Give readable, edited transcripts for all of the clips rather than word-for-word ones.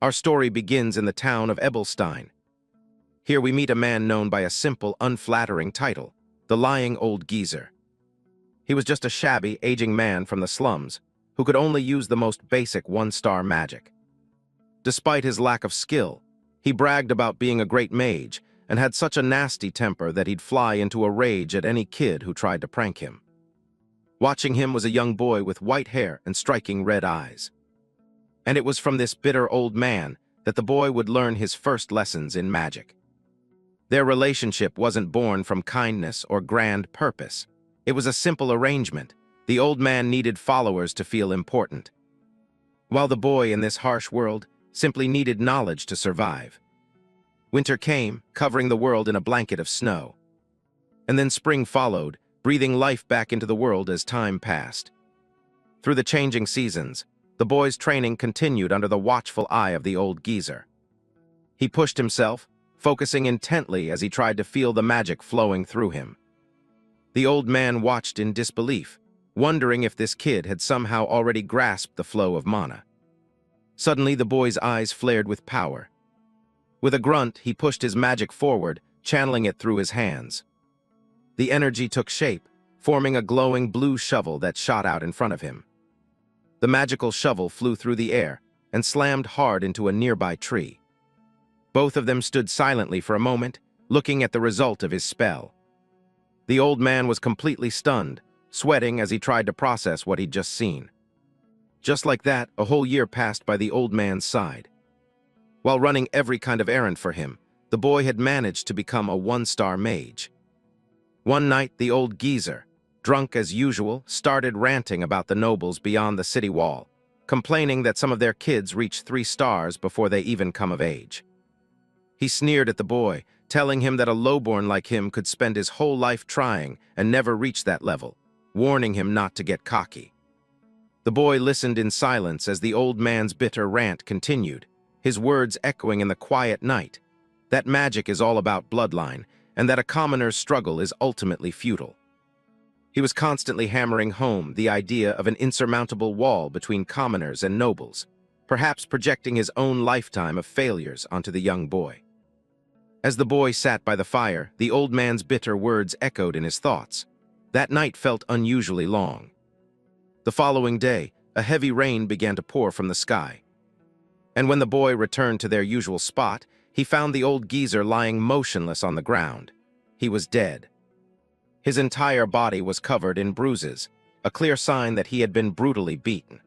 Our story begins in the town of Ebelstein. Here we meet a man known by a simple, unflattering title, the Lying Old Geezer. He was just a shabby, aging man from the slums who could only use the most basic one-star magic. Despite his lack of skill, he bragged about being a great mage and had such a nasty temper that he'd fly into a rage at any kid who tried to prank him. Watching him was a young boy with white hair and striking red eyes. And it was from this bitter old man that the boy would learn his first lessons in magic. Their relationship wasn't born from kindness or grand purpose. It was a simple arrangement. The old man needed followers to feel important, while the boy in this harsh world simply needed knowledge to survive. Winter came, covering the world in a blanket of snow. And then spring followed, breathing life back into the world as time passed. Through the changing seasons, the boy's training continued under the watchful eye of the old geezer. He pushed himself, focusing intently as he tried to feel the magic flowing through him. The old man watched in disbelief, wondering if this kid had somehow already grasped the flow of mana. Suddenly, the boy's eyes flared with power. With a grunt, he pushed his magic forward, channeling it through his hands. The energy took shape, forming a glowing blue shovel that shot out in front of him. The magical shovel flew through the air and slammed hard into a nearby tree. Both of them stood silently for a moment, looking at the result of his spell. The old man was completely stunned, sweating as he tried to process what he'd just seen. Just like that, a whole year passed by the old man's side. While running every kind of errand for him, the boy had managed to become a one-star mage. One night, the old geezer, drunk as usual, started ranting about the nobles beyond the city wall, complaining that some of their kids reach 3 stars before they even come of age. He sneered at the boy, telling him that a lowborn like him could spend his whole life trying and never reach that level, warning him not to get cocky. The boy listened in silence as the old man's bitter rant continued, his words echoing in the quiet night, that magic is all about bloodline, and that a commoner's struggle is ultimately futile. He was constantly hammering home the idea of an insurmountable wall between commoners and nobles, perhaps projecting his own lifetime of failures onto the young boy. As the boy sat by the fire, the old man's bitter words echoed in his thoughts. That night felt unusually long. The following day, a heavy rain began to pour from the sky. And when the boy returned to their usual spot, he found the old geezer lying motionless on the ground. He was dead. His entire body was covered in bruises, a clear sign that he had been brutally beaten.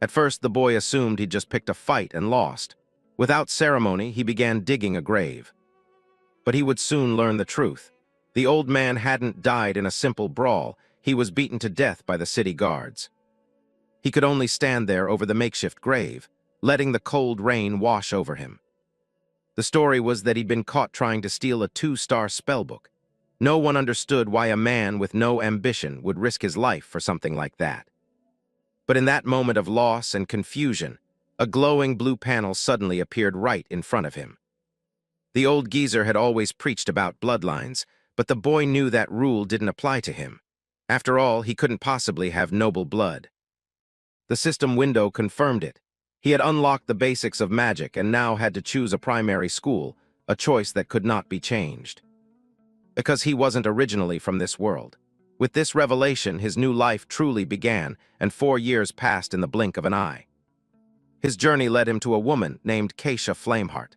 At first, the boy assumed he'd just picked a fight and lost. Without ceremony, he began digging a grave. But he would soon learn the truth. The old man hadn't died in a simple brawl. He was beaten to death by the city guards. He could only stand there over the makeshift grave, letting the cold rain wash over him. The story was that he'd been caught trying to steal a 2-star spellbook. No one understood why a man with no ambition would risk his life for something like that. But in that moment of loss and confusion, a glowing blue panel suddenly appeared right in front of him. The old geezer had always preached about bloodlines, but the boy knew that rule didn't apply to him. After all, he couldn't possibly have noble blood. The system window confirmed it. He had unlocked the basics of magic and now had to choose a primary school, a choice that could not be changed. Because he wasn't originally from this world. With this revelation, his new life truly began, and 4 years passed in the blink of an eye. His journey led him to a woman named Keisha Flameheart.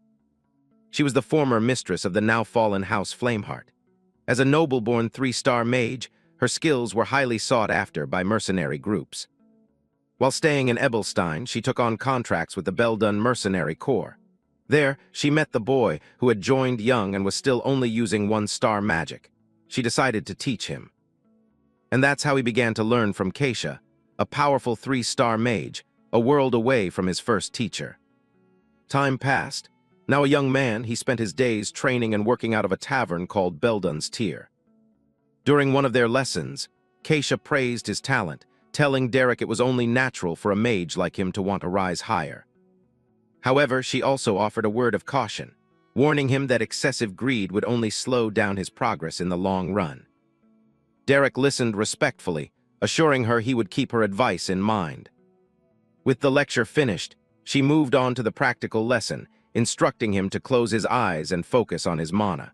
She was the former mistress of the now-fallen House Flameheart. As a noble-born 3-star mage, her skills were highly sought after by mercenary groups. While staying in Ebelstein, she took on contracts with the Beldun Mercenary Corps. There, she met the boy who had joined young and was still only using 1-star magic. She decided to teach him. And that's how he began to learn from Keisha, a powerful 3-star mage, a world away from his first teacher. Time passed. Now a young man, he spent his days training and working out of a tavern called Beldun's Tier. During one of their lessons, Keisha praised his talent, telling Derek it was only natural for a mage like him to want to rise higher. However, she also offered a word of caution, warning him that excessive greed would only slow down his progress in the long run. Derek listened respectfully, assuring her he would keep her advice in mind. With the lecture finished, She moved on to the practical lesson, instructing him to close his eyes and focus on his mana.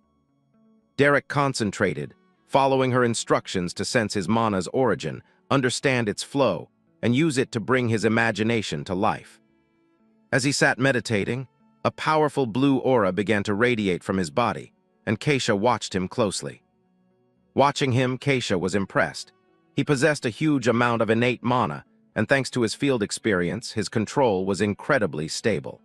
Derek concentrated, following her instructions to sense his mana's origin, understand its flow, and use it to bring his imagination to life. As he sat meditating, a powerful blue aura began to radiate from his body, and Keisha watched him closely. Watching him, Keisha was impressed. He possessed a huge amount of innate mana, and thanks to his field experience, his control was incredibly stable.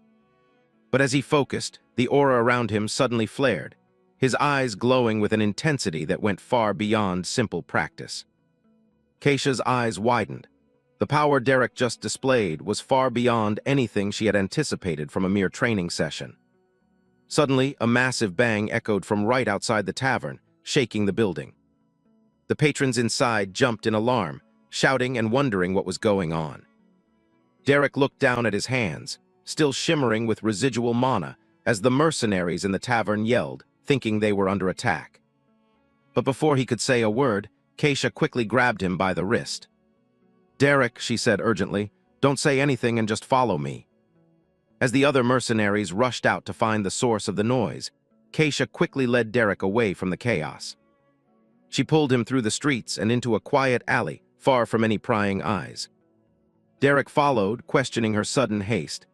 But as he focused, the aura around him suddenly flared, his eyes glowing with an intensity that went far beyond simple practice. Keisha's eyes widened. The power Derek just displayed was far beyond anything she had anticipated from a mere training session. Suddenly, a massive bang echoed from right outside the tavern, shaking the building. The patrons inside jumped in alarm, shouting and wondering what was going on. Derek looked down at his hands, still shimmering with residual mana, as the mercenaries in the tavern yelled, thinking they were under attack. But before he could say a word, Keisha quickly grabbed him by the wrist. "Derek," she said urgently, "don't say anything and just follow me." As the other mercenaries rushed out to find the source of the noise, Keisha quickly led Derek away from the chaos. She pulled him through the streets and into a quiet alley, far from any prying eyes. Derek followed, questioning her sudden haste.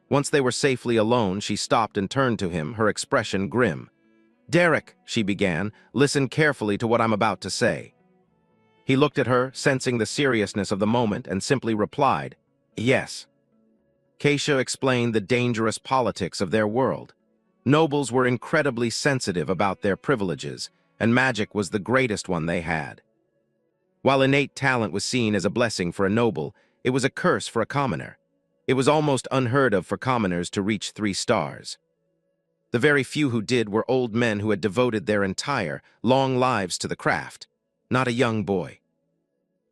Once they were safely alone, she stopped and turned to him, her expression grim. "Derek," she began, "listen carefully to what I'm about to say." He looked at her, sensing the seriousness of the moment, and simply replied, "Yes." Keisha explained the dangerous politics of their world. Nobles were incredibly sensitive about their privileges, and magic was the greatest one they had. While innate talent was seen as a blessing for a noble, it was a curse for a commoner. It was almost unheard of for commoners to reach 3 stars. The very few who did were old men who had devoted their entire, long lives to the craft, not a young boy.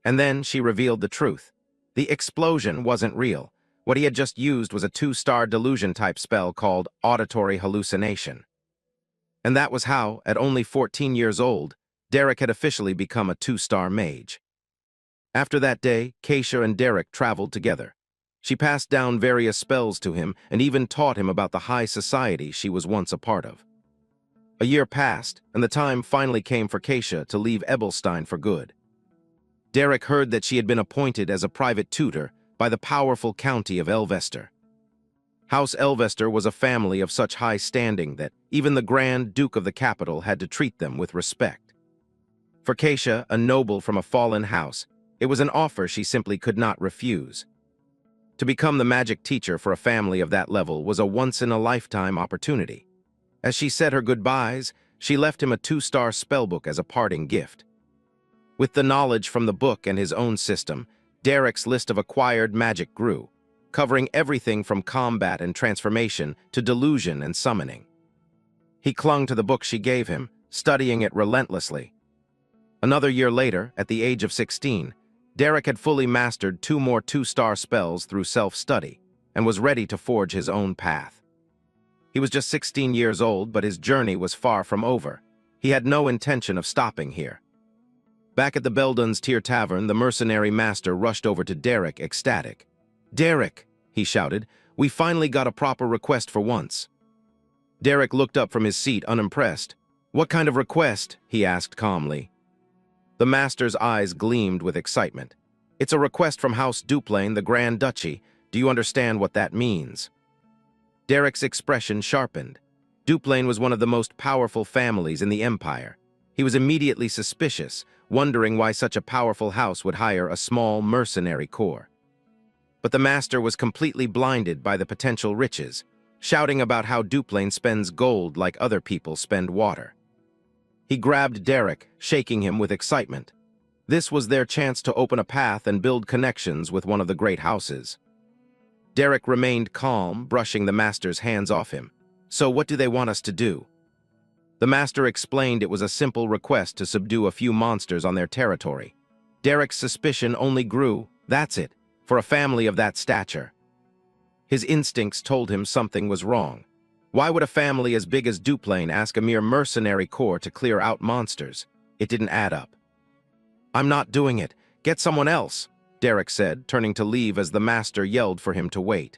And then she revealed the truth. The explosion wasn't real. What he had just used was a 2-star delusion-type spell called auditory hallucination. And that was how, at only 14 years old, Derek had officially become a 2-star mage. After that day, Keisha and Derek traveled together. She passed down various spells to him and even taught him about the high society she was once a part of. A year passed, and the time finally came for Keisha to leave Ebelstein for good. Derek heard that she had been appointed as a private tutor by the powerful county of Elvester. House Elvester was a family of such high standing that even the Grand Duke of the capital had to treat them with respect. For Keisha, a noble from a fallen house, it was an offer she simply could not refuse. To become the magic teacher for a family of that level was a once-in-a-lifetime opportunity. As she said her goodbyes, she left him a 2-star spellbook as a parting gift. With the knowledge from the book and his own system, Derek's list of acquired magic grew, covering everything from combat and transformation to delusion and summoning. He clung to the book she gave him, studying it relentlessly. Another year later, at the age of 16, Derek had fully mastered 2 more 2-star spells through self-study and was ready to forge his own path. He was just 16 years old, but his journey was far from over. He had no intention of stopping here. Back at the Beldun's Tier Tavern, the mercenary master rushed over to Derek, ecstatic. "Derek," he shouted, "we finally got a proper request for once." Derek looked up from his seat, unimpressed. "What kind of request?" he asked calmly. The master's eyes gleamed with excitement. "It's a request from House Duplain, the Grand Duchy. Do you understand what that means?" Derek's expression sharpened. Duplain was one of the most powerful families in the Empire. He was immediately suspicious, wondering why such a powerful house would hire a small mercenary corps. But the master was completely blinded by the potential riches, shouting about how Duplain spends gold like other people spend water. He grabbed Derek, shaking him with excitement. This was their chance to open a path and build connections with one of the great houses. Derek remained calm, brushing the master's hands off him. "So what do they want us to do?" The master explained it was a simple request to subdue a few monsters on their territory. Derek's suspicion only grew. That's it, for a family of that stature. His instincts told him something was wrong. Why would a family as big as Duplain ask a mere mercenary corps to clear out monsters? It didn't add up. "I'm not doing it. Get someone else," Derek said, turning to leave as the master yelled for him to wait.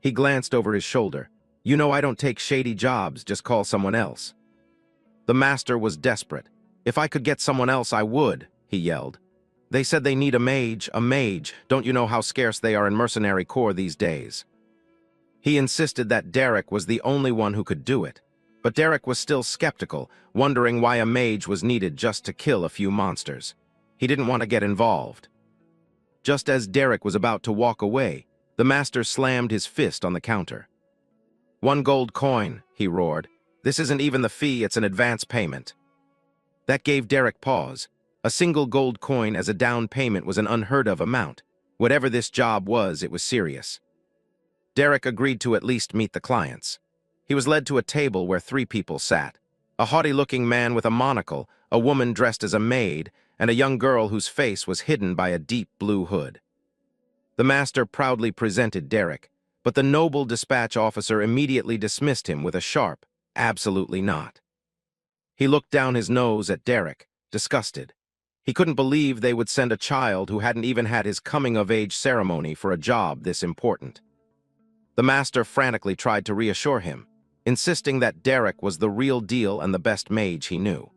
He glanced over his shoulder. "You know I don't take shady jobs, just call someone else." The master was desperate. "If I could get someone else, I would," he yelled. "They said they need a mage, a mage. Don't you know how scarce they are in mercenary corps these days?" He insisted that Derek was the only one who could do it. But Derek was still skeptical, wondering why a mage was needed just to kill a few monsters. He didn't want to get involved. Just as Derek was about to walk away, the master slammed his fist on the counter. "1 gold coin," he roared. "This isn't even the fee, it's an advance payment." That gave Derek pause. A single gold coin as a down payment was an unheard-of amount. Whatever this job was, it was serious. Derek agreed to at least meet the clients. He was led to a table where 3 people sat. A haughty-looking man with a monocle, a woman dressed as a maid, and a young girl whose face was hidden by a deep blue hood. The master proudly presented Derek, but the noble dispatch officer immediately dismissed him with a sharp, "Absolutely not." He looked down his nose at Derek, disgusted. He couldn't believe they would send a child who hadn't even had his coming-of-age ceremony for a job this important. The master frantically tried to reassure him, insisting that Derek was the real deal and the best mage he knew.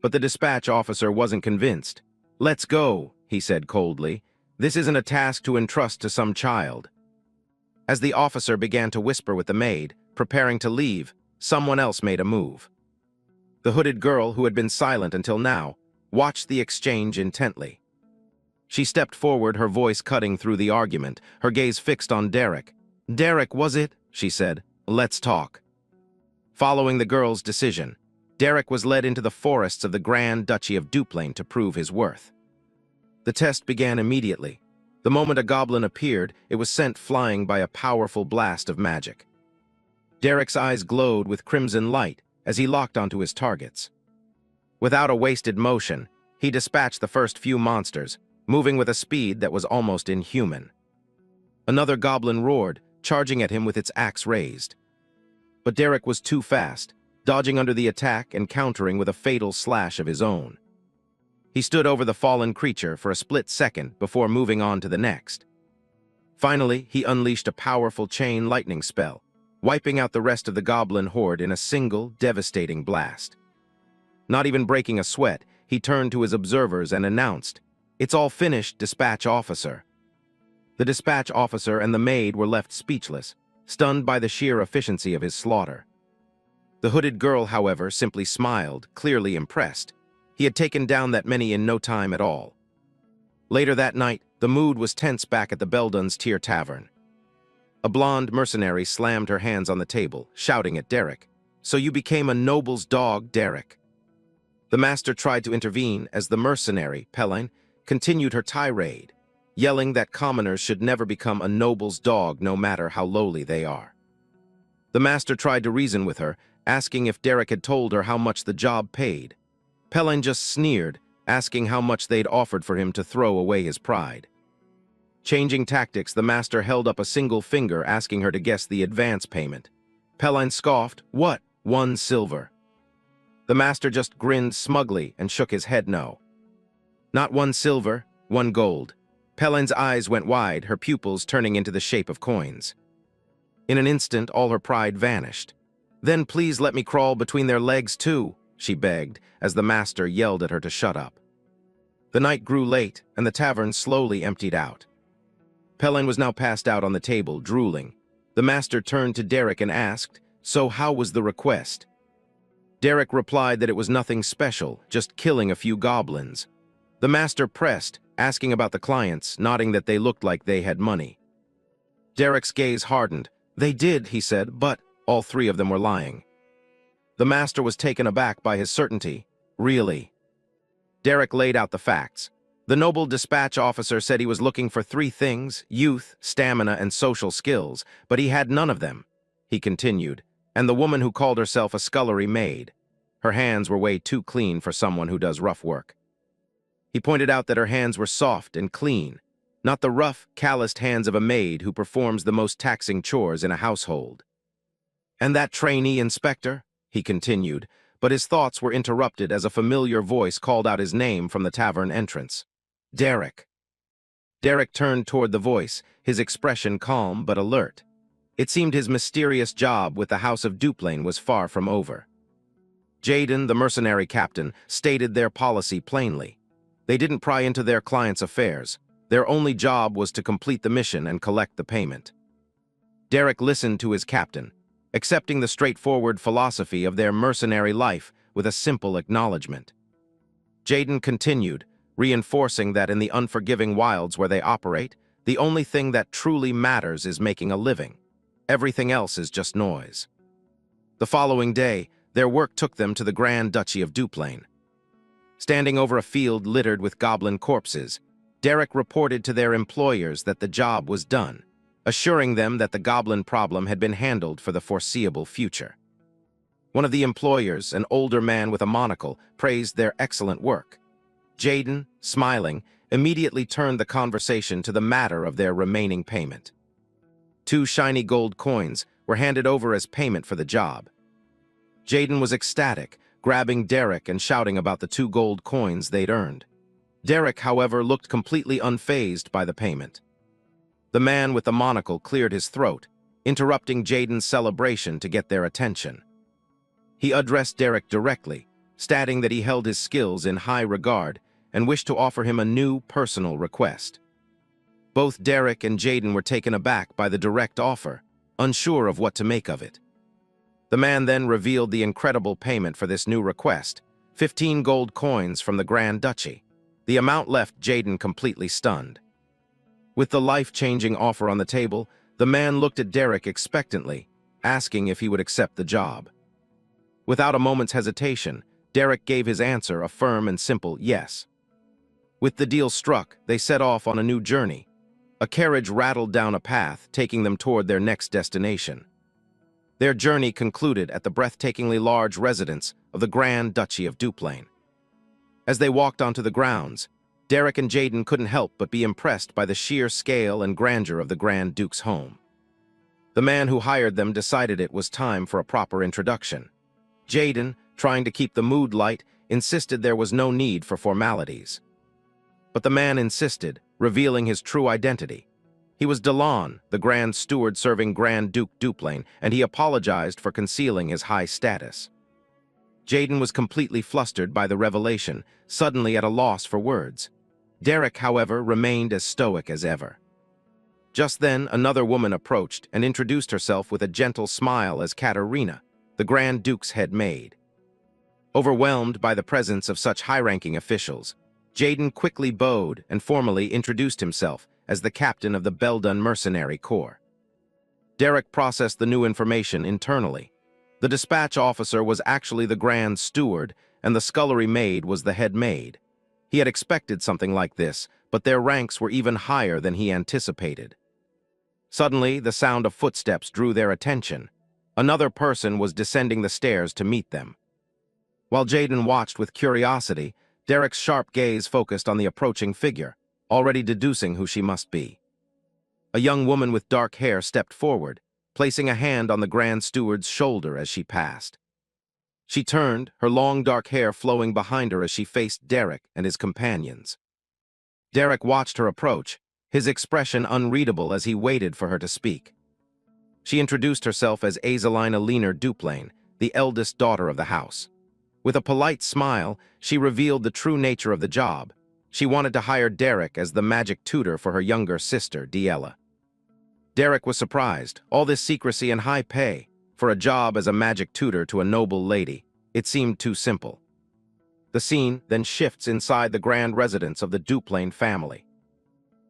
But the dispatch officer wasn't convinced. "Let's go," he said coldly. "This isn't a task to entrust to some child." As the officer began to whisper with the maid, preparing to leave, someone else made a move. The hooded girl, who had been silent until now, watched the exchange intently. She stepped forward, her voice cutting through the argument, her gaze fixed on Derek. "Derek, was it?" she said. "Let's talk." Following the girl's decision, Derek was led into the forests of the Grand Duchy of Duplain to prove his worth. The test began immediately. The moment a goblin appeared, it was sent flying by a powerful blast of magic. Derek's eyes glowed with crimson light as he locked onto his targets. Without a wasted motion, he dispatched the first few monsters, moving with a speed that was almost inhuman. Another goblin roared, charging at him with its axe raised. But Derek was too fast, dodging under the attack and countering with a fatal slash of his own. He stood over the fallen creature for a split second before moving on to the next. Finally, he unleashed a powerful chain lightning spell, wiping out the rest of the goblin horde in a single, devastating blast. Not even breaking a sweat, he turned to his observers and announced, "It's all finished, dispatch officer." The dispatch officer and the maid were left speechless, stunned by the sheer efficiency of his slaughter. The hooded girl, however, simply smiled, clearly impressed. He had taken down that many in no time at all. Later that night, the mood was tense back at the Beldun's Tier Tavern. A blonde mercenary slammed her hands on the table, shouting at Derek, "So you became a noble's dog, Derek." The master tried to intervene as the mercenary, Peline, continued her tirade, yelling that commoners should never become a noble's dog no matter how lowly they are. The master tried to reason with her, asking if Derek had told her how much the job paid. Peline just sneered, asking how much they'd offered for him to throw away his pride. Changing tactics, the master held up a single finger, asking her to guess the advance payment. Peline scoffed, "What? 1 silver." The master just grinned smugly and shook his head no. "Not 1 silver, 1 gold." Peline's eyes went wide, her pupils turning into the shape of coins. In an instant, all her pride vanished. "Then please let me crawl between their legs too," she begged, as the master yelled at her to shut up. The night grew late, and the tavern slowly emptied out. Peline was now passed out on the table, drooling. The master turned to Derek and asked, "So how was the request?" Derek replied that it was nothing special, just killing a few goblins. The master pressed, asking about the clients, nodding that they looked like they had money. Derek's gaze hardened. "They did," he said, "but all 3 of them were lying." The master was taken aback by his certainty. "Really?" Derek laid out the facts. The noble dispatch officer said he was looking for 3 things: youth, stamina, and social skills, but he had none of them. He continued, "And the woman who called herself a scullery maid. Her hands were way too clean for someone who does rough work." He pointed out that her hands were soft and clean, not the rough, calloused hands of a maid who performs the most taxing chores in a household. "And that trainee inspector?" he continued, but his thoughts were interrupted as a familiar voice called out his name from the tavern entrance. "Derek." Derek turned toward the voice, his expression calm but alert. It seemed his mysterious job with the House of Duplain was far from over. Jaden, the mercenary captain, stated their policy plainly. They didn't pry into their clients' affairs. Their only job was to complete the mission and collect the payment. Derek listened to his captain, accepting the straightforward philosophy of their mercenary life with a simple acknowledgement. Jaden continued, reinforcing that in the unforgiving wilds where they operate, the only thing that truly matters is making a living. Everything else is just noise. The following day, their work took them to the Grand Duchy of Duplain. Standing over a field littered with goblin corpses, Derek reported to their employers that the job was done, assuring them that the goblin problem had been handled for the foreseeable future. One of the employers, an older man with a monocle, praised their excellent work. Jaden, smiling, immediately turned the conversation to the matter of their remaining payment. 2 shiny gold coins were handed over as payment for the job. Jaden was ecstatic, grabbing Derek and shouting about the 2 gold coins they'd earned. Derek, however, looked completely unfazed by the payment. The man with the monocle cleared his throat, interrupting Jaden's celebration to get their attention. He addressed Derek directly, stating that he held his skills in high regard and wished to offer him a new personal request. Both Derek and Jaden were taken aback by the direct offer, unsure of what to make of it. The man then revealed the incredible payment for this new request, 15 gold coins from the Grand Duchy. The amount left Jaden completely stunned. With the life-changing offer on the table, the man looked at Derek expectantly, asking if he would accept the job. Without a moment's hesitation, Derek gave his answer a firm and simple yes. With the deal struck, they set off on a new journey. A carriage rattled down a path, taking them toward their next destination. Their journey concluded at the breathtakingly large residence of the Grand Duchy of Duplain. As they walked onto the grounds, Derek and Jaden couldn't help but be impressed by the sheer scale and grandeur of the Grand Duke's home. The man who hired them decided it was time for a proper introduction. Jaden, trying to keep the mood light, insisted there was no need for formalities. But the man insisted, revealing his true identity. He was Delon, the Grand Steward serving Grand Duke Duplain, and he apologized for concealing his high status. Jaden was completely flustered by the revelation, suddenly at a loss for words. Derek, however, remained as stoic as ever. Just then, another woman approached and introduced herself with a gentle smile as Katerina, the Grand Duke's head maid. Overwhelmed by the presence of such high-ranking officials, Jaden quickly bowed and formally introduced himself as the captain of the Belldone Mercenary Corps. Derek processed the new information internally. The dispatch officer was actually the Grand Steward, and the scullery maid was the head maid. He had expected something like this, but their ranks were even higher than he anticipated. Suddenly, the sound of footsteps drew their attention. Another person was descending the stairs to meet them. While Jaden watched with curiosity, Derek's sharp gaze focused on the approaching figure, already deducing who she must be. A young woman with dark hair stepped forward, placing a hand on the Grand Steward's shoulder as she passed. She turned, her long dark hair flowing behind her as she faced Derek and his companions. Derek watched her approach, his expression unreadable as he waited for her to speak. She introduced herself as Azelina Leaner Duplain, the eldest daughter of the house. With a polite smile, she revealed the true nature of the job. She wanted to hire Derek as the magic tutor for her younger sister, Diella. Derek was surprised. All this secrecy and high pay for a job as a magic tutor to a noble lady. It seemed too simple. The scene then shifts inside the grand residence of the Duplain family.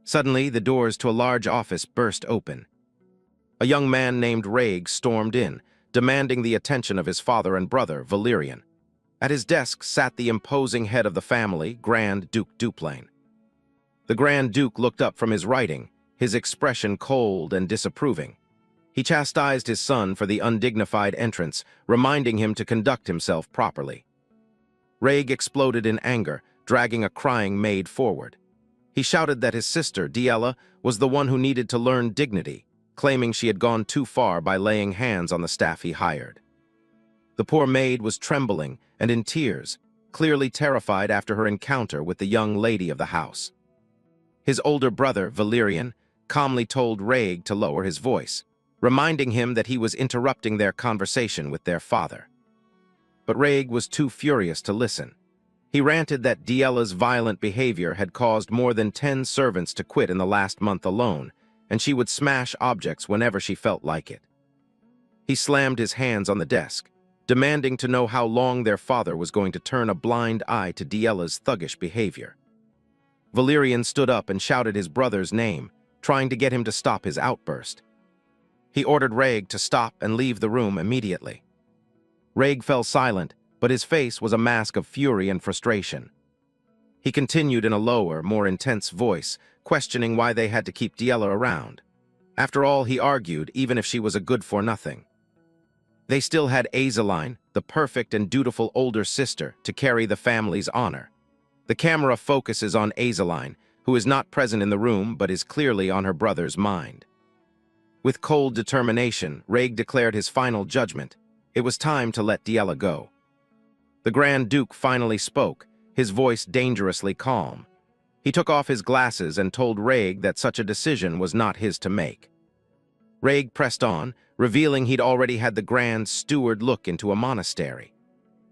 Suddenly, the doors to a large office burst open. A young man named Raig stormed in, demanding the attention of his father and brother, Valerian. At his desk sat the imposing head of the family, Grand Duke Duplain. The Grand Duke looked up from his writing, his expression cold and disapproving. He chastised his son for the undignified entrance, reminding him to conduct himself properly. Raig exploded in anger, dragging a crying maid forward. He shouted that his sister, Diella, was the one who needed to learn dignity, claiming she had gone too far by laying hands on the staff he hired. The poor maid was trembling and in tears, clearly terrified after her encounter with the young lady of the house. His older brother, Valerian, calmly told Raig to lower his voice, reminding him that he was interrupting their conversation with their father. But Reg was too furious to listen. He ranted that Diela's violent behavior had caused more than 10 servants to quit in the last month alone, and she would smash objects whenever she felt like it. He slammed his hands on the desk, demanding to know how long their father was going to turn a blind eye to Diela's thuggish behavior. Valerian stood up and shouted his brother's name, trying to get him to stop his outburst. He ordered Reg to stop and leave the room immediately. Reg fell silent, but his face was a mask of fury and frustration. He continued in a lower, more intense voice, questioning why they had to keep Diela around. After all, he argued, even if she was a good-for-nothing. They still had Azaline, the perfect and dutiful older sister, to carry the family's honor. The camera focuses on Azaline, who is not present in the room but is clearly on her brother's mind. With cold determination, Reg declared his final judgment. It was time to let Diela go. The Grand Duke finally spoke, his voice dangerously calm. He took off his glasses and told Reg that such a decision was not his to make. Reg pressed on, revealing he'd already had the Grand Steward look into a monastery.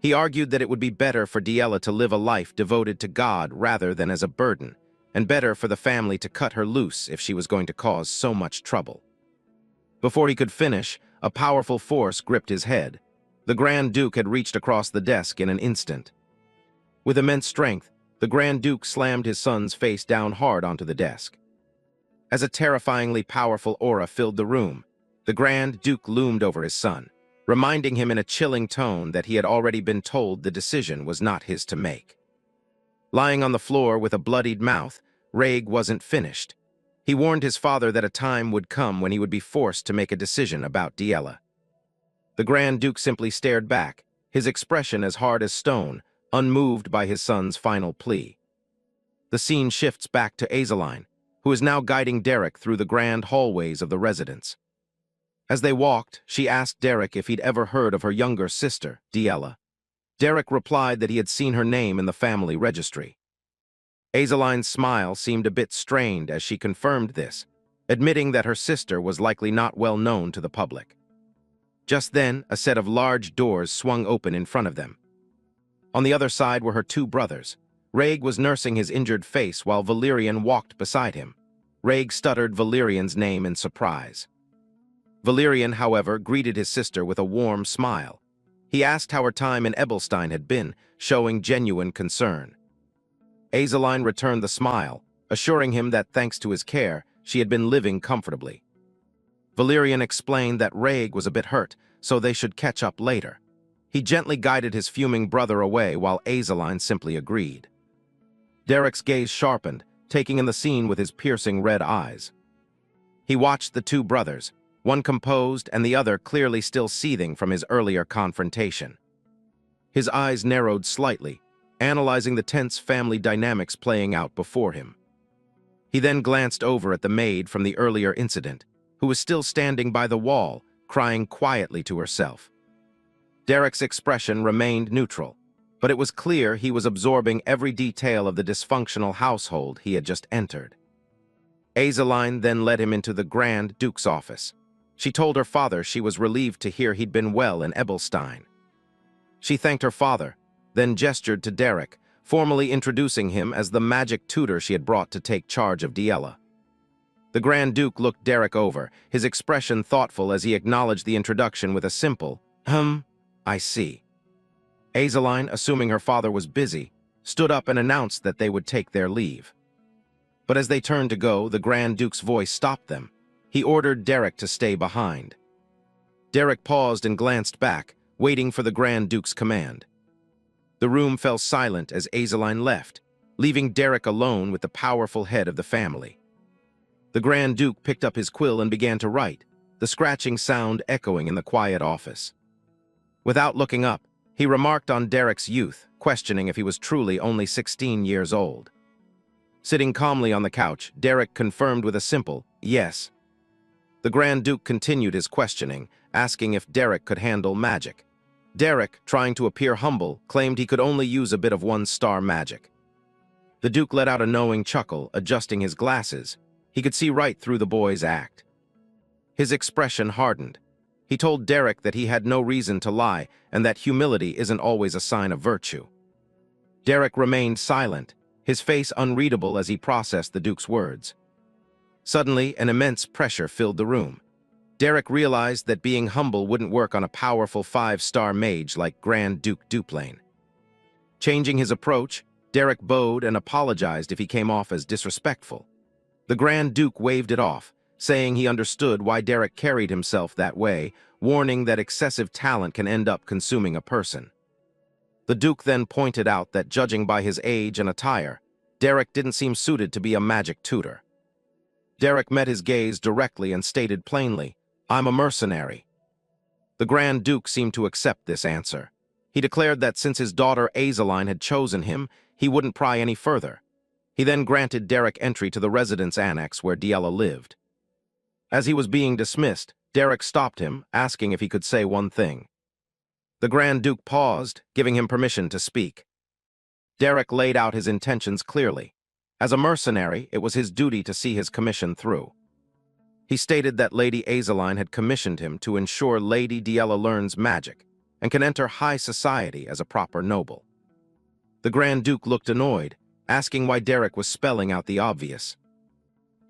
He argued that it would be better for Diela to live a life devoted to God rather than as a burden, and better for the family to cut her loose if she was going to cause so much trouble. Before he could finish, a powerful force gripped his head. The Grand Duke had reached across the desk in an instant. With immense strength, the Grand Duke slammed his son's face down hard onto the desk. As a terrifyingly powerful aura filled the room, the Grand Duke loomed over his son, reminding him in a chilling tone that he had already been told the decision was not his to make. Lying on the floor with a bloodied mouth, Reg wasn't finished. He warned his father that a time would come when he would be forced to make a decision about Diela. The Grand Duke simply stared back, his expression as hard as stone, unmoved by his son's final plea. The scene shifts back to Azaline, who is now guiding Derek through the grand hallways of the residence. As they walked, she asked Derek if he'd ever heard of her younger sister, Diela. Derek replied that he had seen her name in the family registry. Azaline's smile seemed a bit strained as she confirmed this, admitting that her sister was likely not well known to the public. Just then, a set of large doors swung open in front of them. On the other side were her two brothers. Reg was nursing his injured face while Valerian walked beside him. Reg stuttered Valerian's name in surprise. Valerian, however, greeted his sister with a warm smile. He asked how her time in Ebelstein had been, showing genuine concern. Azaline returned the smile, assuring him that thanks to his care, she had been living comfortably. Valerian explained that Reg was a bit hurt, so they should catch up later. He gently guided his fuming brother away while Azaline simply agreed. Derek's gaze sharpened, taking in the scene with his piercing red eyes. He watched the two brothers, one composed and the other clearly still seething from his earlier confrontation. His eyes narrowed slightly, analyzing the tense family dynamics playing out before him. He then glanced over at the maid from the earlier incident, who was still standing by the wall, crying quietly to herself. Derek's expression remained neutral, but it was clear he was absorbing every detail of the dysfunctional household he had just entered. Azaline then led him into the Grand Duke's office. She told her father she was relieved to hear he'd been well in Ebelstein. She thanked her father, then gestured to Derek, formally introducing him as the magic tutor she had brought to take charge of Diela. The Grand Duke looked Derek over, his expression thoughtful as he acknowledged the introduction with a simple, I see. Azaline, assuming her father was busy, stood up and announced that they would take their leave. But as they turned to go, the Grand Duke's voice stopped them. He ordered Derek to stay behind. Derek paused and glanced back, waiting for the Grand Duke's command. The room fell silent as Azaline left, leaving Derek alone with the powerful head of the family. The Grand Duke picked up his quill and began to write, the scratching sound echoing in the quiet office. Without looking up, he remarked on Derek's youth, questioning if he was truly only 16 years old. Sitting calmly on the couch, Derek confirmed with a simple, yes. The Grand Duke continued his questioning, asking if Derek could handle magic. Derek, trying to appear humble, claimed he could only use a bit of one-star magic. The Duke let out a knowing chuckle, adjusting his glasses. He could see right through the boy's act. His expression hardened. He told Derek that he had no reason to lie and that humility isn't always a sign of virtue. Derek remained silent, his face unreadable as he processed the Duke's words. Suddenly, an immense pressure filled the room. Derek realized that being humble wouldn't work on a powerful 5-star mage like Grand Duke Duplain. Changing his approach, Derek bowed and apologized if he came off as disrespectful. The Grand Duke waved it off, saying he understood why Derek carried himself that way, warning that excessive talent can end up consuming a person. The Duke then pointed out that judging by his age and attire, Derek didn't seem suited to be a magic tutor. Derek met his gaze directly and stated plainly, "I'm a mercenary." The Grand Duke seemed to accept this answer. He declared that since his daughter Azaline had chosen him, he wouldn't pry any further. He then granted Derek entry to the residence annex where Diella lived. As he was being dismissed, Derek stopped him, asking if he could say one thing. The Grand Duke paused, giving him permission to speak. Derek laid out his intentions clearly. As a mercenary, it was his duty to see his commission through. He stated that Lady Azaline had commissioned him to ensure Lady Diella learns magic and can enter high society as a proper noble. The Grand Duke looked annoyed, asking why Derek was spelling out the obvious.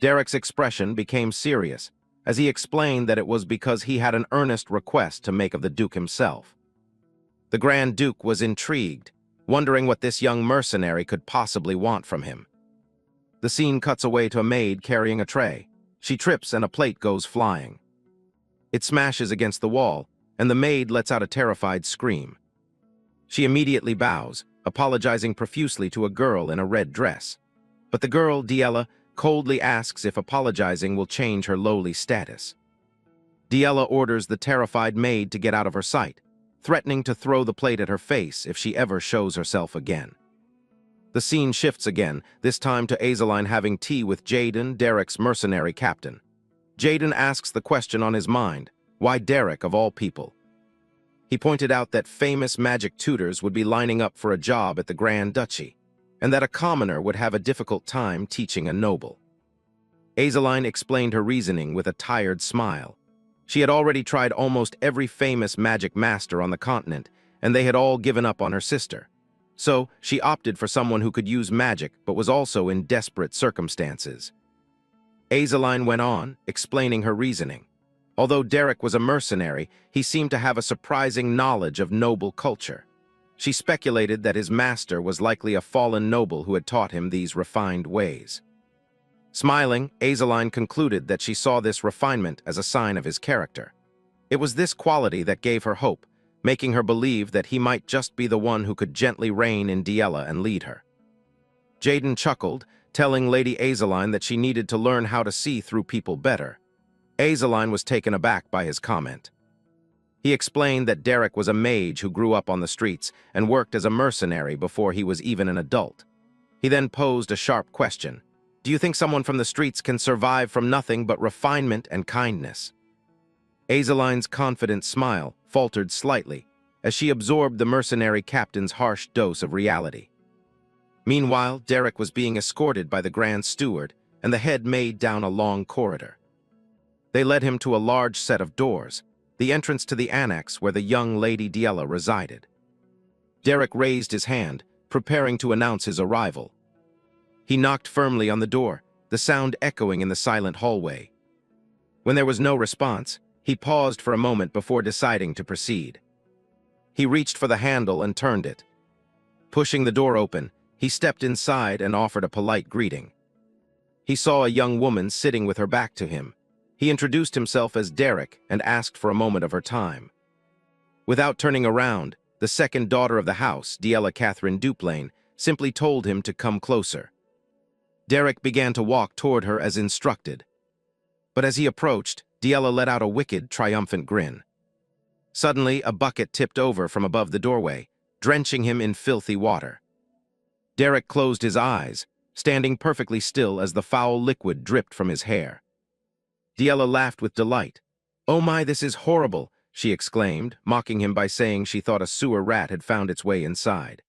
Derek's expression became serious, as he explained that it was because he had an earnest request to make of the Duke himself. The Grand Duke was intrigued, wondering what this young mercenary could possibly want from him. The scene cuts away to a maid carrying a tray. She trips and a plate goes flying. It smashes against the wall, and the maid lets out a terrified scream. She immediately bows, apologizing profusely to a girl in a red dress. But the girl, Diella, coldly asks if apologizing will change her lowly status. Diella orders the terrified maid to get out of her sight, threatening to throw the plate at her face if she ever shows herself again. The scene shifts again, this time to Azaline having tea with Jaden, Derek's mercenary captain. Jaden asks the question on his mind, why Derek of all people? He pointed out that famous magic tutors would be lining up for a job at the Grand Duchy, and that a commoner would have a difficult time teaching a noble. Azaline explained her reasoning with a tired smile. She had already tried almost every famous magic master on the continent, and they had all given up on her sister. So, she opted for someone who could use magic but was also in desperate circumstances. Azaline went on, explaining her reasoning. Although Derek was a mercenary, he seemed to have a surprising knowledge of noble culture. She speculated that his master was likely a fallen noble who had taught him these refined ways. Smiling, Azaline concluded that she saw this refinement as a sign of his character. It was this quality that gave her hope, making her believe that he might just be the one who could gently rein in Diella and lead her. Jaden chuckled, telling Lady Azaline that she needed to learn how to see through people better. Azaline was taken aback by his comment. He explained that Derek was a mage who grew up on the streets and worked as a mercenary before he was even an adult. He then posed a sharp question. Do you think someone from the streets can survive from nothing but refinement and kindness? Azaline's confident smile faltered slightly as she absorbed the mercenary captain's harsh dose of reality. Meanwhile, Derek was being escorted by the Grand Steward and the head maid down a long corridor. They led him to a large set of doors, the entrance to the annex where the young Lady Diella resided. Derek raised his hand, preparing to announce his arrival. He knocked firmly on the door, the sound echoing in the silent hallway. When there was no response, he paused for a moment before deciding to proceed. He reached for the handle and turned it. Pushing the door open, he stepped inside and offered a polite greeting. He saw a young woman sitting with her back to him. He introduced himself as Derek and asked for a moment of her time. Without turning around, the second daughter of the house, Diella Catherine Duplain, simply told him to come closer. Derek began to walk toward her as instructed. But as he approached, Diella let out a wicked, triumphant grin. Suddenly, a bucket tipped over from above the doorway, drenching him in filthy water. Derek closed his eyes, standing perfectly still as the foul liquid dripped from his hair. Diella laughed with delight. "Oh my, this is horrible," she exclaimed, mocking him by saying she thought a sewer rat had found its way inside.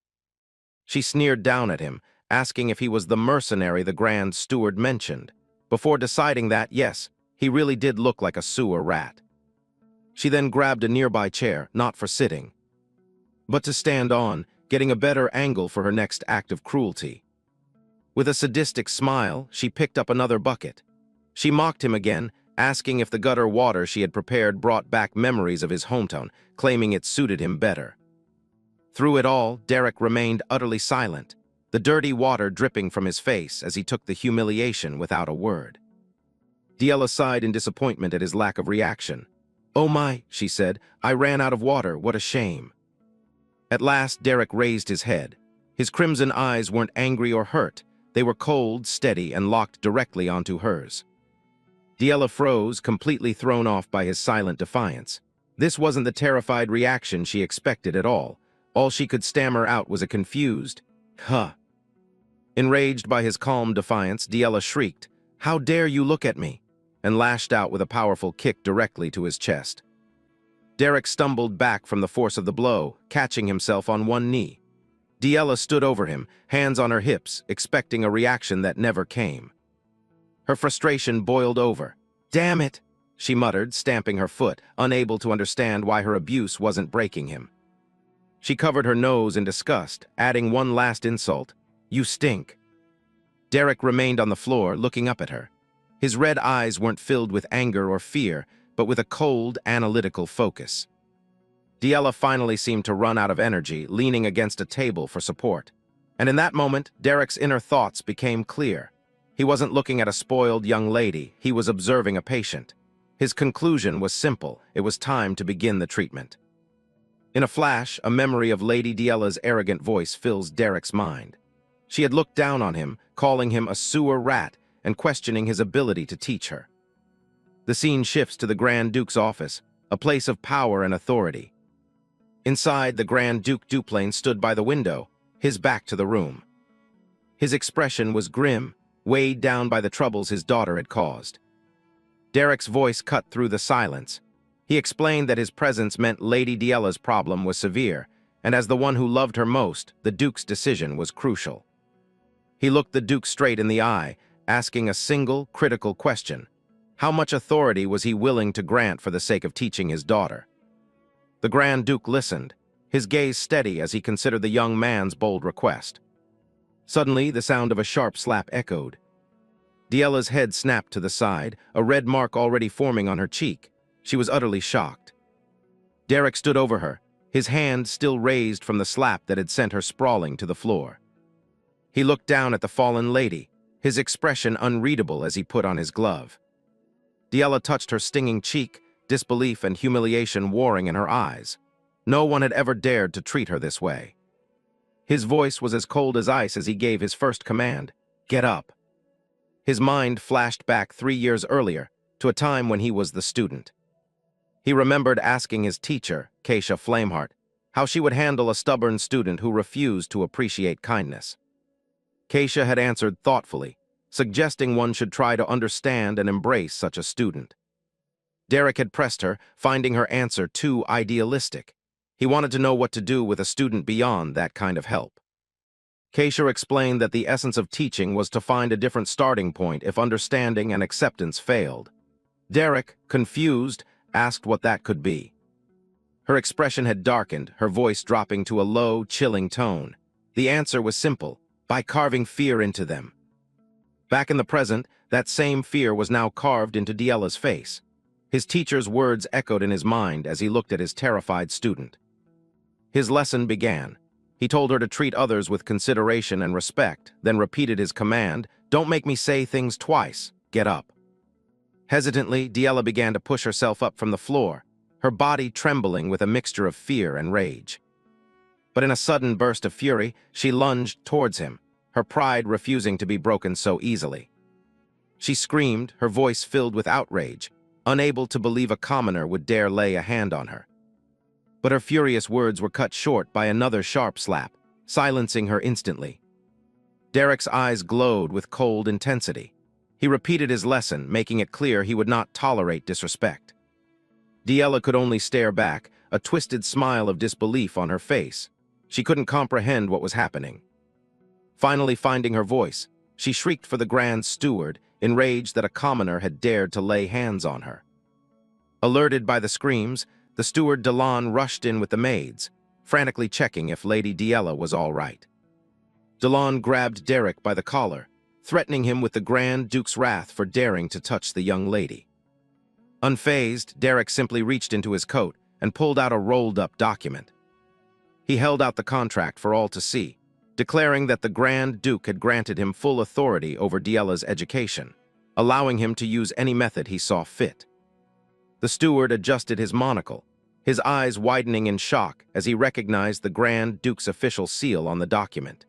She sneered down at him, asking if he was the mercenary the Grand Steward mentioned. Before deciding that, yes, He really did look like a sewer rat. She then grabbed a nearby chair, not for sitting, but to stand on, getting a better angle for her next act of cruelty. With a sadistic smile, she picked up another bucket. She mocked him again, asking if the gutter water she had prepared brought back memories of his hometown, claiming it suited him better. Through it all, Derek remained utterly silent, the dirty water dripping from his face as he took the humiliation without a word. Diella sighed in disappointment at his lack of reaction. "Oh my," she said, "I ran out of water, what a shame." At last, Derek raised his head. His crimson eyes weren't angry or hurt. They were cold, steady, and locked directly onto hers. Diella froze, completely thrown off by his silent defiance. This wasn't the terrified reaction she expected at all. All she could stammer out was a confused, "Huh." Enraged by his calm defiance, Diella shrieked, "How dare you look at me?" and lashed out with a powerful kick directly to his chest. Derek stumbled back from the force of the blow, catching himself on one knee. Diella stood over him, hands on her hips, expecting a reaction that never came. Her frustration boiled over. "Damn it," she muttered, stamping her foot, unable to understand why her abuse wasn't breaking him. She covered her nose in disgust, adding one last insult. "You stink." Derek remained on the floor, looking up at her. His red eyes weren't filled with anger or fear, but with a cold, analytical focus. Diella finally seemed to run out of energy, leaning against a table for support. And in that moment, Derek's inner thoughts became clear. He wasn't looking at a spoiled young lady, he was observing a patient. His conclusion was simple: it was time to begin the treatment. In a flash, a memory of Lady Diella's arrogant voice fills Derek's mind. She had looked down on him, calling him a sewer rat, and questioning his ability to teach her. The scene shifts to the Grand Duke's office, a place of power and authority. Inside, the Grand Duke Duplain stood by the window, his back to the room. His expression was grim, weighed down by the troubles his daughter had caused. Derek's voice cut through the silence. He explained that his presence meant Lady Diella's problem was severe, and as the one who loved her most, the Duke's decision was crucial. He looked the Duke straight in the eye, asking a single, critical question. How much authority was he willing to grant for the sake of teaching his daughter? The Grand Duke listened, his gaze steady as he considered the young man's bold request. Suddenly, the sound of a sharp slap echoed. Diella's head snapped to the side, a red mark already forming on her cheek. She was utterly shocked. Derek stood over her, his hand still raised from the slap that had sent her sprawling to the floor. He looked down at the fallen lady, his expression unreadable as he put on his glove. Diella touched her stinging cheek, disbelief and humiliation warring in her eyes. No one had ever dared to treat her this way. His voice was as cold as ice as he gave his first command, "Get up." His mind flashed back 3 years earlier, to a time when he was the student. He remembered asking his teacher, Keisha Flameheart, how she would handle a stubborn student who refused to appreciate kindness. Keisha had answered thoughtfully, suggesting one should try to understand and embrace such a student. Derek had pressed her, finding her answer too idealistic. He wanted to know what to do with a student beyond that kind of help. Keisha explained that the essence of teaching was to find a different starting point if understanding and acceptance failed. Derek, confused, asked what that could be. Her expression had darkened, her voice dropping to a low, chilling tone. The answer was simple: by carving fear into them. Back in the present, that same fear was now carved into Diella's face. His teacher's words echoed in his mind as he looked at his terrified student. His lesson began. He told her to treat others with consideration and respect, then repeated his command, "Don't make me say things twice. Get up." Hesitantly, Diella began to push herself up from the floor, her body trembling with a mixture of fear and rage. But in a sudden burst of fury, she lunged towards him, her pride refusing to be broken so easily. She screamed, her voice filled with outrage, unable to believe a commoner would dare lay a hand on her. But her furious words were cut short by another sharp slap, silencing her instantly. Derek's eyes glowed with cold intensity. He repeated his lesson, making it clear he would not tolerate disrespect. Diella could only stare back, a twisted smile of disbelief on her face. She couldn't comprehend what was happening. Finally finding her voice, she shrieked for the Grand Steward, enraged that a commoner had dared to lay hands on her. Alerted by the screams, the steward Delon rushed in with the maids, frantically checking if Lady Diella was all right. Delon grabbed Derek by the collar, threatening him with the Grand Duke's wrath for daring to touch the young lady. Unfazed, Derek simply reached into his coat and pulled out a rolled-up document. He held out the contract for all to see, declaring that the Grand Duke had granted him full authority over Diella's education, allowing him to use any method he saw fit. The steward adjusted his monocle, his eyes widening in shock as he recognized the Grand Duke's official seal on the document.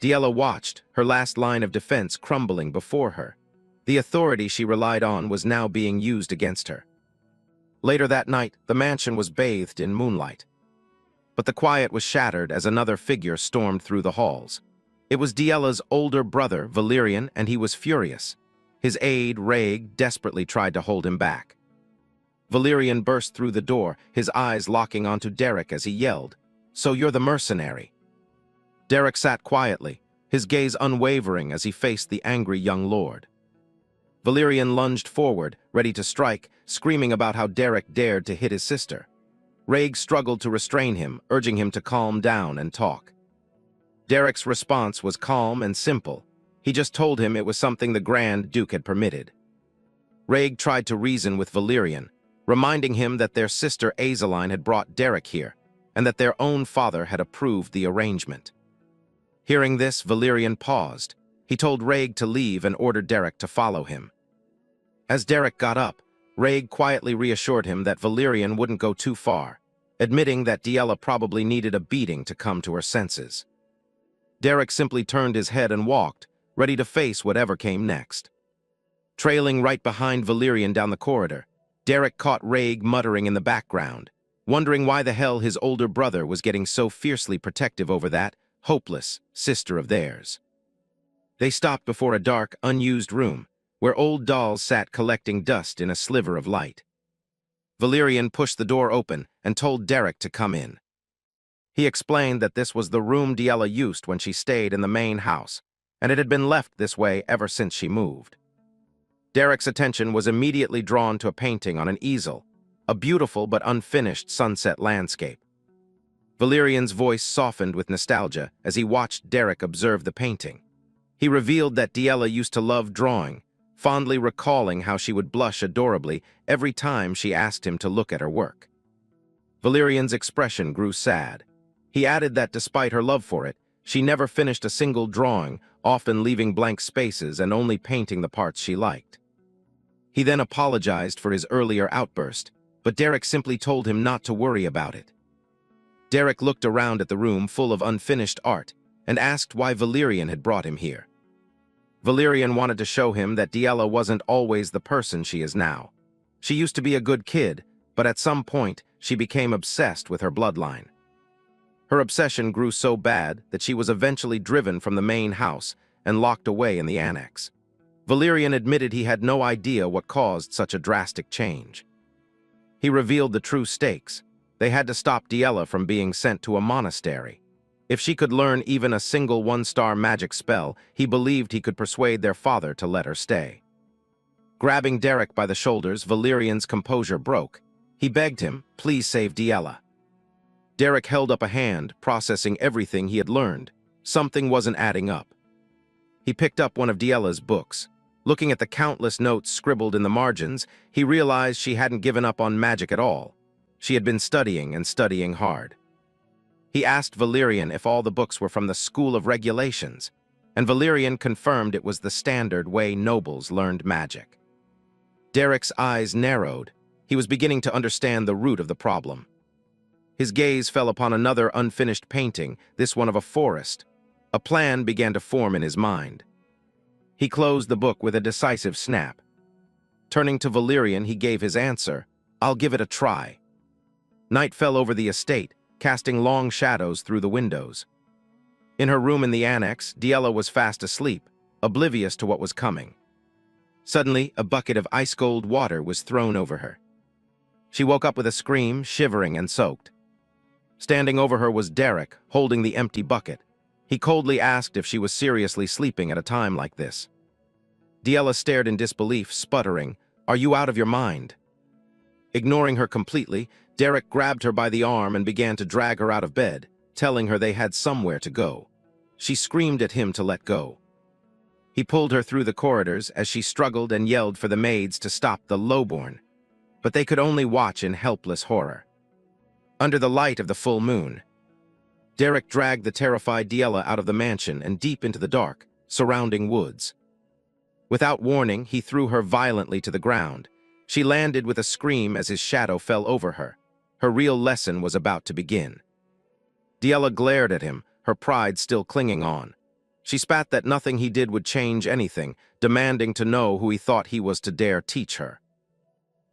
Diella watched, her last line of defense crumbling before her. The authority she relied on was now being used against her. Later that night, the mansion was bathed in moonlight. But the quiet was shattered as another figure stormed through the halls. It was Diella's older brother, Valerian, and he was furious. His aide, Reg, desperately tried to hold him back. Valerian burst through the door, his eyes locking onto Derek as he yelled, "So you're the mercenary." Derek sat quietly, his gaze unwavering as he faced the angry young lord. Valerian lunged forward, ready to strike, screaming about how Derek dared to hit his sister. Reg struggled to restrain him, urging him to calm down and talk. Derek's response was calm and simple. He just told him it was something the Grand Duke had permitted. Reg tried to reason with Valerian, reminding him that their sister Azeline had brought Derek here, and that their own father had approved the arrangement. Hearing this, Valerian paused. He told Reg to leave and ordered Derek to follow him. As Derek got up, Reg quietly reassured him that Valerian wouldn't go too far, admitting that Diella probably needed a beating to come to her senses. Derek simply turned his head and walked, ready to face whatever came next. Trailing right behind Valerian down the corridor, Derek caught Reg muttering in the background, wondering why the hell his older brother was getting so fiercely protective over that hopeless sister of theirs. They stopped before a dark, unused room, where old dolls sat collecting dust in a sliver of light. Valerian pushed the door open and told Derek to come in. He explained that this was the room Diella used when she stayed in the main house, and it had been left this way ever since she moved. Derek's attention was immediately drawn to a painting on an easel, a beautiful but unfinished sunset landscape. Valerian's voice softened with nostalgia as he watched Derek observe the painting. He revealed that Diella used to love drawing, fondly recalling how she would blush adorably every time she asked him to look at her work. Valerian's expression grew sad. He added that despite her love for it, she never finished a single drawing, often leaving blank spaces and only painting the parts she liked. He then apologized for his earlier outburst, but Derek simply told him not to worry about it. Derek looked around at the room full of unfinished art and asked why Valerian had brought him here. Valerian wanted to show him that Diella wasn't always the person she is now. She used to be a good kid, but at some point, she became obsessed with her bloodline. Her obsession grew so bad that she was eventually driven from the main house and locked away in the annex. Valerian admitted he had no idea what caused such a drastic change. He revealed the true stakes. They had to stop Diella from being sent to a monastery. If she could learn even a single one-star magic spell, he believed he could persuade their father to let her stay. Grabbing Derek by the shoulders, Valerian's composure broke. He begged him, please save Diella. Derek held up a hand, processing everything he had learned. Something wasn't adding up. He picked up one of Diella's books. Looking at the countless notes scribbled in the margins, he realized she hadn't given up on magic at all. She had been studying and studying hard. He asked Valerian if all the books were from the School of Regulations, and Valerian confirmed it was the standard way nobles learned magic. Derek's eyes narrowed. He was beginning to understand the root of the problem. His gaze fell upon another unfinished painting, this one of a forest. A plan began to form in his mind. He closed the book with a decisive snap. Turning to Valerian, he gave his answer, "I'll give it a try." Night fell over the estate, casting long shadows through the windows. In her room in the annex, Diella was fast asleep, oblivious to what was coming. Suddenly, a bucket of ice-cold water was thrown over her. She woke up with a scream, shivering and soaked. Standing over her was Derek, holding the empty bucket. He coldly asked if she was seriously sleeping at a time like this. Diella stared in disbelief, sputtering, "Are you out of your mind?" Ignoring her completely, Derek grabbed her by the arm and began to drag her out of bed, telling her they had somewhere to go. She screamed at him to let go. He pulled her through the corridors as she struggled and yelled for the maids to stop the lowborn, but they could only watch in helpless horror. Under the light of the full moon, Derek dragged the terrified Diella out of the mansion and deep into the dark, surrounding woods. Without warning, he threw her violently to the ground. She landed with a scream as his shadow fell over her. Her real lesson was about to begin. Diella glared at him, her pride still clinging on. She spat that nothing he did would change anything, demanding to know who he thought he was to dare teach her.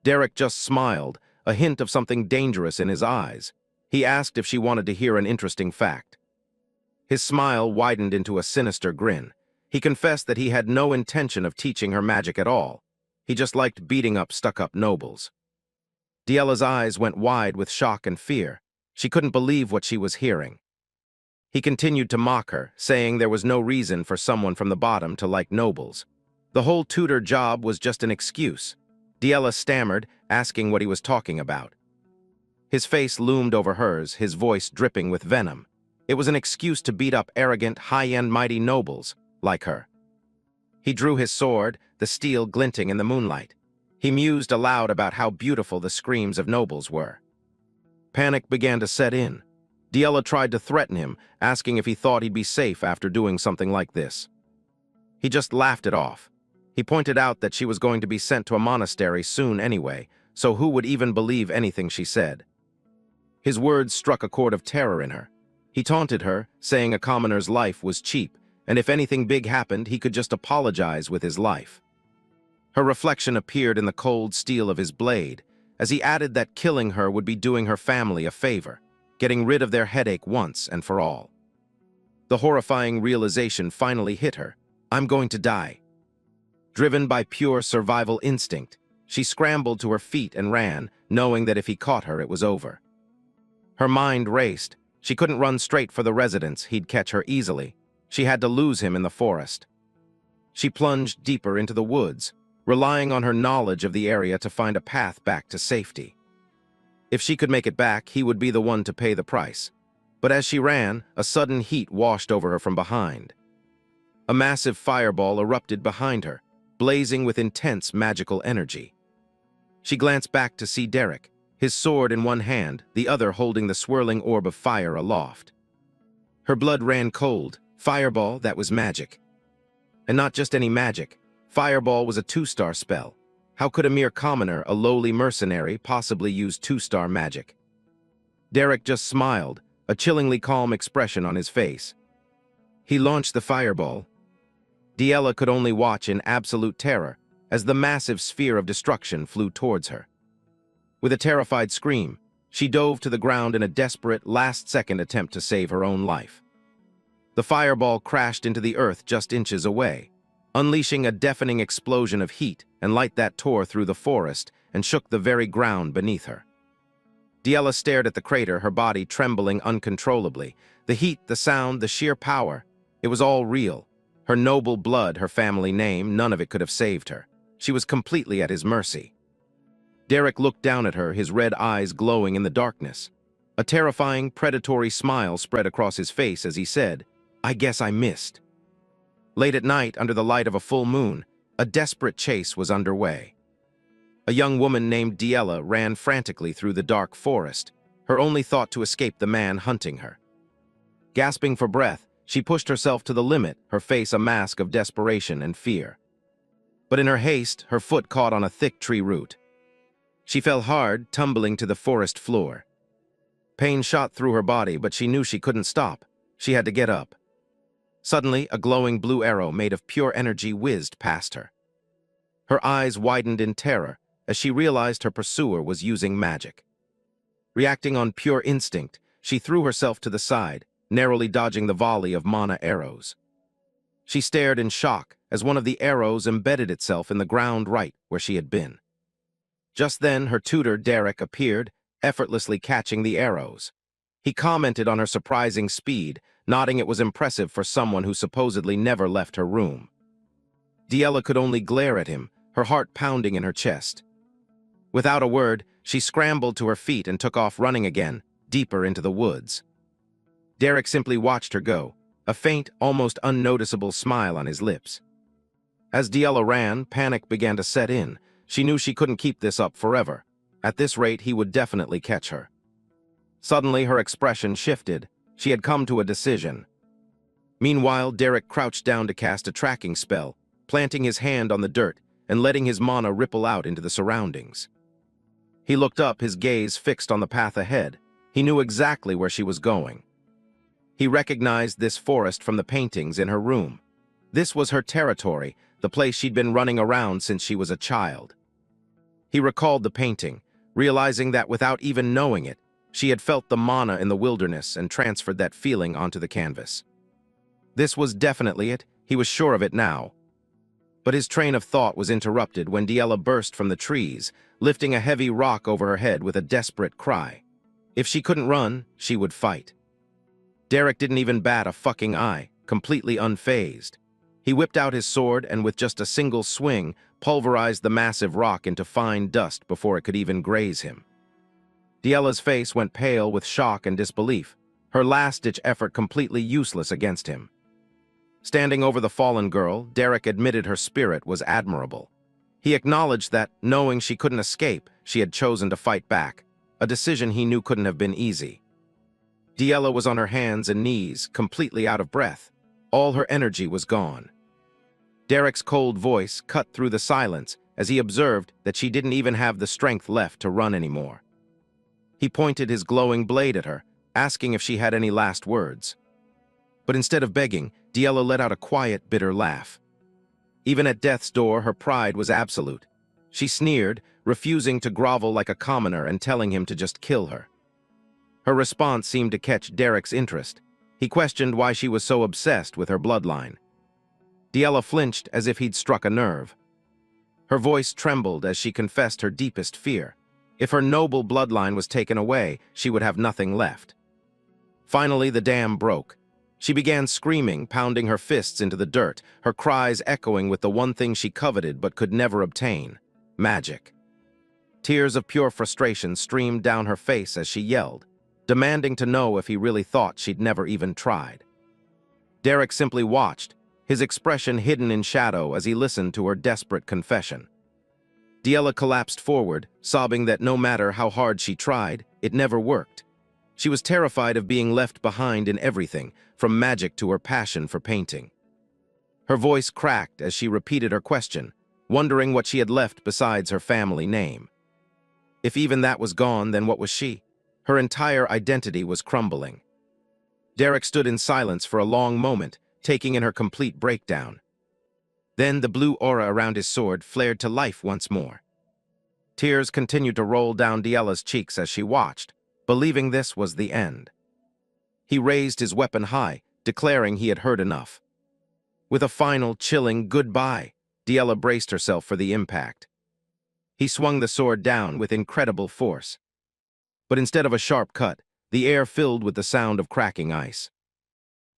Derek just smiled, a hint of something dangerous in his eyes. He asked if she wanted to hear an interesting fact. His smile widened into a sinister grin. He confessed that he had no intention of teaching her magic at all. He just liked beating up stuck-up nobles. Diella's eyes went wide with shock and fear. She couldn't believe what she was hearing. He continued to mock her, saying there was no reason for someone from the bottom to like nobles. The whole tutor job was just an excuse. Diella stammered, asking what he was talking about. His face loomed over hers, his voice dripping with venom. It was an excuse to beat up arrogant, high-end mighty nobles like her. He drew his sword, the steel glinting in the moonlight. He mused aloud about how beautiful the screams of nobles were. Panic began to set in. Diella tried to threaten him, asking if he thought he'd be safe after doing something like this. He just laughed it off. He pointed out that she was going to be sent to a monastery soon anyway, so who would even believe anything she said? His words struck a chord of terror in her. He taunted her, saying a commoner's life was cheap, and if anything big happened, he could just apologize with his life. Her reflection appeared in the cold steel of his blade, as he added that killing her would be doing her family a favor, getting rid of their headache once and for all. The horrifying realization finally hit her. I'm going to die. Driven by pure survival instinct, she scrambled to her feet and ran, knowing that if he caught her, it was over. Her mind raced. She couldn't run straight for the residence. He'd catch her easily. She had to lose him in the forest. She plunged deeper into the woods, relying on her knowledge of the area to find a path back to safety. If she could make it back, he would be the one to pay the price. But as she ran, a sudden heat washed over her from behind. A massive fireball erupted behind her, blazing with intense magical energy. She glanced back to see Derek, his sword in one hand, the other holding the swirling orb of fire aloft. Her blood ran cold. Fireball, that was magic. And not just any magic. Fireball was a 2-star spell. How could a mere commoner, a lowly mercenary, possibly use 2-star magic? Derek just smiled, a chillingly calm expression on his face. He launched the fireball. Diella could only watch in absolute terror as the massive sphere of destruction flew towards her. With a terrified scream, she dove to the ground in a desperate, last-second attempt to save her own life. The fireball crashed into the earth just inches away, unleashing a deafening explosion of heat and light that tore through the forest and shook the very ground beneath her. Diella stared at the crater, her body trembling uncontrollably. The heat, the sound, the sheer power. It was all real. Her noble blood, her family name, none of it could have saved her. She was completely at his mercy. Derek looked down at her, his red eyes glowing in the darkness. A terrifying, predatory smile spread across his face as he said, "I guess I missed." Late at night, under the light of a full moon, a desperate chase was underway. A young woman named Diella ran frantically through the dark forest, her only thought to escape the man hunting her. Gasping for breath, she pushed herself to the limit, her face a mask of desperation and fear. But in her haste, her foot caught on a thick tree root. She fell hard, tumbling to the forest floor. Pain shot through her body, but she knew she couldn't stop. She had to get up. Suddenly, a glowing blue arrow made of pure energy whizzed past her. Her eyes widened in terror as she realized her pursuer was using magic. Reacting on pure instinct, she threw herself to the side, narrowly dodging the volley of mana arrows. She stared in shock as one of the arrows embedded itself in the ground right where she had been. Just then, her tutor, Derek, appeared, effortlessly catching the arrows. He commented on her surprising speed, nodding it was impressive for someone who supposedly never left her room. Diella could only glare at him, her heart pounding in her chest. Without a word, she scrambled to her feet and took off running again, deeper into the woods. Derek simply watched her go, a faint, almost unnoticeable smile on his lips. As Diella ran, panic began to set in. She knew she couldn't keep this up forever. At this rate, he would definitely catch her. Suddenly, her expression shifted. She had come to a decision. Meanwhile, Derek crouched down to cast a tracking spell, planting his hand on the dirt and letting his mana ripple out into the surroundings. He looked up, his gaze fixed on the path ahead. He knew exactly where she was going. He recognized this forest from the paintings in her room. This was her territory, the place she'd been running around since she was a child. He recalled the painting, realizing that without even knowing it, she had felt the mana in the wilderness and transferred that feeling onto the canvas. This was definitely it, he was sure of it now. But his train of thought was interrupted when Diella burst from the trees, lifting a heavy rock over her head with a desperate cry. If she couldn't run, she would fight. Derek didn't even bat a fucking eye, completely unfazed. He whipped out his sword and with just a single swing, pulverized the massive rock into fine dust before it could even graze him. Diella's face went pale with shock and disbelief, her last-ditch effort completely useless against him. Standing over the fallen girl, Derek admitted her spirit was admirable. He acknowledged that, knowing she couldn't escape, she had chosen to fight back, a decision he knew couldn't have been easy. Diella was on her hands and knees, completely out of breath. All her energy was gone. Derek's cold voice cut through the silence as he observed that she didn't even have the strength left to run anymore. He pointed his glowing blade at her, asking if she had any last words. But instead of begging, Diella let out a quiet, bitter laugh. Even at death's door, her pride was absolute. She sneered, refusing to grovel like a commoner and telling him to just kill her. Her response seemed to catch Derek's interest. He questioned why she was so obsessed with her bloodline. Diella flinched as if he'd struck a nerve. Her voice trembled as she confessed her deepest fear. If her noble bloodline was taken away, she would have nothing left. Finally, the dam broke. She began screaming, pounding her fists into the dirt, her cries echoing with the one thing she coveted but could never obtain: magic. Tears of pure frustration streamed down her face as she yelled, demanding to know if he really thought she'd never even tried. Derek simply watched, his expression hidden in shadow as he listened to her desperate confession. Diella collapsed forward, sobbing that no matter how hard she tried, it never worked. She was terrified of being left behind in everything, from magic to her passion for painting. Her voice cracked as she repeated her question, wondering what she had left besides her family name. If even that was gone, then what was she? Her entire identity was crumbling. Derek stood in silence for a long moment, taking in her complete breakdown. Then the blue aura around his sword flared to life once more. Tears continued to roll down Diella's cheeks as she watched, believing this was the end. He raised his weapon high, declaring he had heard enough. With a final, chilling goodbye, Diella braced herself for the impact. He swung the sword down with incredible force. But instead of a sharp cut, the air filled with the sound of cracking ice.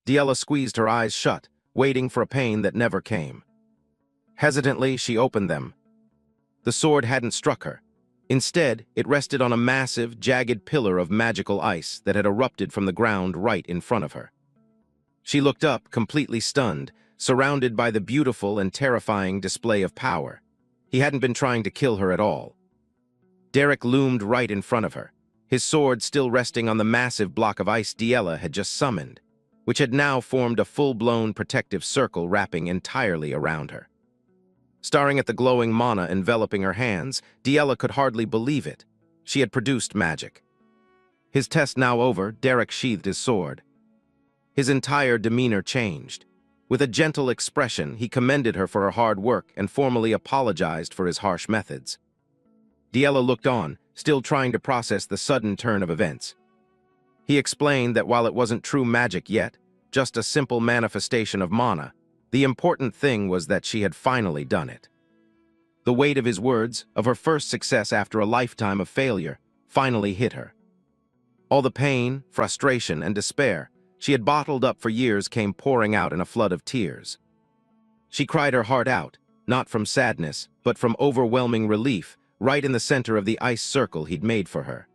Diella squeezed her eyes shut, waiting for a pain that never came. Hesitantly, she opened them. The sword hadn't struck her. Instead, it rested on a massive, jagged pillar of magical ice that had erupted from the ground right in front of her. She looked up, completely stunned, surrounded by the beautiful and terrifying display of power. He hadn't been trying to kill her at all. Derek loomed right in front of her, his sword still resting on the massive block of ice Diella had just summoned, which had now formed a full-blown protective circle wrapping entirely around her. Staring at the glowing mana enveloping her hands, Diella could hardly believe it. She had produced magic. His test now over, Derek sheathed his sword. His entire demeanor changed. With a gentle expression, he commended her for her hard work and formally apologized for his harsh methods. Diella looked on, still trying to process the sudden turn of events. He explained that while it wasn't true magic yet, just a simple manifestation of mana, the important thing was that she had finally done it. The weight of his words, of her first success after a lifetime of failure, finally hit her. All the pain, frustration, and despair she had bottled up for years came pouring out in a flood of tears. She cried her heart out, not from sadness, but from overwhelming relief, right in the center of the ice circle he'd made for her.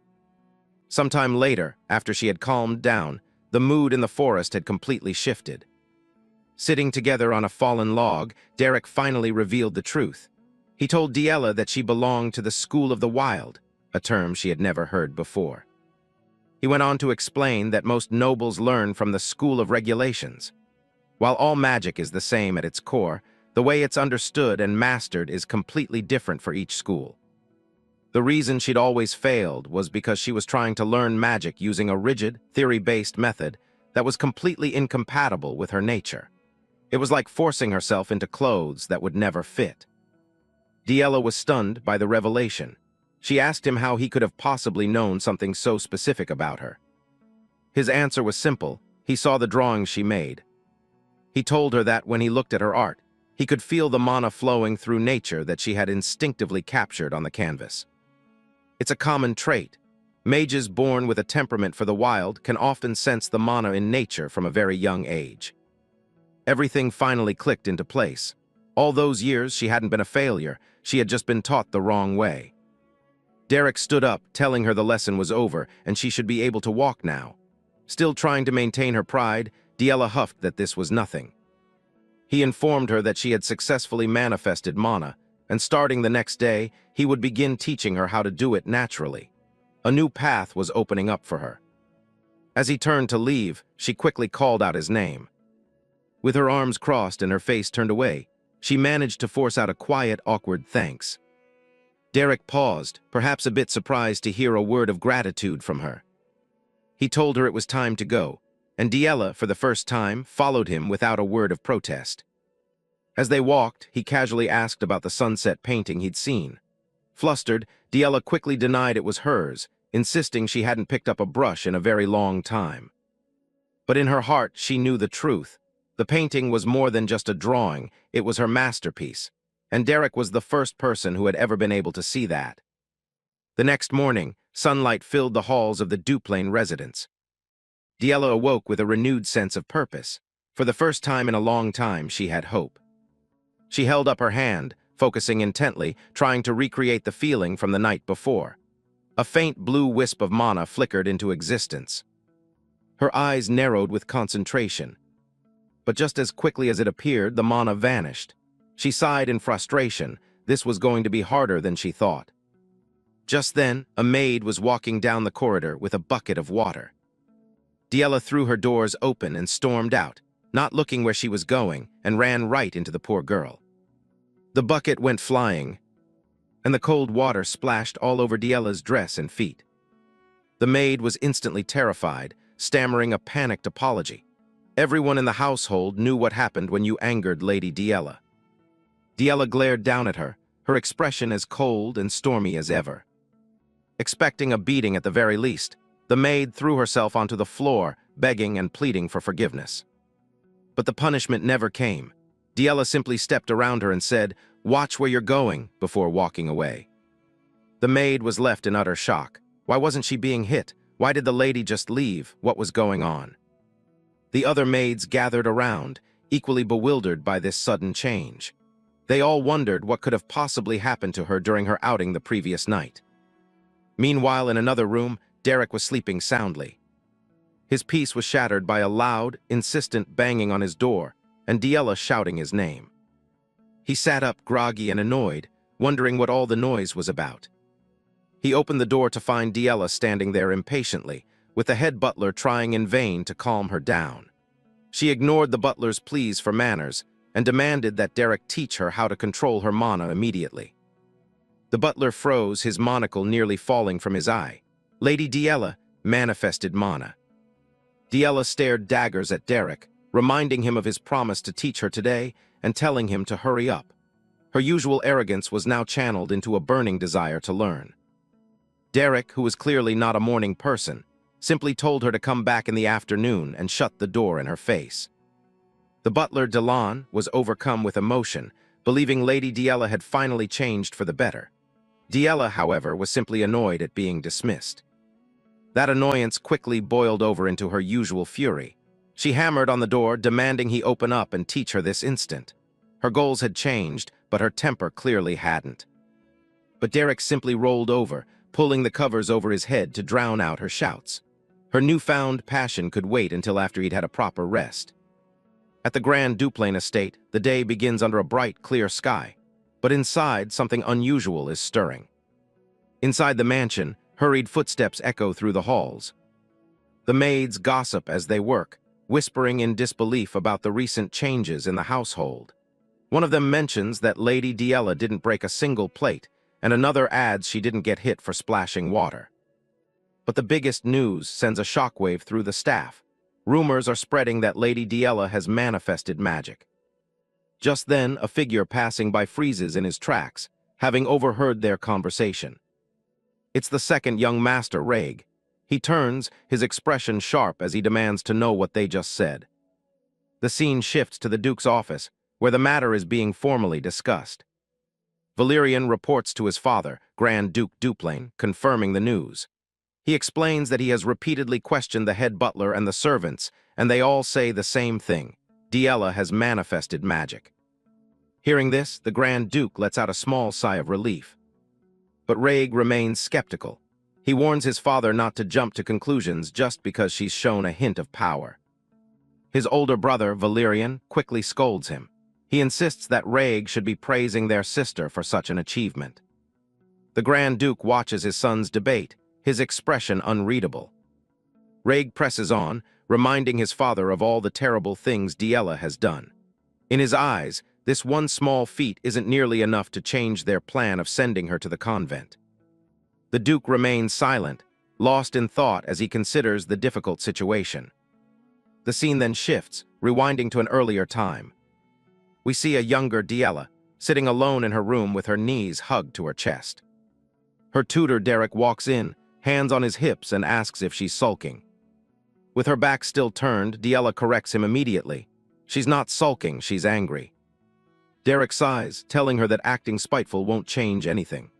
Sometime later, after she had calmed down, the mood in the forest had completely shifted. Sitting together on a fallen log, Derek finally revealed the truth. He told Diella that she belonged to the School of the Wild, a term she had never heard before. He went on to explain that most nobles learn from the School of Regulations. While all magic is the same at its core, the way it's understood and mastered is completely different for each school. The reason she'd always failed was because she was trying to learn magic using a rigid, theory-based method that was completely incompatible with her nature. It was like forcing herself into clothes that would never fit. Diella was stunned by the revelation. She asked him how he could have possibly known something so specific about her. His answer was simple. He saw the drawings she made. He told her that when he looked at her art, he could feel the mana flowing through nature that she had instinctively captured on the canvas. It's a common trait. Mages born with a temperament for the wild can often sense the mana in nature from a very young age. Everything finally clicked into place. All those years she hadn't been a failure, she had just been taught the wrong way. Derek stood up, telling her the lesson was over and she should be able to walk now. Still trying to maintain her pride, Diella huffed that this was nothing. He informed her that she had successfully manifested mana, and starting the next day, he would begin teaching her how to do it naturally. A new path was opening up for her. As he turned to leave, she quickly called out his name. With her arms crossed and her face turned away, she managed to force out a quiet, awkward thanks. Derek paused, perhaps a bit surprised to hear a word of gratitude from her. He told her it was time to go, and Diella, for the first time, followed him without a word of protest. As they walked, he casually asked about the sunset painting he'd seen. Flustered, Diella quickly denied it was hers, insisting she hadn't picked up a brush in a very long time. But in her heart, she knew the truth. The painting was more than just a drawing, it was her masterpiece, and Derek was the first person who had ever been able to see that. The next morning, sunlight filled the halls of the Duplain residence. Diella awoke with a renewed sense of purpose. For the first time in a long time, she had hope. She held up her hand, focusing intently, trying to recreate the feeling from the night before. A faint blue wisp of mana flickered into existence. Her eyes narrowed with concentration. But just as quickly as it appeared, the mana vanished. She sighed in frustration. This was going to be harder than she thought. Just then, a maid was walking down the corridor with a bucket of water. Diella threw her doors open and stormed out, not looking where she was going, and ran right into the poor girl. The bucket went flying, and the cold water splashed all over Diella's dress and feet. The maid was instantly terrified, stammering a panicked apology. Everyone in the household knew what happened when you angered Lady Diella. Diella glared down at her, her expression as cold and stormy as ever. Expecting a beating at the very least, the maid threw herself onto the floor, begging and pleading for forgiveness. But the punishment never came. Diella simply stepped around her and said, "Watch where you're going," before walking away. The maid was left in utter shock. Why wasn't she being hit? Why did the lady just leave? What was going on? The other maids gathered around, equally bewildered by this sudden change. They all wondered what could have possibly happened to her during her outing the previous night. Meanwhile, in another room, Derek was sleeping soundly. His peace was shattered by a loud, insistent banging on his door, and Diella shouting his name. He sat up groggy and annoyed, wondering what all the noise was about. He opened the door to find Diella standing there impatiently, with the head butler trying in vain to calm her down. She ignored the butler's pleas for manners and demanded that Derek teach her how to control her mana immediately. The butler froze, his monocle nearly falling from his eye. Lady Diella manifested mana. Diella stared daggers at Derek, reminding him of his promise to teach her today and telling him to hurry up. Her usual arrogance was now channeled into a burning desire to learn. Derek, who was clearly not a morning person, simply told her to come back in the afternoon and shut the door in her face. The butler, Delon, was overcome with emotion, believing Lady Diella had finally changed for the better. Diella, however, was simply annoyed at being dismissed. That annoyance quickly boiled over into her usual fury. She hammered on the door, demanding he open up and teach her this instant. Her goals had changed, but her temper clearly hadn't. But Derek simply rolled over, pulling the covers over his head to drown out her shouts. Her newfound passion could wait until after he'd had a proper rest. At the Grand Duplain estate, the day begins under a bright, clear sky. But inside, something unusual is stirring. Inside the mansion, hurried footsteps echo through the halls. The maids gossip as they work, whispering in disbelief about the recent changes in the household. One of them mentions that Lady Diella didn't break a single plate, and another adds she didn't get hit for splashing water. But the biggest news sends a shockwave through the staff. Rumors are spreading that Lady Diella has manifested magic. Just then, a figure passing by freezes in his tracks, having overheard their conversation. It's the second young master, Reg. He turns, his expression sharp as he demands to know what they just said. The scene shifts to the Duke's office, where the matter is being formally discussed. Valerian reports to his father, Grand Duke Duplain, confirming the news. He explains that he has repeatedly questioned the head butler and the servants, and they all say the same thing. Diella has manifested magic. Hearing this, the Grand Duke lets out a small sigh of relief. But Reg remains skeptical. He warns his father not to jump to conclusions just because she's shown a hint of power. His older brother, Valerian, quickly scolds him. He insists that Reg should be praising their sister for such an achievement. The Grand Duke watches his son's debate, his expression unreadable. Reg presses on, reminding his father of all the terrible things Diella has done. In his eyes, this one small feat isn't nearly enough to change their plan of sending her to the convent. The Duke remains silent, lost in thought as he considers the difficult situation. The scene then shifts, rewinding to an earlier time. We see a younger Diella, sitting alone in her room with her knees hugged to her chest. Her tutor, Derek, walks in, hands on his hips, and asks if she's sulking. With her back still turned, Diella corrects him immediately. She's not sulking, she's angry. Derek sighs, telling her that acting spiteful won't change anything.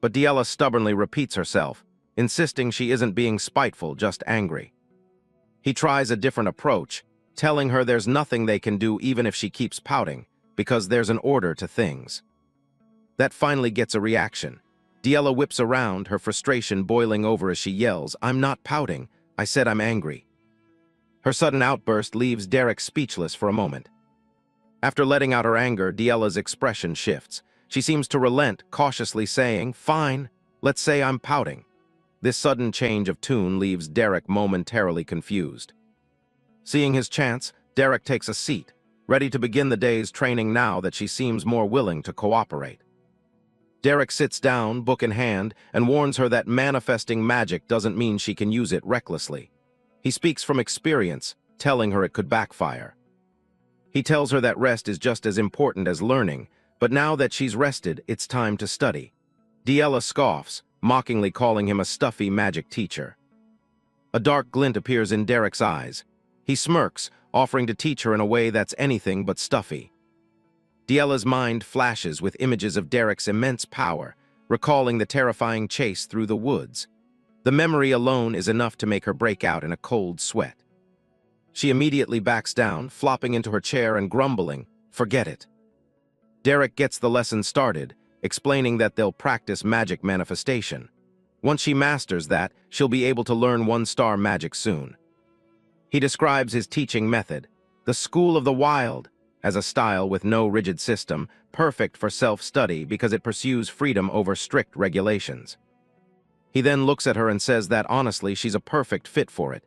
But Diella stubbornly repeats herself, insisting she isn't being spiteful, just angry. He tries a different approach, telling her there's nothing they can do even if she keeps pouting, because there's an order to things. That finally gets a reaction. Diella whips around, her frustration boiling over as she yells, "I'm not pouting, I said I'm angry." Her sudden outburst leaves Derek speechless for a moment. After letting out her anger, Diella's expression shifts. She seems to relent, cautiously saying, "Fine, let's say I'm pouting." This sudden change of tune leaves Derek momentarily confused. Seeing his chance, Derek takes a seat, ready to begin the day's training now that she seems more willing to cooperate. Derek sits down, book in hand, and warns her that manifesting magic doesn't mean she can use it recklessly. He speaks from experience, telling her it could backfire. He tells her that rest is just as important as learning, but now that she's rested, it's time to study. Diella scoffs, mockingly calling him a stuffy magic teacher. A dark glint appears in Derek's eyes. He smirks, offering to teach her in a way that's anything but stuffy. Diella's mind flashes with images of Derek's immense power, recalling the terrifying chase through the woods. The memory alone is enough to make her break out in a cold sweat. She immediately backs down, flopping into her chair and grumbling, "Forget it." Derek gets the lesson started, explaining that they'll practice magic manifestation. Once she masters that, she'll be able to learn one-star magic soon. He describes his teaching method, the School of the Wild, as a style with no rigid system, perfect for self-study because it pursues freedom over strict regulations. He then looks at her and says that honestly she's a perfect fit for it.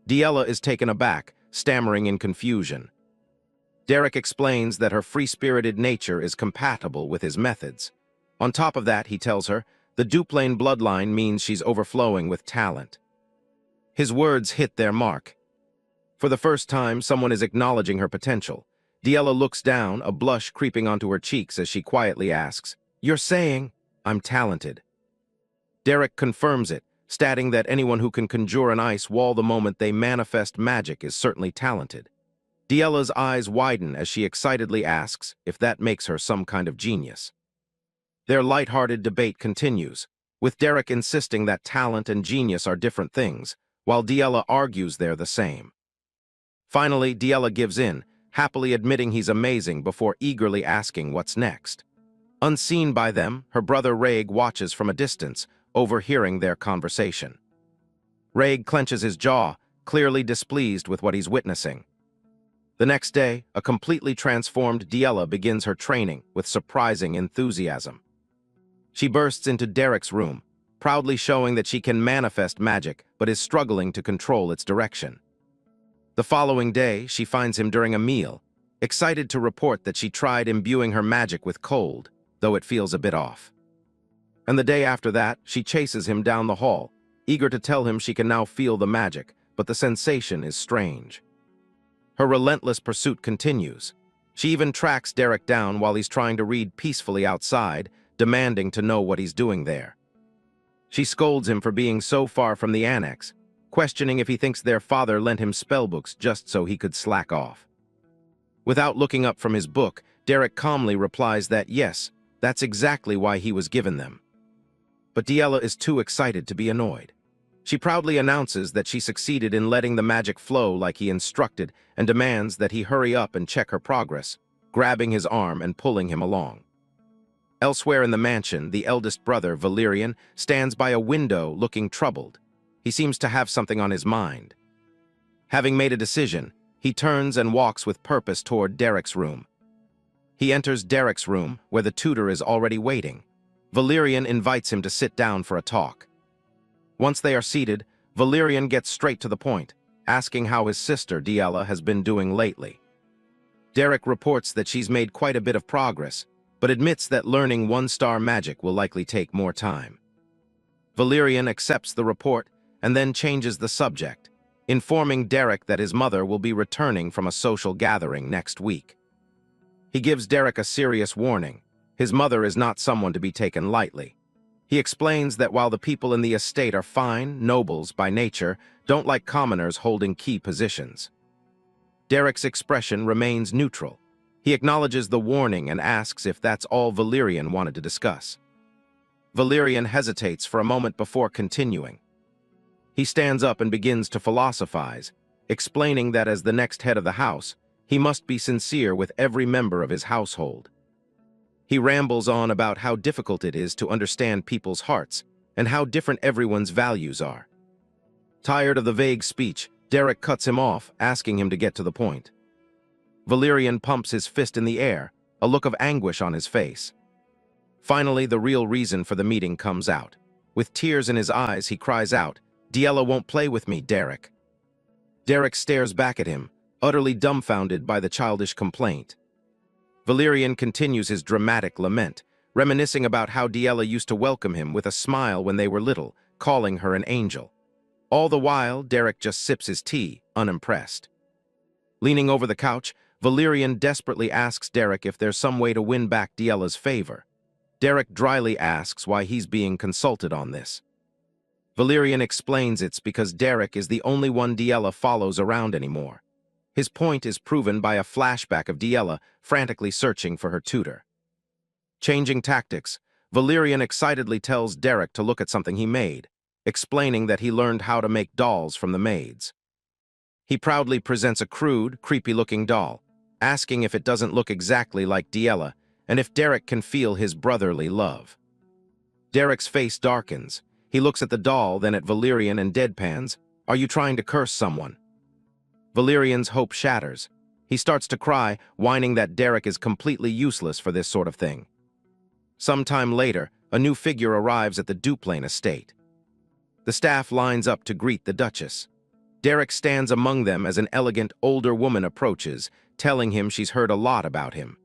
Diella is taken aback, stammering in confusion. Derek explains that her free-spirited nature is compatible with his methods. On top of that, he tells her, the Duplain bloodline means she's overflowing with talent. His words hit their mark. For the first time, someone is acknowledging her potential. Diella looks down, a blush creeping onto her cheeks as she quietly asks, "You're saying I'm talented?" Derek confirms it, stating that anyone who can conjure an ice wall the moment they manifest magic is certainly talented. Diella's eyes widen as she excitedly asks if that makes her some kind of genius. Their light-hearted debate continues, with Derek insisting that talent and genius are different things, while Diella argues they're the same. Finally, Diella gives in, happily admitting he's amazing before eagerly asking what's next. Unseen by them, her brother Raig watches from a distance, overhearing their conversation. Raig clenches his jaw, clearly displeased with what he's witnessing. The next day, a completely transformed Diella begins her training with surprising enthusiasm. She bursts into Derek's room, proudly showing that she can manifest magic but is struggling to control its direction. The following day, she finds him during a meal, excited to report that she tried imbuing her magic with cold, though it feels a bit off. And the day after that, she chases him down the hall, eager to tell him she can now feel the magic, but the sensation is strange. Her relentless pursuit continues. She even tracks Derek down while he's trying to read peacefully outside, demanding to know what he's doing there. She scolds him for being so far from the annex, questioning if he thinks their father lent him spellbooks just so he could slack off. Without looking up from his book, Derek calmly replies that yes, that's exactly why he was given them. But Diella is too excited to be annoyed. She proudly announces that she succeeded in letting the magic flow like he instructed and demands that he hurry up and check her progress, grabbing his arm and pulling him along. Elsewhere in the mansion, the eldest brother, Valerian, stands by a window looking troubled. He seems to have something on his mind. Having made a decision, he turns and walks with purpose toward Derek's room. He enters Derek's room, where the tutor is already waiting. Valerian invites him to sit down for a talk. Once they are seated, Valerian gets straight to the point, asking how his sister, Diella, has been doing lately. Derek reports that she's made quite a bit of progress, but admits that learning one-star magic will likely take more time. Valerian accepts the report and then changes the subject, informing Derek that his mother will be returning from a social gathering next week. He gives Derek a serious warning. His mother is not someone to be taken lightly. He explains that while the people in the estate are fine, nobles by nature, don't like commoners holding key positions. Derek's expression remains neutral. He acknowledges the warning and asks if that's all Valerian wanted to discuss. Valerian hesitates for a moment before continuing. He stands up and begins to philosophize, explaining that as the next head of the house, he must be sincere with every member of his household. He rambles on about how difficult it is to understand people's hearts and how different everyone's values are. Tired of the vague speech, Derek cuts him off, asking him to get to the point. Valerian pumps his fist in the air, a look of anguish on his face. Finally, the real reason for the meeting comes out. With tears in his eyes, he cries out, "Diella won't play with me, Derek." Derek stares back at him, utterly dumbfounded by the childish complaint. Valerian continues his dramatic lament, reminiscing about how Diella used to welcome him with a smile when they were little, calling her an angel. All the while, Derek just sips his tea, unimpressed. Leaning over the couch, Valerian desperately asks Derek if there's some way to win back Diella's favor. Derek dryly asks why he's being consulted on this. Valerian explains it's because Derek is the only one Diella follows around anymore. His point is proven by a flashback of Diella frantically searching for her tutor. Changing tactics, Valerian excitedly tells Derek to look at something he made, explaining that he learned how to make dolls from the maids. He proudly presents a crude, creepy-looking doll, asking if it doesn't look exactly like Diella and if Derek can feel his brotherly love. Derek's face darkens. He looks at the doll, then at Valerian and deadpans, "Are you trying to curse someone?" Valerian's hope shatters. He starts to cry, whining that Derek is completely useless for this sort of thing. Sometime later, a new figure arrives at the Duplain estate. The staff lines up to greet the Duchess. Derek stands among them as an elegant, older woman approaches, telling him she's heard a lot about him.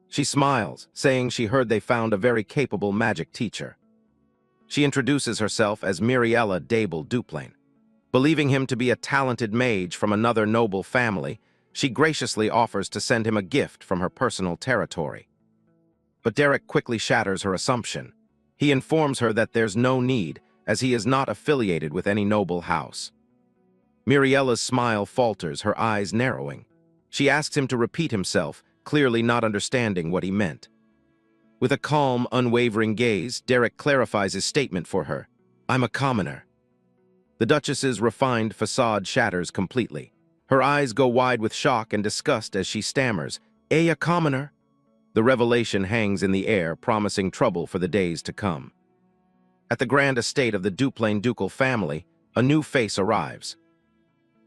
She smiles, saying she heard they found a very capable magic teacher. She introduces herself as Miriella Dable Duplain. Believing him to be a talented mage from another noble family, she graciously offers to send him a gift from her personal territory. But Derek quickly shatters her assumption. He informs her that there's no need, as he is not affiliated with any noble house. Miriella's smile falters, her eyes narrowing. She asks him to repeat himself, clearly not understanding what he meant. With a calm, unwavering gaze, Derek clarifies his statement for her. "I'm a commoner." The Duchess's refined facade shatters completely. Her eyes go wide with shock and disgust as she stammers, "A commoner?" The revelation hangs in the air, promising trouble for the days to come. At the grand estate of the Duplain ducal family, a new face arrives.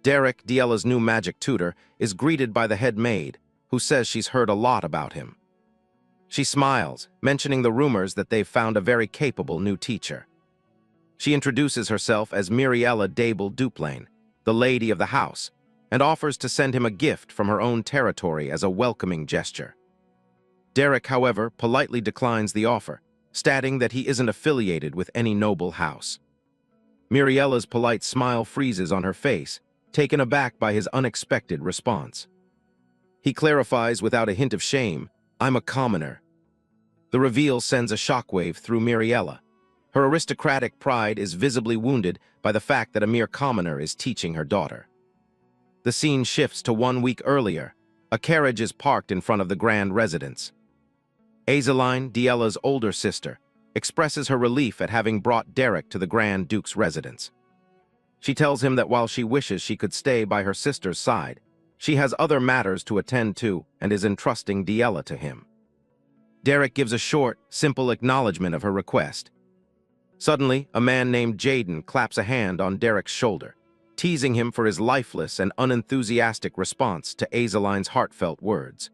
Derek, Diella's new magic tutor, is greeted by the head maid, who says she's heard a lot about him. She smiles, mentioning the rumors that they've found a very capable new teacher. She introduces herself as Miriella Dable Duplain, the lady of the house, and offers to send him a gift from her own territory as a welcoming gesture. Derek, however, politely declines the offer, stating that he isn't affiliated with any noble house. Miriella's polite smile freezes on her face, taken aback by his unexpected response. He clarifies without a hint of shame, "I'm a commoner." The reveal sends a shockwave through Miriella. Her aristocratic pride is visibly wounded by the fact that a mere commoner is teaching her daughter. The scene shifts to 1 week earlier. A carriage is parked in front of the grand residence. Azeline, Diella's older sister, expresses her relief at having brought Derek to the Grand Duke's residence. She tells him that while she wishes she could stay by her sister's side, she has other matters to attend to and is entrusting Diella to him. Derek gives a short, simple acknowledgement of her request. Suddenly, a man named Jaden claps a hand on Derek's shoulder, teasing him for his lifeless and unenthusiastic response to Azeline's heartfelt words.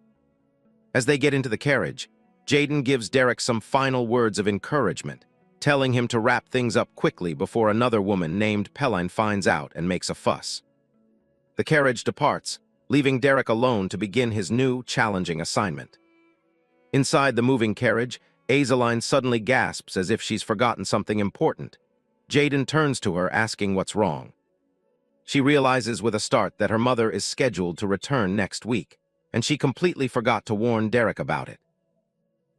As they get into the carriage, Jaden gives Derek some final words of encouragement, telling him to wrap things up quickly before another woman named Pelline finds out and makes a fuss. The carriage departs, leaving Derek alone to begin his new, challenging assignment. Inside the moving carriage, Azeline suddenly gasps as if she's forgotten something important. Jaden turns to her, asking what's wrong. She realizes with a start that her mother is scheduled to return next week, and she completely forgot to warn Derek about it.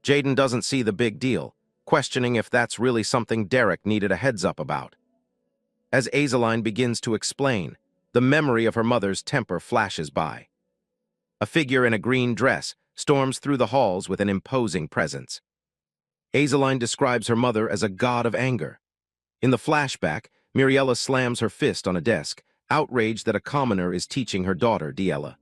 Jaden doesn't see the big deal, questioning if that's really something Derek needed a heads-up about. As Azeline begins to explain, the memory of her mother's temper flashes by. A figure in a green dress storms through the halls with an imposing presence. Azeline describes her mother as a god of anger. In the flashback, Miriella slams her fist on a desk, outraged that a commoner is teaching her daughter, Diella.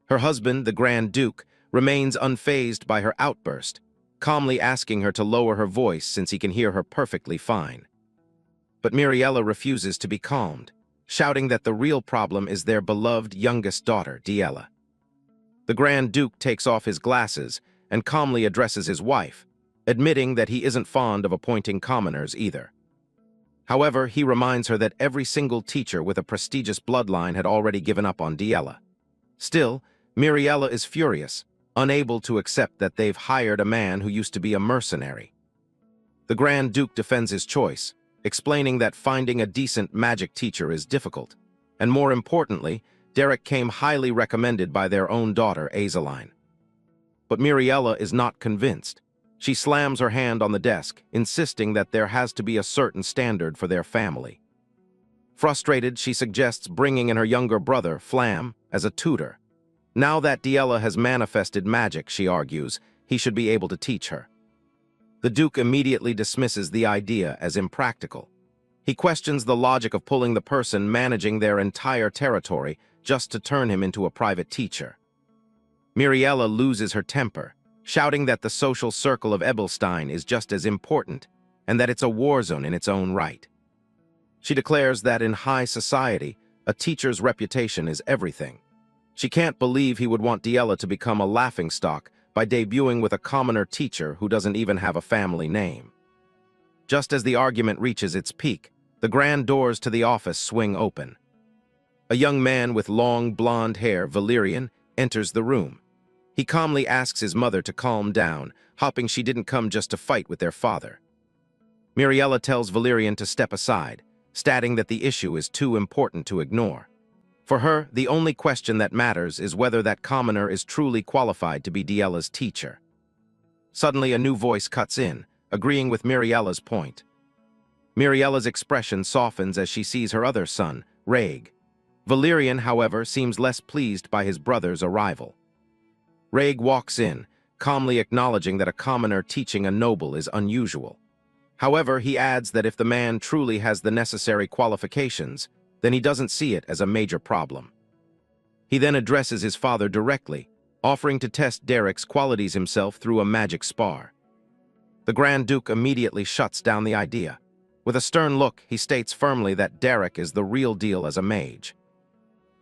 Her husband, the Grand Duke, remains unfazed by her outburst, calmly asking her to lower her voice since he can hear her perfectly fine. But Miriella refuses to be calmed, shouting that the real problem is their beloved youngest daughter, Diella. The Grand Duke takes off his glasses and calmly addresses his wife, admitting that he isn't fond of appointing commoners either. However, he reminds her that every single teacher with a prestigious bloodline had already given up on Diella. Still, Miriella is furious, unable to accept that they've hired a man who used to be a mercenary. The Grand Duke defends his choice, explaining that finding a decent magic teacher is difficult, and more importantly, Derek came highly recommended by their own daughter, Azeline. But Miriella is not convinced. She slams her hand on the desk, insisting that there has to be a certain standard for their family. Frustrated, she suggests bringing in her younger brother, Flam, as a tutor. Now that Diella has manifested magic, she argues, he should be able to teach her. The Duke immediately dismisses the idea as impractical. He questions the logic of pulling the person managing their entire territory just to turn him into a private teacher. Miriella loses her temper, shouting that the social circle of Ebelstein is just as important and that it's a war zone in its own right. She declares that in high society, a teacher's reputation is everything. She can't believe he would want Diella to become a laughingstock by debuting with a commoner teacher who doesn't even have a family name. Just as the argument reaches its peak, the grand doors to the office swing open. A young man with long blonde hair, Valerian, enters the room. He calmly asks his mother to calm down, hoping she didn't come just to fight with their father. Miriella tells Valerian to step aside, stating that the issue is too important to ignore. For her, the only question that matters is whether that commoner is truly qualified to be Diella's teacher. Suddenly, a new voice cuts in, agreeing with Miriella's point. Miriella's expression softens as she sees her other son, Raig. Valerian, however, seems less pleased by his brother's arrival. Raig walks in, calmly acknowledging that a commoner teaching a noble is unusual. However, he adds that if the man truly has the necessary qualifications, then he doesn't see it as a major problem. He then addresses his father directly, offering to test Derek's qualities himself through a magic spar. The Grand Duke immediately shuts down the idea. With a stern look, he states firmly that Derek is the real deal as a mage.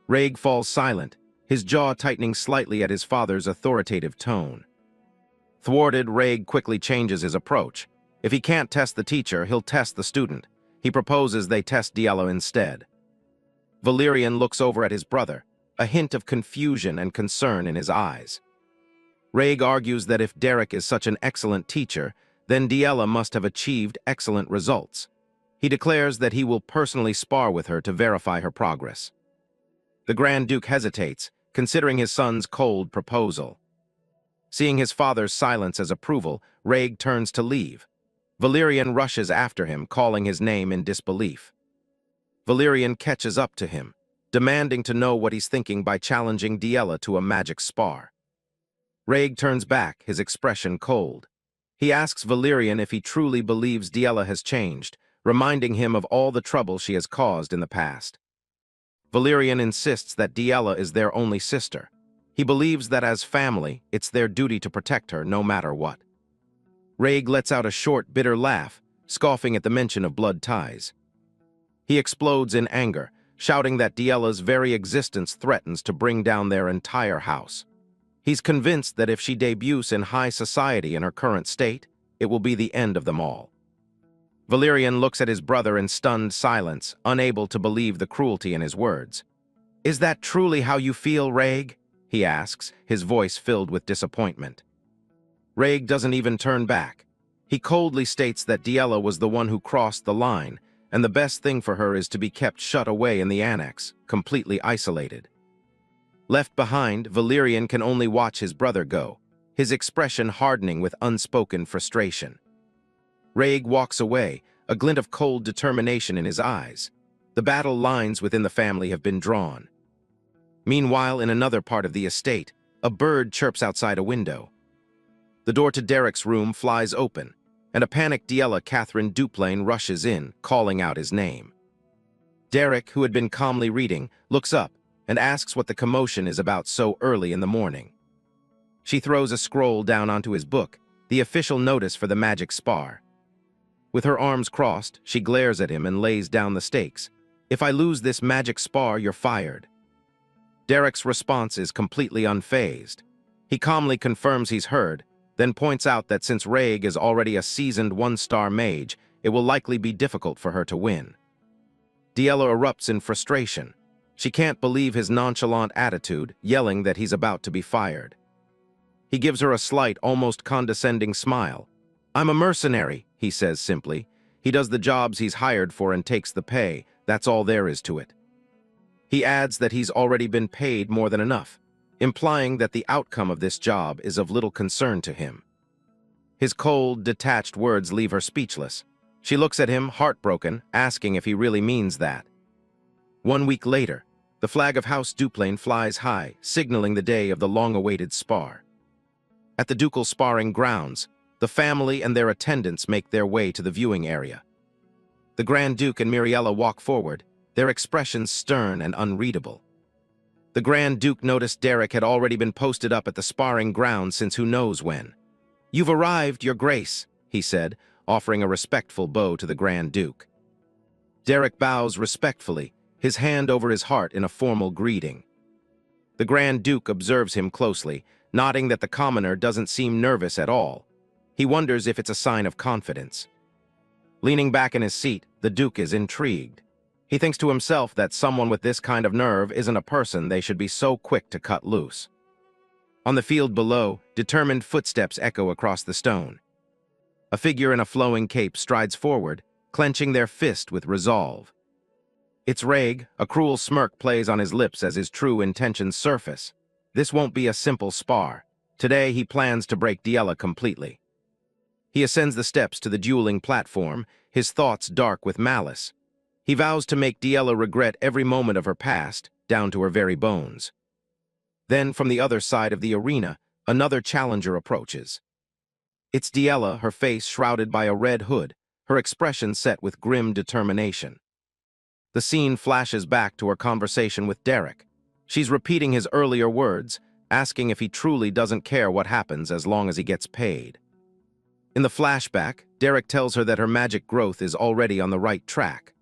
Raig falls silent, his jaw tightening slightly at his father's authoritative tone. Thwarted, Raig quickly changes his approach. If he can't test the teacher, he'll test the student. He proposes they test Diello instead. Valerian looks over at his brother, a hint of confusion and concern in his eyes. Raig argues that if Derek is such an excellent teacher, then Diella must have achieved excellent results. He declares that he will personally spar with her to verify her progress. The Grand Duke hesitates, considering his son's cold proposal. Seeing his father's silence as approval, Raig turns to leave. Valerian rushes after him, calling his name in disbelief. Valerian catches up to him, demanding to know what he's thinking by challenging Diella to a magic spar. Raig turns back, his expression cold. He asks Valerian if he truly believes Diella has changed, reminding him of all the trouble she has caused in the past. Valerian insists that Diella is their only sister. He believes that as family, it's their duty to protect her no matter what. Raig lets out a short, bitter laugh, scoffing at the mention of blood ties. He explodes in anger, shouting that Diella's very existence threatens to bring down their entire house. He's convinced that if she debuts in high society in her current state, it will be the end of them all. Valerian looks at his brother in stunned silence, unable to believe the cruelty in his words. "Is that truly how you feel, Raig?" he asks, his voice filled with disappointment. Raig doesn't even turn back. He coldly states that Diella was the one who crossed the line, and the best thing for her is to be kept shut away in the annex, completely isolated. Left behind, Valerian can only watch his brother go, his expression hardening with unspoken frustration. Raig walks away, a glint of cold determination in his eyes. The battle lines within the family have been drawn. Meanwhile, in another part of the estate, a bird chirps outside a window. The door to Derek's room flies open, and a panicked Diella Catherine Duplain rushes in, calling out his name. Derek, who had been calmly reading, looks up and asks what the commotion is about so early in the morning. She throws a scroll down onto his book, the official notice for the magic spar. With her arms crossed, she glares at him and lays down the stakes. "If I lose this magic spar, you're fired." Derek's response is completely unfazed. He calmly confirms he's heard, then points out that since Raig is already a seasoned one-star mage, it will likely be difficult for her to win. Diella erupts in frustration. She can't believe his nonchalant attitude, yelling that he's about to be fired. He gives her a slight, almost condescending smile. "I'm a mercenary," he says simply. "He does the jobs he's hired for and takes the pay. That's all there is to it." He adds that he's already been paid more than enough, implying that the outcome of this job is of little concern to him. His cold, detached words leave her speechless. She looks at him, heartbroken, asking if he really means that. 1 week later, the flag of House Duplain flies high, signaling the day of the long-awaited spar. At the ducal sparring grounds, the family and their attendants make their way to the viewing area. The Grand Duke and Miriella walk forward, their expressions stern and unreadable. The Grand Duke noticed Derek had already been posted up at the sparring ground since who knows when. "You've arrived, Your Grace," he said, offering a respectful bow to the Grand Duke. Derek bows respectfully, his hand over his heart in a formal greeting. The Grand Duke observes him closely, noting that the commoner doesn't seem nervous at all. He wonders if it's a sign of confidence. Leaning back in his seat, the Duke is intrigued. He thinks to himself that someone with this kind of nerve isn't a person they should be so quick to cut loose. On the field below, determined footsteps echo across the stone. A figure in a flowing cape strides forward, clenching their fist with resolve. It's Raig. A cruel smirk plays on his lips as his true intentions surface. This won't be a simple spar. Today he plans to break Diella completely. He ascends the steps to the dueling platform, his thoughts dark with malice. He vows to make Diella regret every moment of her past, down to her very bones. Then, from the other side of the arena, another challenger approaches. It's Diella, her face shrouded by a red hood, her expression set with grim determination. The scene flashes back to her conversation with Derek. She's repeating his earlier words, asking if he truly doesn't care what happens as long as he gets paid. In the flashback, Derek tells her that her magic growth is already on the right track.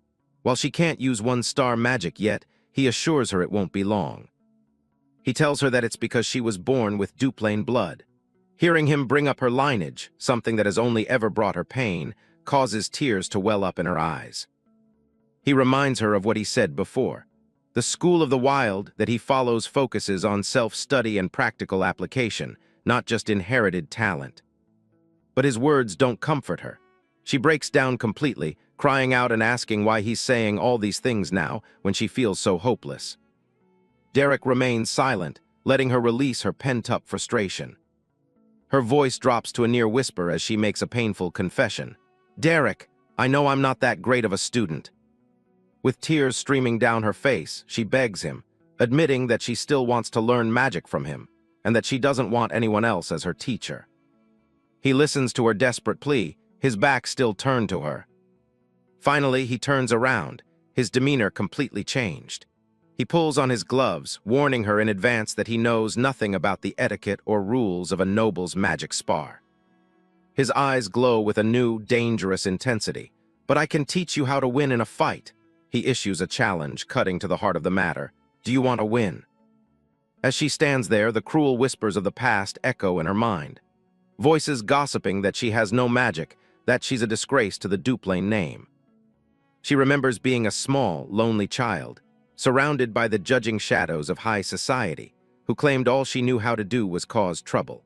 While she can't use one-star magic yet, he assures her it won't be long. He tells her that it's because she was born with Duplain blood. Hearing him bring up her lineage, something that has only ever brought her pain, causes tears to well up in her eyes. He reminds her of what he said before. The school of the wild that he follows focuses on self-study and practical application, not just inherited talent. But his words don't comfort her. She breaks down completely, crying out and asking why he's saying all these things now when she feels so hopeless. Derek remains silent, letting her release her pent-up frustration. Her voice drops to a near whisper as she makes a painful confession. "Derek, I know I'm not that great of a student." With tears streaming down her face, she begs him, admitting that she still wants to learn magic from him, and that she doesn't want anyone else as her teacher. He listens to her desperate plea, his back still turned to her. Finally, he turns around, his demeanor completely changed. He pulls on his gloves, warning her in advance that he knows nothing about the etiquette or rules of a noble's magic spar. His eyes glow with a new, dangerous intensity. "But I can teach you how to win in a fight." He issues a challenge, cutting to the heart of the matter. "Do you want to win?" As she stands there, the cruel whispers of the past echo in her mind. Voices gossiping that she has no magic, that she's a disgrace to the Duplain name. She remembers being a small, lonely child, surrounded by the judging shadows of high society, who claimed all she knew how to do was cause trouble.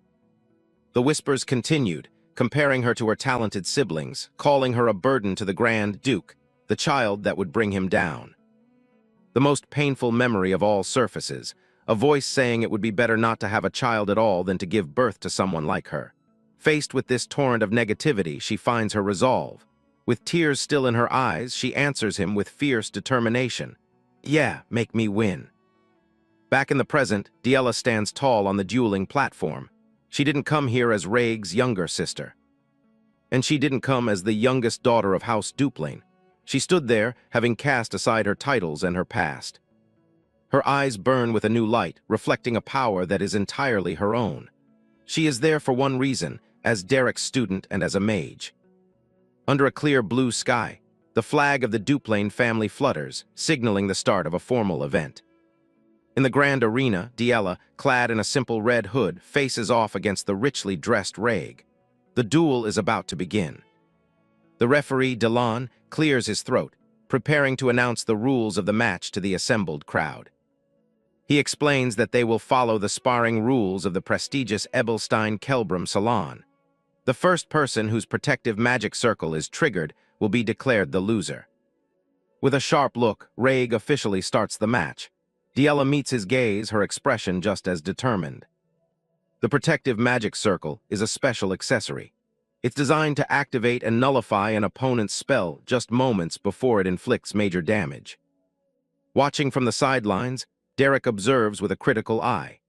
The whispers continued, comparing her to her talented siblings, calling her a burden to the Grand Duke, the child that would bring him down. The most painful memory of all surfaces, a voice saying it would be better not to have a child at all than to give birth to someone like her. Faced with this torrent of negativity, she finds her resolve. With tears still in her eyes, she answers him with fierce determination. "Yeah, make me win." Back in the present, Diella stands tall on the dueling platform. She didn't come here as Raig's younger sister. And she didn't come as the youngest daughter of House Duplain. She stood there, having cast aside her titles and her past. Her eyes burn with a new light, reflecting a power that is entirely her own. She is there for one reason, as Derek's student and as a mage. Under a clear blue sky, the flag of the Duplain family flutters, signaling the start of a formal event. In the grand arena, Diella, clad in a simple red hood, faces off against the richly dressed Raig. The duel is about to begin. The referee, Delon, clears his throat, preparing to announce the rules of the match to the assembled crowd. He explains that they will follow the sparring rules of the prestigious Ebelstein-Kelbrum Salon. The first person whose protective magic circle is triggered will be declared the loser. With a sharp look, Raig officially starts the match. Diella meets his gaze, her expression just as determined. The protective magic circle is a special accessory. It's designed to activate and nullify an opponent's spell just moments before it inflicts major damage. Watching from the sidelines, Derek observes with a critical eye.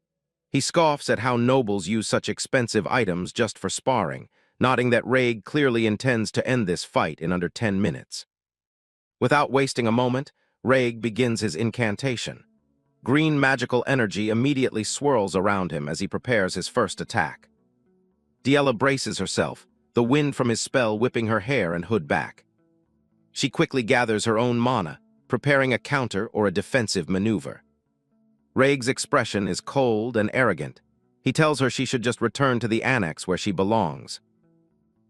He scoffs at how nobles use such expensive items just for sparring, noting that Raig clearly intends to end this fight in under 10 minutes. Without wasting a moment, Raig begins his incantation. Green magical energy immediately swirls around him as he prepares his first attack. Diella braces herself, the wind from his spell whipping her hair and hood back. She quickly gathers her own mana, preparing a counter or a defensive maneuver. Raig's expression is cold and arrogant. He tells her she should just return to the annex where she belongs.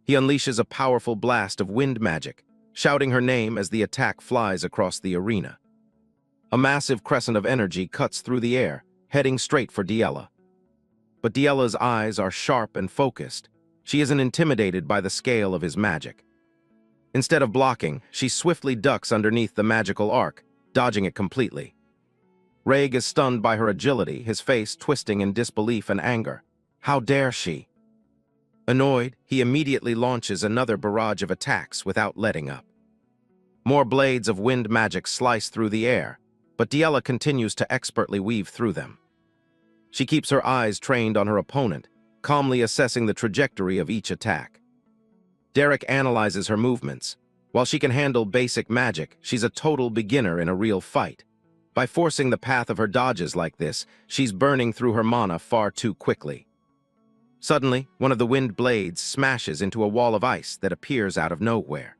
He unleashes a powerful blast of wind magic, shouting her name as the attack flies across the arena. A massive crescent of energy cuts through the air, heading straight for Diella. But Diella's eyes are sharp and focused. She isn't intimidated by the scale of his magic. Instead of blocking, she swiftly ducks underneath the magical arc, dodging it completely. Raig is stunned by her agility, his face twisting in disbelief and anger. How dare she? Annoyed, he immediately launches another barrage of attacks without letting up. More blades of wind magic slice through the air, but Diella continues to expertly weave through them. She keeps her eyes trained on her opponent, calmly assessing the trajectory of each attack. Derek analyzes her movements. While she can handle basic magic, she's a total beginner in a real fight. By forcing the path of her dodges like this, she's burning through her mana far too quickly. Suddenly, one of the wind blades smashes into a wall of ice that appears out of nowhere.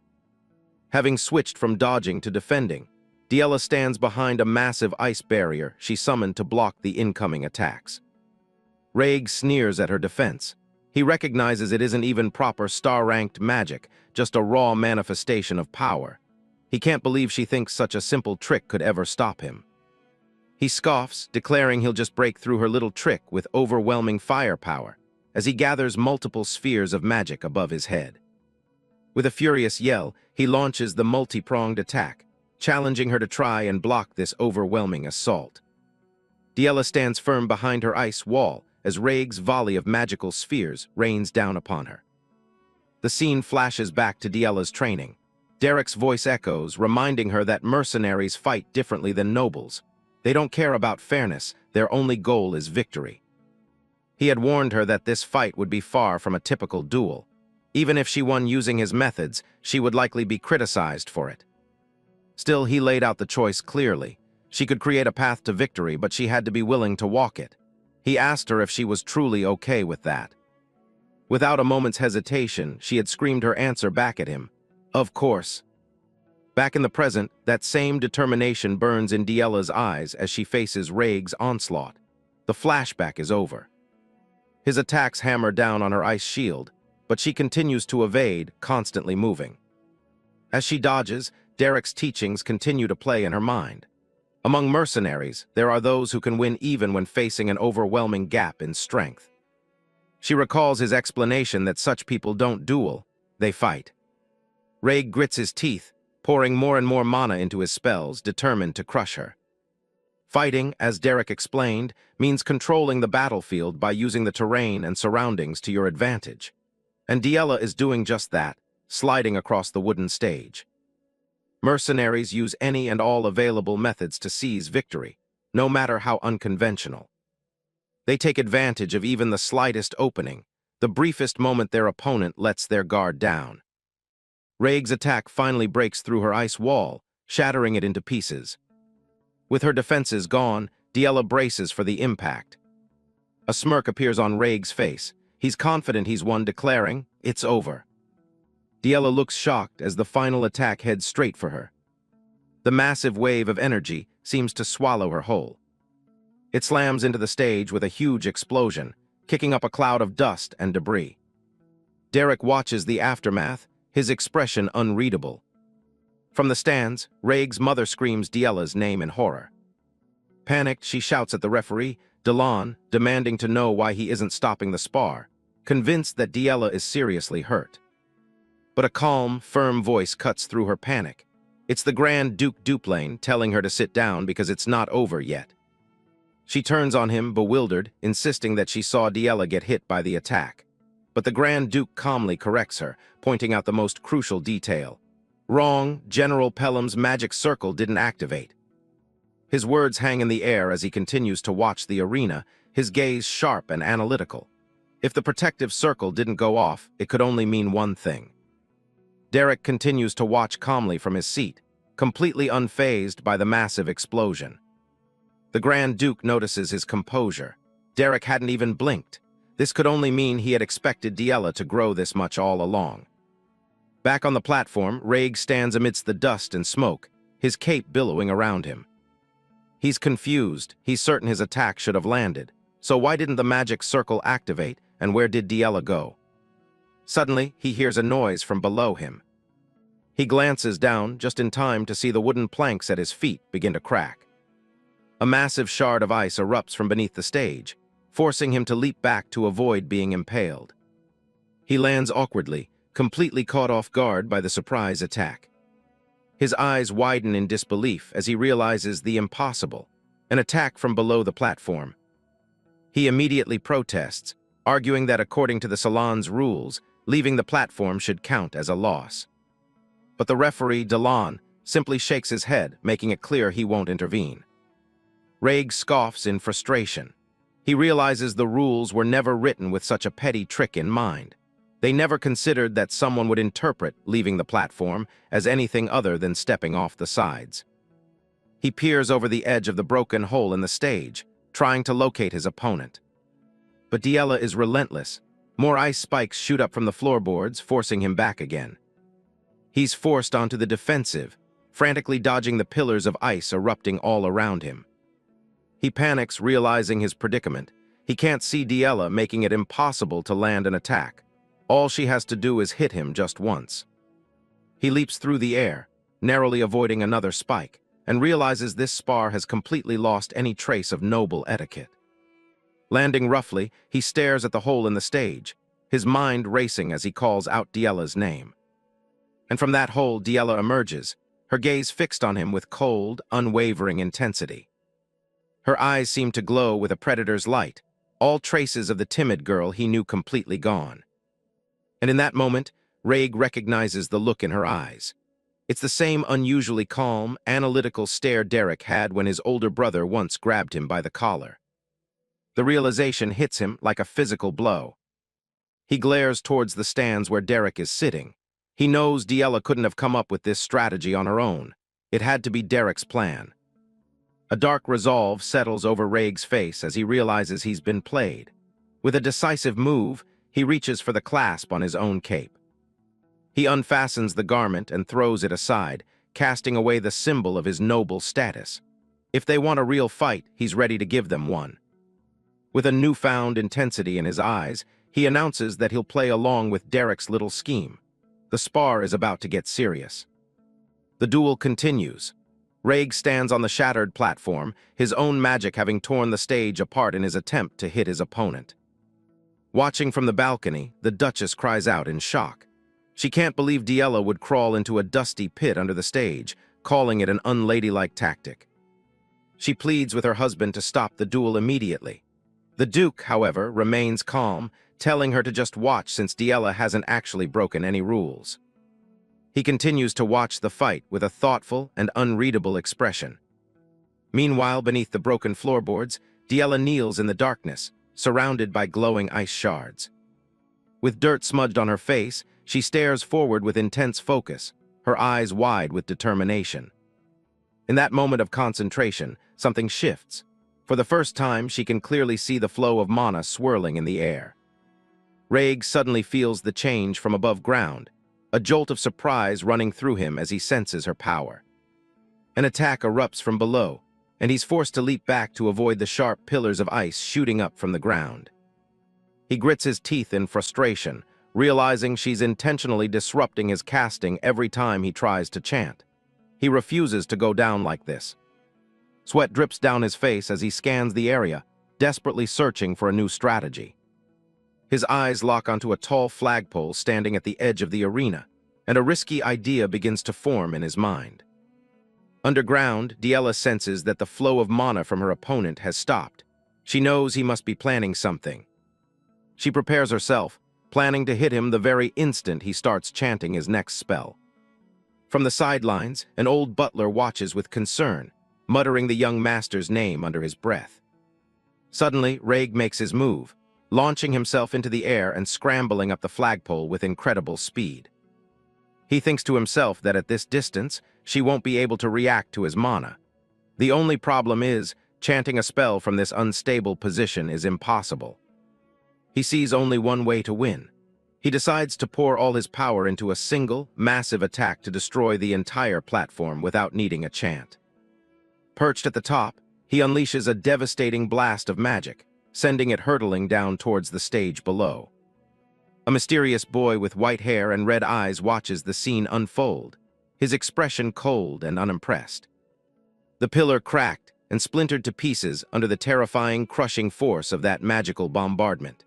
Having switched from dodging to defending, Diella stands behind a massive ice barrier she summoned to block the incoming attacks. Raig sneers at her defense. He recognizes it isn't even proper star-ranked magic, just a raw manifestation of power. He can't believe she thinks such a simple trick could ever stop him. He scoffs, declaring he'll just break through her little trick with overwhelming firepower, as he gathers multiple spheres of magic above his head. With a furious yell, he launches the multi-pronged attack, challenging her to try and block this overwhelming assault. Diella stands firm behind her ice wall as Raig's volley of magical spheres rains down upon her. The scene flashes back to Diella's training. Derek's voice echoes, reminding her that mercenaries fight differently than nobles. They don't care about fairness, their only goal is victory. He had warned her that this fight would be far from a typical duel. Even if she won using his methods, she would likely be criticized for it. Still, he laid out the choice clearly. She could create a path to victory, but she had to be willing to walk it. He asked her if she was truly okay with that. Without a moment's hesitation, she had screamed her answer back at him. Of course. Back in the present, that same determination burns in Diella's eyes as she faces Raig's onslaught. The flashback is over. His attacks hammer down on her ice shield, but she continues to evade, constantly moving. As she dodges, Derek's teachings continue to play in her mind. Among mercenaries, there are those who can win even when facing an overwhelming gap in strength. She recalls his explanation that such people don't duel, they fight. Raig grits his teeth, pouring more and more mana into his spells, determined to crush her. Fighting, as Derek explained, means controlling the battlefield by using the terrain and surroundings to your advantage. And Diella is doing just that, sliding across the wooden stage. Mercenaries use any and all available methods to seize victory, no matter how unconventional. They take advantage of even the slightest opening, the briefest moment their opponent lets their guard down. Raig's attack finally breaks through her ice wall, shattering it into pieces. With her defenses gone, Diella braces for the impact. A smirk appears on Raig's face. He's confident he's won, declaring, "It's over." Diella looks shocked as the final attack heads straight for her. The massive wave of energy seems to swallow her whole. It slams into the stage with a huge explosion, kicking up a cloud of dust and debris. Derek watches the aftermath, his expression unreadable. From the stands, Raig's mother screams Diella's name in horror. Panicked, she shouts at the referee, Delon, demanding to know why he isn't stopping the spar, convinced that Diella is seriously hurt. But a calm, firm voice cuts through her panic. It's the Grand Duke Duplain telling her to sit down because it's not over yet. She turns on him, bewildered, insisting that she saw Diella get hit by the attack. But the Grand Duke calmly corrects her, pointing out the most crucial detail. Wrong, General Pelham's magic circle didn't activate. His words hang in the air as he continues to watch the arena, his gaze sharp and analytical. If the protective circle didn't go off, it could only mean one thing. Derek continues to watch calmly from his seat, completely unfazed by the massive explosion. The Grand Duke notices his composure. Derek hadn't even blinked. This could only mean he had expected Diella to grow this much all along. Back on the platform, Raig stands amidst the dust and smoke, his cape billowing around him. He's confused. He's certain his attack should have landed. So why didn't the magic circle activate, and where did Diella go? Suddenly, he hears a noise from below him. He glances down just in time to see the wooden planks at his feet begin to crack. A massive shard of ice erupts from beneath the stage, forcing him to leap back to avoid being impaled. He lands awkwardly, completely caught off guard by the surprise attack. His eyes widen in disbelief as he realizes the impossible, an attack from below the platform. He immediately protests, arguing that according to the salon's rules, leaving the platform should count as a loss. But the referee, Delon, simply shakes his head, making it clear he won't intervene. Raig scoffs in frustration. He realizes the rules were never written with such a petty trick in mind. They never considered that someone would interpret leaving the platform as anything other than stepping off the sides. He peers over the edge of the broken hole in the stage, trying to locate his opponent. But Diella is relentless. More ice spikes shoot up from the floorboards, forcing him back again. He's forced onto the defensive, frantically dodging the pillars of ice erupting all around him. He panics, realizing his predicament. He can't see Diella, making it impossible to land an attack. All she has to do is hit him just once. He leaps through the air, narrowly avoiding another spike, and realizes this spar has completely lost any trace of noble etiquette. Landing roughly, he stares at the hole in the stage, his mind racing as he calls out Diella's name. And from that hole, Diella emerges, her gaze fixed on him with cold, unwavering intensity. Her eyes seem to glow with a predator's light, all traces of the timid girl he knew completely gone. And in that moment, Raig recognizes the look in her eyes. It's the same unusually calm, analytical stare Derek had when his older brother once grabbed him by the collar. The realization hits him like a physical blow. He glares towards the stands where Derek is sitting. He knows Diella couldn't have come up with this strategy on her own. It had to be Derek's plan. A dark resolve settles over Raig's face as he realizes he's been played. With a decisive move, he reaches for the clasp on his own cape. He unfastens the garment and throws it aside, casting away the symbol of his noble status. If they want a real fight, he's ready to give them one. With a newfound intensity in his eyes, he announces that he'll play along with Derek's little scheme. The spar is about to get serious. The duel continues. Raig stands on the shattered platform, his own magic having torn the stage apart in his attempt to hit his opponent. Watching from the balcony, the Duchess cries out in shock. She can't believe Diella would crawl into a dusty pit under the stage, calling it an unladylike tactic. She pleads with her husband to stop the duel immediately. The Duke, however, remains calm, telling her to just watch since Diella hasn't actually broken any rules. He continues to watch the fight with a thoughtful and unreadable expression. Meanwhile, beneath the broken floorboards, Diella kneels in the darkness, surrounded by glowing ice shards. With dirt smudged on her face, she stares forward with intense focus, her eyes wide with determination. In that moment of concentration, something shifts. For the first time, she can clearly see the flow of mana swirling in the air. Raig suddenly feels the change from above ground, a jolt of surprise running through him as he senses her power. An attack erupts from below, and he's forced to leap back to avoid the sharp pillars of ice shooting up from the ground. He grits his teeth in frustration, realizing she's intentionally disrupting his casting every time he tries to chant. He refuses to go down like this. Sweat drips down his face as he scans the area, desperately searching for a new strategy. His eyes lock onto a tall flagpole standing at the edge of the arena, and a risky idea begins to form in his mind. Underground, Diella senses that the flow of mana from her opponent has stopped. She knows he must be planning something. She prepares herself, planning to hit him the very instant he starts chanting his next spell. From the sidelines, an old butler watches with concern, muttering the young master's name under his breath. Suddenly, Raig makes his move, launching himself into the air and scrambling up the flagpole with incredible speed. He thinks to himself that at this distance, she won't be able to react to his mana. The only problem is, chanting a spell from this unstable position is impossible. He sees only one way to win. He decides to pour all his power into a single, massive attack to destroy the entire platform without needing a chant. Perched at the top, he unleashes a devastating blast of magic, sending it hurtling down towards the stage below. A mysterious boy with white hair and red eyes watches the scene unfold, his expression cold and unimpressed. The pillar cracked and splintered to pieces under the terrifying, crushing force of that magical bombardment.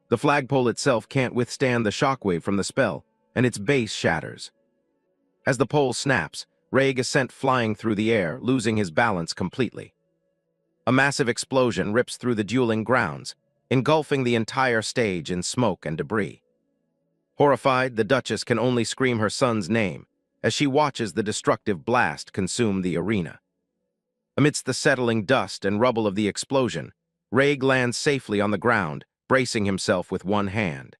The flagpole itself can't withstand the shockwave from the spell, and its base shatters. As the pole snaps, Raig is sent flying through the air, losing his balance completely. A massive explosion rips through the dueling grounds, engulfing the entire stage in smoke and debris. Horrified, the Duchess can only scream her son's name as she watches the destructive blast consume the arena. Amidst the settling dust and rubble of the explosion, Raig lands safely on the ground, bracing himself with one hand.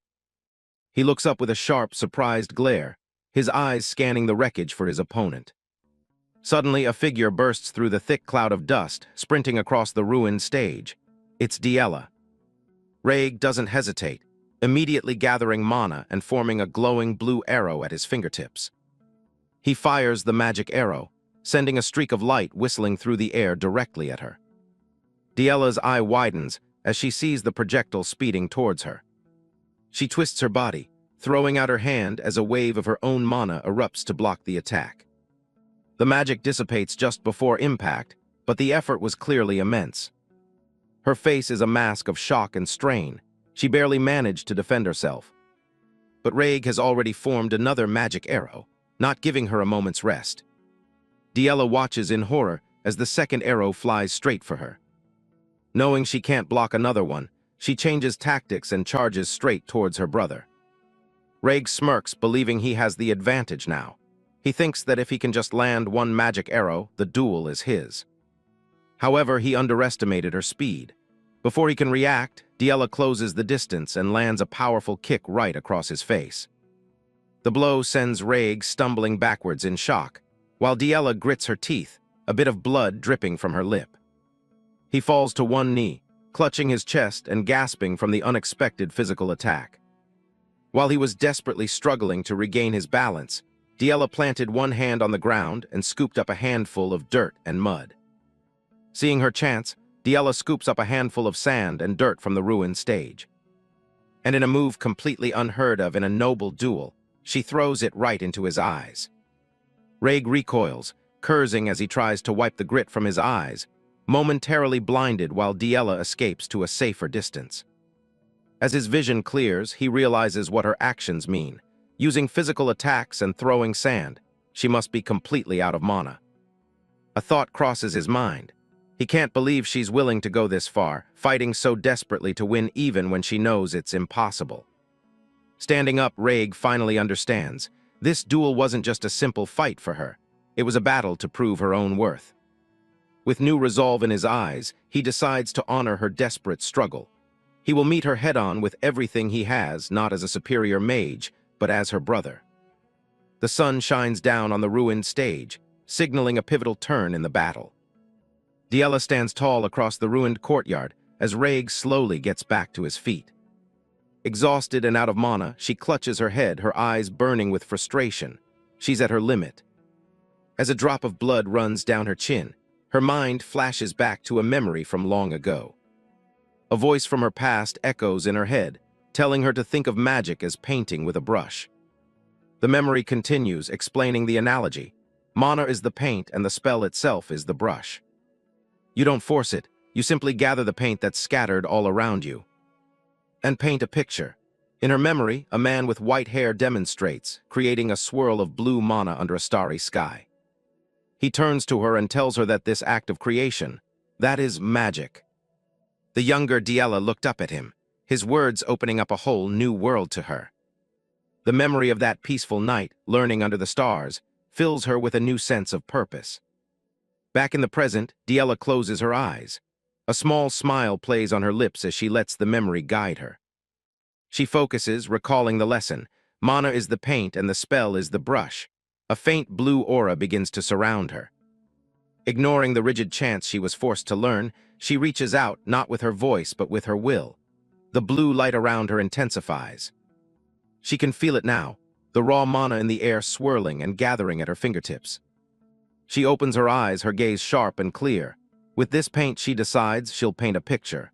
He looks up with a sharp, surprised glare, his eyes scanning the wreckage for his opponent. Suddenly, a figure bursts through the thick cloud of dust, sprinting across the ruined stage. It's Diella. Raig doesn't hesitate, immediately gathering mana and forming a glowing blue arrow at his fingertips. He fires the magic arrow, sending a streak of light whistling through the air directly at her. Diella's eye widens as she sees the projectile speeding towards her. She twists her body, throwing out her hand as a wave of her own mana erupts to block the attack. The magic dissipates just before impact, but the effort was clearly immense. Her face is a mask of shock and strain. She barely managed to defend herself. But Raig has already formed another magic arrow, not giving her a moment's rest. Diella watches in horror as the second arrow flies straight for her. Knowing she can't block another one, she changes tactics and charges straight towards her brother. Raig smirks, believing he has the advantage now. He thinks that if he can just land one magic arrow, the duel is his. However, he underestimated her speed. Before he can react, Diella closes the distance and lands a powerful kick right across his face. The blow sends Raig stumbling backwards in shock, while Diella grits her teeth, a bit of blood dripping from her lip. He falls to one knee, clutching his chest and gasping from the unexpected physical attack. While he was desperately struggling to regain his balance, Diella planted one hand on the ground and scooped up a handful of dirt and mud. Seeing her chance, Diella scoops up a handful of sand and dirt from the ruined stage. And in a move completely unheard of in a noble duel, she throws it right into his eyes. Raig recoils, cursing as he tries to wipe the grit from his eyes, momentarily blinded while Diella escapes to a safer distance. As his vision clears, he realizes what her actions mean. Using physical attacks and throwing sand, she must be completely out of mana. A thought crosses his mind. He can't believe she's willing to go this far, fighting so desperately to win even when she knows it's impossible. Standing up, Raig finally understands. This duel wasn't just a simple fight for her. It was a battle to prove her own worth. With new resolve in his eyes, he decides to honor her desperate struggle. He will meet her head-on with everything he has, not as a superior mage, but as her brother. The sun shines down on the ruined stage, signaling a pivotal turn in the battle. Diella stands tall across the ruined courtyard as Raig slowly gets back to his feet. Exhausted and out of mana, she clutches her head, her eyes burning with frustration. She's at her limit. As a drop of blood runs down her chin, her mind flashes back to a memory from long ago. A voice from her past echoes in her head, telling her to think of magic as painting with a brush. The memory continues, explaining the analogy. Mana is the paint and the spell itself is the brush. You don't force it, you simply gather the paint that's scattered all around you. And paint a picture. In her memory, a man with white hair demonstrates, creating a swirl of blue mana under a starry sky. He turns to her and tells her that this act of creation, that is magic. The younger Diella looked up at him, his words opening up a whole new world to her. The memory of that peaceful night, learning under the stars, fills her with a new sense of purpose. Back in the present, Diella closes her eyes. A small smile plays on her lips as she lets the memory guide her. She focuses, recalling the lesson. Mana is the paint and the spell is the brush. A faint blue aura begins to surround her. Ignoring the rigid chants she was forced to learn, she reaches out, not with her voice but with her will. The blue light around her intensifies. She can feel it now, the raw mana in the air swirling and gathering at her fingertips. She opens her eyes, her gaze sharp and clear. With this paint, she decides she'll paint a picture.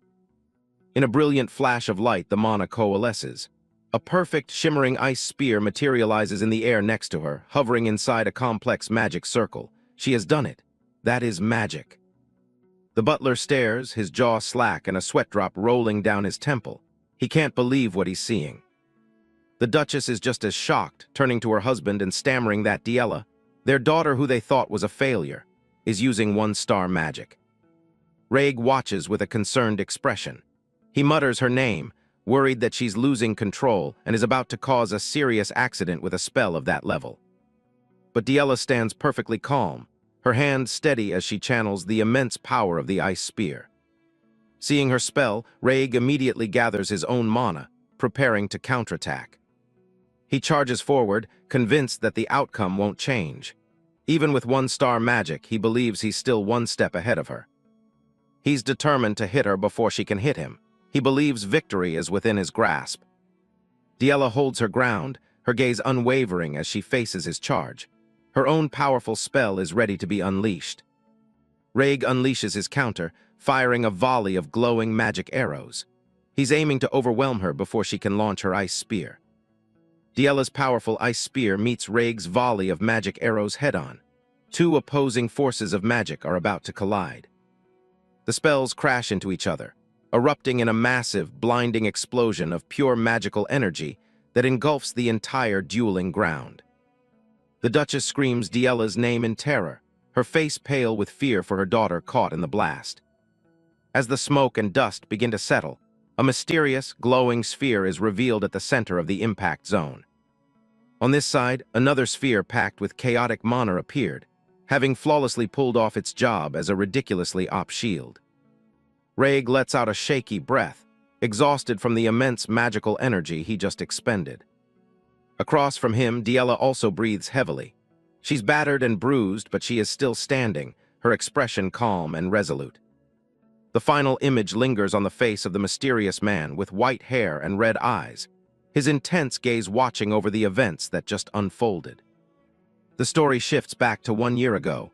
In a brilliant flash of light, the mana coalesces. A perfect, shimmering ice spear materializes in the air next to her, hovering inside a complex magic circle. She has done it. That is magic. The butler stares, his jaw slack and a sweat drop rolling down his temple. He can't believe what he's seeing. The Duchess is just as shocked, turning to her husband and stammering that Diella, their daughter who they thought was a failure, is using one-star magic. Raig watches with a concerned expression. He mutters her name, worried that she's losing control and is about to cause a serious accident with a spell of that level. But Diella stands perfectly calm, her hand steady as she channels the immense power of the ice spear. Seeing her spell, Raig immediately gathers his own mana, preparing to counterattack. He charges forward, convinced that the outcome won't change. Even with one-star magic, he believes he's still one step ahead of her. He's determined to hit her before she can hit him. He believes victory is within his grasp. Diella holds her ground, her gaze unwavering as she faces his charge. Her own powerful spell is ready to be unleashed. Raig unleashes his counter, firing a volley of glowing magic arrows. He's aiming to overwhelm her before she can launch her ice spear. Diella's powerful ice spear meets Raig's volley of magic arrows head-on. Two opposing forces of magic are about to collide. The spells crash into each other, erupting in a massive, blinding explosion of pure magical energy that engulfs the entire dueling ground. The Duchess screams Diella's name in terror, her face pale with fear for her daughter caught in the blast. As the smoke and dust begin to settle, a mysterious, glowing sphere is revealed at the center of the impact zone. On this side, another sphere packed with chaotic mana appeared, having flawlessly pulled off its job as a ridiculously op shield. Raig lets out a shaky breath, exhausted from the immense magical energy he just expended. Across from him, Diella also breathes heavily. She's battered and bruised, but she is still standing, her expression calm and resolute. The final image lingers on the face of the mysterious man with white hair and red eyes, his intense gaze watching over the events that just unfolded. The story shifts back to 1 year ago.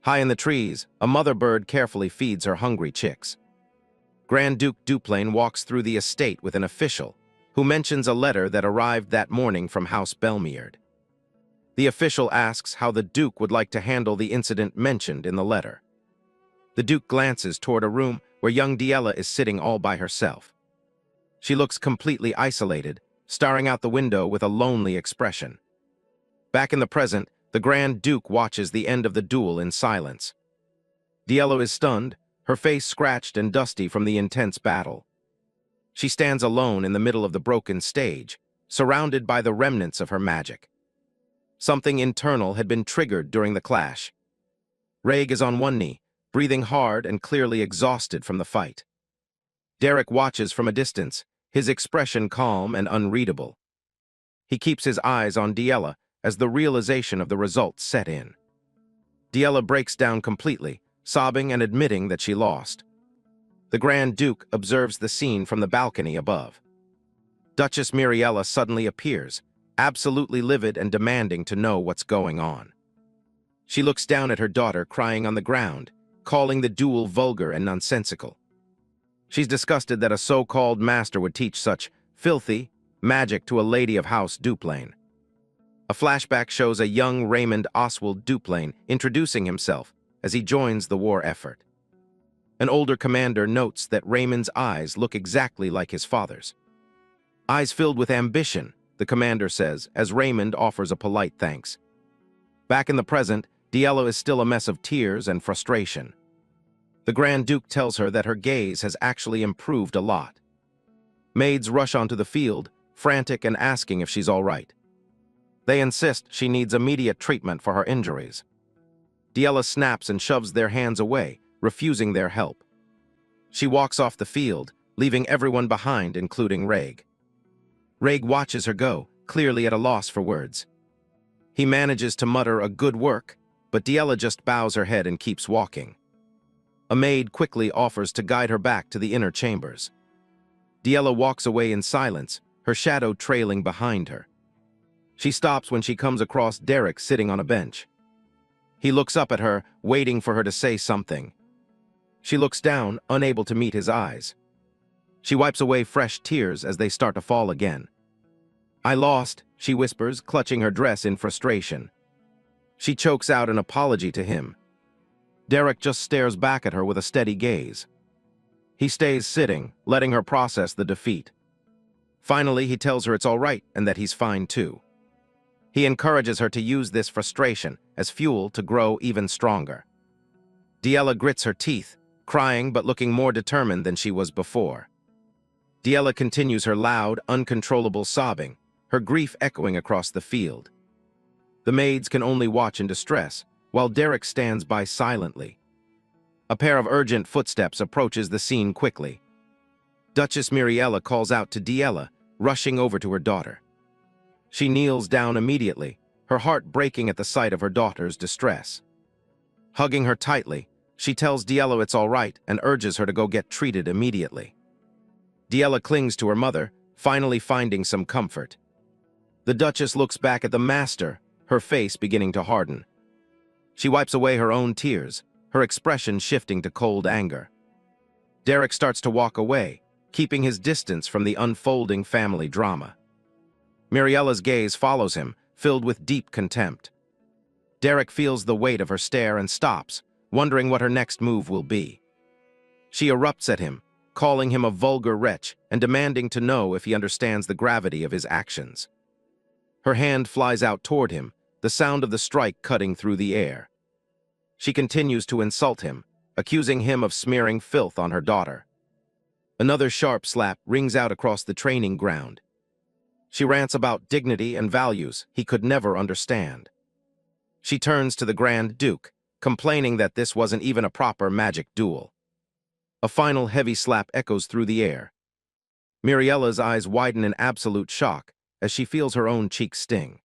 High in the trees, a mother bird carefully feeds her hungry chicks. Grand Duke Duplain walks through the estate with an official, who mentions a letter that arrived that morning from House Belmierd. The official asks how the Duke would like to handle the incident mentioned in the letter. The Duke glances toward a room where young Diella is sitting all by herself. She looks completely isolated, staring out the window with a lonely expression. Back in the present, the Grand Duke watches the end of the duel in silence. Diella is stunned, her face scratched and dusty from the intense battle. She stands alone in the middle of the broken stage, surrounded by the remnants of her magic. Something internal had been triggered during the clash. Raig is on one knee, breathing hard and clearly exhausted from the fight. Derek watches from a distance, his expression calm and unreadable. He keeps his eyes on Diella as the realization of the results set in. Diella breaks down completely, sobbing and admitting that she lost. The Grand Duke observes the scene from the balcony above. Duchess Miriella suddenly appears, absolutely livid and demanding to know what's going on. She looks down at her daughter crying on the ground, calling the duel vulgar and nonsensical. She's disgusted that a so-called master would teach such filthy magic to a lady of House Duplain. A flashback shows a young Raymond Oswald Duplain introducing himself as he joins the war effort. An older commander notes that Raymond's eyes look exactly like his father's. Eyes filled with ambition, the commander says, as Raymond offers a polite thanks. Back in the present, Diella is still a mess of tears and frustration. The Grand Duke tells her that her gaze has actually improved a lot. Maids rush onto the field, frantic and asking if she's all right. They insist she needs immediate treatment for her injuries. Diella snaps and shoves their hands away, refusing their help. She walks off the field, leaving everyone behind, including Raig. Raig watches her go, clearly at a loss for words. He manages to mutter a good work, but Diella just bows her head and keeps walking. A maid quickly offers to guide her back to the inner chambers. Diella walks away in silence, her shadow trailing behind her. She stops when she comes across Derek sitting on a bench. He looks up at her, waiting for her to say something. She looks down, unable to meet his eyes. She wipes away fresh tears as they start to fall again. "I lost," she whispers, clutching her dress in frustration. She chokes out an apology to him. Derek just stares back at her with a steady gaze. He stays sitting, letting her process the defeat. Finally, he tells her it's all right and that he's fine too. He encourages her to use this frustration as fuel to grow even stronger. Diella grits her teeth, crying but looking more determined than she was before. Diella continues her loud, uncontrollable sobbing, her grief echoing across the field. The maids can only watch in distress, while Derek stands by silently. A pair of urgent footsteps approaches the scene quickly. Duchess Miriella calls out to Diella, rushing over to her daughter. She kneels down immediately, her heart breaking at the sight of her daughter's distress. Hugging her tightly, she tells Diella it's all right and urges her to go get treated immediately. Diella clings to her mother, finally finding some comfort. The Duchess looks back at the master, her face beginning to harden. She wipes away her own tears, her expression shifting to cold anger. Derek starts to walk away, keeping his distance from the unfolding family drama. Miriella's gaze follows him, filled with deep contempt. Derek feels the weight of her stare and stops, wondering what her next move will be. She erupts at him, calling him a vulgar wretch and demanding to know if he understands the gravity of his actions. Her hand flies out toward him, the sound of the strike cutting through the air. She continues to insult him, accusing him of smearing filth on her daughter. Another sharp slap rings out across the training ground. She rants about dignity and values he could never understand. She turns to the Grand Duke, complaining that this wasn't even a proper magic duel. A final heavy slap echoes through the air. Miriella's eyes widen in absolute shock as she feels her own cheek sting.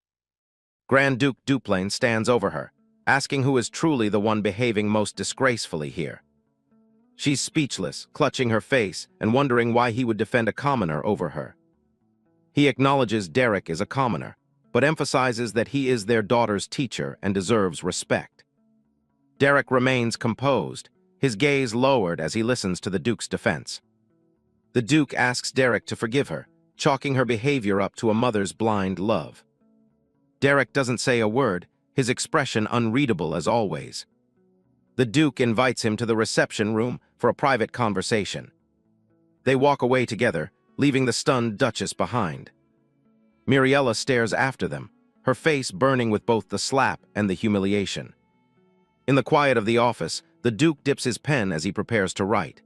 Grand Duke Duplain stands over her, asking who is truly the one behaving most disgracefully here. She's speechless, clutching her face and wondering why he would defend a commoner over her. He acknowledges Derek is a commoner, but emphasizes that he is their daughter's teacher and deserves respect. Derek remains composed, his gaze lowered as he listens to the Duke's defense. The Duke asks Derek to forgive her, chalking her behavior up to a mother's blind love. Derek doesn't say a word, his expression unreadable as always. The Duke invites him to the reception room for a private conversation. They walk away together, leaving the stunned Duchess behind. Miriella stares after them, her face burning with both the slap and the humiliation. In the quiet of the office, the Duke dips his pen as he prepares to write.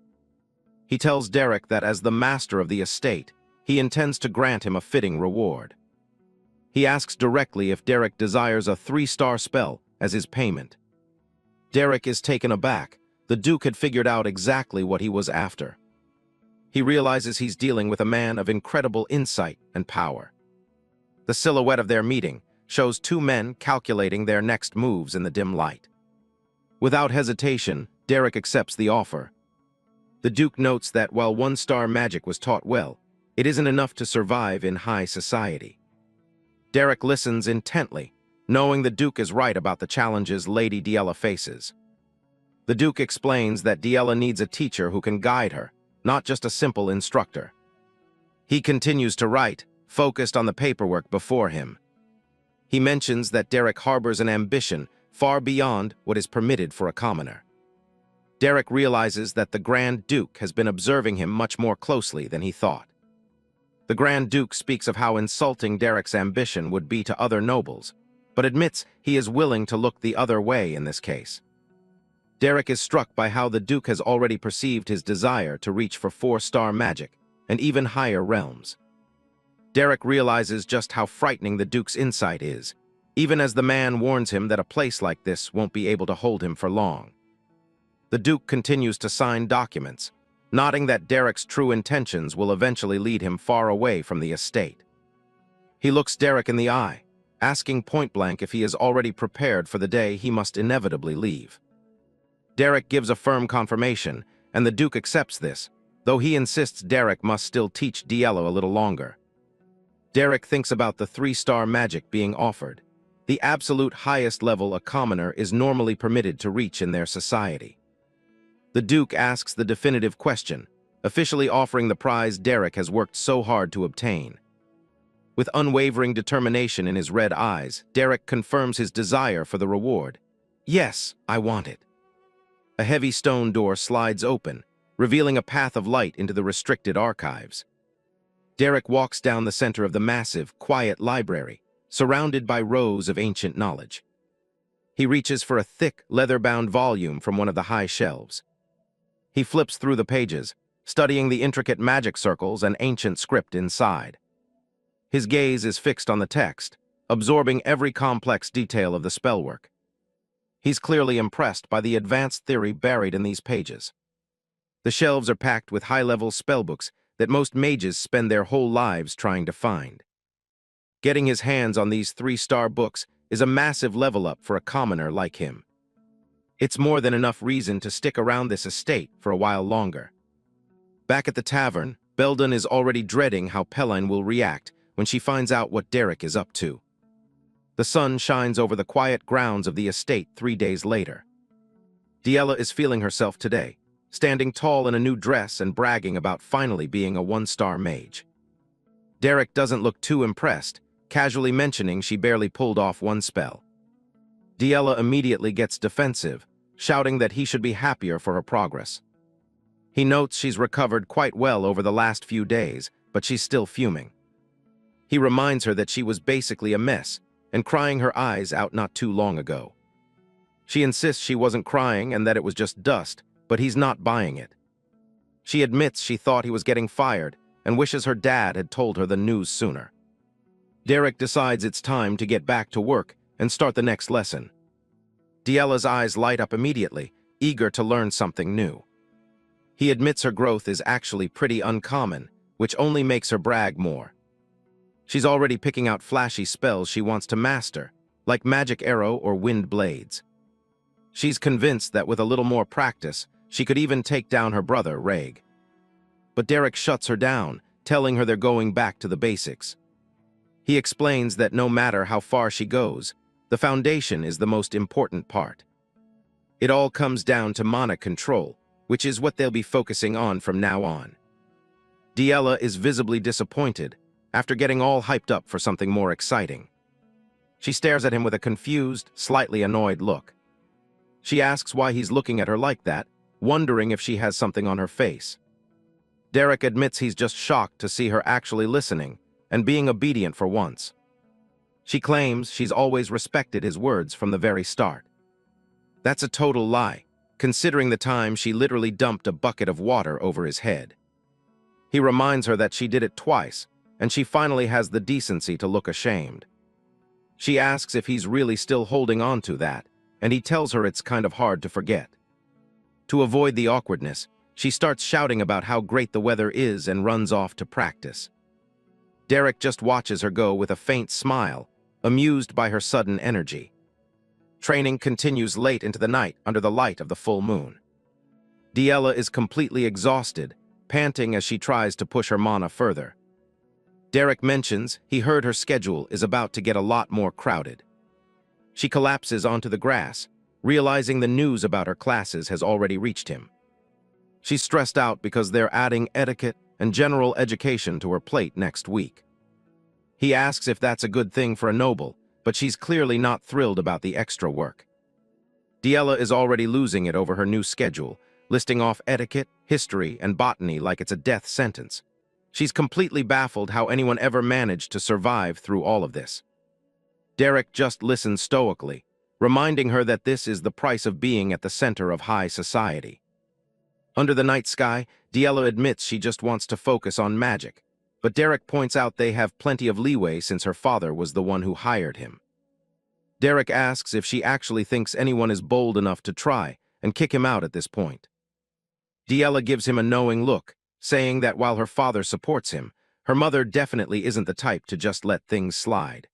He tells Derek that as the master of the estate, he intends to grant him a fitting reward. He asks directly if Derek desires a 3-star spell as his payment. Derek is taken aback. The Duke had figured out exactly what he was after. He realizes he's dealing with a man of incredible insight and power. The silhouette of their meeting shows 2 men calculating their next moves in the dim light. Without hesitation, Derek accepts the offer. The Duke notes that while 1-star magic was taught well, it isn't enough to survive in high society. Derek listens intently, knowing the Duke is right about the challenges Lady Diella faces. The Duke explains that Diella needs a teacher who can guide her, not just a simple instructor. He continues to write, focused on the paperwork before him. He mentions that Derek harbors an ambition far beyond what is permitted for a commoner. Derek realizes that the Grand Duke has been observing him much more closely than he thought. The Grand Duke speaks of how insulting Derek's ambition would be to other nobles, but admits he is willing to look the other way in this case. Derek is struck by how the Duke has already perceived his desire to reach for 4-star magic and even higher realms. Derek realizes just how frightening the Duke's insight is, even as the man warns him that a place like this won't be able to hold him for long. The Duke continues to sign documents, nodding that Derek's true intentions will eventually lead him far away from the estate. He looks Derek in the eye, asking point-blank if he is already prepared for the day he must inevitably leave. Derek gives a firm confirmation, and the Duke accepts this, though he insists Derek must still teach Diella a little longer. Derek thinks about the 3-star magic being offered, the absolute highest level a commoner is normally permitted to reach in their society. The Duke asks the definitive question, officially offering the prize Derek has worked so hard to obtain. With unwavering determination in his red eyes, Derek confirms his desire for the reward. "Yes, I want it." A heavy stone door slides open, revealing a path of light into the restricted archives. Derek walks down the center of the massive, quiet library, surrounded by rows of ancient knowledge. He reaches for a thick, leather-bound volume from one of the high shelves. He flips through the pages, studying the intricate magic circles and ancient script inside. His gaze is fixed on the text, absorbing every complex detail of the spellwork. He's clearly impressed by the advanced theory buried in these pages. The shelves are packed with high-level spellbooks that most mages spend their whole lives trying to find. Getting his hands on these 3-star books is a massive level up for a commoner like him. It's more than enough reason to stick around this estate for a while longer. Back at the tavern, Belden is already dreading how Peline will react when she finds out what Derek is up to. The sun shines over the quiet grounds of the estate 3 days later. Diella is feeling herself today, standing tall in a new dress and bragging about finally being a 1-star mage. Derek doesn't look too impressed, casually mentioning she barely pulled off one spell. Diella immediately gets defensive, shouting that he should be happier for her progress. He notes she's recovered quite well over the last few days, but she's still fuming. He reminds her that she was basically a mess and crying her eyes out not too long ago. She insists she wasn't crying and that it was just dust, but he's not buying it. She admits she thought he was getting fired and wishes her dad had told her the news sooner. Derek decides it's time to get back to work and start the next lesson. Diella's eyes light up immediately, eager to learn something new. He admits her growth is actually pretty uncommon, which only makes her brag more. She's already picking out flashy spells she wants to master, like magic arrow or wind blades. She's convinced that with a little more practice, she could even take down her brother, Reg. But Derek shuts her down, telling her they're going back to the basics. He explains that no matter how far she goes, the foundation is the most important part. It all comes down to mana control, which is what they'll be focusing on from now on. Diella is visibly disappointed after getting all hyped up for something more exciting. She stares at him with a confused, slightly annoyed look. She asks why he's looking at her like that, wondering if she has something on her face. Derek admits he's just shocked to see her actually listening and being obedient for once. She claims she's always respected his words from the very start. That's a total lie, considering the time she literally dumped a bucket of water over his head. He reminds her that she did it twice, and she finally has the decency to look ashamed. She asks if he's really still holding on to that, and he tells her it's kind of hard to forget. To avoid the awkwardness, she starts shouting about how great the weather is and runs off to practice. Derek just watches her go with a faint smile, amused by her sudden energy. Training continues late into the night under the light of the full moon. Diella is completely exhausted, panting as she tries to push her mana further. Derek mentions he heard her schedule is about to get a lot more crowded. She collapses onto the grass, realizing the news about her classes has already reached him. She's stressed out because they're adding etiquette and general education to her plate next week. He asks if that's a good thing for a noble, but she's clearly not thrilled about the extra work. Diella is already losing it over her new schedule, listing off etiquette, history, and botany like it's a death sentence. She's completely baffled how anyone ever managed to survive through all of this. Derek just listens stoically, reminding her that this is the price of being at the center of high society. Under the night sky, Diella admits she just wants to focus on magic, but Derek points out they have plenty of leeway since her father was the one who hired him. Derek asks if she actually thinks anyone is bold enough to try and kick him out at this point. Diella gives him a knowing look, saying that while her father supports him, her mother definitely isn't the type to just let things slide.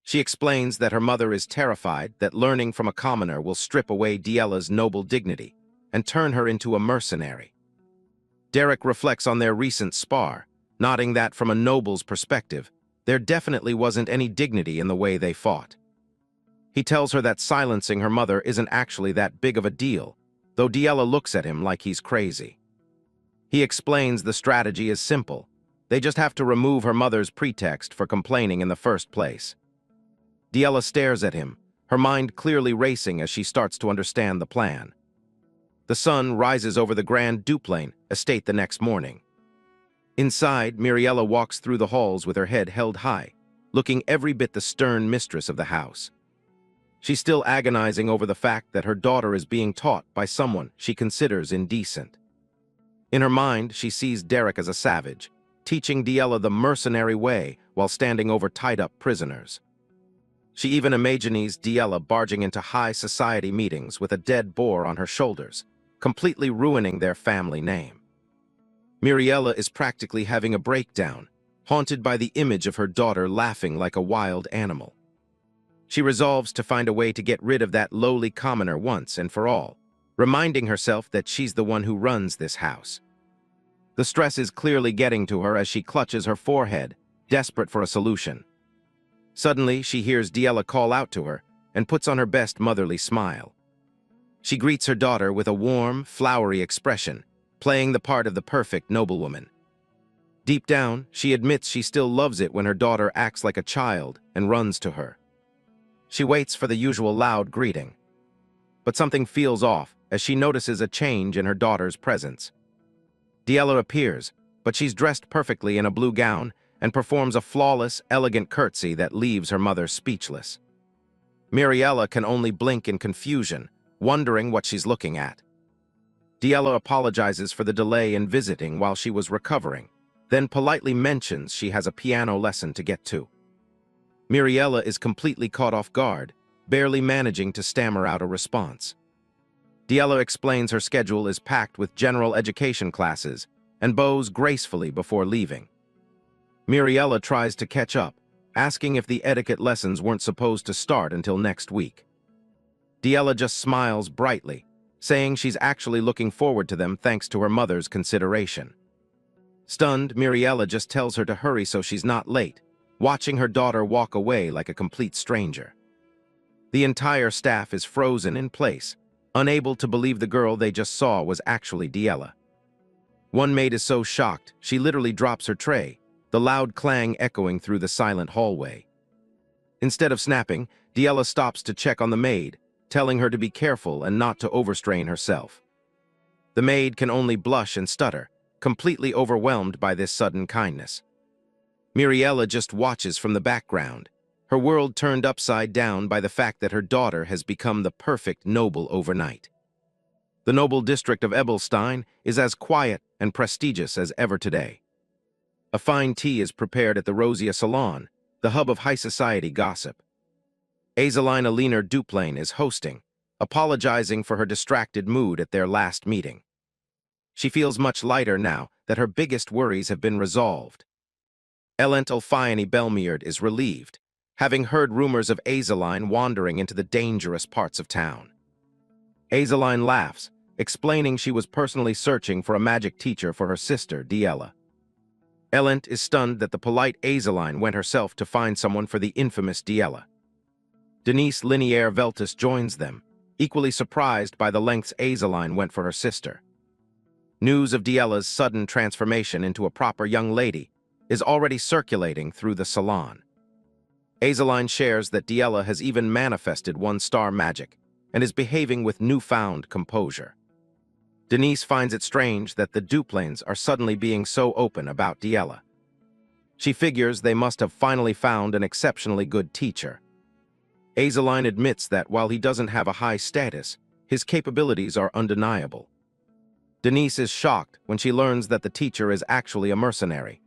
She explains that her mother is terrified that learning from a commoner will strip away Diella's noble dignity and turn her into a mercenary. Derek reflects on their recent spar, nodding that from a noble's perspective, there definitely wasn't any dignity in the way they fought. He tells her that silencing her mother isn't actually that big of a deal, though Diella looks at him like he's crazy. He explains the strategy is simple. They just have to remove her mother's pretext for complaining in the first place. Diella stares at him, her mind clearly racing as she starts to understand the plan. The sun rises over the Grand Duplain estate the next morning. Inside, Miriella walks through the halls with her head held high, looking every bit the stern mistress of the house. She's still agonizing over the fact that her daughter is being taught by someone she considers indecent. In her mind, she sees Derek as a savage, teaching Diella the mercenary way while standing over tied-up prisoners. She even imagines Diella barging into high society meetings with a dead boar on her shoulders, completely ruining their family name. Miriella is practically having a breakdown, haunted by the image of her daughter laughing like a wild animal. She resolves to find a way to get rid of that lowly commoner once and for all, reminding herself that she's the one who runs this house. The stress is clearly getting to her as she clutches her forehead, desperate for a solution. Suddenly, she hears Diella call out to her and puts on her best motherly smile. She greets her daughter with a warm, flowery expression, playing the part of the perfect noblewoman. Deep down, she admits she still loves it when her daughter acts like a child and runs to her. She waits for the usual loud greeting. But something feels off as she notices a change in her daughter's presence. Diella appears, but she's dressed perfectly in a blue gown and performs a flawless, elegant curtsy that leaves her mother speechless. Miriella can only blink in confusion, wondering what she's looking at. Diella apologizes for the delay in visiting while she was recovering, then politely mentions she has a piano lesson to get to. Miriella is completely caught off guard, barely managing to stammer out a response. Diella explains her schedule is packed with general education classes and bows gracefully before leaving. Miriella tries to catch up, asking if the etiquette lessons weren't supposed to start until next week. Diella just smiles brightly, saying she's actually looking forward to them thanks to her mother's consideration. Stunned, Miriella just tells her to hurry so she's not late, watching her daughter walk away like a complete stranger. The entire staff is frozen in place, unable to believe the girl they just saw was actually Diella. One maid is so shocked, she literally drops her tray, the loud clang echoing through the silent hallway. Instead of snapping, Diella stops to check on the maid, telling her to be careful and not to overstrain herself. The maid can only blush and stutter, completely overwhelmed by this sudden kindness. Miriella just watches from the background, her world turned upside down by the fact that her daughter has become the perfect noble overnight. The noble district of Ebelstein is as quiet and prestigious as ever today. A fine tea is prepared at the Rosia Salon, the hub of high society gossip. Azelina Leaner Duplain is hosting, apologizing for her distracted mood at their last meeting. She feels much lighter now that her biggest worries have been resolved. Elent Alfione Belmierd is relieved, having heard rumors of Azeline wandering into the dangerous parts of town. Azeline laughs, explaining she was personally searching for a magic teacher for her sister, Diella. Elent is stunned that the polite Azeline went herself to find someone for the infamous Diella. Denise Lineaire Veltus joins them, equally surprised by the lengths Azeline went for her sister. News of Diella's sudden transformation into a proper young lady is already circulating through the salon. Azeline shares that Diella has even manifested one-star magic and is behaving with newfound composure. Denise finds it strange that the Duplains are suddenly being so open about Diella. She figures they must have finally found an exceptionally good teacher. Azeline admits that while he doesn't have a high status, his capabilities are undeniable. Denise is shocked when she learns that the teacher is actually a mercenary.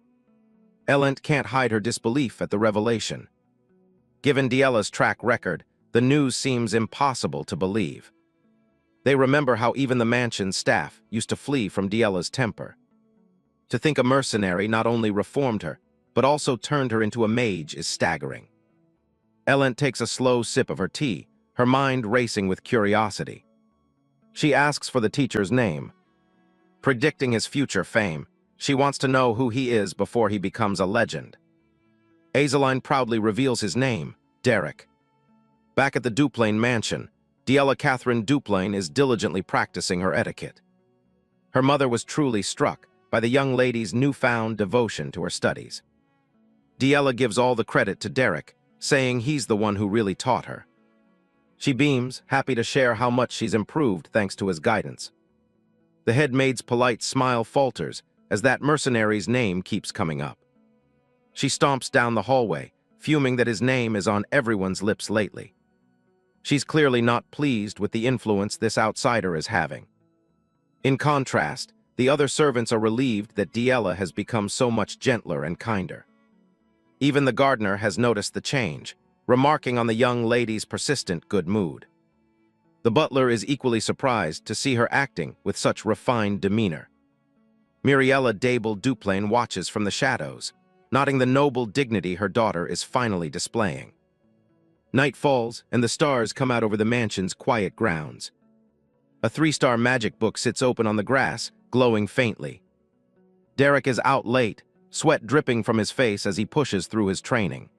Elent can't hide her disbelief at the revelation. Given Diella's track record, the news seems impossible to believe. They remember how even the mansion's staff used to flee from Diella's temper. To think a mercenary not only reformed her, but also turned her into a mage is staggering. Elent takes a slow sip of her tea, her mind racing with curiosity. She asks for the teacher's name. Predicting his future fame, she wants to know who he is before he becomes a legend. Azeline proudly reveals his name, Derek. Back at the Duplain mansion, Diella Catherine Duplain is diligently practicing her etiquette. Her mother was truly struck by the young lady's newfound devotion to her studies. Diella gives all the credit to Derek, saying he's the one who really taught her. She beams, happy to share how much she's improved thanks to his guidance. The head maid's polite smile falters as that mercenary's name keeps coming up. She stomps down the hallway, fuming that his name is on everyone's lips lately. She's clearly not pleased with the influence this outsider is having. In contrast, the other servants are relieved that Diella has become so much gentler and kinder. Even the gardener has noticed the change, remarking on the young lady's persistent good mood. The butler is equally surprised to see her acting with such refined demeanor. Miriella Dable Duplain watches from the shadows, noting the noble dignity her daughter is finally displaying. Night falls, and the stars come out over the mansion's quiet grounds. A 3-star magic book sits open on the grass, glowing faintly. Derek is out late, sweat dripping from his face as he pushes through his training.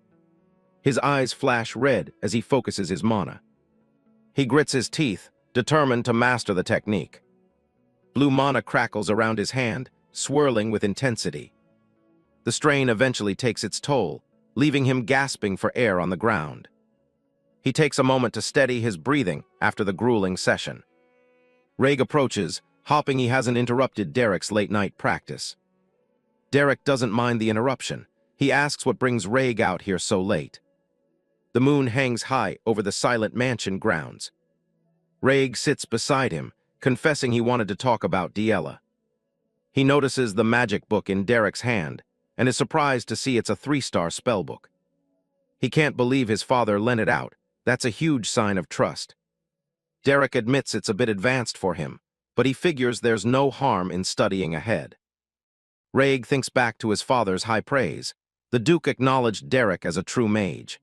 His eyes flash red as he focuses his mana. He grits his teeth, determined to master the technique. Blue mana crackles around his hand, swirling with intensity. The strain eventually takes its toll, leaving him gasping for air on the ground. He takes a moment to steady his breathing after the grueling session. Reg approaches, hoping he hasn't interrupted Derek's late-night practice. Derek doesn't mind the interruption. He asks what brings Reg out here so late. The moon hangs high over the silent mansion grounds. Reg sits beside him, confessing he wanted to talk about Diella. He notices the magic book in Derek's hand and is surprised to see it's a 3-star spellbook. He can't believe his father lent it out. That's a huge sign of trust. Derek admits it's a bit advanced for him, but he figures there's no harm in studying ahead. Reg thinks back to his father's high praise. The Duke acknowledged Derek as a true mage.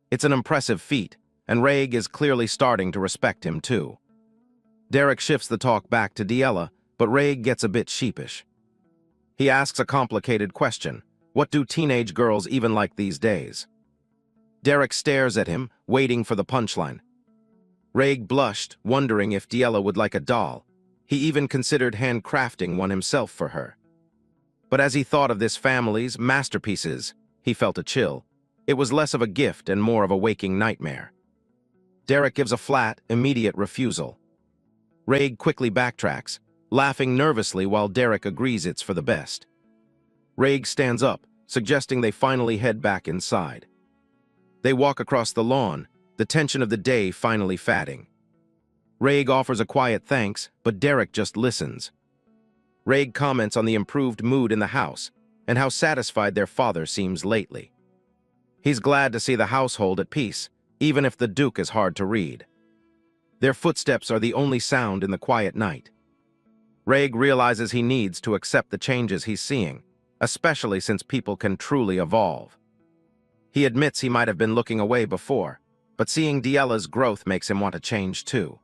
It's an impressive feat, and Reg is clearly starting to respect him too. Derek shifts the talk back to Diella, but Reg gets a bit sheepish. He asks a complicated question. What do teenage girls even like these days? Derek stares at him, waiting for the punchline. Reg blushed, wondering if Diella would like a doll. He even considered handcrafting one himself for her. But as he thought of this family's masterpieces, he felt a chill. It was less of a gift and more of a waking nightmare. Derek gives a flat, immediate refusal. Reg quickly backtracks, laughing nervously while Derek agrees it's for the best. Reg stands up, suggesting they finally head back inside. They walk across the lawn, the tension of the day finally fading. Reg offers a quiet thanks, but Derek just listens. Reg comments on the improved mood in the house and how satisfied their father seems lately. He's glad to see the household at peace, even if the Duke is hard to read. Their footsteps are the only sound in the quiet night. Reg realizes he needs to accept the changes he's seeing, especially since people can truly evolve. He admits he might have been looking away before, but seeing Diella's growth makes him want to change too.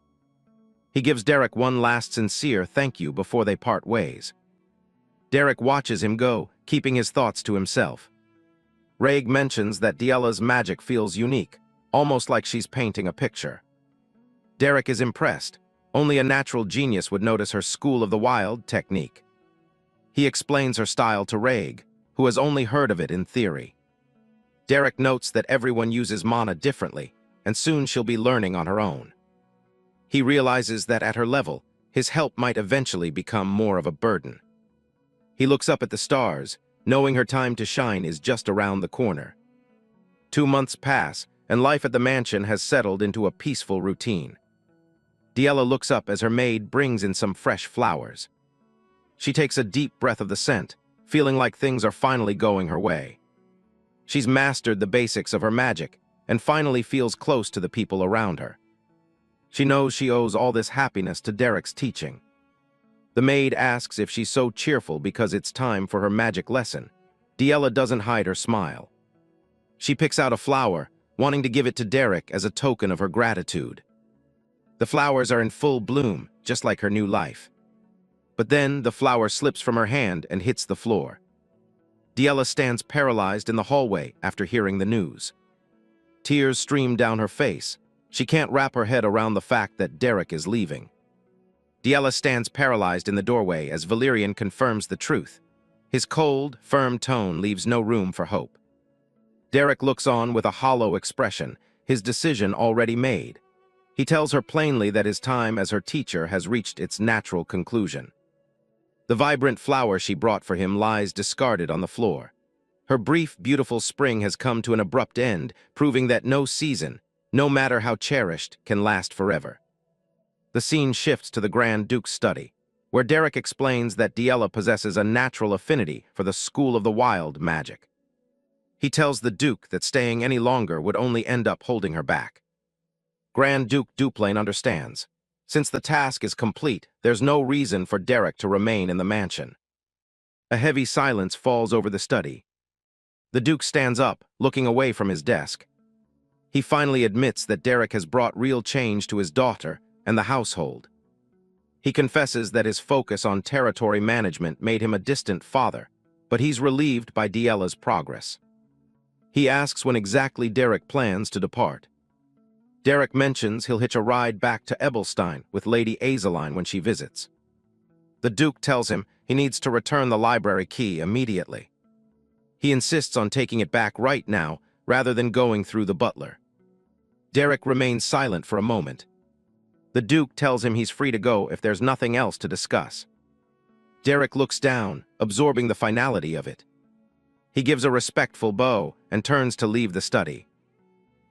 He gives Derek one last sincere thank you before they part ways. Derek watches him go, keeping his thoughts to himself. Reg mentions that Diella's magic feels unique, almost like she's painting a picture. Derek is impressed. Only a natural genius would notice her School of the Wild technique. He explains her style to Reg, who has only heard of it in theory. Derek notes that everyone uses mana differently, and soon she'll be learning on her own. He realizes that at her level, his help might eventually become more of a burden. He looks up at the stars, knowing her time to shine is just around the corner. 2 months pass, and life at the mansion has settled into a peaceful routine. Diella looks up as her maid brings in some fresh flowers. She takes a deep breath of the scent, feeling like things are finally going her way. She's mastered the basics of her magic and finally feels close to the people around her. She knows she owes all this happiness to Derek's teaching. The maid asks if she's so cheerful because it's time for her magic lesson. Diella doesn't hide her smile. She picks out a flower, wanting to give it to Derek as a token of her gratitude. The flowers are in full bloom, just like her new life. But then the flower slips from her hand and hits the floor. Diella stands paralyzed in the hallway after hearing the news. Tears stream down her face. She can't wrap her head around the fact that Derek is leaving. Diella stands paralyzed in the doorway as Valerian confirms the truth. His cold, firm tone leaves no room for hope. Derek looks on with a hollow expression, his decision already made. He tells her plainly that his time as her teacher has reached its natural conclusion. The vibrant flower she brought for him lies discarded on the floor. Her brief, beautiful spring has come to an abrupt end, proving that no season, no matter how cherished, can last forever. The scene shifts to the Grand Duke's study, where Derek explains that Diella possesses a natural affinity for the School of the Wild magic. He tells the Duke that staying any longer would only end up holding her back. Grand Duke Duplain understands. Since the task is complete, there's no reason for Derek to remain in the mansion. A heavy silence falls over the study. The Duke stands up, looking away from his desk. He finally admits that Derek has brought real change to his daughter and the household. He confesses that his focus on territory management made him a distant father, but he's relieved by Diella's progress. He asks when exactly Derek plans to depart. Derek mentions he'll hitch a ride back to Ebelstein with Lady Azeline when she visits. The Duke tells him he needs to return the library key immediately. He insists on taking it back right now rather than going through the butler. Derek remains silent for a moment. The Duke tells him he's free to go if there's nothing else to discuss. Derek looks down, absorbing the finality of it. He gives a respectful bow and turns to leave the study.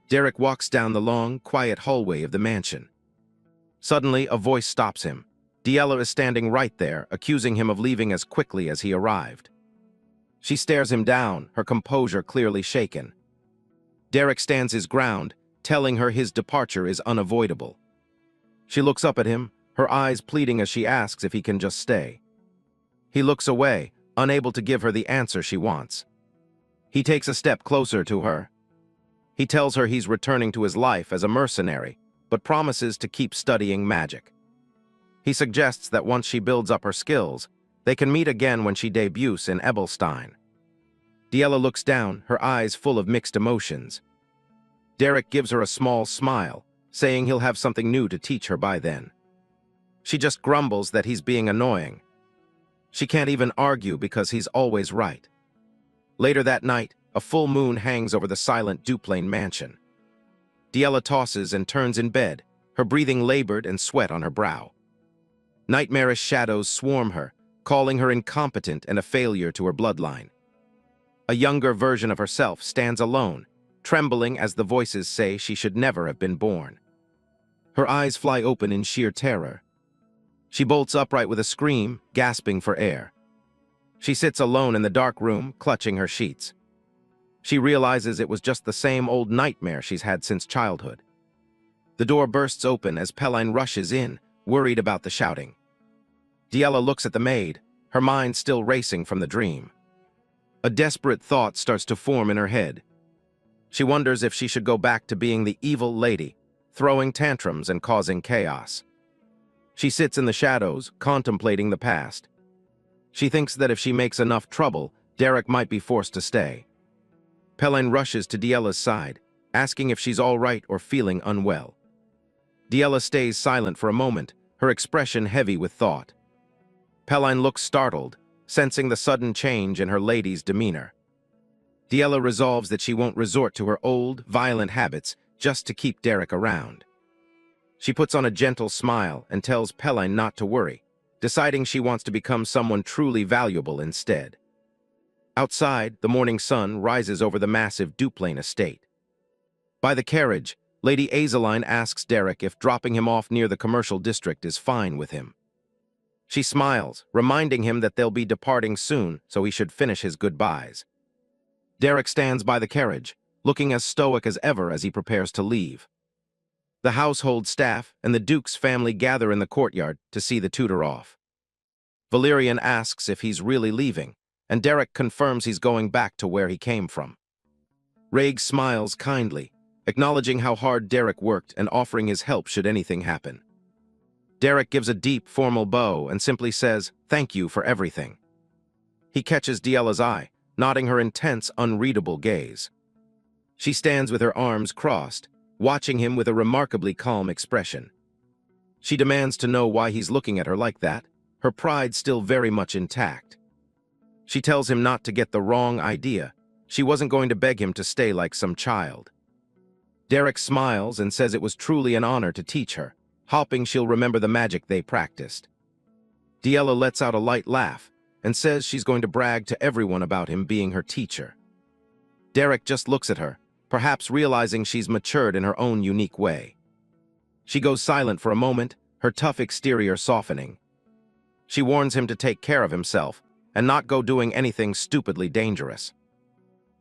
Derek walks down the long, quiet hallway of the mansion. Suddenly, a voice stops him. Diella is standing right there, accusing him of leaving as quickly as he arrived. She stares him down, her composure clearly shaken. Derek stands his ground, telling her his departure is unavoidable. She looks up at him, her eyes pleading as she asks if he can just stay. He looks away, unable to give her the answer she wants. He takes a step closer to her. He tells her he's returning to his life as a mercenary, but promises to keep studying magic. He suggests that once she builds up her skills, they can meet again when she debuts in Ebelstein. Diella looks down, her eyes full of mixed emotions. Derek gives her a small smile, saying he'll have something new to teach her by then. She just grumbles that he's being annoying. She can't even argue because he's always right. Later that night, a full moon hangs over the silent Duplain mansion. Diella tosses and turns in bed, her breathing labored and sweat on her brow. Nightmarish shadows swarm her, calling her incompetent and a failure to her bloodline. A younger version of herself stands alone, trembling as the voices say she should never have been born. Her eyes fly open in sheer terror. She bolts upright with a scream, gasping for air. She sits alone in the dark room, clutching her sheets. She realizes it was just the same old nightmare she's had since childhood. The door bursts open as Pelline rushes in, worried about the shouting. Diella looks at the maid, her mind still racing from the dream. A desperate thought starts to form in her head. She wonders if she should go back to being the evil lady, throwing tantrums and causing chaos. She sits in the shadows, contemplating the past. She thinks that if she makes enough trouble, Derek might be forced to stay. Pelline rushes to Diella's side, asking if she's all right or feeling unwell. Diella stays silent for a moment, her expression heavy with thought. Pelline looks startled, sensing the sudden change in her lady's demeanor. Diella resolves that she won't resort to her old, violent habits just to keep Derek around. She puts on a gentle smile and tells Pelline not to worry, deciding she wants to become someone truly valuable instead. Outside, the morning sun rises over the massive Duplain estate. By the carriage, Lady Azeline asks Derek if dropping him off near the commercial district is fine with him. She smiles, reminding him that they'll be departing soon, so he should finish his goodbyes. Derek stands by the carriage, looking as stoic as ever as he prepares to leave. The household staff and the Duke's family gather in the courtyard to see the tutor off. Valerian asks if he's really leaving, and Derek confirms he's going back to where he came from. Raig smiles kindly, acknowledging how hard Derek worked and offering his help should anything happen. Derek gives a deep, formal bow and simply says, "Thank you for everything." He catches Diella's eye, nodding her intense, unreadable gaze. She stands with her arms crossed, watching him with a remarkably calm expression. She demands to know why he's looking at her like that, her pride still very much intact. She tells him not to get the wrong idea. She wasn't going to beg him to stay like some child. Derek smiles and says it was truly an honor to teach her, hoping she'll remember the magic they practiced. Diella lets out a light laugh and says she's going to brag to everyone about him being her teacher. Derek just looks at her, perhaps realizing she's matured in her own unique way. She goes silent for a moment, her tough exterior softening. She warns him to take care of himself and not go doing anything stupidly dangerous.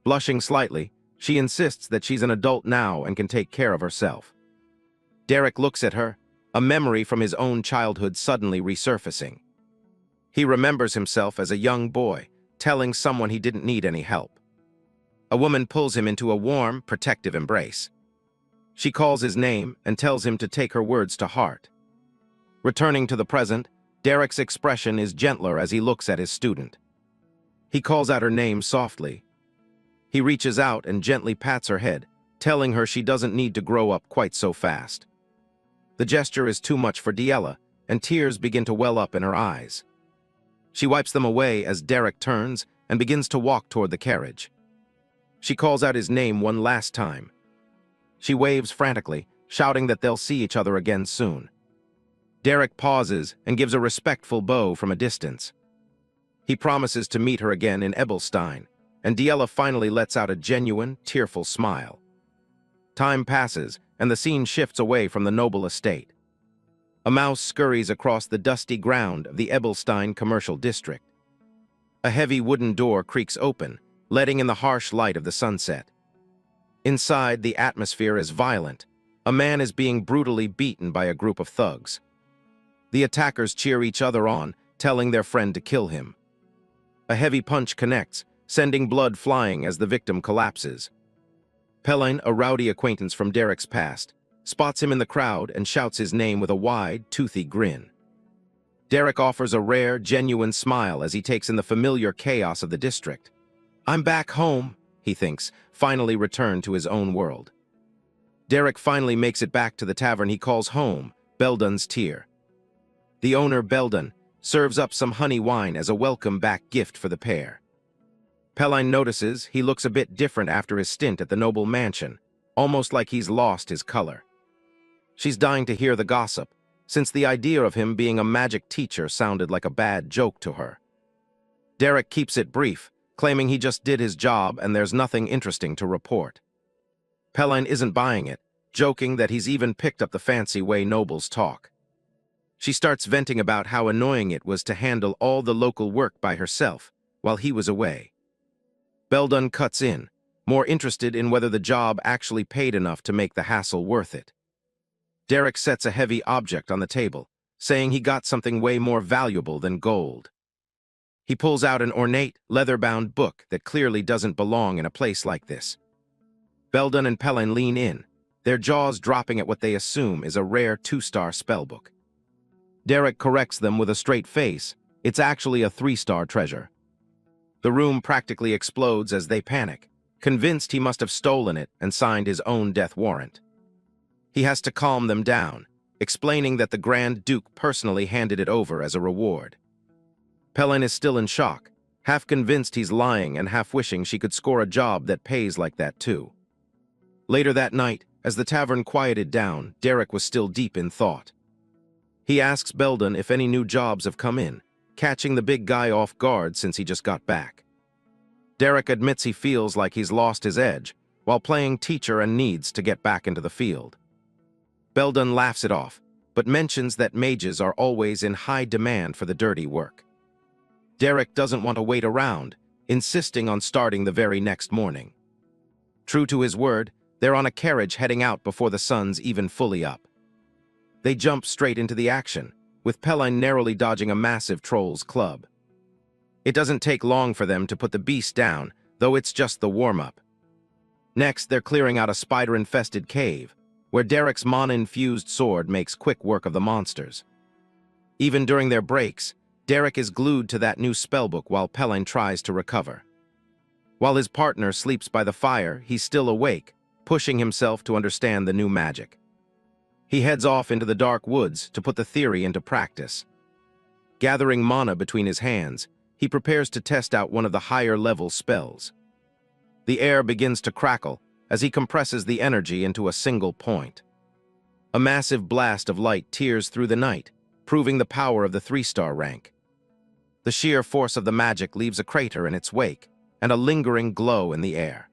Blushing slightly, she insists that she's an adult now and can take care of herself. Derek looks at her, a memory from his own childhood suddenly resurfacing. He remembers himself as a young boy, telling someone he didn't need any help. A woman pulls him into a warm, protective embrace. She calls his name and tells him to take her words to heart. Returning to the present, Derek's expression is gentler as he looks at his student. He calls out her name softly. He reaches out and gently pats her head, telling her she doesn't need to grow up quite so fast. The gesture is too much for Diella, and tears begin to well up in her eyes. She wipes them away as Derek turns and begins to walk toward the carriage. She calls out his name one last time. She waves frantically, shouting that they'll see each other again soon. Derek pauses and gives a respectful bow from a distance. He promises to meet her again in Ebelstein, and Diella finally lets out a genuine, tearful smile. Time passes, and the scene shifts away from the noble estate. A mouse scurries across the dusty ground of the Ebelstein commercial district. A heavy wooden door creaks open, letting in the harsh light of the sunset. Inside, the atmosphere is violent. A man is being brutally beaten by a group of thugs. The attackers cheer each other on, telling their friend to kill him. A heavy punch connects, sending blood flying as the victim collapses. Pelin, a rowdy acquaintance from Derek's past, spots him in the crowd and shouts his name with a wide, toothy grin. Derek offers a rare, genuine smile as he takes in the familiar chaos of the district. "I'm back home," he thinks, finally returned to his own world. Derek finally makes it back to the tavern he calls home, Beldun's Tier. The owner, Beldun, serves up some honey wine as a welcome-back gift for the pair. Pelin notices he looks a bit different after his stint at the noble mansion, almost like he's lost his color. She's dying to hear the gossip, since the idea of him being a magic teacher sounded like a bad joke to her. Derek keeps it brief, claiming he just did his job and there's nothing interesting to report. Pelin isn't buying it, joking that he's even picked up the fancy way nobles talk. She starts venting about how annoying it was to handle all the local work by herself while he was away. Beldun cuts in, more interested in whether the job actually paid enough to make the hassle worth it. Derek sets a heavy object on the table, saying he got something way more valuable than gold. He pulls out an ornate, leather-bound book that clearly doesn't belong in a place like this. Beldun and Pelin lean in, their jaws dropping at what they assume is a rare 2-star spellbook. Derek corrects them with a straight face. It's actually a 3-star treasure. The room practically explodes as they panic, convinced he must have stolen it and signed his own death warrant. He has to calm them down, explaining that the Grand Duke personally handed it over as a reward. Pelin is still in shock, half convinced he's lying and half wishing she could score a job that pays like that too. Later that night, as the tavern quieted down, Derek was still deep in thought. He asks Beldun if any new jobs have come in, catching the big guy off guard since he just got back. Derek admits he feels like he's lost his edge while playing teacher and needs to get back into the field. Beldun laughs it off, but mentions that mages are always in high demand for the dirty work. Derek doesn't want to wait around, insisting on starting the very next morning. True to his word, they're on a carriage heading out before the sun's even fully up. They jump straight into the action, with Pelin narrowly dodging a massive troll's club. It doesn't take long for them to put the beast down, though it's just the warm-up. Next, they're clearing out a spider-infested cave, where Derek's mana-infused sword makes quick work of the monsters. Even during their breaks, Derek is glued to that new spellbook while Pelin tries to recover. While his partner sleeps by the fire, he's still awake, pushing himself to understand the new magic. He heads off into the dark woods to put the theory into practice. Gathering mana between his hands, he prepares to test out one of the higher-level spells. The air begins to crackle as he compresses the energy into a single point. A massive blast of light tears through the night, proving the power of the 3-star rank. The sheer force of the magic leaves a crater in its wake and a lingering glow in the air.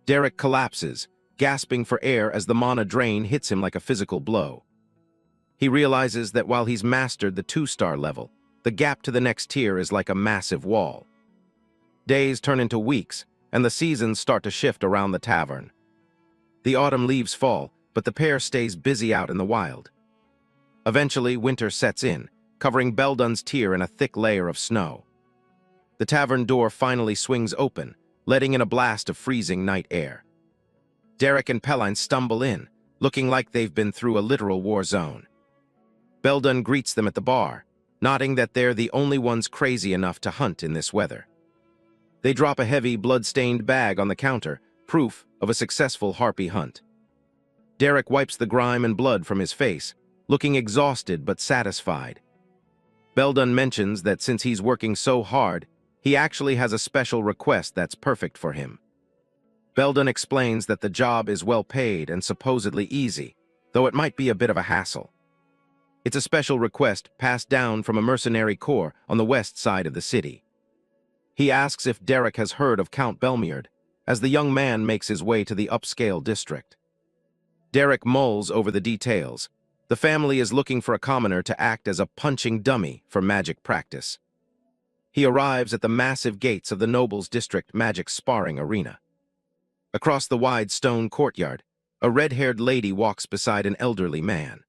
Derek collapses, gasping for air as the mana drain hits him like a physical blow. He realizes that while he's mastered the 2-star level, the gap to the next tier is like a massive wall. Days turn into weeks, and the seasons start to shift around the tavern. The autumn leaves fall, but the pair stays busy out in the wild. Eventually, winter sets in, covering Beldun's Tier in a thick layer of snow. The tavern door finally swings open, letting in a blast of freezing night air. Derek and Pelline stumble in, looking like they've been through a literal war zone. Beldun greets them at the bar, nodding that they're the only ones crazy enough to hunt in this weather. They drop a heavy, blood-stained bag on the counter, proof of a successful harpy hunt. Derek wipes the grime and blood from his face, looking exhausted but satisfied. Beldun mentions that since he's working so hard, he actually has a special request that's perfect for him. Beldun explains that the job is well paid and supposedly easy, though it might be a bit of a hassle. It's a special request passed down from a mercenary corps on the west side of the city. He asks if Derek has heard of Count Belmiard, as the young man makes his way to the upscale district. Derek mulls over the details. The family is looking for a commoner to act as a punching dummy for magic practice. He arrives at the massive gates of the Nobles District magic sparring arena. Across the wide stone courtyard, a red-haired lady walks beside an elderly man.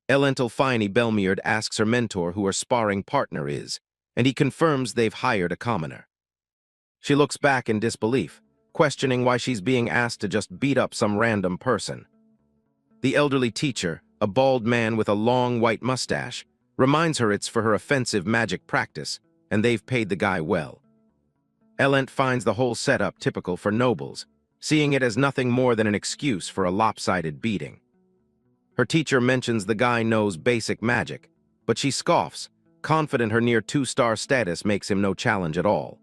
Elentilfini Belmiard asks her mentor who her sparring partner is, and he confirms they've hired a commoner. She looks back in disbelief, questioning why she's being asked to just beat up some random person. The elderly teacher, a bald man with a long white mustache, reminds her it's for her offensive magic practice, and they've paid the guy well. Elent finds the whole setup typical for nobles, seeing it as nothing more than an excuse for a lopsided beating. Her teacher mentions the guy knows basic magic, but she scoffs, confident her near 2-star status makes him no challenge at all.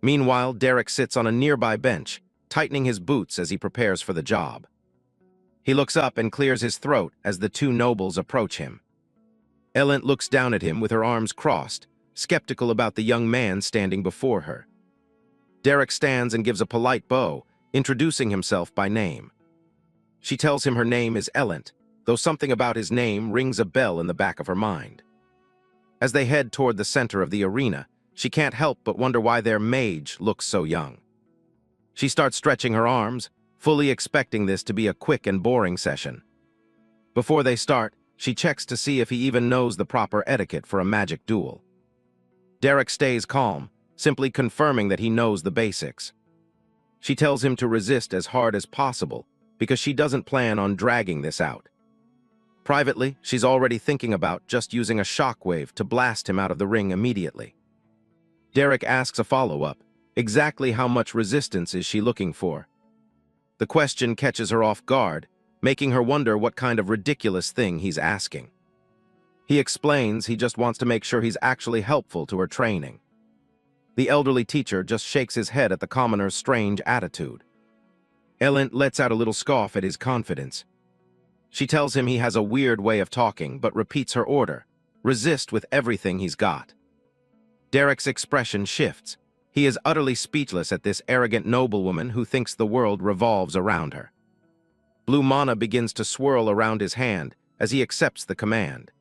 Meanwhile, Derek sits on a nearby bench, tightening his boots as he prepares for the job. He looks up and clears his throat as the two nobles approach him. Elent looks down at him with her arms crossed, skeptical about the young man standing before her. Derek stands and gives a polite bow, introducing himself by name. She tells him her name is Elent, though something about his name rings a bell in the back of her mind. As they head toward the center of the arena, she can't help but wonder why their mage looks so young. She starts stretching her arms, fully expecting this to be a quick and boring session. Before they start, she checks to see if he even knows the proper etiquette for a magic duel. Derek stays calm, simply confirming that he knows the basics. She tells him to resist as hard as possible because she doesn't plan on dragging this out. Privately, she's already thinking about just using a shockwave to blast him out of the ring immediately. Derek asks a follow-up. Exactly how much resistance is she looking for? The question catches her off guard, making her wonder what kind of ridiculous thing he's asking. He explains he just wants to make sure he's actually helpful to her training. The elderly teacher just shakes his head at the commoner's strange attitude. Elent lets out a little scoff at his confidence. She tells him he has a weird way of talking, but repeats her order: resist with everything he's got. Derek's expression shifts. He is utterly speechless at this arrogant noblewoman who thinks the world revolves around her. Blue mana begins to swirl around his hand as he accepts the command.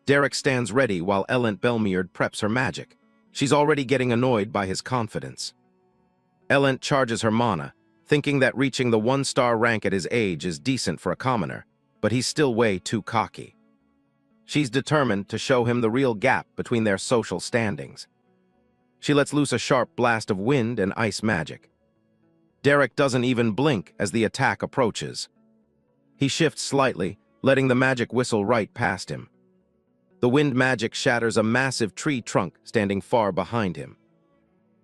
Derek stands ready while Elent Belmiard preps her magic. She's already getting annoyed by his confidence. Elent charges her mana, thinking that reaching the 1-star rank at his age is decent for a commoner, but he's still way too cocky. She's determined to show him the real gap between their social standings. She lets loose a sharp blast of wind and ice magic. Derek doesn't even blink as the attack approaches. He shifts slightly, letting the magic whistle right past him. The wind magic shatters a massive tree trunk standing far behind him.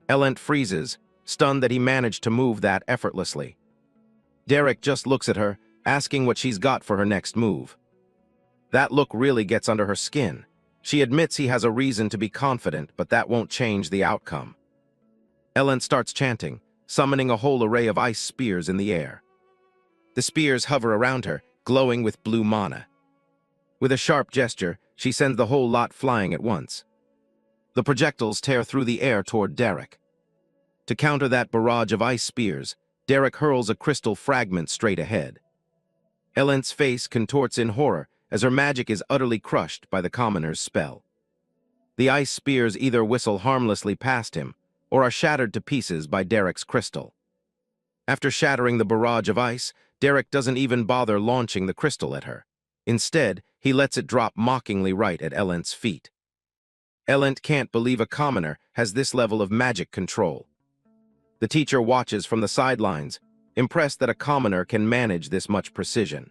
Elent freezes, stunned that he managed to move that effortlessly. Derek just looks at her, asking what she's got for her next move. That look really gets under her skin. She admits he has a reason to be confident, but that won't change the outcome. Elent starts chanting, summoning a whole array of ice spears in the air. The spears hover around her, glowing with blue mana. With a sharp gesture, she sends the whole lot flying at once. The projectiles tear through the air toward Derek. To counter that barrage of ice spears, Derek hurls a crystal fragment straight ahead. Elent's face contorts in horror as her magic is utterly crushed by the commoner's spell. The ice spears either whistle harmlessly past him or are shattered to pieces by Derek's crystal. After shattering the barrage of ice, Derek doesn't even bother launching the crystal at her. Instead, he lets it drop mockingly right at Elent's feet. Elent can't believe a commoner has this level of magic control. The teacher watches from the sidelines, impressed that a commoner can manage this much precision.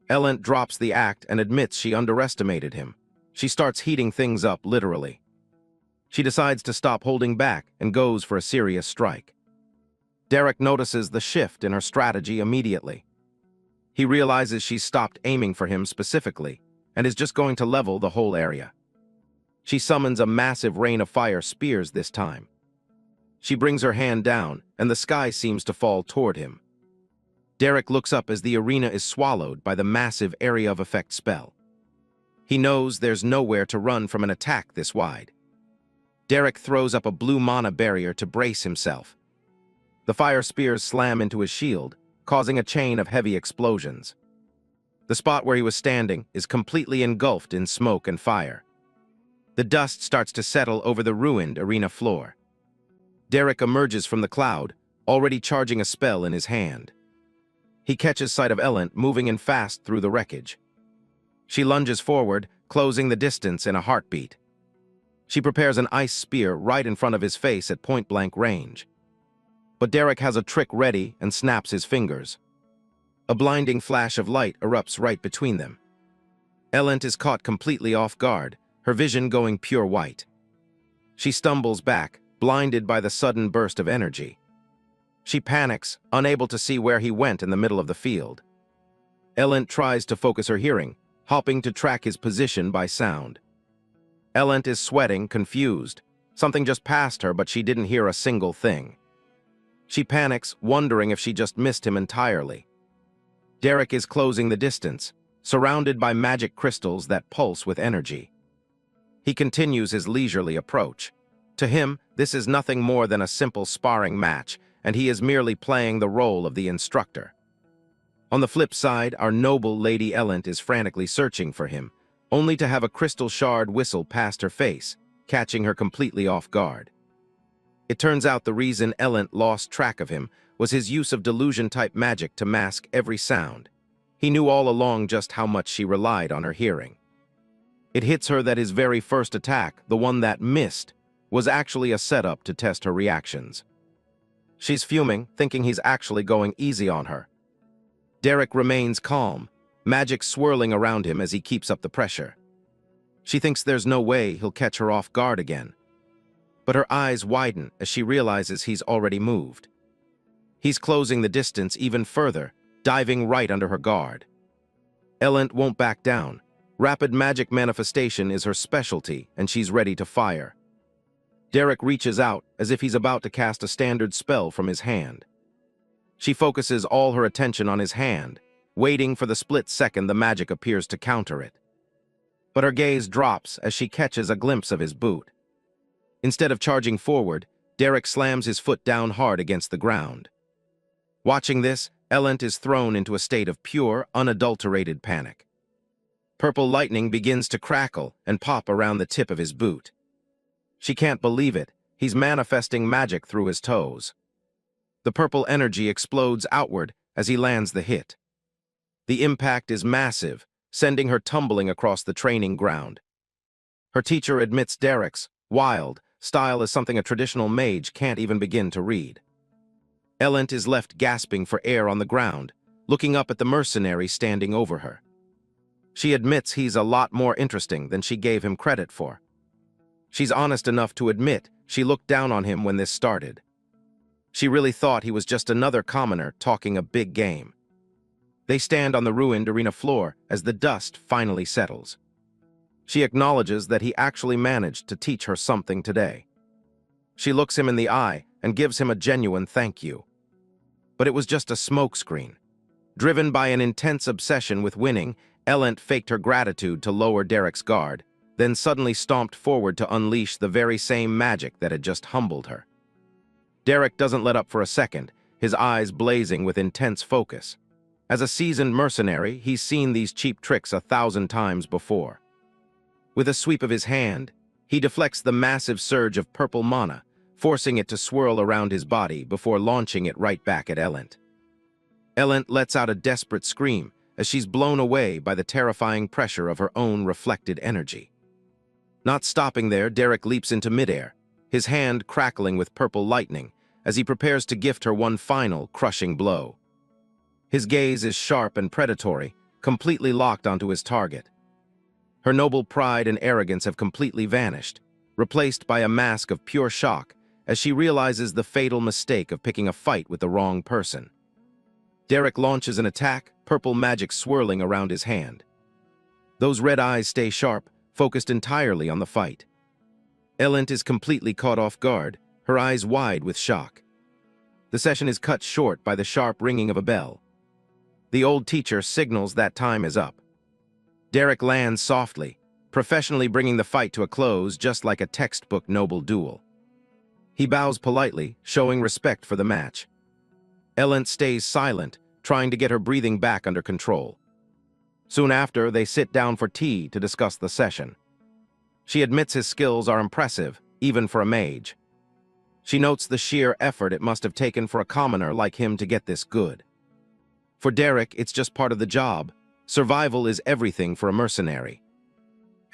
Elent drops the act and admits she underestimated him. She starts heating things up literally. She decides to stop holding back and goes for a serious strike. Derek notices the shift in her strategy immediately. He realizes she's stopped aiming for him specifically and is just going to level the whole area. She summons a massive rain of fire spears this time. She brings her hand down, and the sky seems to fall toward him. Derek looks up as the arena is swallowed by the massive area of effect spell. He knows there's nowhere to run from an attack this wide. Derek throws up a blue mana barrier to brace himself. The fire spears slam into his shield, causing a chain of heavy explosions. The spot where he was standing is completely engulfed in smoke and fire. The dust starts to settle over the ruined arena floor. Derek emerges from the cloud, already charging a spell in his hand. He catches sight of Elent moving in fast through the wreckage. She lunges forward, closing the distance in a heartbeat. She prepares an ice spear right in front of his face at point-blank range. But Derek has a trick ready and snaps his fingers. A blinding flash of light erupts right between them. Elent is caught completely off guard, her vision going pure white. She stumbles back, blinded by the sudden burst of energy. She panics, unable to see where he went in the middle of the field. Elent tries to focus her hearing, hopping to track his position by sound. Elent is sweating, confused. Something just passed her, but she didn't hear a single thing. She panics, wondering if she just missed him entirely. Derek is closing the distance, surrounded by magic crystals that pulse with energy. He continues his leisurely approach. To him, this is nothing more than a simple sparring match, and he is merely playing the role of the instructor. On the flip side, our noble Lady Elent is frantically searching for him, only to have a crystal shard whistle past her face, catching her completely off guard. It turns out the reason Elent lost track of him was his use of delusion-type magic to mask every sound. He knew all along just how much she relied on her hearing. It hits her that his very first attack, the one that missed, was actually a setup to test her reactions. She's fuming, thinking he's actually going easy on her. Derek remains calm, magic swirling around him as he keeps up the pressure. She thinks there's no way he'll catch her off guard again. But her eyes widen as she realizes he's already moved. He's closing the distance even further, diving right under her guard. Elent won't back down. Rapid magic manifestation is her specialty, and she's ready to fire. Derek reaches out as if he's about to cast a standard spell from his hand. She focuses all her attention on his hand, waiting for the split second the magic appears to counter it. But her gaze drops as she catches a glimpse of his boot. Instead of charging forward, Derek slams his foot down hard against the ground. Watching this, Elent is thrown into a state of pure, unadulterated panic. Purple lightning begins to crackle and pop around the tip of his boot. She can't believe it. He's manifesting magic through his toes. The purple energy explodes outward as he lands the hit. The impact is massive, sending her tumbling across the training ground. Her teacher admits Derek's wild style is something a traditional mage can't even begin to read. Elent is left gasping for air on the ground, looking up at the mercenary standing over her. She admits he's a lot more interesting than she gave him credit for. She's honest enough to admit she looked down on him when this started. She really thought he was just another commoner talking a big game. They stand on the ruined arena floor as the dust finally settles. She acknowledges that he actually managed to teach her something today. She looks him in the eye and gives him a genuine thank you. But it was just a smokescreen. Driven by an intense obsession with winning, Elent faked her gratitude to lower Derek's guard, then suddenly stomped forward to unleash the very same magic that had just humbled her. Derek doesn't let up for a second, his eyes blazing with intense focus. As a seasoned mercenary, he's seen these cheap tricks 1,000 times before. With a sweep of his hand, he deflects the massive surge of purple mana, forcing it to swirl around his body before launching it right back at Elent. Elent lets out a desperate scream as she's blown away by the terrifying pressure of her own reflected energy. Not stopping there, Derek leaps into midair, his hand crackling with purple lightning, as he prepares to gift her one final, crushing blow. His gaze is sharp and predatory, completely locked onto his target. Her noble pride and arrogance have completely vanished, replaced by a mask of pure shock as she realizes the fatal mistake of picking a fight with the wrong person. Derek launches an attack, purple magic swirling around his hand. Those red eyes stay sharp, focused entirely on the fight. Elent is completely caught off guard, her eyes wide with shock. The session is cut short by the sharp ringing of a bell. The old teacher signals that time is up. Derek lands softly, professionally bringing the fight to a close just like a textbook noble duel. He bows politely, showing respect for the match. Elent stays silent, trying to get her breathing back under control. Soon after, they sit down for tea to discuss the session. She admits his skills are impressive, even for a mage. She notes the sheer effort it must have taken for a commoner like him to get this good. For Derek, it's just part of the job. Survival is everything for a mercenary.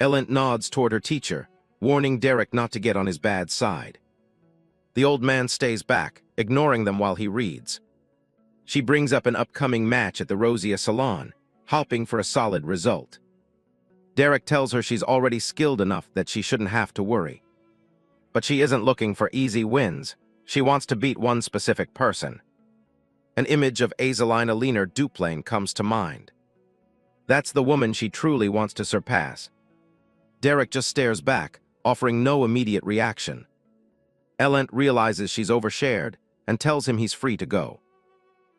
Elent nods toward her teacher, warning Derek not to get on his bad side. The old man stays back, ignoring them while he reads. She brings up an upcoming match at the Rosia Salon, hoping for a solid result. Derek tells her she's already skilled enough that she shouldn't have to worry. But she isn't looking for easy wins. She wants to beat one specific person. An image of Azaline Alina Duplain comes to mind. That's the woman she truly wants to surpass. Derek just stares back, offering no immediate reaction. Elent realizes she's overshared and tells him he's free to go.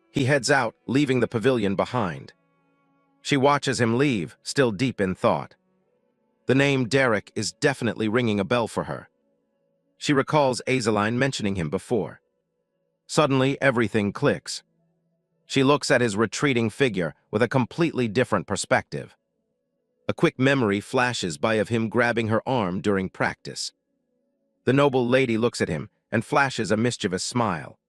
He heads out, leaving the pavilion behind. She watches him leave, still deep in thought. The name Derek is definitely ringing a bell for her. She recalls Azaline mentioning him before. Suddenly, everything clicks. She looks at his retreating figure with a completely different perspective. A quick memory flashes by of him grabbing her arm during practice. The noble lady looks at him and flashes a mischievous smile.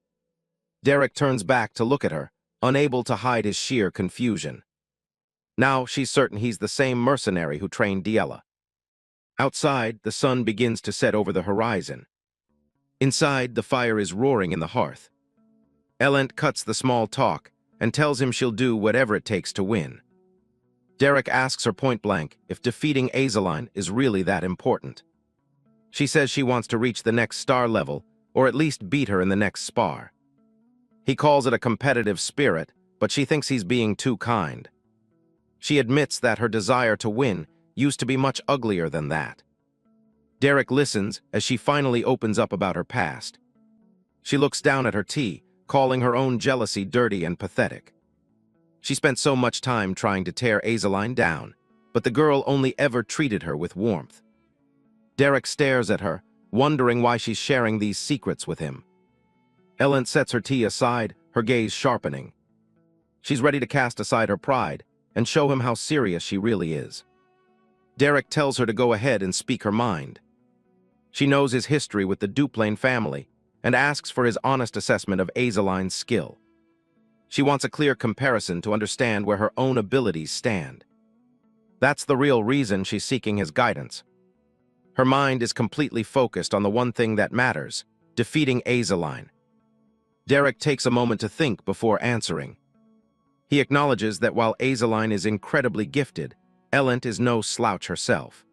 Derek turns back to look at her, unable to hide his sheer confusion. Now she's certain he's the same mercenary who trained Diella. Outside, the sun begins to set over the horizon. Inside, the fire is roaring in the hearth. Elent cuts the small talk and tells him she'll do whatever it takes to win. Derek asks her point-blank if defeating Azaline is really that important. She says she wants to reach the next star level, or at least beat her in the next spar. He calls it a competitive spirit, but she thinks he's being too kind. She admits that her desire to win used to be much uglier than that. Derek listens as she finally opens up about her past. She looks down at her tea, calling her own jealousy dirty and pathetic. She spent so much time trying to tear Azaline down, but the girl only ever treated her with warmth. Derek stares at her, wondering why she's sharing these secrets with him. Elent sets her tea aside, her gaze sharpening. She's ready to cast aside her pride and show him how serious she really is. Derek tells her to go ahead and speak her mind. She knows his history with the Duplain family and asks for his honest assessment of Azaline's skill. She wants a clear comparison to understand where her own abilities stand. That's the real reason she's seeking his guidance. Her mind is completely focused on the one thing that matters, defeating Azaline. Derek takes a moment to think before answering. He acknowledges that while Azaline is incredibly gifted, Elent is no slouch herself.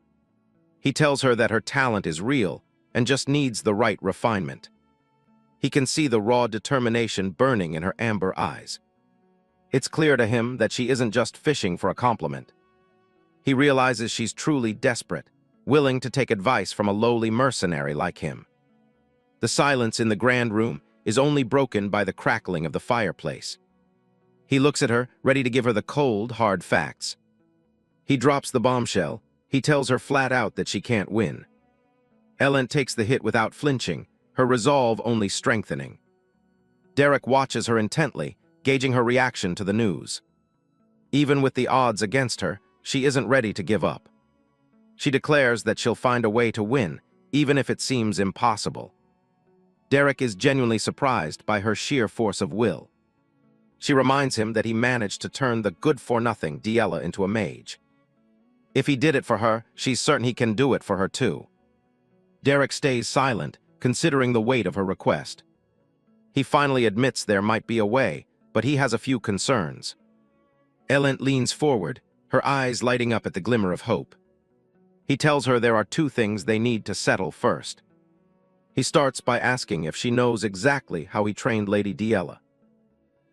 He tells her that her talent is real and just needs the right refinement. He can see the raw determination burning in her amber eyes. It's clear to him that she isn't just fishing for a compliment. He realizes she's truly desperate, willing to take advice from a lowly mercenary like him. The silence in the grand room is only broken by the crackling of the fireplace. He looks at her, ready to give her the cold, hard facts. He drops the bombshell. He tells her flat out that she can't win. Elent takes the hit without flinching, her resolve only strengthening. Derek watches her intently, gauging her reaction to the news. Even with the odds against her, she isn't ready to give up. She declares that she'll find a way to win, even if it seems impossible. Derek is genuinely surprised by her sheer force of will. She reminds him that he managed to turn the good-for-nothing Diella into a mage. If he did it for her, she's certain he can do it for her too. Derek stays silent, considering the weight of her request. He finally admits there might be a way, but he has a few concerns. Elent leans forward, her eyes lighting up at the glimmer of hope. He tells her there are two things they need to settle first. He starts by asking if she knows exactly how he trained Lady Diella.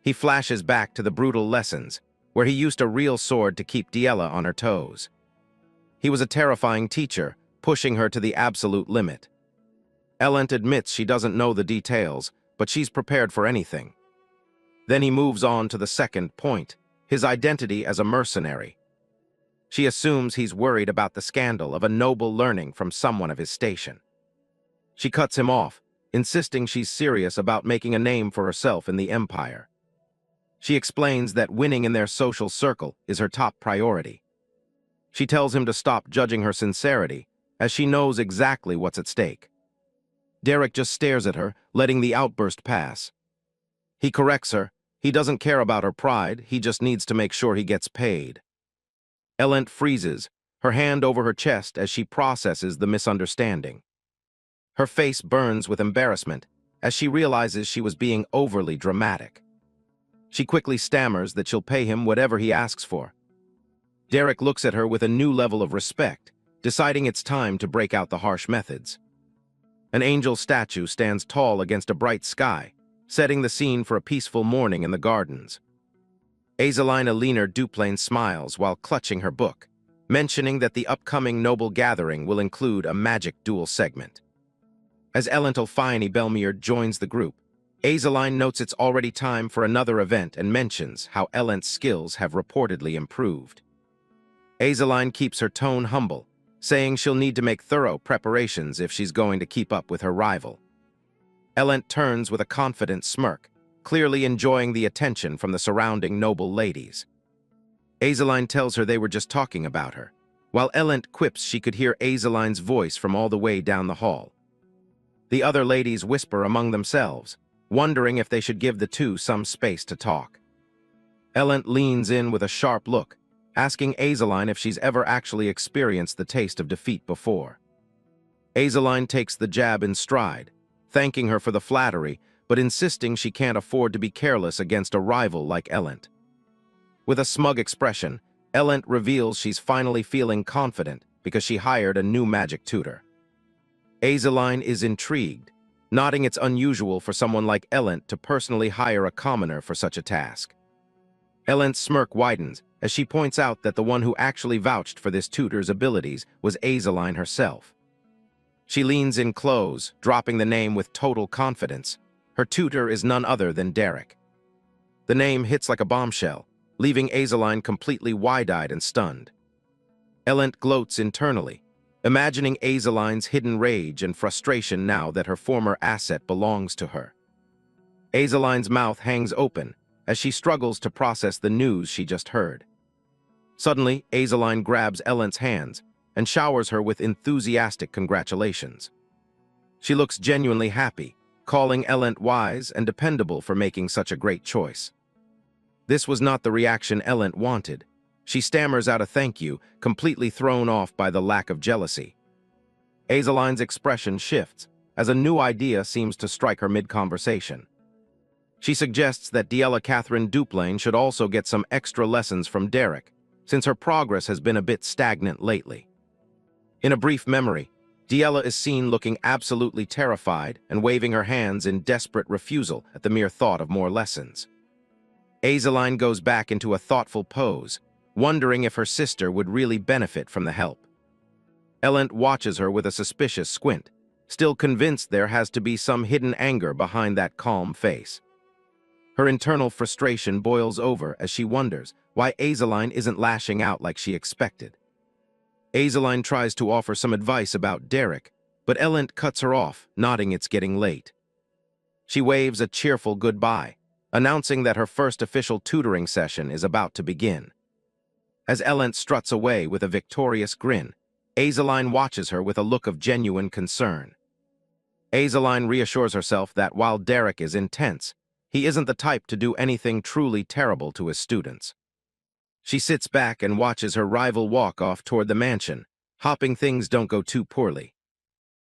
He flashes back to the brutal lessons, where he used a real sword to keep Diella on her toes. He was a terrifying teacher, pushing her to the absolute limit. Elent admits she doesn't know the details, but she's prepared for anything. Then he moves on to the second point, his identity as a mercenary. She assumes he's worried about the scandal of a noble learning from someone of his station. She cuts him off, insisting she's serious about making a name for herself in the Empire. She explains that winning in their social circle is her top priority. She tells him to stop judging her sincerity, as she knows exactly what's at stake. Derek just stares at her, letting the outburst pass. He corrects her. He doesn't care about her pride, he just needs to make sure he gets paid. Elent freezes, her hand over her chest as she processes the misunderstanding. Her face burns with embarrassment as she realizes she was being overly dramatic. She quickly stammers that she'll pay him whatever he asks for. Derek looks at her with a new level of respect, deciding it's time to break out the harsh methods. An angel statue stands tall against a bright sky, setting the scene for a peaceful morning in the gardens. Azalina Leaner Duplain smiles while clutching her book, mentioning that the upcoming noble gathering will include a magic duel segment. As Elent Alphione Belmere joins the group, Azaline notes it's already time for another event and mentions how Elent's skills have reportedly improved. Azaline keeps her tone humble, saying she'll need to make thorough preparations if she's going to keep up with her rival. Elent turns with a confident smirk, clearly enjoying the attention from the surrounding noble ladies. Azaline tells her they were just talking about her, while Elent quips she could hear Azaline's voice from all the way down the hall. The other ladies whisper among themselves, wondering if they should give the two some space to talk. Elent leans in with a sharp look, asking Azaline if she's ever actually experienced the taste of defeat before. Azaline takes the jab in stride, thanking her for the flattery, but insisting she can't afford to be careless against a rival like Elent. With a smug expression, Elent reveals she's finally feeling confident because she hired a new magic tutor. Azaline is intrigued, nodding it's unusual for someone like Elent to personally hire a commoner for such a task. Elent's smirk widens as she points out that the one who actually vouched for this tutor's abilities was Azaline herself. She leans in close, dropping the name with total confidence. Her tutor is none other than Derek. The name hits like a bombshell, leaving Azaline completely wide-eyed and stunned. Elent gloats internally, imagining Azaline's hidden rage and frustration now that her former asset belongs to her. Azaline's mouth hangs open as she struggles to process the news she just heard. Suddenly, Azaline grabs Elent's hands and showers her with enthusiastic congratulations. She looks genuinely happy, calling Elent wise and dependable for making such a great choice. This was not the reaction Elent wanted. She stammers out a thank you, completely thrown off by the lack of jealousy. Azaline's expression shifts, as a new idea seems to strike her mid-conversation. She suggests that Diella Catherine Duplain should also get some extra lessons from Derek, since her progress has been a bit stagnant lately. In a brief memory, Diella is seen looking absolutely terrified and waving her hands in desperate refusal at the mere thought of more lessons. Azaline goes back into a thoughtful pose, wondering if her sister would really benefit from the help. Elent watches her with a suspicious squint, still convinced there has to be some hidden anger behind that calm face. Her internal frustration boils over as she wonders why Azaline isn't lashing out like she expected. Azaline tries to offer some advice about Derek, but Elent cuts her off, nodding it's getting late. She waves a cheerful goodbye, announcing that her first official tutoring session is about to begin. As Elent struts away with a victorious grin, Azaline watches her with a look of genuine concern. Azaline reassures herself that while Derek is intense, he isn't the type to do anything truly terrible to his students. She sits back and watches her rival walk off toward the mansion, hoping things don't go too poorly.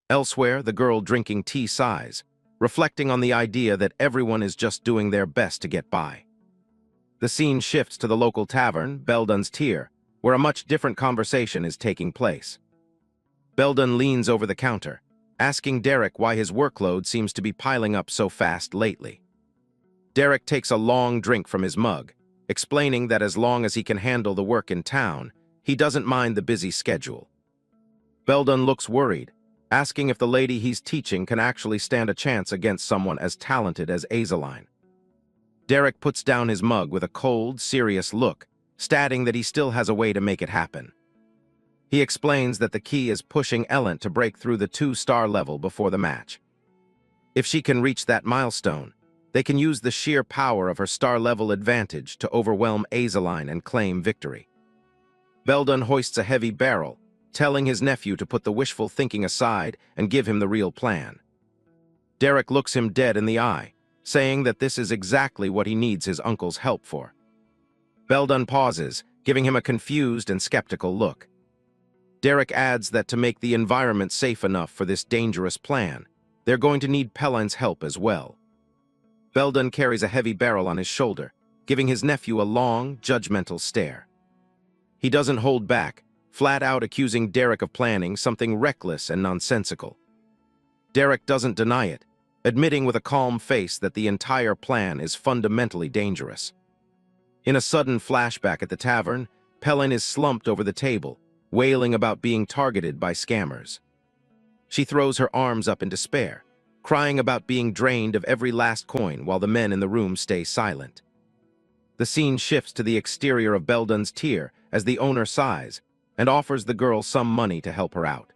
Elsewhere, the girl drinking tea sighs, reflecting on the idea that everyone is just doing their best to get by. The scene shifts to the local tavern, Beldun's Tier, where a much different conversation is taking place. Beldun leans over the counter, asking Derek why his workload seems to be piling up so fast lately. Derek takes a long drink from his mug, explaining that as long as he can handle the work in town, he doesn't mind the busy schedule. Beldun looks worried, asking if the lady he's teaching can actually stand a chance against someone as talented as Azaline. Derek puts down his mug with a cold, serious look, stating that he still has a way to make it happen. He explains that the key is pushing Ellen to break through the 2-star level before the match. If she can reach that milestone, they can use the sheer power of her star-level advantage to overwhelm Azaline and claim victory. Beldun hoists a heavy barrel, telling his nephew to put the wishful thinking aside and give him the real plan. Derek looks him dead in the eye, saying that this is exactly what he needs his uncle's help for. Beldun pauses, giving him a confused and skeptical look. Derek adds that to make the environment safe enough for this dangerous plan, they're going to need Pelline's help as well. Beldun carries a heavy barrel on his shoulder, giving his nephew a long, judgmental stare. He doesn't hold back, flat out accusing Derek of planning something reckless and nonsensical. Derek doesn't deny it, admitting with a calm face that the entire plan is fundamentally dangerous. In a sudden flashback at the tavern, Pelline is slumped over the table, wailing about being targeted by scammers. She throws her arms up in despair, crying about being drained of every last coin while the men in the room stay silent. The scene shifts to the exterior of Beldun's Tier as the owner sighs and offers the girl some money to help her out.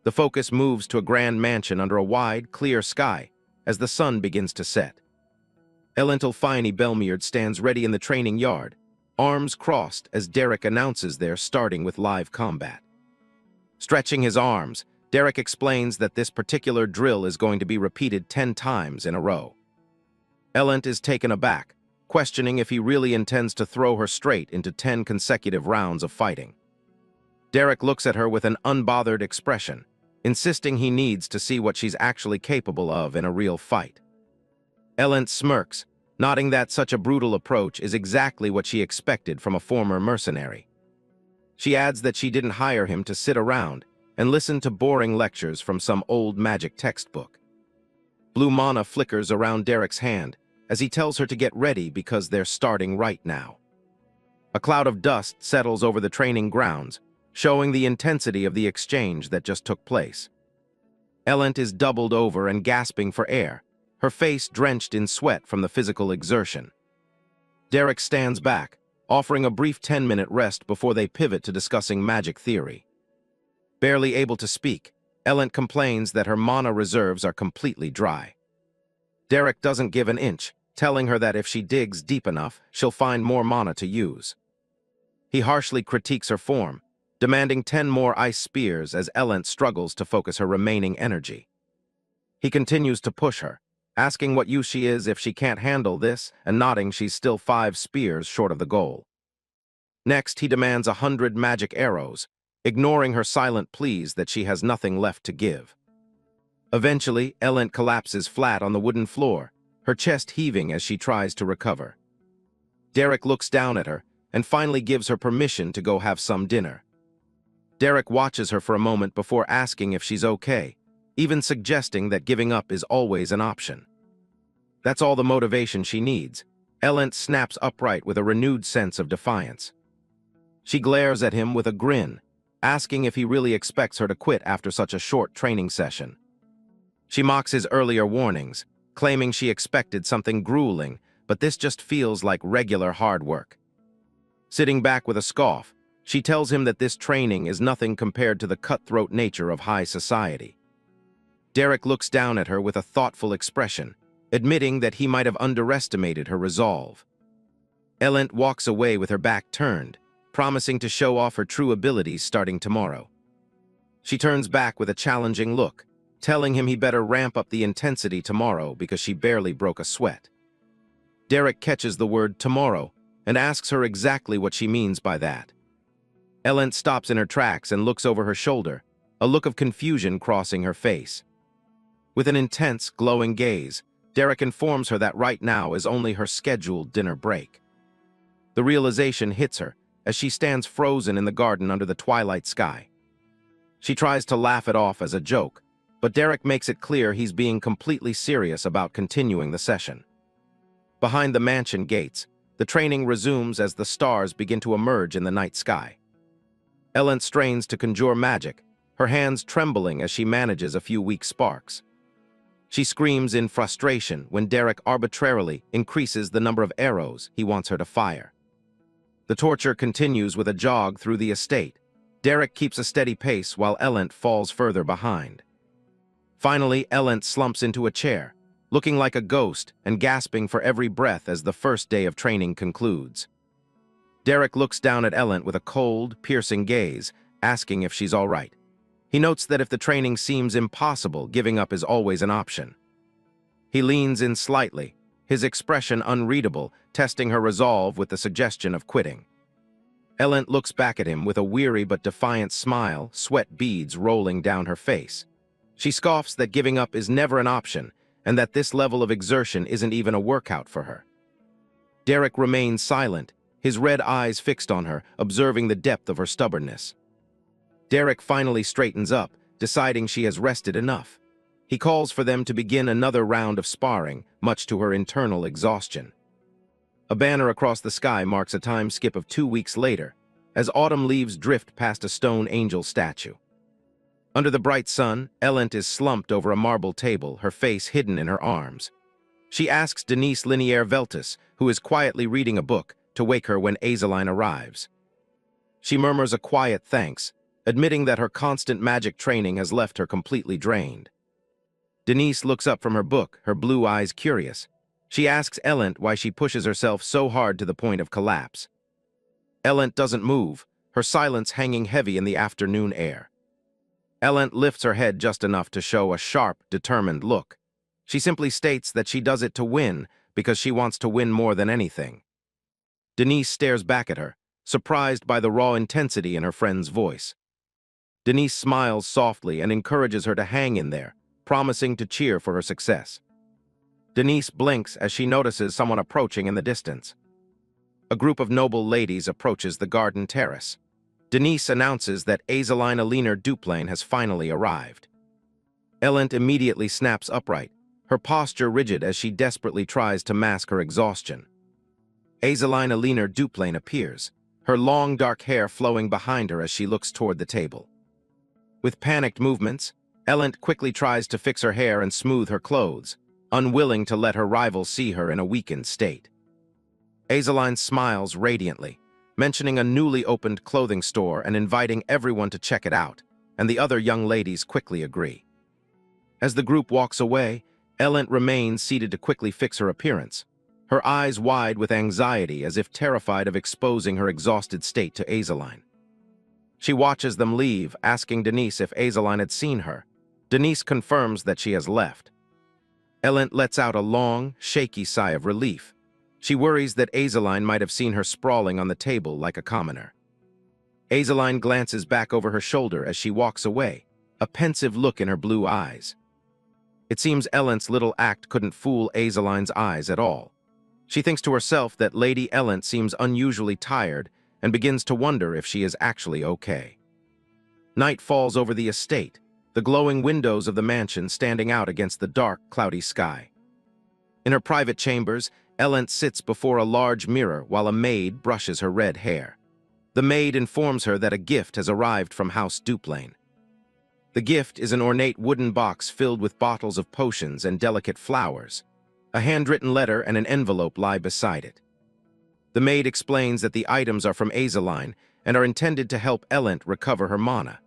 The focus moves to a grand mansion under a wide, clear sky as the sun begins to set. Elentilfini Belmierd stands ready in the training yard, arms crossed as Derek announces they're starting with live combat. Stretching his arms, Derek explains that this particular drill is going to be repeated 10 times in a row. Elent is taken aback, questioning if he really intends to throw her straight into 10 consecutive rounds of fighting. Derek looks at her with an unbothered expression, insisting he needs to see what she's actually capable of in a real fight. Elent smirks, nodding that such a brutal approach is exactly what she expected from a former mercenary. She adds that she didn't hire him to sit around and listen to boring lectures from some old magic textbook. Blue mana flickers around Derek's hand as he tells her to get ready because they're starting right now. A cloud of dust settles over the training grounds, showing the intensity of the exchange that just took place. Elent is doubled over and gasping for air, her face drenched in sweat from the physical exertion. Derek stands back, offering a brief 10-minute rest before they pivot to discussing magic theory. Barely able to speak, Elent complains that her mana reserves are completely dry. Derek doesn't give an inch, telling her that if she digs deep enough, she'll find more mana to use. He harshly critiques her form, demanding 10 more ice spears as Elent struggles to focus her remaining energy. He continues to push her, asking what use she is if she can't handle this and nodding she's still 5 spears short of the goal. Next, he demands 100 magic arrows, ignoring her silent pleas that she has nothing left to give. Eventually, Elent collapses flat on the wooden floor, her chest heaving as she tries to recover. Derek looks down at her and finally gives her permission to go have some dinner. Derek watches her for a moment before asking if she's okay, even suggesting that giving up is always an option. That's all the motivation she needs. Elent snaps upright with a renewed sense of defiance. She glares at him with a grin, asking if he really expects her to quit after such a short training session. She mocks his earlier warnings, claiming she expected something grueling, but this just feels like regular hard work. Sitting back with a scoff, she tells him that this training is nothing compared to the cutthroat nature of high society. Derek looks down at her with a thoughtful expression, admitting that he might have underestimated her resolve. Elent walks away with her back turned, promising to show off her true abilities starting tomorrow. She turns back with a challenging look, telling him he better ramp up the intensity tomorrow because she barely broke a sweat. Derek catches the word tomorrow and asks her exactly what she means by that. Elent stops in her tracks and looks over her shoulder, a look of confusion crossing her face. With an intense, glowing gaze, Derek informs her that right now is only her scheduled dinner break. The realization hits her as she stands frozen in the garden under the twilight sky. She tries to laugh it off as a joke, but Derek makes it clear he's being completely serious about continuing the session. Behind the mansion gates, the training resumes as the stars begin to emerge in the night sky. Ellen strains to conjure magic, her hands trembling as she manages a few weak sparks. She screams in frustration when Derek arbitrarily increases the number of arrows he wants her to fire. The torture continues with a jog through the estate. Derek keeps a steady pace while Ellen falls further behind. Finally, Ellen slumps into a chair, looking like a ghost and gasping for every breath as the first day of training concludes. Derek looks down at Ellen with a cold, piercing gaze, asking if she's all right. He notes that if the training seems impossible, giving up is always an option. He leans in slightly, his expression unreadable, testing her resolve with the suggestion of quitting. Ellen looks back at him with a weary but defiant smile, sweat beads rolling down her face. She scoffs that giving up is never an option, and that this level of exertion isn't even a workout for her. Derek remains silent, his red eyes fixed on her, observing the depth of her stubbornness. Derek finally straightens up, deciding she has rested enough. He calls for them to begin another round of sparring, much to her internal exhaustion. A banner across the sky marks a time skip of 2 weeks later, as autumn leaves drift past a stone angel statue. Under the bright sun, Ellen is slumped over a marble table, her face hidden in her arms. She asks Denise Linier-Veltis, who is quietly reading a book, to wake her when Azaline arrives. She murmurs a quiet thanks, admitting that her constant magic training has left her completely drained. Denise looks up from her book, her blue eyes curious. She asks Ellen why she pushes herself so hard to the point of collapse. Ellen doesn't move, her silence hanging heavy in the afternoon air. Ellen lifts her head just enough to show a sharp, determined look. She simply states that she does it to win because she wants to win more than anything. Denise stares back at her, surprised by the raw intensity in her friend's voice. Denise smiles softly and encourages her to hang in there, promising to cheer for her success. Denise blinks as she notices someone approaching in the distance. A group of noble ladies approaches the garden terrace. Denise announces that Azaline Aliner Duplain has finally arrived. Ellen immediately snaps upright, her posture rigid as she desperately tries to mask her exhaustion. Azaline Aliner Duplain appears, her long dark hair flowing behind her as she looks toward the table. With panicked movements, Ellen quickly tries to fix her hair and smooth her clothes, unwilling to let her rival see her in a weakened state. Azaline smiles radiantly, mentioning a newly opened clothing store and inviting everyone to check it out, and the other young ladies quickly agree. As the group walks away, Ellen remains seated to quickly fix her appearance, her eyes wide with anxiety as if terrified of exposing her exhausted state to Azaline. She watches them leave, asking Denise if Azaline had seen her. Denise confirms that she has left. Ellen lets out a long, shaky sigh of relief. She worries that Azaline might have seen her sprawling on the table like a commoner. Azaline glances back over her shoulder as she walks away, a pensive look in her blue eyes. It seems Ellen's little act couldn't fool Azaline's eyes at all. She thinks to herself that Lady Ellen seems unusually tired and begins to wonder if she is actually okay. Night falls over the estate, the glowing windows of the mansion standing out against the dark, cloudy sky. In her private chambers, Ellen sits before a large mirror while a maid brushes her red hair. The maid informs her that a gift has arrived from House Duplain. The gift is an ornate wooden box filled with bottles of potions and delicate flowers. A handwritten letter and an envelope lie beside it. The maid explains that the items are from Azaline and are intended to help Ellen recover her mana.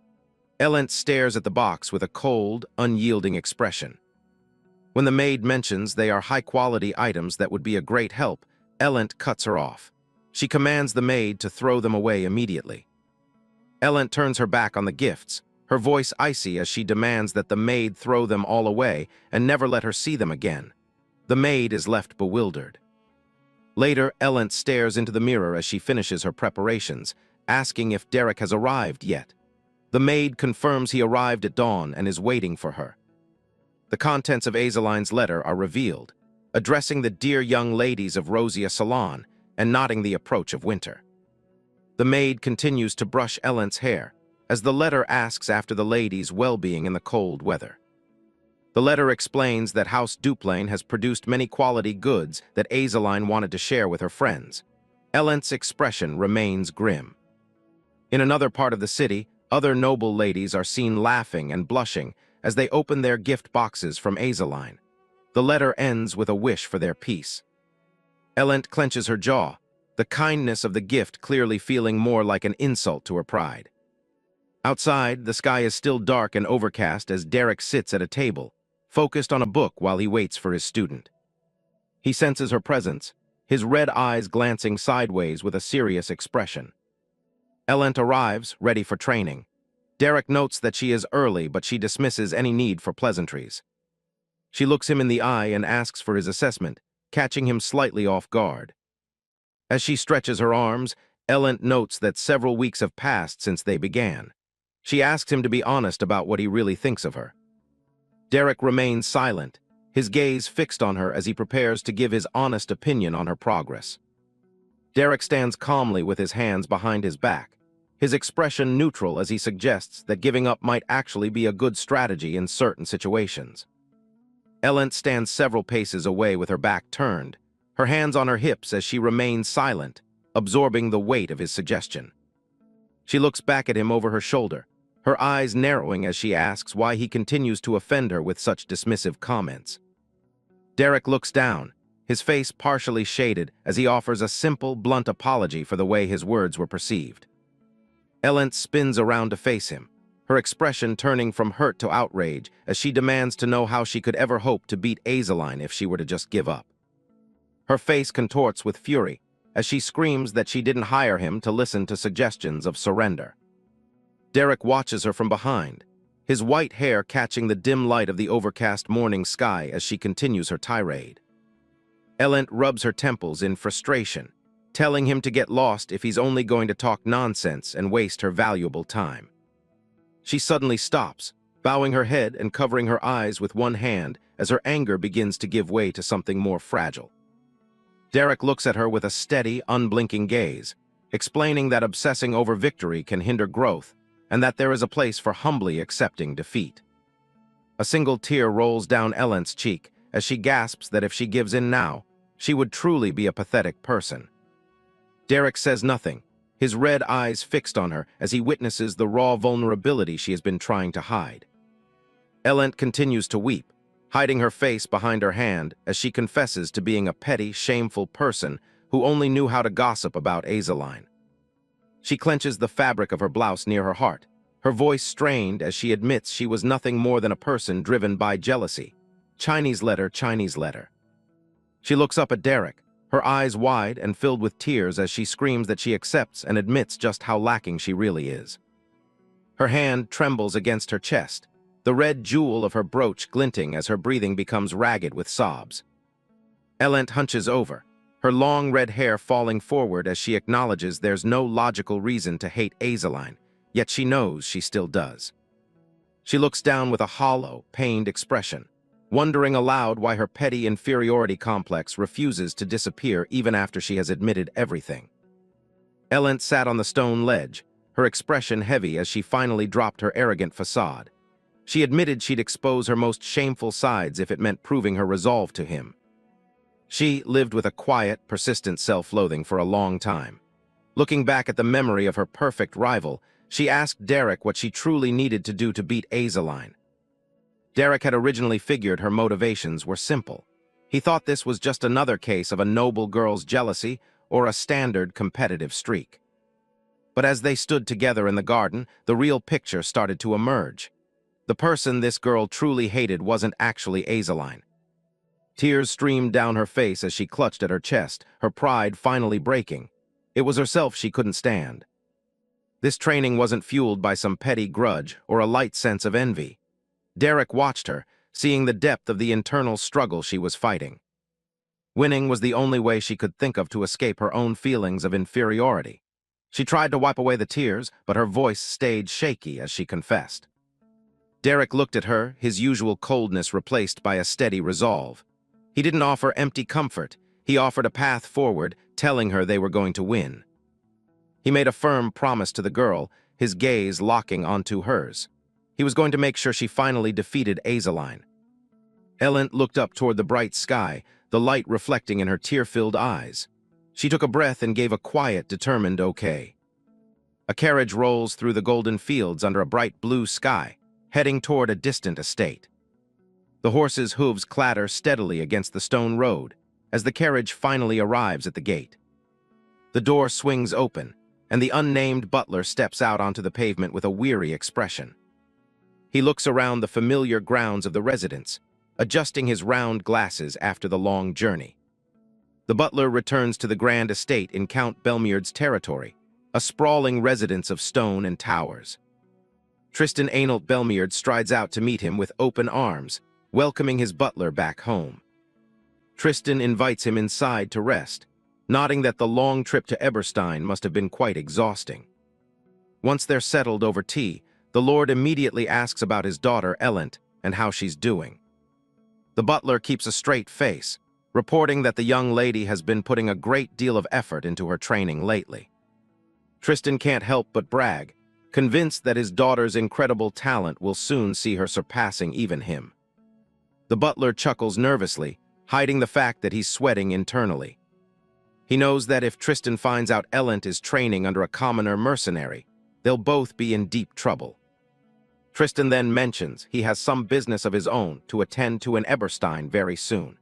Ellen stares at the box with a cold, unyielding expression. When the maid mentions they are high-quality items that would be a great help, Ellen cuts her off. She commands the maid to throw them away immediately. Ellen turns her back on the gifts, her voice icy as she demands that the maid throw them all away and never let her see them again. The maid is left bewildered. Later, Ellen stares into the mirror as she finishes her preparations, asking if Derek has arrived yet. The maid confirms he arrived at dawn and is waiting for her. The contents of Azeline's letter are revealed, addressing the dear young ladies of Rosia Salon and nodding the approach of winter. The maid continues to brush Elent's hair, as the letter asks after the ladies' well-being in the cold weather. The letter explains that House Duplain has produced many quality goods that Azeline wanted to share with her friends. Elent's expression remains grim. In another part of the city, other noble ladies are seen laughing and blushing as they open their gift boxes from Azeline. The letter ends with a wish for their peace. Elent clenches her jaw, the kindness of the gift clearly feeling more like an insult to her pride. Outside, the sky is still dark and overcast as Derek sits at a table, focused on a book while he waits for his student. He senses her presence, his red eyes glancing sideways with a serious expression. Elent arrives, ready for training. Derek notes that she is early, but she dismisses any need for pleasantries. She looks him in the eye and asks for his assessment, catching him slightly off guard. As she stretches her arms, Elent notes that several weeks have passed since they began. She asks him to be honest about what he really thinks of her. Derek remains silent, his gaze fixed on her as he prepares to give his honest opinion on her progress. Derek stands calmly with his hands behind his back, his expression neutral as he suggests that giving up might actually be a good strategy in certain situations. Elent stands several paces away with her back turned, her hands on her hips as she remains silent, absorbing the weight of his suggestion. She looks back at him over her shoulder, her eyes narrowing as she asks why he continues to offend her with such dismissive comments. Derek looks down, his face partially shaded as he offers a simple, blunt apology for the way his words were perceived. Elent spins around to face him, her expression turning from hurt to outrage as she demands to know how she could ever hope to beat Azeline if she were to just give up. Her face contorts with fury as she screams that she didn't hire him to listen to suggestions of surrender. Derek watches her from behind, his white hair catching the dim light of the overcast morning sky as she continues her tirade. Elent rubs her temples in frustration, telling him to get lost if he's only going to talk nonsense and waste her valuable time. She suddenly stops, bowing her head and covering her eyes with one hand as her anger begins to give way to something more fragile. Derek looks at her with a steady, unblinking gaze, explaining that obsessing over victory can hinder growth and that there is a place for humbly accepting defeat. A single tear rolls down Elent's cheek as she gasps that if she gives in now, she would truly be a pathetic person. Derek says nothing, his red eyes fixed on her as he witnesses the raw vulnerability she has been trying to hide. Elent continues to weep, hiding her face behind her hand as she confesses to being a petty, shameful person who only knew how to gossip about Azeline. She clenches the fabric of her blouse near her heart, her voice strained as she admits she was nothing more than a person driven by jealousy. Chinese letter, Chinese letter. She looks up at Derek, her eyes wide and filled with tears as she screams that she accepts and admits just how lacking she really is. Her hand trembles against her chest, the red jewel of her brooch glinting as her breathing becomes ragged with sobs. Elent hunches over, her long red hair falling forward as she acknowledges there's no logical reason to hate Azeline, yet she knows she still does. She looks down with a hollow, pained expression, wondering aloud why her petty inferiority complex refuses to disappear even after she has admitted everything. Elent sat on the stone ledge, her expression heavy as she finally dropped her arrogant facade. She admitted she'd expose her most shameful sides if it meant proving her resolve to him. She lived with a quiet, persistent self-loathing for a long time. Looking back at the memory of her perfect rival, she asked Derek what she truly needed to do to beat Azeline. Derek had originally figured her motivations were simple. He thought this was just another case of a noble girl's jealousy or a standard competitive streak. But as they stood together in the garden, the real picture started to emerge. The person this girl truly hated wasn't actually Azeline. Tears streamed down her face as she clutched at her chest, her pride finally breaking. It was herself she couldn't stand. This training wasn't fueled by some petty grudge or a light sense of envy. Derek watched her, seeing the depth of the internal struggle she was fighting. Winning was the only way she could think of to escape her own feelings of inferiority. She tried to wipe away the tears, but her voice stayed shaky as she confessed. Derek looked at her, his usual coldness replaced by a steady resolve. He didn't offer empty comfort. He offered a path forward, telling her they were going to win. He made a firm promise to the girl, his gaze locking onto hers. He was going to make sure she finally defeated Azaline. Ellen looked up toward the bright sky, the light reflecting in her tear-filled eyes. She took a breath and gave a quiet, determined okay. A carriage rolls through the golden fields under a bright blue sky, heading toward a distant estate. The horse's hooves clatter steadily against the stone road as the carriage finally arrives at the gate. The door swings open, and the unnamed butler steps out onto the pavement with a weary expression. He looks around the familiar grounds of the residence, adjusting his round glasses after the long journey. The butler returns to the grand estate in Count Belmierd's territory, a sprawling residence of stone and towers. Tristan Analt Belmierd strides out to meet him with open arms, welcoming his butler back home. Tristan invites him inside to rest, nodding that the long trip to Eberstein must have been quite exhausting. Once they're settled over tea, the lord immediately asks about his daughter Ellent and how she's doing. The butler keeps a straight face, reporting that the young lady has been putting a great deal of effort into her training lately. Tristan can't help but brag, convinced that his daughter's incredible talent will soon see her surpassing even him. The butler chuckles nervously, hiding the fact that he's sweating internally. He knows that if Tristan finds out Ellent is training under a commoner mercenary, they'll both be in deep trouble. Tristan then mentions he has some business of his own to attend to in Eberstein very soon.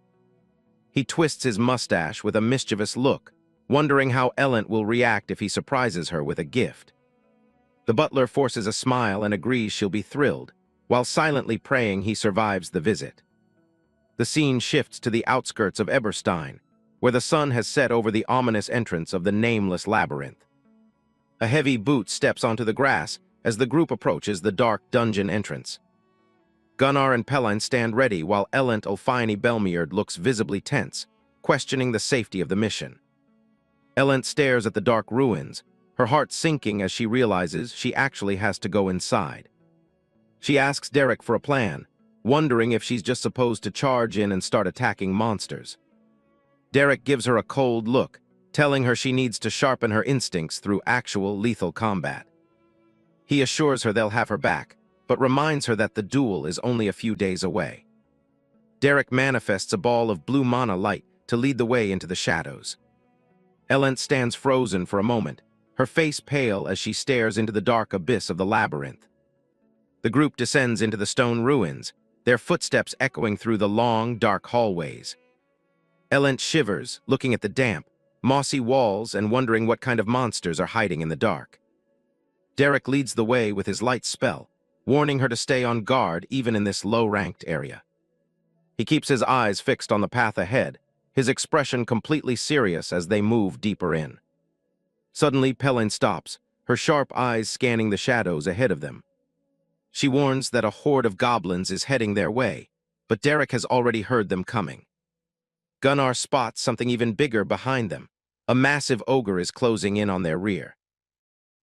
He twists his mustache with a mischievous look, wondering how Ellent will react if he surprises her with a gift. The butler forces a smile and agrees she'll be thrilled, while silently praying he survives the visit. The scene shifts to the outskirts of Eberstein, where the sun has set over the ominous entrance of the nameless labyrinth. A heavy boot steps onto the grass as the group approaches the dark dungeon entrance. Gunnar and Pellein stand ready while Ellent Ulfini Belmierd looks visibly tense, questioning the safety of the mission. Ellent stares at the dark ruins, her heart sinking as she realizes she actually has to go inside. She asks Derek for a plan, wondering if she's just supposed to charge in and start attacking monsters. Derek gives her a cold look, telling her she needs to sharpen her instincts through actual lethal combat. He assures her they'll have her back, but reminds her that the duel is only a few days away. Derek manifests a ball of blue mana light to lead the way into the shadows. Ellent stands frozen for a moment, her face pale as she stares into the dark abyss of the labyrinth. The group descends into the stone ruins, their footsteps echoing through the long, dark hallways. Ellent shivers, looking at the damp, mossy walls and wondering what kind of monsters are hiding in the dark. Derek leads the way with his light spell, warning her to stay on guard even in this low-ranked area. He keeps his eyes fixed on the path ahead, his expression completely serious as they move deeper in. Suddenly, Pellein stops, her sharp eyes scanning the shadows ahead of them. She warns that a horde of goblins is heading their way, but Derek has already heard them coming. Gunnar spots something even bigger behind them. A massive ogre is closing in on their rear.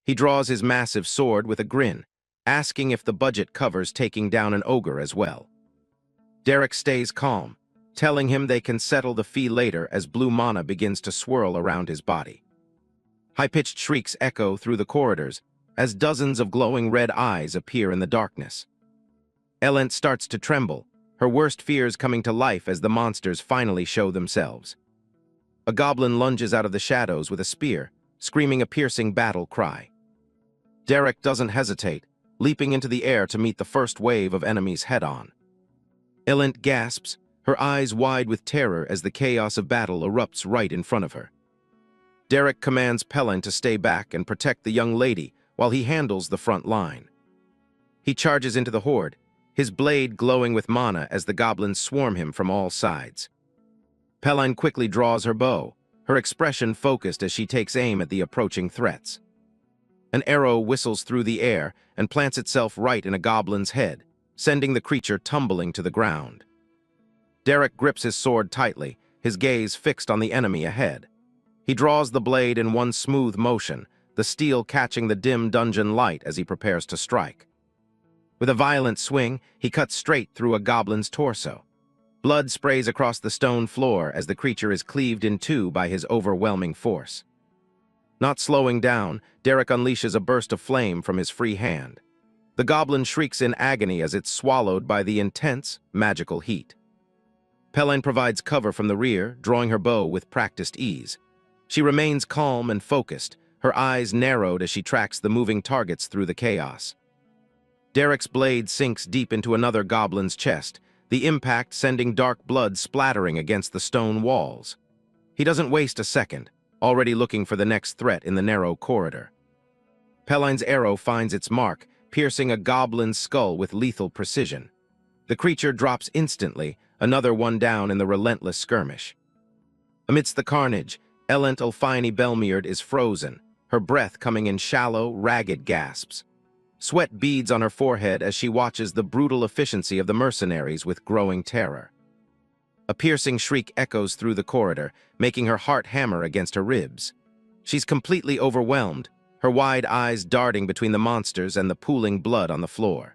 He draws his massive sword with a grin, asking if the budget covers taking down an ogre as well. Derek stays calm, telling him they can settle the fee later as blue mana begins to swirl around his body. High-pitched shrieks echo through the corridors as dozens of glowing red eyes appear in the darkness. Ellent starts to tremble, her worst fears coming to life as the monsters finally show themselves. A goblin lunges out of the shadows with a spear, screaming a piercing battle cry. Derek doesn't hesitate, leaping into the air to meet the first wave of enemies head-on. Ellent gasps, her eyes wide with terror as the chaos of battle erupts right in front of her. Derek commands Pellein to stay back and protect the young lady while he handles the front line. He charges into the horde, his blade glowing with mana as the goblins swarm him from all sides. Pellein quickly draws her bow, her expression focused as she takes aim at the approaching threats. An arrow whistles through the air and plants itself right in a goblin's head, sending the creature tumbling to the ground. Derek grips his sword tightly, his gaze fixed on the enemy ahead. He draws the blade in one smooth motion, the steel catching the dim dungeon light as he prepares to strike. With a violent swing, he cuts straight through a goblin's torso. Blood sprays across the stone floor as the creature is cleaved in two by his overwhelming force. Not slowing down, Derek unleashes a burst of flame from his free hand. The goblin shrieks in agony as it's swallowed by the intense, magical heat. Peline provides cover from the rear, drawing her bow with practiced ease. She remains calm and focused, her eyes narrowed as she tracks the moving targets through the chaos. Derek's blade sinks deep into another goblin's chest, the impact sending dark blood splattering against the stone walls. He doesn't waste a second, already looking for the next threat in the narrow corridor. Peline's arrow finds its mark, piercing a goblin's skull with lethal precision. The creature drops instantly, another one down in the relentless skirmish. Amidst the carnage, Elent Ulfini Belmeard is frozen, her breath coming in shallow, ragged gasps. Sweat beads on her forehead as she watches the brutal efficiency of the mercenaries with growing terror. A piercing shriek echoes through the corridor, making her heart hammer against her ribs. She's completely overwhelmed, her wide eyes darting between the monsters and the pooling blood on the floor.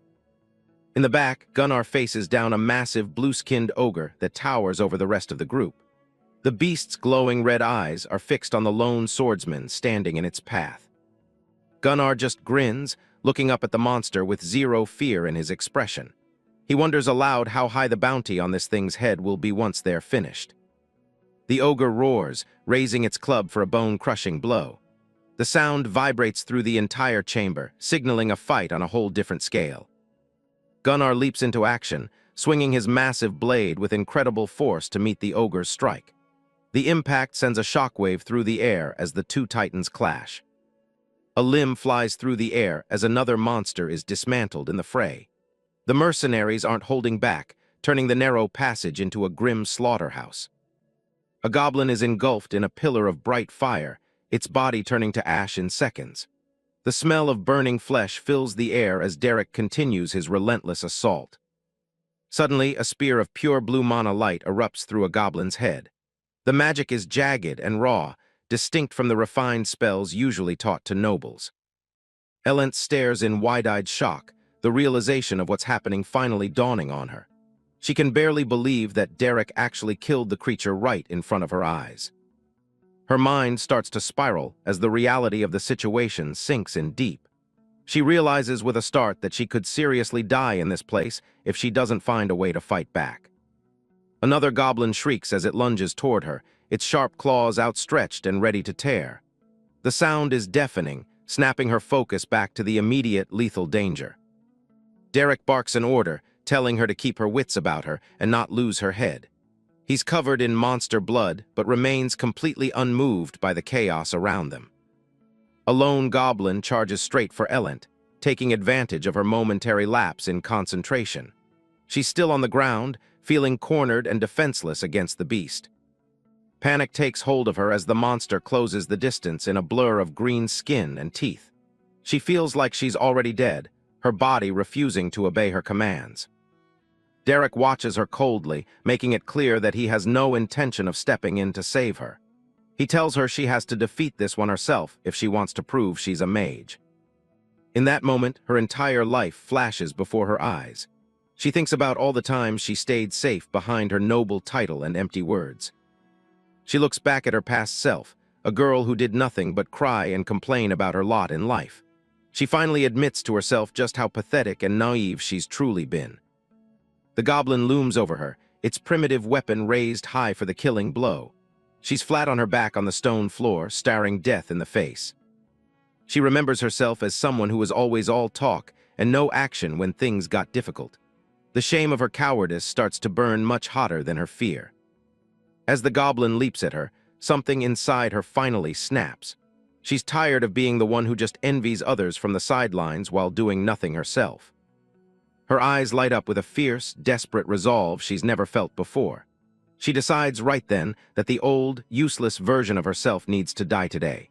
In the back, Gunnar faces down a massive blue-skinned ogre that towers over the rest of the group. The beast's glowing red eyes are fixed on the lone swordsman standing in its path. Gunnar just grins, looking up at the monster with zero fear in his expression. He wonders aloud how high the bounty on this thing's head will be once they're finished. The ogre roars, raising its club for a bone-crushing blow. The sound vibrates through the entire chamber, signaling a fight on a whole different scale. Gunnar leaps into action, swinging his massive blade with incredible force to meet the ogre's strike. The impact sends a shockwave through the air as the two titans clash. A limb flies through the air as another monster is dismantled in the fray. The mercenaries aren't holding back, turning the narrow passage into a grim slaughterhouse. A goblin is engulfed in a pillar of bright fire, its body turning to ash in seconds. The smell of burning flesh fills the air as Derek continues his relentless assault. Suddenly, a spear of pure blue mana light erupts through a goblin's head. The magic is jagged and raw, distinct from the refined spells usually taught to nobles. Elent stares in wide-eyed shock, the realization of what's happening finally dawning on her. She can barely believe that Derek actually killed the creature right in front of her eyes. Her mind starts to spiral as the reality of the situation sinks in deep. She realizes with a start that she could seriously die in this place if she doesn't find a way to fight back. Another goblin shrieks as it lunges toward her, its sharp claws outstretched and ready to tear. The sound is deafening, snapping her focus back to the immediate lethal danger. Derek barks an order, telling her to keep her wits about her and not lose her head. He's covered in monster blood, but remains completely unmoved by the chaos around them. A lone goblin charges straight for Elent, taking advantage of her momentary lapse in concentration. She's still on the ground, feeling cornered and defenseless against the beast. Panic takes hold of her as the monster closes the distance in a blur of green skin and teeth. She feels like she's already dead, her body refusing to obey her commands. Derek watches her coldly, making it clear that he has no intention of stepping in to save her. He tells her she has to defeat this one herself if she wants to prove she's a mage. In that moment, her entire life flashes before her eyes. She thinks about all the times she stayed safe behind her noble title and empty words. She looks back at her past self, a girl who did nothing but cry and complain about her lot in life. She finally admits to herself just how pathetic and naive she's truly been. The goblin looms over her, its primitive weapon raised high for the killing blow. She's flat on her back on the stone floor, staring death in the face. She remembers herself as someone who was always all talk and no action when things got difficult. The shame of her cowardice starts to burn much hotter than her fear. As the goblin leaps at her, something inside her finally snaps. She's tired of being the one who just envies others from the sidelines while doing nothing herself. Her eyes light up with a fierce, desperate resolve she's never felt before. She decides right then that the old, useless version of herself needs to die today.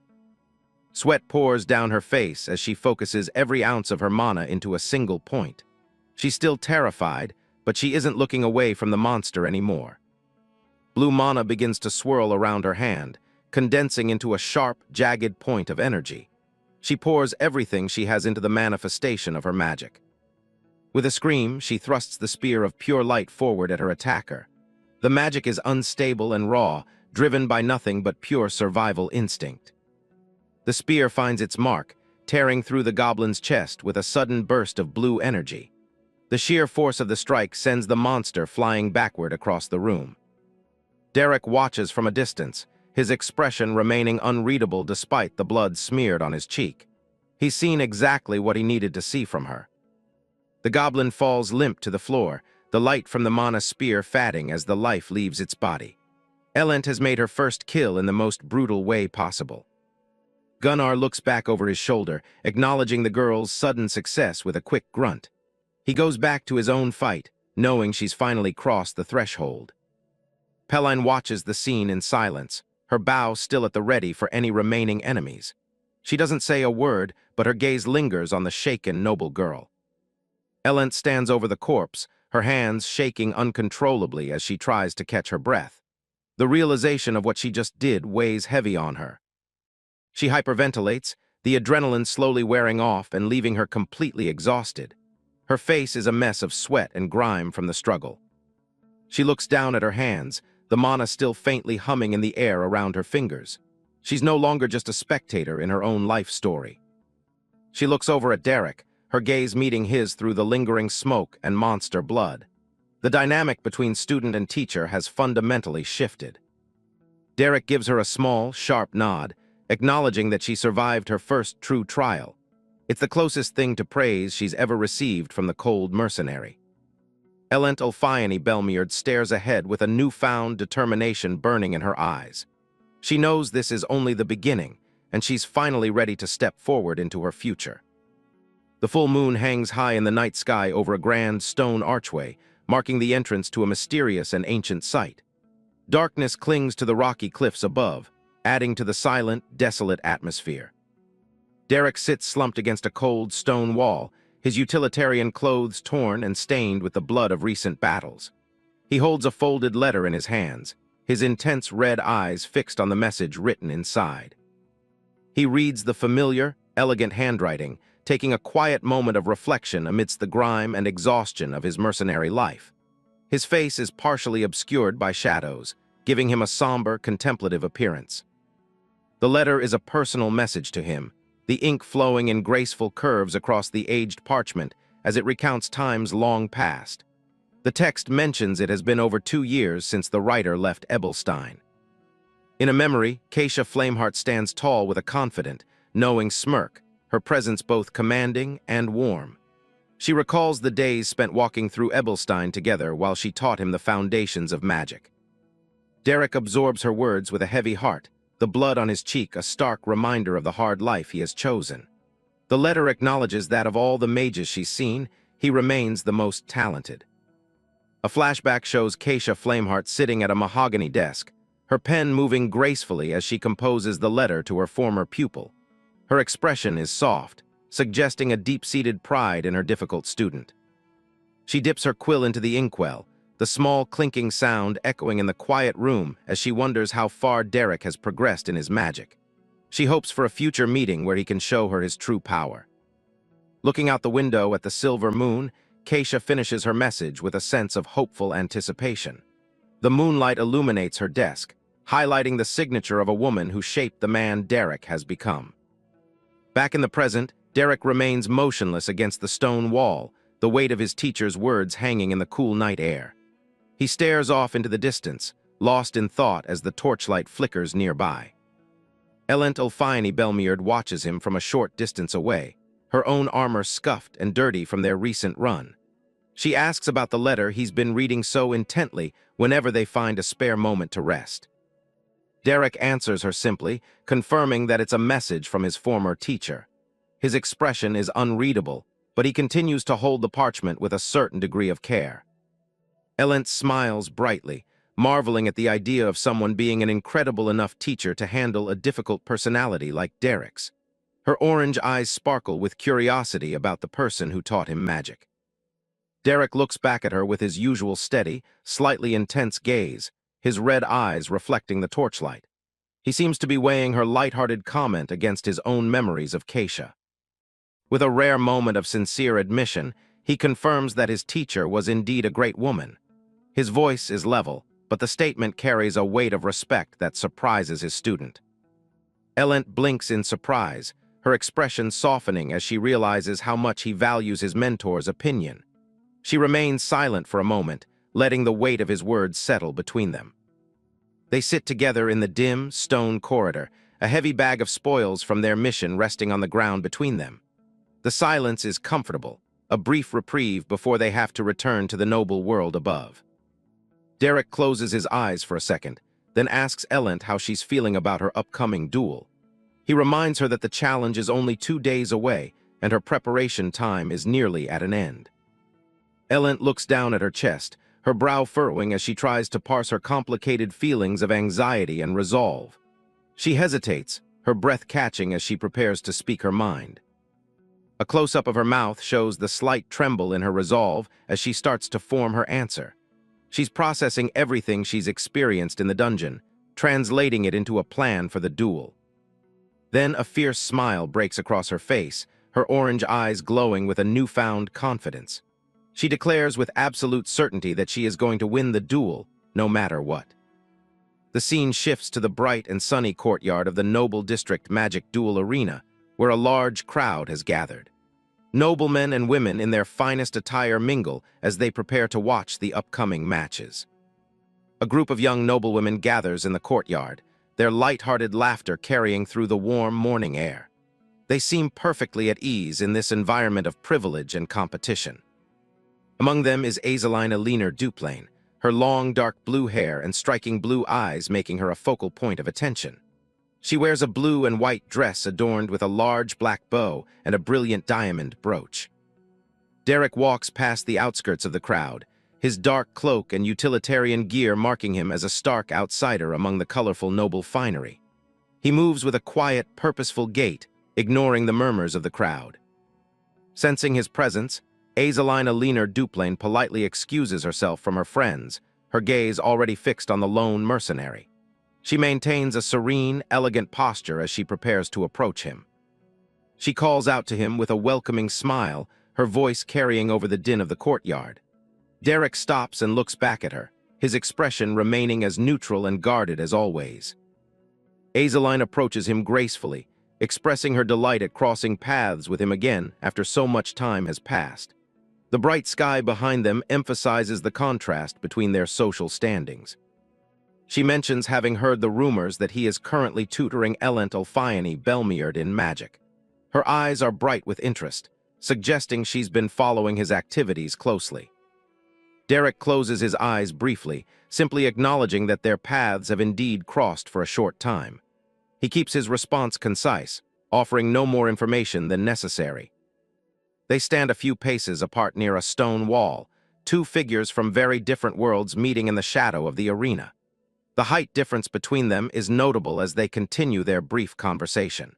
Sweat pours down her face as she focuses every ounce of her mana into a single point. She's still terrified, but she isn't looking away from the monster anymore. Blue mana begins to swirl around her hand, condensing into a sharp, jagged point of energy. She pours everything she has into the manifestation of her magic. With a scream, she thrusts the spear of pure light forward at her attacker. The magic is unstable and raw, driven by nothing but pure survival instinct. The spear finds its mark, tearing through the goblin's chest with a sudden burst of blue energy. The sheer force of the strike sends the monster flying backward across the room. Derek watches from a distance, his expression remaining unreadable despite the blood smeared on his cheek. He's seen exactly what he needed to see from her. The goblin falls limp to the floor, the light from the mana spear fading as the life leaves its body. Elent has made her first kill in the most brutal way possible. Gunnar looks back over his shoulder, acknowledging the girl's sudden success with a quick grunt. He goes back to his own fight, knowing she's finally crossed the threshold. Pelline watches the scene in silence, her bow still at the ready for any remaining enemies. She doesn't say a word, but her gaze lingers on the shaken noble girl. Elent stands over the corpse, her hands shaking uncontrollably as she tries to catch her breath. The realization of what she just did weighs heavy on her. She hyperventilates, the adrenaline slowly wearing off and leaving her completely exhausted. Her face is a mess of sweat and grime from the struggle. She looks down at her hands, the mana still faintly humming in the air around her fingers. She's no longer just a spectator in her own life story. She looks over at Derek, her gaze meeting his through the lingering smoke and monster blood. The dynamic between student and teacher has fundamentally shifted. Derek gives her a small, sharp nod, acknowledging that she survived her first true trial. It's the closest thing to praise she's ever received from the cold mercenary. Elent Ulfione Belmiard stares ahead with a newfound determination burning in her eyes. She knows this is only the beginning, and she's finally ready to step forward into her future. The full moon hangs high in the night sky over a grand stone archway, marking the entrance to a mysterious and ancient site. Darkness clings to the rocky cliffs above, adding to the silent, desolate atmosphere. Derek sits slumped against a cold stone wall, his utilitarian clothes torn and stained with the blood of recent battles. He holds a folded letter in his hands, his intense red eyes fixed on the message written inside. He reads the familiar, elegant handwriting, taking a quiet moment of reflection amidst the grime and exhaustion of his mercenary life. His face is partially obscured by shadows, giving him a somber, contemplative appearance. The letter is a personal message to him, the ink flowing in graceful curves across the aged parchment as it recounts times long past. The text mentions it has been over 2 years since the writer left Ebelstein. In a memory, Keisha Flameheart stands tall with a confident, knowing smirk, her presence both commanding and warm. She recalls the days spent walking through Ebelstein together while she taught him the foundations of magic. Derek absorbs her words with a heavy heart, the blood on his cheek a stark reminder of the hard life he has chosen. The letter acknowledges that of all the mages she's seen, he remains the most talented. A flashback shows Keisha Flameheart sitting at a mahogany desk, her pen moving gracefully as she composes the letter to her former pupil. Her expression is soft, suggesting a deep-seated pride in her difficult student. She dips her quill into the inkwell, the small clinking sound echoing in the quiet room as she wonders how far Derek has progressed in his magic. She hopes for a future meeting where he can show her his true power. Looking out the window at the silver moon, Keisha finishes her message with a sense of hopeful anticipation. The moonlight illuminates her desk, highlighting the signature of a woman who shaped the man Derek has become. Back in the present, Derek remains motionless against the stone wall, the weight of his teacher's words hanging in the cool night air. He stares off into the distance, lost in thought as the torchlight flickers nearby. Elent Ulfione Belmiard watches him from a short distance away, her own armor scuffed and dirty from their recent run. She asks about the letter he's been reading so intently whenever they find a spare moment to rest. Derek answers her simply, confirming that it's a message from his former teacher. His expression is unreadable, but he continues to hold the parchment with a certain degree of care. Elent smiles brightly, marveling at the idea of someone being an incredible enough teacher to handle a difficult personality like Derek's. Her orange eyes sparkle with curiosity about the person who taught him magic. Derek looks back at her with his usual steady, slightly intense gaze, his red eyes reflecting the torchlight. He seems to be weighing her light-hearted comment against his own memories of Keisha. With a rare moment of sincere admission, He confirms that his teacher was indeed a great woman. His voice is level, but the statement carries a weight of respect that surprises his student. Elent blinks in surprise, her expression softening as she realizes how much he values his mentor's opinion. She remains silent for a moment, letting the weight of his words settle between them. They sit together in the dim, stone corridor, a heavy bag of spoils from their mission resting on the ground between them. The silence is comfortable, a brief reprieve before they have to return to the noble world above. Derek closes his eyes for a second, then asks Elent how she's feeling about her upcoming duel. He reminds her that the challenge is only 2 days away, and her preparation time is nearly at an end. Elent looks down at her chest, her brow furrowing as she tries to parse her complicated feelings of anxiety and resolve. She hesitates, her breath catching as she prepares to speak her mind. A close-up of her mouth shows the slight tremble in her resolve as she starts to form her answer. She's processing everything she's experienced in the dungeon, translating it into a plan for the duel. Then a fierce smile breaks across her face, her orange eyes glowing with a newfound confidence. She declares with absolute certainty that she is going to win the duel, no matter what. The scene shifts to the bright and sunny courtyard of the Noble District Magic Duel Arena, where a large crowd has gathered. Noblemen and women in their finest attire mingle as they prepare to watch the upcoming matches. A group of young noblewomen gathers in the courtyard, their light-hearted laughter carrying through the warm morning air. They seem perfectly at ease in this environment of privilege and competition. Among them is Azelina Leaner Duplain, her long dark blue hair and striking blue eyes making her a focal point of attention. She wears a blue and white dress adorned with a large black bow and a brilliant diamond brooch. Derek walks past the outskirts of the crowd, his dark cloak and utilitarian gear marking him as a stark outsider among the colorful noble finery. He moves with a quiet, purposeful gait, ignoring the murmurs of the crowd. Sensing his presence, Azelina Leaner Duplain politely excuses herself from her friends, her gaze already fixed on the lone mercenary. She maintains a serene, elegant posture as she prepares to approach him. She calls out to him with a welcoming smile, her voice carrying over the din of the courtyard. Derek stops and looks back at her, his expression remaining as neutral and guarded as always. Azeline approaches him gracefully, expressing her delight at crossing paths with him again after so much time has passed. The bright sky behind them emphasizes the contrast between their social standings. She mentions having heard the rumors that he is currently tutoring Elent Ulfione Belmeard in magic. Her eyes are bright with interest, suggesting she's been following his activities closely. Derek closes his eyes briefly, simply acknowledging that their paths have indeed crossed for a short time. He keeps his response concise, offering no more information than necessary. They stand a few paces apart near a stone wall, two figures from very different worlds meeting in the shadow of the arena. The height difference between them is notable as they continue their brief conversation.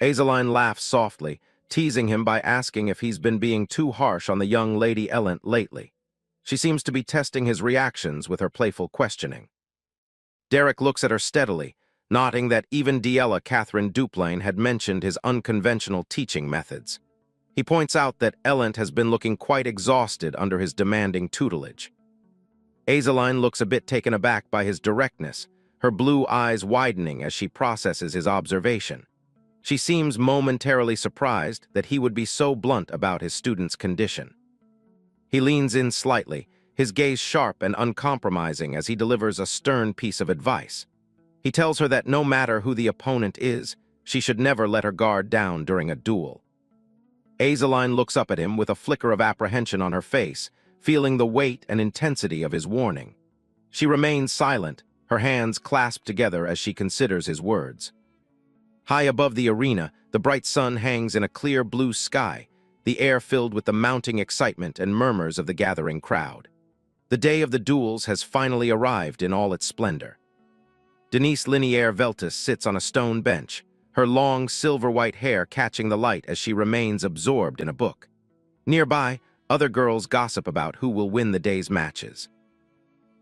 Azeline laughs softly, teasing him by asking if he's been being too harsh on the young Lady Elent lately. She seems to be testing his reactions with her playful questioning. Derek looks at her steadily, noting that even Diella Catherine Duplain had mentioned his unconventional teaching methods. He points out that Elent has been looking quite exhausted under his demanding tutelage. Azeline looks a bit taken aback by his directness, her blue eyes widening as she processes his observation. She seems momentarily surprised that he would be so blunt about his student's condition. He leans in slightly, his gaze sharp and uncompromising as he delivers a stern piece of advice. He tells her that no matter who the opponent is, she should never let her guard down during a duel. Azeline looks up at him with a flicker of apprehension on her face, feeling the weight and intensity of his warning. She remains silent, her hands clasped together as she considers his words. High above the arena, the bright sun hangs in a clear blue sky, the air filled with the mounting excitement and murmurs of the gathering crowd. The day of the duels has finally arrived in all its splendor. Denise Linier Veltus sits on a stone bench, her long silver-white hair catching the light as she remains absorbed in a book. Nearby, other girls gossip about who will win the day's matches.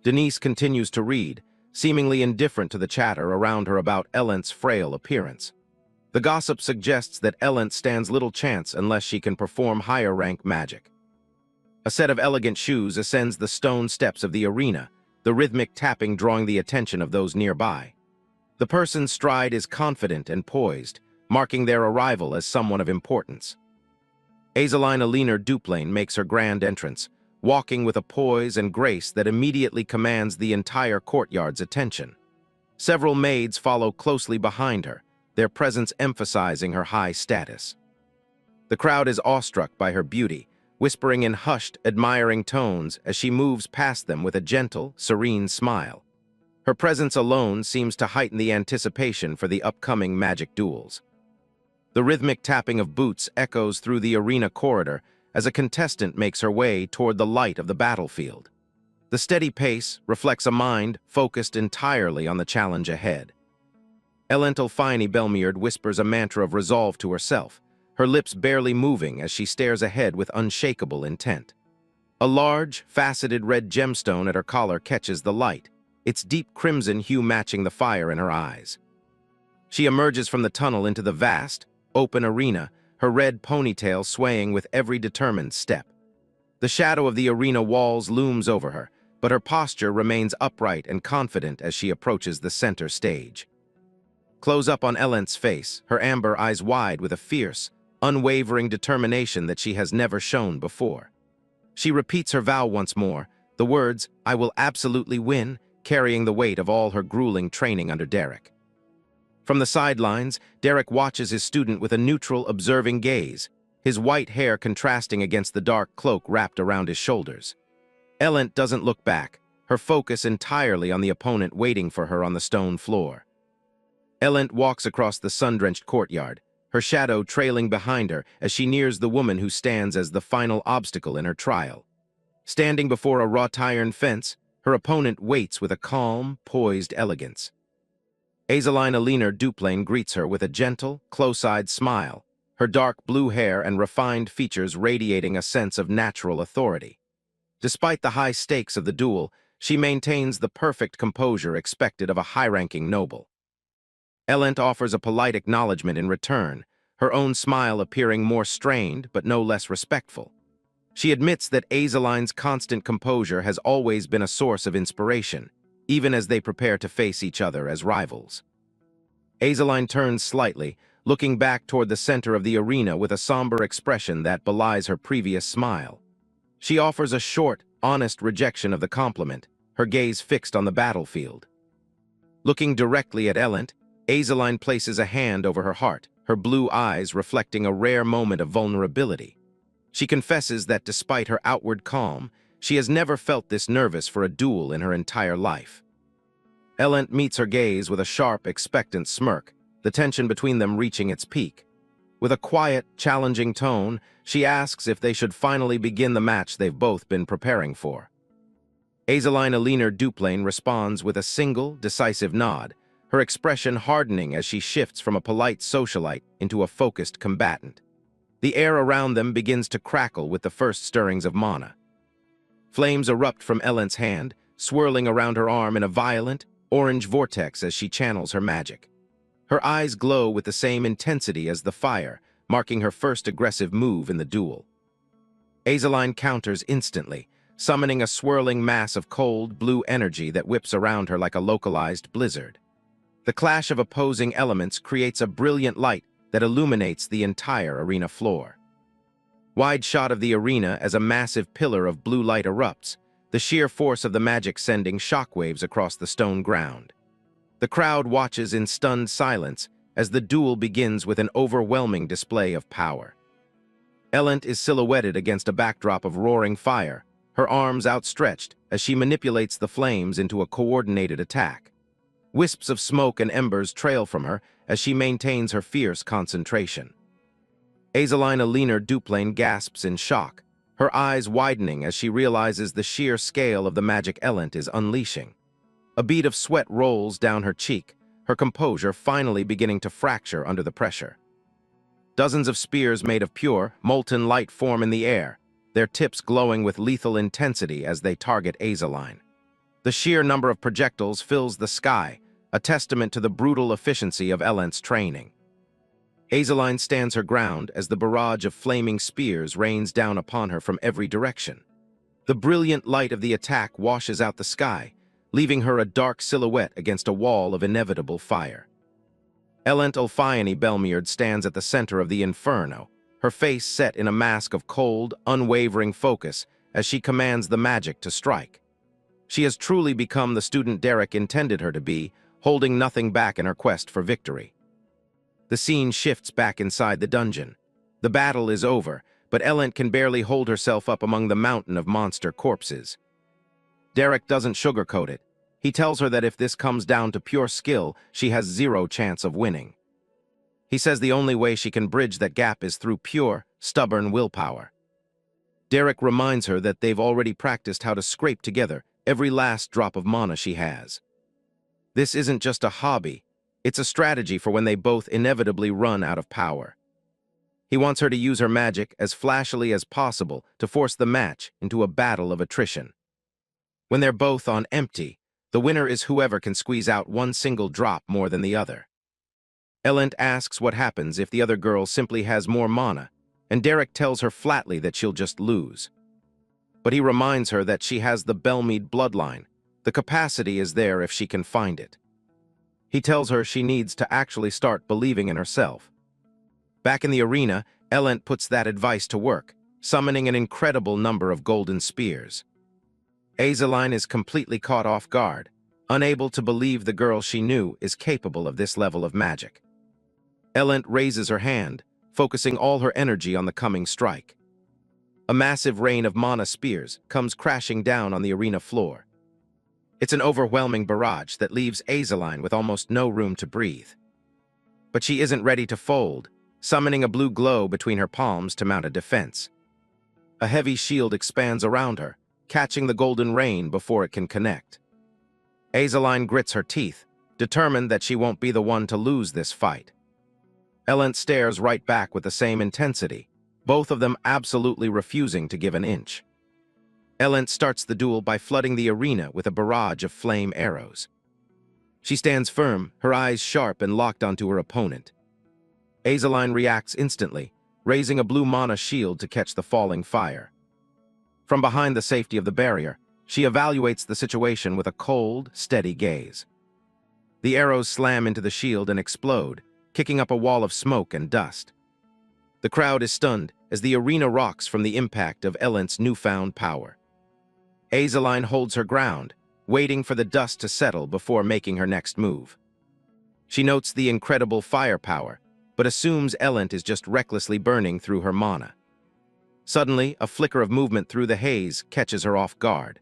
Denise continues to read, seemingly indifferent to the chatter around her about Elent's frail appearance. The gossip suggests that Elent stands little chance unless she can perform higher-rank magic. A set of elegant shoes ascends the stone steps of the arena, the rhythmic tapping drawing the attention of those nearby. The person's stride is confident and poised, marking their arrival as someone of importance. Azaline Alina Duplain makes her grand entrance, walking with a poise and grace that immediately commands the entire courtyard's attention. Several maids follow closely behind her, their presence emphasizing her high status. The crowd is awestruck by her beauty, whispering in hushed, admiring tones as she moves past them with a gentle, serene smile. Her presence alone seems to heighten the anticipation for the upcoming magic duels. The rhythmic tapping of boots echoes through the arena corridor as a contestant makes her way toward the light of the battlefield. The steady pace reflects a mind focused entirely on the challenge ahead. Elentalfine Belmiard whispers a mantra of resolve to herself, her lips barely moving as she stares ahead with unshakable intent. A large, faceted red gemstone at her collar catches the light, its deep crimson hue matching the fire in her eyes. She emerges from the tunnel into the vast, open arena, her red ponytail swaying with every determined step. The shadow of the arena walls looms over her, but her posture remains upright and confident as she approaches the center stage. Close up on Elent's face, her amber eyes wide with a fierce, unwavering determination that she has never shown before. She repeats her vow once more, the words, "I will absolutely win," carrying the weight of all her grueling training under Derek. From the sidelines, Derek watches his student with a neutral, observing gaze, his white hair contrasting against the dark cloak wrapped around his shoulders. Elent doesn't look back, her focus entirely on the opponent waiting for her on the stone floor. Elent walks across the sun-drenched courtyard, her shadow trailing behind her as she nears the woman who stands as the final obstacle in her trial. Standing before a wrought iron fence, her opponent waits with a calm, poised elegance. Azaline Alina Duplain greets her with a gentle, close-eyed smile, her dark blue hair and refined features radiating a sense of natural authority. Despite the high stakes of the duel, she maintains the perfect composure expected of a high-ranking noble. Elent offers a polite acknowledgement in return, her own smile appearing more strained but no less respectful. She admits that Azaline's constant composure has always been a source of inspiration, even as they prepare to face each other as rivals. Azaline turns slightly, looking back toward the center of the arena with a somber expression that belies her previous smile. She offers a short, honest rejection of the compliment, her gaze fixed on the battlefield. Looking directly at Elent, Azaline places a hand over her heart, her blue eyes reflecting a rare moment of vulnerability. She confesses that despite her outward calm, she has never felt this nervous for a duel in her entire life. Elent meets her gaze with a sharp, expectant smirk, the tension between them reaching its peak. With a quiet, challenging tone, she asks if they should finally begin the match they've both been preparing for. Azaline Alina Duplain responds with a single, decisive nod, her expression hardening as she shifts from a polite socialite into a focused combatant. The air around them begins to crackle with the first stirrings of mana. Flames erupt from Elent's hand, swirling around her arm in a violent, orange vortex as she channels her magic. Her eyes glow with the same intensity as the fire, marking her first aggressive move in the duel. Azaline counters instantly, summoning a swirling mass of cold, blue energy that whips around her like a localized blizzard. The clash of opposing elements creates a brilliant light that illuminates the entire arena floor. Wide shot of the arena as a massive pillar of blue light erupts, the sheer force of the magic sending shockwaves across the stone ground. The crowd watches in stunned silence as the duel begins with an overwhelming display of power. Elent is silhouetted against a backdrop of roaring fire, her arms outstretched as she manipulates the flames into a coordinated attack. Wisps of smoke and embers trail from her as she maintains her fierce concentration. Azaline Alina Duplain gasps in shock, her eyes widening as she realizes the sheer scale of the magic Elent is unleashing. A bead of sweat rolls down her cheek, her composure finally beginning to fracture under the pressure. Dozens of spears made of pure, molten light form in the air, their tips glowing with lethal intensity as they target Azaline. The sheer number of projectiles fills the sky, a testament to the brutal efficiency of Elent's training. Azaline stands her ground as the barrage of flaming spears rains down upon her from every direction. The brilliant light of the attack washes out the sky, leaving her a dark silhouette against a wall of inevitable fire. Elent Ulfione Belmiard stands at the center of the inferno, her face set in a mask of cold, unwavering focus as she commands the magic to strike. She has truly become the student Derek intended her to be, holding nothing back in her quest for victory. The scene shifts back inside the dungeon. The battle is over, but Elent can barely hold herself up among the mountain of monster corpses. Derek doesn't sugarcoat it. He tells her that if this comes down to pure skill, she has zero chance of winning. He says the only way she can bridge that gap is through pure, stubborn willpower. Derek reminds her that they've already practiced how to scrape together every last drop of mana she has. This isn't just a hobby, it's a strategy for when they both inevitably run out of power. He wants her to use her magic as flashily as possible to force the match into a battle of attrition. When they're both on empty, the winner is whoever can squeeze out one single drop more than the other. Elent asks what happens if the other girl simply has more mana, and Derek tells her flatly that she'll just lose. But he reminds her that she has the Belmead bloodline. The capacity is there if she can find it. He tells her she needs to actually start believing in herself. Back in the arena, Elent puts that advice to work, summoning an incredible number of golden spears. Azaline is completely caught off guard, unable to believe the girl she knew is capable of this level of magic. Elent raises her hand, focusing all her energy on the coming strike. A massive rain of mana spears comes crashing down on the arena floor. It's an overwhelming barrage that leaves Azaline with almost no room to breathe. But she isn't ready to fold, summoning a blue glow between her palms to mount a defense. A heavy shield expands around her, catching the golden rain before it can connect. Azaline grits her teeth, determined that she won't be the one to lose this fight. Elent stares right back with the same intensity, both of them absolutely refusing to give an inch. Elent starts the duel by flooding the arena with a barrage of flame arrows. She stands firm, her eyes sharp and locked onto her opponent. Azaline reacts instantly, raising a blue mana shield to catch the falling fire. From behind the safety of the barrier, she evaluates the situation with a cold, steady gaze. The arrows slam into the shield and explode, kicking up a wall of smoke and dust. The crowd is stunned as the arena rocks from the impact of Elent's newfound power. Azaline holds her ground, waiting for the dust to settle before making her next move. She notes the incredible firepower, but assumes Elent is just recklessly burning through her mana. Suddenly, a flicker of movement through the haze catches her off guard.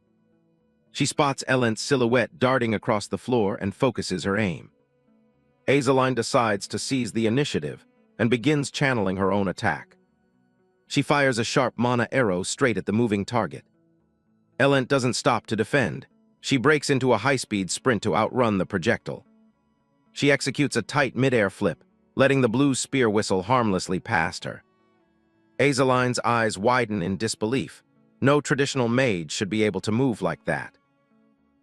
She spots Elent's silhouette darting across the floor and focuses her aim. Azaline decides to seize the initiative and begins channeling her own attack. She fires a sharp mana arrow straight at the moving target. Elent doesn't stop to defend. She breaks into a high-speed sprint to outrun the projectile. She executes a tight mid-air flip, letting the blue spear whistle harmlessly past her. Azaline's eyes widen in disbelief. No traditional mage should be able to move like that.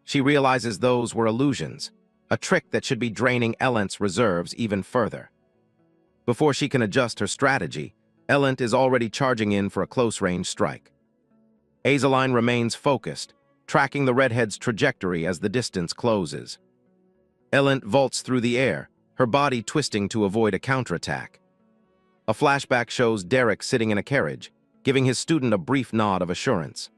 She realizes those were illusions, a trick that should be draining Elent's reserves even further. Before she can adjust her strategy, Elent is already charging in for a close-range strike. Azaline remains focused, tracking the redhead's trajectory as the distance closes. Elent vaults through the air, her body twisting to avoid a counterattack. A flashback shows Derek sitting in a carriage, giving his student a brief nod of assurance.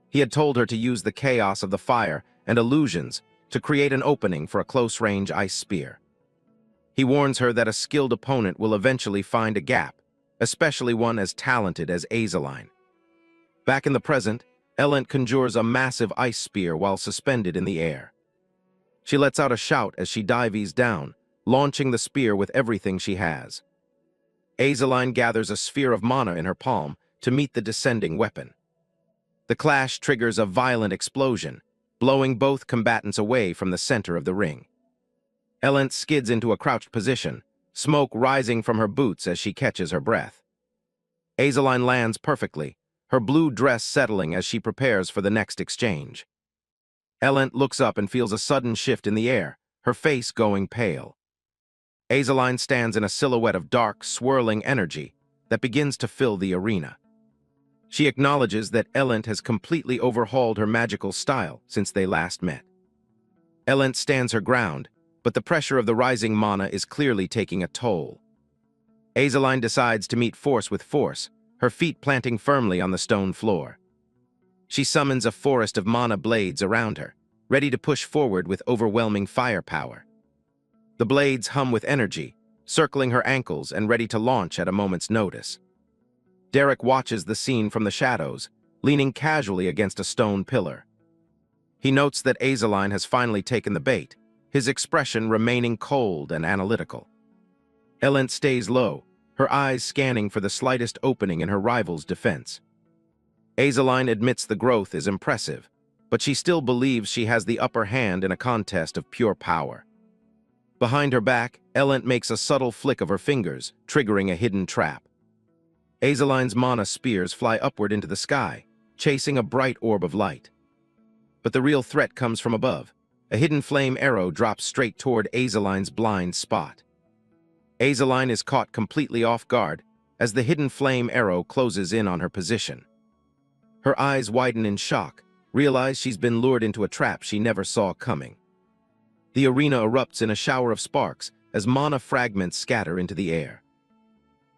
He had told her to use the chaos of the fire and illusions to create an opening for a close-range ice spear. He warns her that a skilled opponent will eventually find a gap, especially one as talented as Azaline. Back in the present, Elent conjures a massive ice spear while suspended in the air. She lets out a shout as she dives down, launching the spear with everything she has. Azaline gathers a sphere of mana in her palm to meet the descending weapon. The clash triggers a violent explosion, blowing both combatants away from the center of the ring. Elent skids into a crouched position, smoke rising from her boots as she catches her breath. Azaline lands perfectly, her blue dress settling as she prepares for the next exchange. Elent looks up and feels a sudden shift in the air, her face going pale. Azaline stands in a silhouette of dark, swirling energy that begins to fill the arena. She acknowledges that Elent has completely overhauled her magical style since they last met. Elent stands her ground, but the pressure of the rising mana is clearly taking a toll. Azaline decides to meet force with force, her feet planting firmly on the stone floor. She summons a forest of mana blades around her, ready to push forward with overwhelming firepower. The blades hum with energy, circling her ankles and ready to launch at a moment's notice. Derek watches the scene from the shadows, leaning casually against a stone pillar. He notes that Azaline has finally taken the bait, his expression remaining cold and analytical. Elent stays low, her eyes scanning for the slightest opening in her rival's defense. Azaline admits the growth is impressive, but she still believes she has the upper hand in a contest of pure power. Behind her back, Elent makes a subtle flick of her fingers, triggering a hidden trap. Azaline's mana spears fly upward into the sky, chasing a bright orb of light. But the real threat comes from above. A hidden flame arrow drops straight toward Azaline's blind spot. Azaline is caught completely off guard as the hidden flame arrow closes in on her position. Her eyes widen in shock, realize she's been lured into a trap she never saw coming. The arena erupts in a shower of sparks as mana fragments scatter into the air.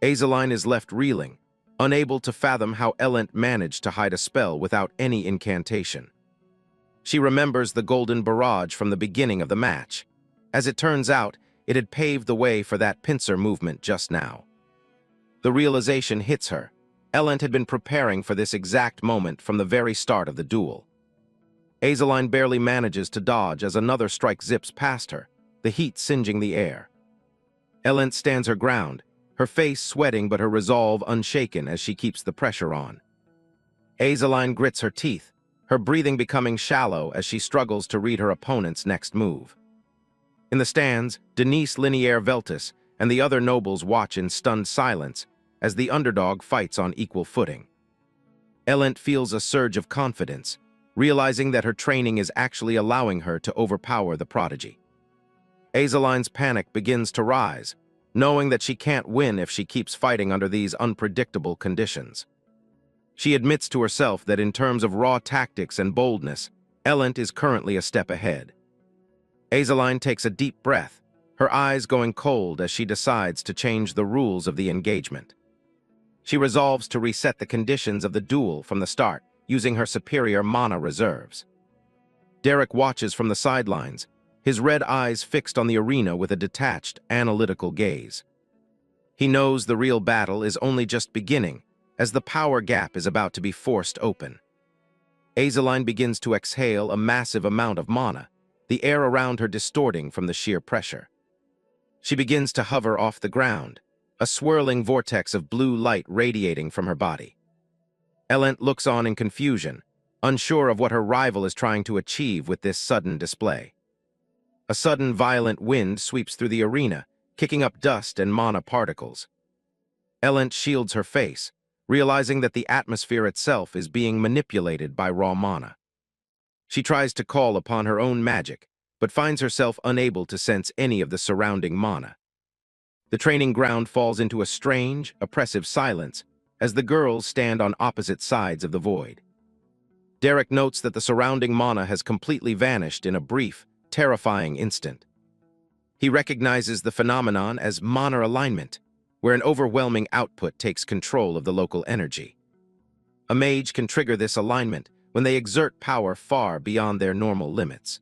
Azaline is left reeling, unable to fathom how Elent managed to hide a spell without any incantation. She remembers the golden barrage from the beginning of the match. As it turns out, it had paved the way for that pincer movement just now. The realization hits her. Elent had been preparing for this exact moment from the very start of the duel. Azaline barely manages to dodge as another strike zips past her, the heat singeing the air. Elent stands her ground, her face sweating but her resolve unshaken as she keeps the pressure on. Azaline grits her teeth, her breathing becoming shallow as she struggles to read her opponent's next move. In the stands, Denise Linier Veltis and the other nobles watch in stunned silence as the underdog fights on equal footing. Elent feels a surge of confidence, realizing that her training is actually allowing her to overpower the prodigy. Azaline's panic begins to rise, knowing that she can't win if she keeps fighting under these unpredictable conditions. She admits to herself that in terms of raw tactics and boldness, Elent is currently a step ahead. Azaline takes a deep breath, her eyes going cold as she decides to change the rules of the engagement. She resolves to reset the conditions of the duel from the start, using her superior mana reserves. Derek watches from the sidelines, his red eyes fixed on the arena with a detached, analytical gaze. He knows the real battle is only just beginning, as the power gap is about to be forced open. Azaline begins to exhale a massive amount of mana, the air around her distorting from the sheer pressure. She begins to hover off the ground, a swirling vortex of blue light radiating from her body. Elent looks on in confusion, unsure of what her rival is trying to achieve with this sudden display. A sudden violent wind sweeps through the arena, kicking up dust and mana particles. Elent shields her face, realizing that the atmosphere itself is being manipulated by raw mana. She tries to call upon her own magic, but finds herself unable to sense any of the surrounding mana. The training ground falls into a strange, oppressive silence as the girls stand on opposite sides of the void. Derek notes that the surrounding mana has completely vanished in a brief, terrifying instant. He recognizes the phenomenon as mana alignment, where an overwhelming output takes control of the local energy. A mage can trigger this alignment when they exert power far beyond their normal limits.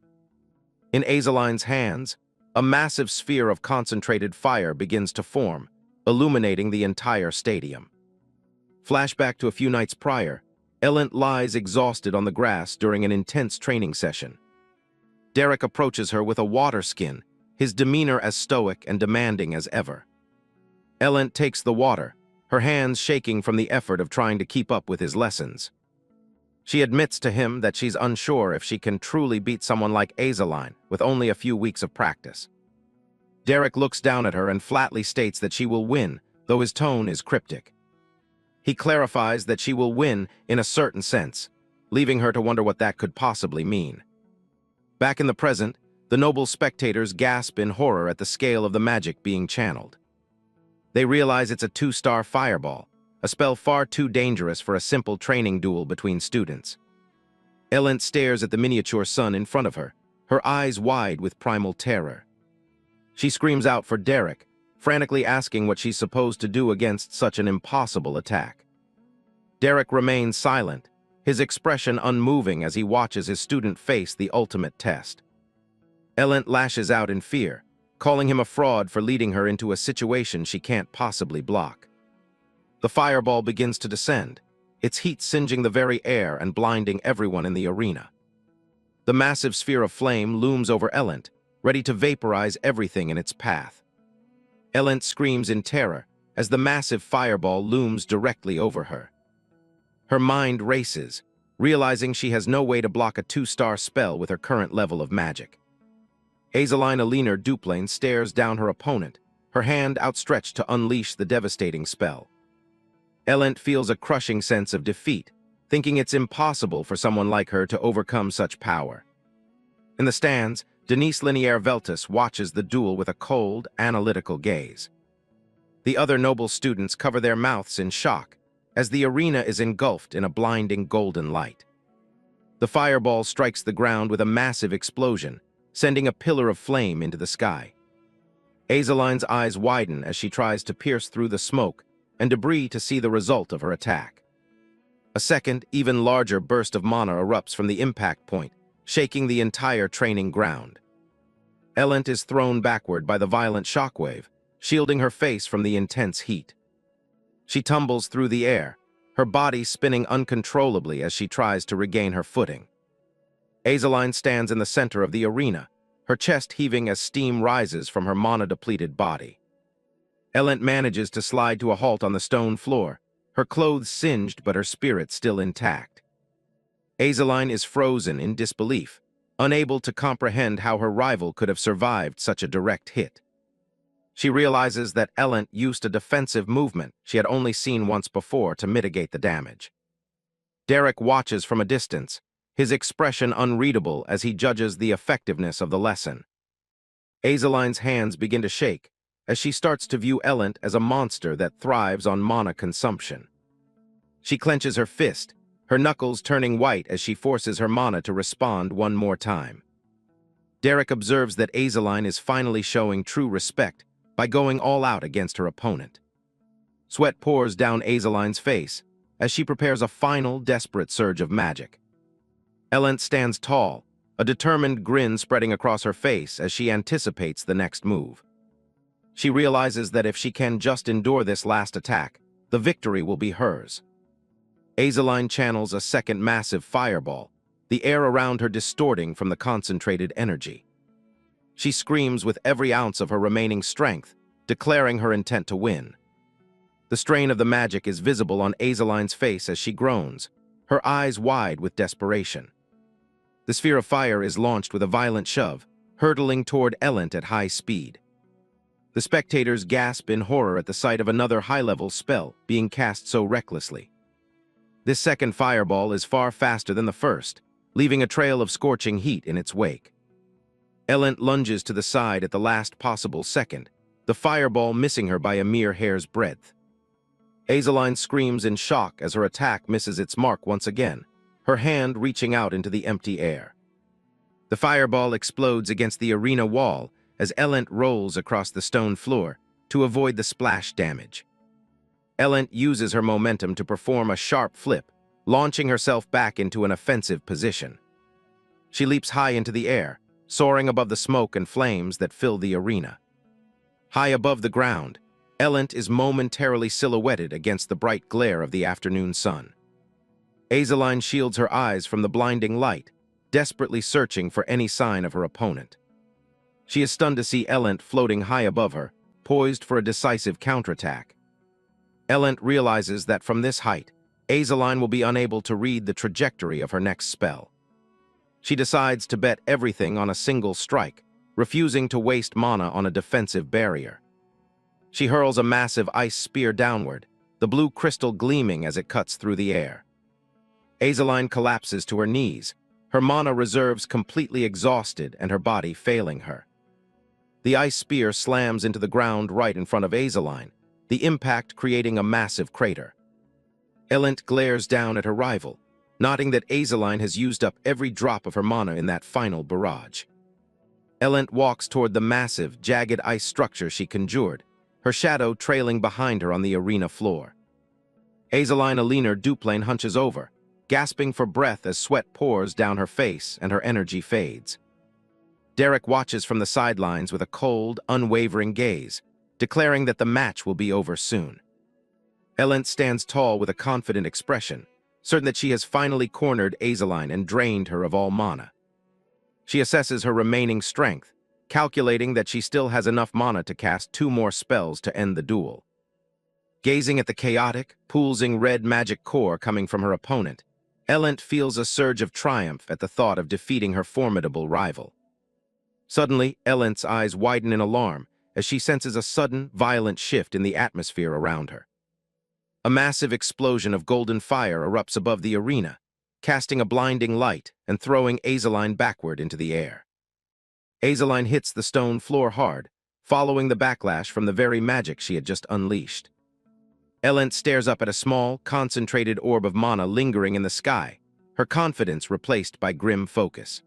In Azaline's hands, a massive sphere of concentrated fire begins to form, illuminating the entire stadium. Flashback to a few nights prior, Elent lies exhausted on the grass during an intense training session. Derek approaches her with a water skin, his demeanor as stoic and demanding as ever. Elent takes the water, her hands shaking from the effort of trying to keep up with his lessons. She admits to him that she's unsure if she can truly beat someone like Azaline with only a few weeks of practice. Derek looks down at her and flatly states that she will win, though his tone is cryptic. He clarifies that she will win in a certain sense, leaving her to wonder what that could possibly mean. Back in the present, the noble spectators gasp in horror at the scale of the magic being channeled. They realize it's a 2-star fireball, a spell far too dangerous for a simple training duel between students. Elent stares at the miniature sun in front of her, her eyes wide with primal terror. She screams out for Derek, frantically asking what she's supposed to do against such an impossible attack. Derek remains silent, his expression unmoving as he watches his student face the ultimate test. Elent lashes out in fear, calling him a fraud for leading her into a situation she can't possibly block. The fireball begins to descend, its heat singeing the very air and blinding everyone in the arena. The massive sphere of flame looms over Elent, ready to vaporize everything in its path. Elent screams in terror as the massive fireball looms directly over her. Her mind races, realizing she has no way to block a 2-star spell with her current level of magic. Azaline Aliner Duplain stares down her opponent, her hand outstretched to unleash the devastating spell. Elent feels a crushing sense of defeat, thinking it's impossible for someone like her to overcome such power. In the stands, Denise Linear Veltus watches the duel with a cold, analytical gaze. The other noble students cover their mouths in shock, as the arena is engulfed in a blinding golden light. The fireball strikes the ground with a massive explosion, sending a pillar of flame into the sky. Azaline's eyes widen as she tries to pierce through the smoke and debris to see the result of her attack. A second, even larger burst of mana erupts from the impact point, shaking the entire training ground. Elent is thrown backward by the violent shockwave, shielding her face from the intense heat. She tumbles through the air, her body spinning uncontrollably as she tries to regain her footing. Azaline stands in the center of the arena, her chest heaving as steam rises from her mana-depleted body. Elent manages to slide to a halt on the stone floor, her clothes singed but her spirit still intact. Azaline is frozen in disbelief, unable to comprehend how her rival could have survived such a direct hit. She realizes that Elent used a defensive movement she had only seen once before to mitigate the damage. Derek watches from a distance, his expression unreadable as he judges the effectiveness of the lesson. Azaline's hands begin to shake as she starts to view Elent as a monster that thrives on mana consumption. She clenches her fist, her knuckles turning white as she forces her mana to respond one more time. Derek observes that Azaline is finally showing true respect by going all out against her opponent. Sweat pours down Azaline's face as she prepares a final, desperate surge of magic. Elent stands tall, a determined grin spreading across her face as she anticipates the next move. She realizes that if she can just endure this last attack, the victory will be hers. Azaline channels a second massive fireball, the air around her distorting from the concentrated energy. She screams with every ounce of her remaining strength, declaring her intent to win. The strain of the magic is visible on Azaline's face as she groans, her eyes wide with desperation. The sphere of fire is launched with a violent shove, hurtling toward Elent at high speed. The spectators gasp in horror at the sight of another high-level spell being cast so recklessly. This second fireball is far faster than the first, leaving a trail of scorching heat in its wake. Elent lunges to the side at the last possible second, the fireball missing her by a mere hair's breadth. Azaline screams in shock as her attack misses its mark once again, her hand reaching out into the empty air. The fireball explodes against the arena wall as Elent rolls across the stone floor to avoid the splash damage. Elent uses her momentum to perform a sharp flip, launching herself back into an offensive position. She leaps high into the air, soaring above the smoke and flames that fill the arena. High above the ground, Elent is momentarily silhouetted against the bright glare of the afternoon sun. Azaline shields her eyes from the blinding light, desperately searching for any sign of her opponent. She is stunned to see Elent floating high above her, poised for a decisive counterattack. Elent realizes that from this height, Azaline will be unable to read the trajectory of her next spell. She decides to bet everything on a single strike, refusing to waste mana on a defensive barrier. She hurls a massive ice spear downward, the blue crystal gleaming as it cuts through the air. Azaline collapses to her knees, her mana reserves completely exhausted and her body failing her. The ice spear slams into the ground right in front of Azaline, the impact creating a massive crater. Elent glares down at her rival, noting that Azaline has used up every drop of her mana in that final barrage. Elent walks toward the massive, jagged ice structure she conjured, her shadow trailing behind her on the arena floor. Azaline Aliner Duplain hunches over, gasping for breath as sweat pours down her face and her energy fades. Derek watches from the sidelines with a cold, unwavering gaze, declaring that the match will be over soon. Elent stands tall with a confident expression, certain that she has finally cornered Azaline and drained her of all mana. She assesses her remaining strength, calculating that she still has enough mana to cast 2 more spells to end the duel. Gazing at the chaotic, pulsing red magic core coming from her opponent, Elent feels a surge of triumph at the thought of defeating her formidable rival. Suddenly, Elent's eyes widen in alarm as she senses a sudden, violent shift in the atmosphere around her. A massive explosion of golden fire erupts above the arena, casting a blinding light and throwing Azaline backward into the air. Azaline hits the stone floor hard, following the backlash from the very magic she had just unleashed. Elent stares up at a small, concentrated orb of mana lingering in the sky, her confidence replaced by grim focus.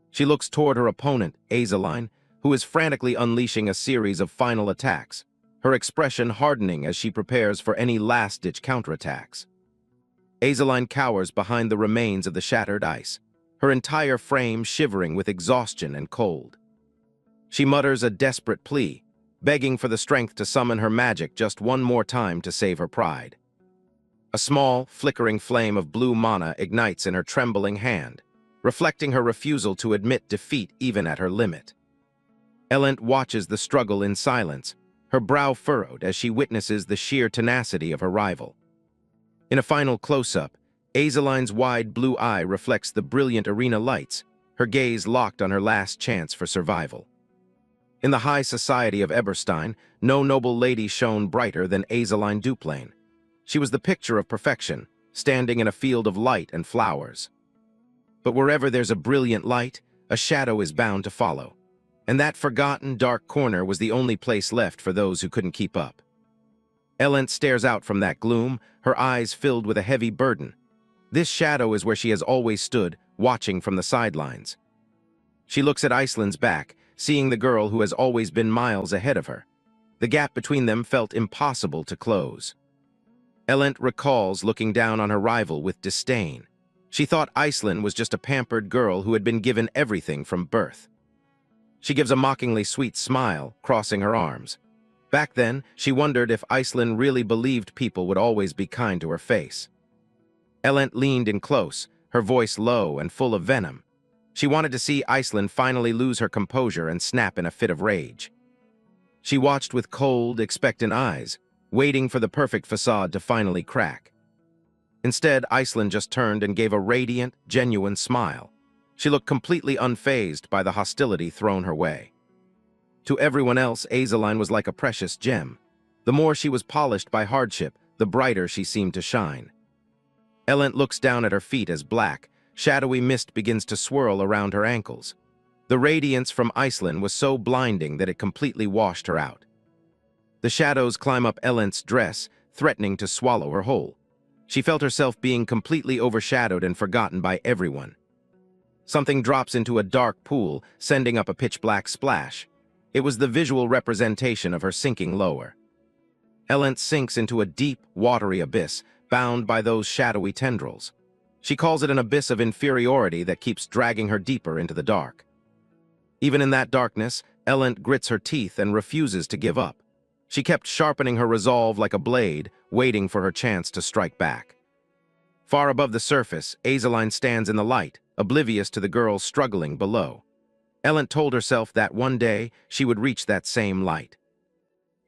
She looks toward her opponent, Azaline, who is frantically unleashing a series of final attacks, her expression hardening as she prepares for any last-ditch counterattacks. Azaline cowers behind the remains of the shattered ice, her entire frame shivering with exhaustion and cold. She mutters a desperate plea, begging for the strength to summon her magic just one more time to save her pride. A small, flickering flame of blue mana ignites in her trembling hand, reflecting her refusal to admit defeat even at her limit. Elent watches the struggle in silence, her brow furrowed as she witnesses the sheer tenacity of her rival. In a final close-up, Azaline's wide blue eye reflects the brilliant arena lights, her gaze locked on her last chance for survival. In the high society of Eberstein, no noble lady shone brighter than Azaline Duplain. She was the picture of perfection, standing in a field of light and flowers. But wherever there's a brilliant light, a shadow is bound to follow. And that forgotten dark corner was the only place left for those who couldn't keep up. Elent stares out from that gloom, her eyes filled with a heavy burden. This shadow is where she has always stood, watching from the sidelines. She looks at Iceland's back, seeing the girl who has always been miles ahead of her. The gap between them felt impossible to close. Elent recalls looking down on her rival with disdain. She thought Iceland was just a pampered girl who had been given everything from birth. She gives a mockingly sweet smile, crossing her arms. Back then, she wondered if Iceland really believed people would always be kind to her face. Elent leaned in close, her voice low and full of venom. She wanted to see Iceland finally lose her composure and snap in a fit of rage. She watched with cold, expectant eyes, waiting for the perfect facade to finally crack. Instead, Iceland just turned and gave a radiant, genuine smile. She looked completely unfazed by the hostility thrown her way. To everyone else, Azaline was like a precious gem. The more she was polished by hardship, the brighter she seemed to shine. Elent looks down at her feet as black, shadowy mist begins to swirl around her ankles. The radiance from Iceland was so blinding that it completely washed her out. The shadows climb up Elent's dress, threatening to swallow her whole. She felt herself being completely overshadowed and forgotten by everyone. Something drops into a dark pool, sending up a pitch-black splash. It was the visual representation of her sinking lower. Elent sinks into a deep, watery abyss, bound by those shadowy tendrils. She calls it an abyss of inferiority that keeps dragging her deeper into the dark. Even in that darkness, Elent grits her teeth and refuses to give up. She kept sharpening her resolve like a blade, waiting for her chance to strike back. Far above the surface, Azaline stands in the light, oblivious to the girls struggling below. Elent told herself that one day she would reach that same light.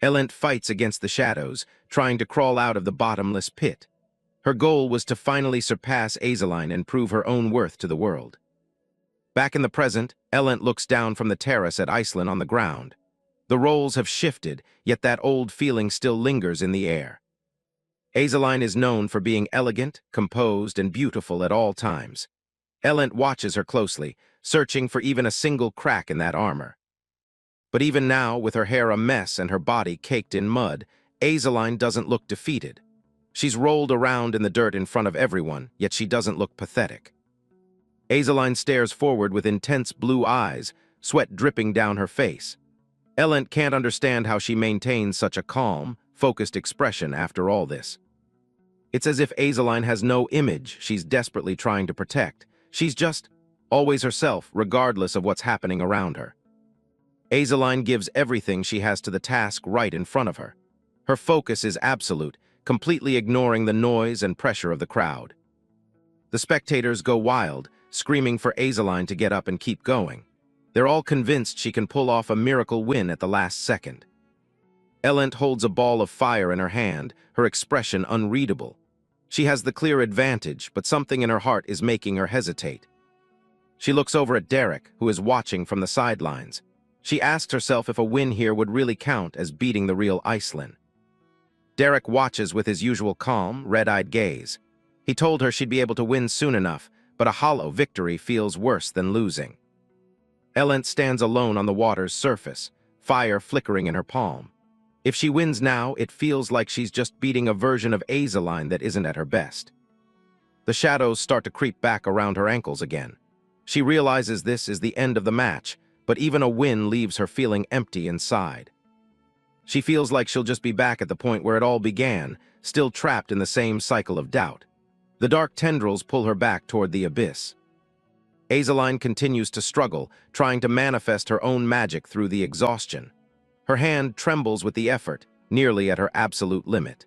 Elent fights against the shadows, trying to crawl out of the bottomless pit. Her goal was to finally surpass Azaline and prove her own worth to the world. Back in the present, Elent looks down from the terrace at Iceland on the ground. The roles have shifted, yet that old feeling still lingers in the air. Azaline is known for being elegant, composed, and beautiful at all times. Elent watches her closely, searching for even a single crack in that armor. But even now, with her hair a mess and her body caked in mud, Azaline doesn't look defeated. She's rolled around in the dirt in front of everyone, yet she doesn't look pathetic. Azaline stares forward with intense blue eyes, sweat dripping down her face. Elent can't understand how she maintains such a calm, focused expression after all this. It's as if Azaline has no image she's desperately trying to protect. She's just always herself, regardless of what's happening around her. Azaline gives everything she has to the task right in front of her. Her focus is absolute, completely ignoring the noise and pressure of the crowd. The spectators go wild, screaming for Azaline to get up and keep going. They're all convinced she can pull off a miracle win at the last second. Elent holds a ball of fire in her hand, her expression unreadable. She has the clear advantage, but something in her heart is making her hesitate. She looks over at Derek, who is watching from the sidelines. She asks herself if a win here would really count as beating the real Iceland. Derek watches with his usual calm, red-eyed gaze. He told her she'd be able to win soon enough, but a hollow victory feels worse than losing. Elent stands alone on the water's surface, fire flickering in her palm. If she wins now, it feels like she's just beating a version of Azaline that isn't at her best. The shadows start to creep back around her ankles again. She realizes this is the end of the match, but even a win leaves her feeling empty inside. She feels like she'll just be back at the point where it all began, still trapped in the same cycle of doubt. The dark tendrils pull her back toward the abyss. Azaline continues to struggle, trying to manifest her own magic through the exhaustion. Her hand trembles with the effort, nearly at her absolute limit.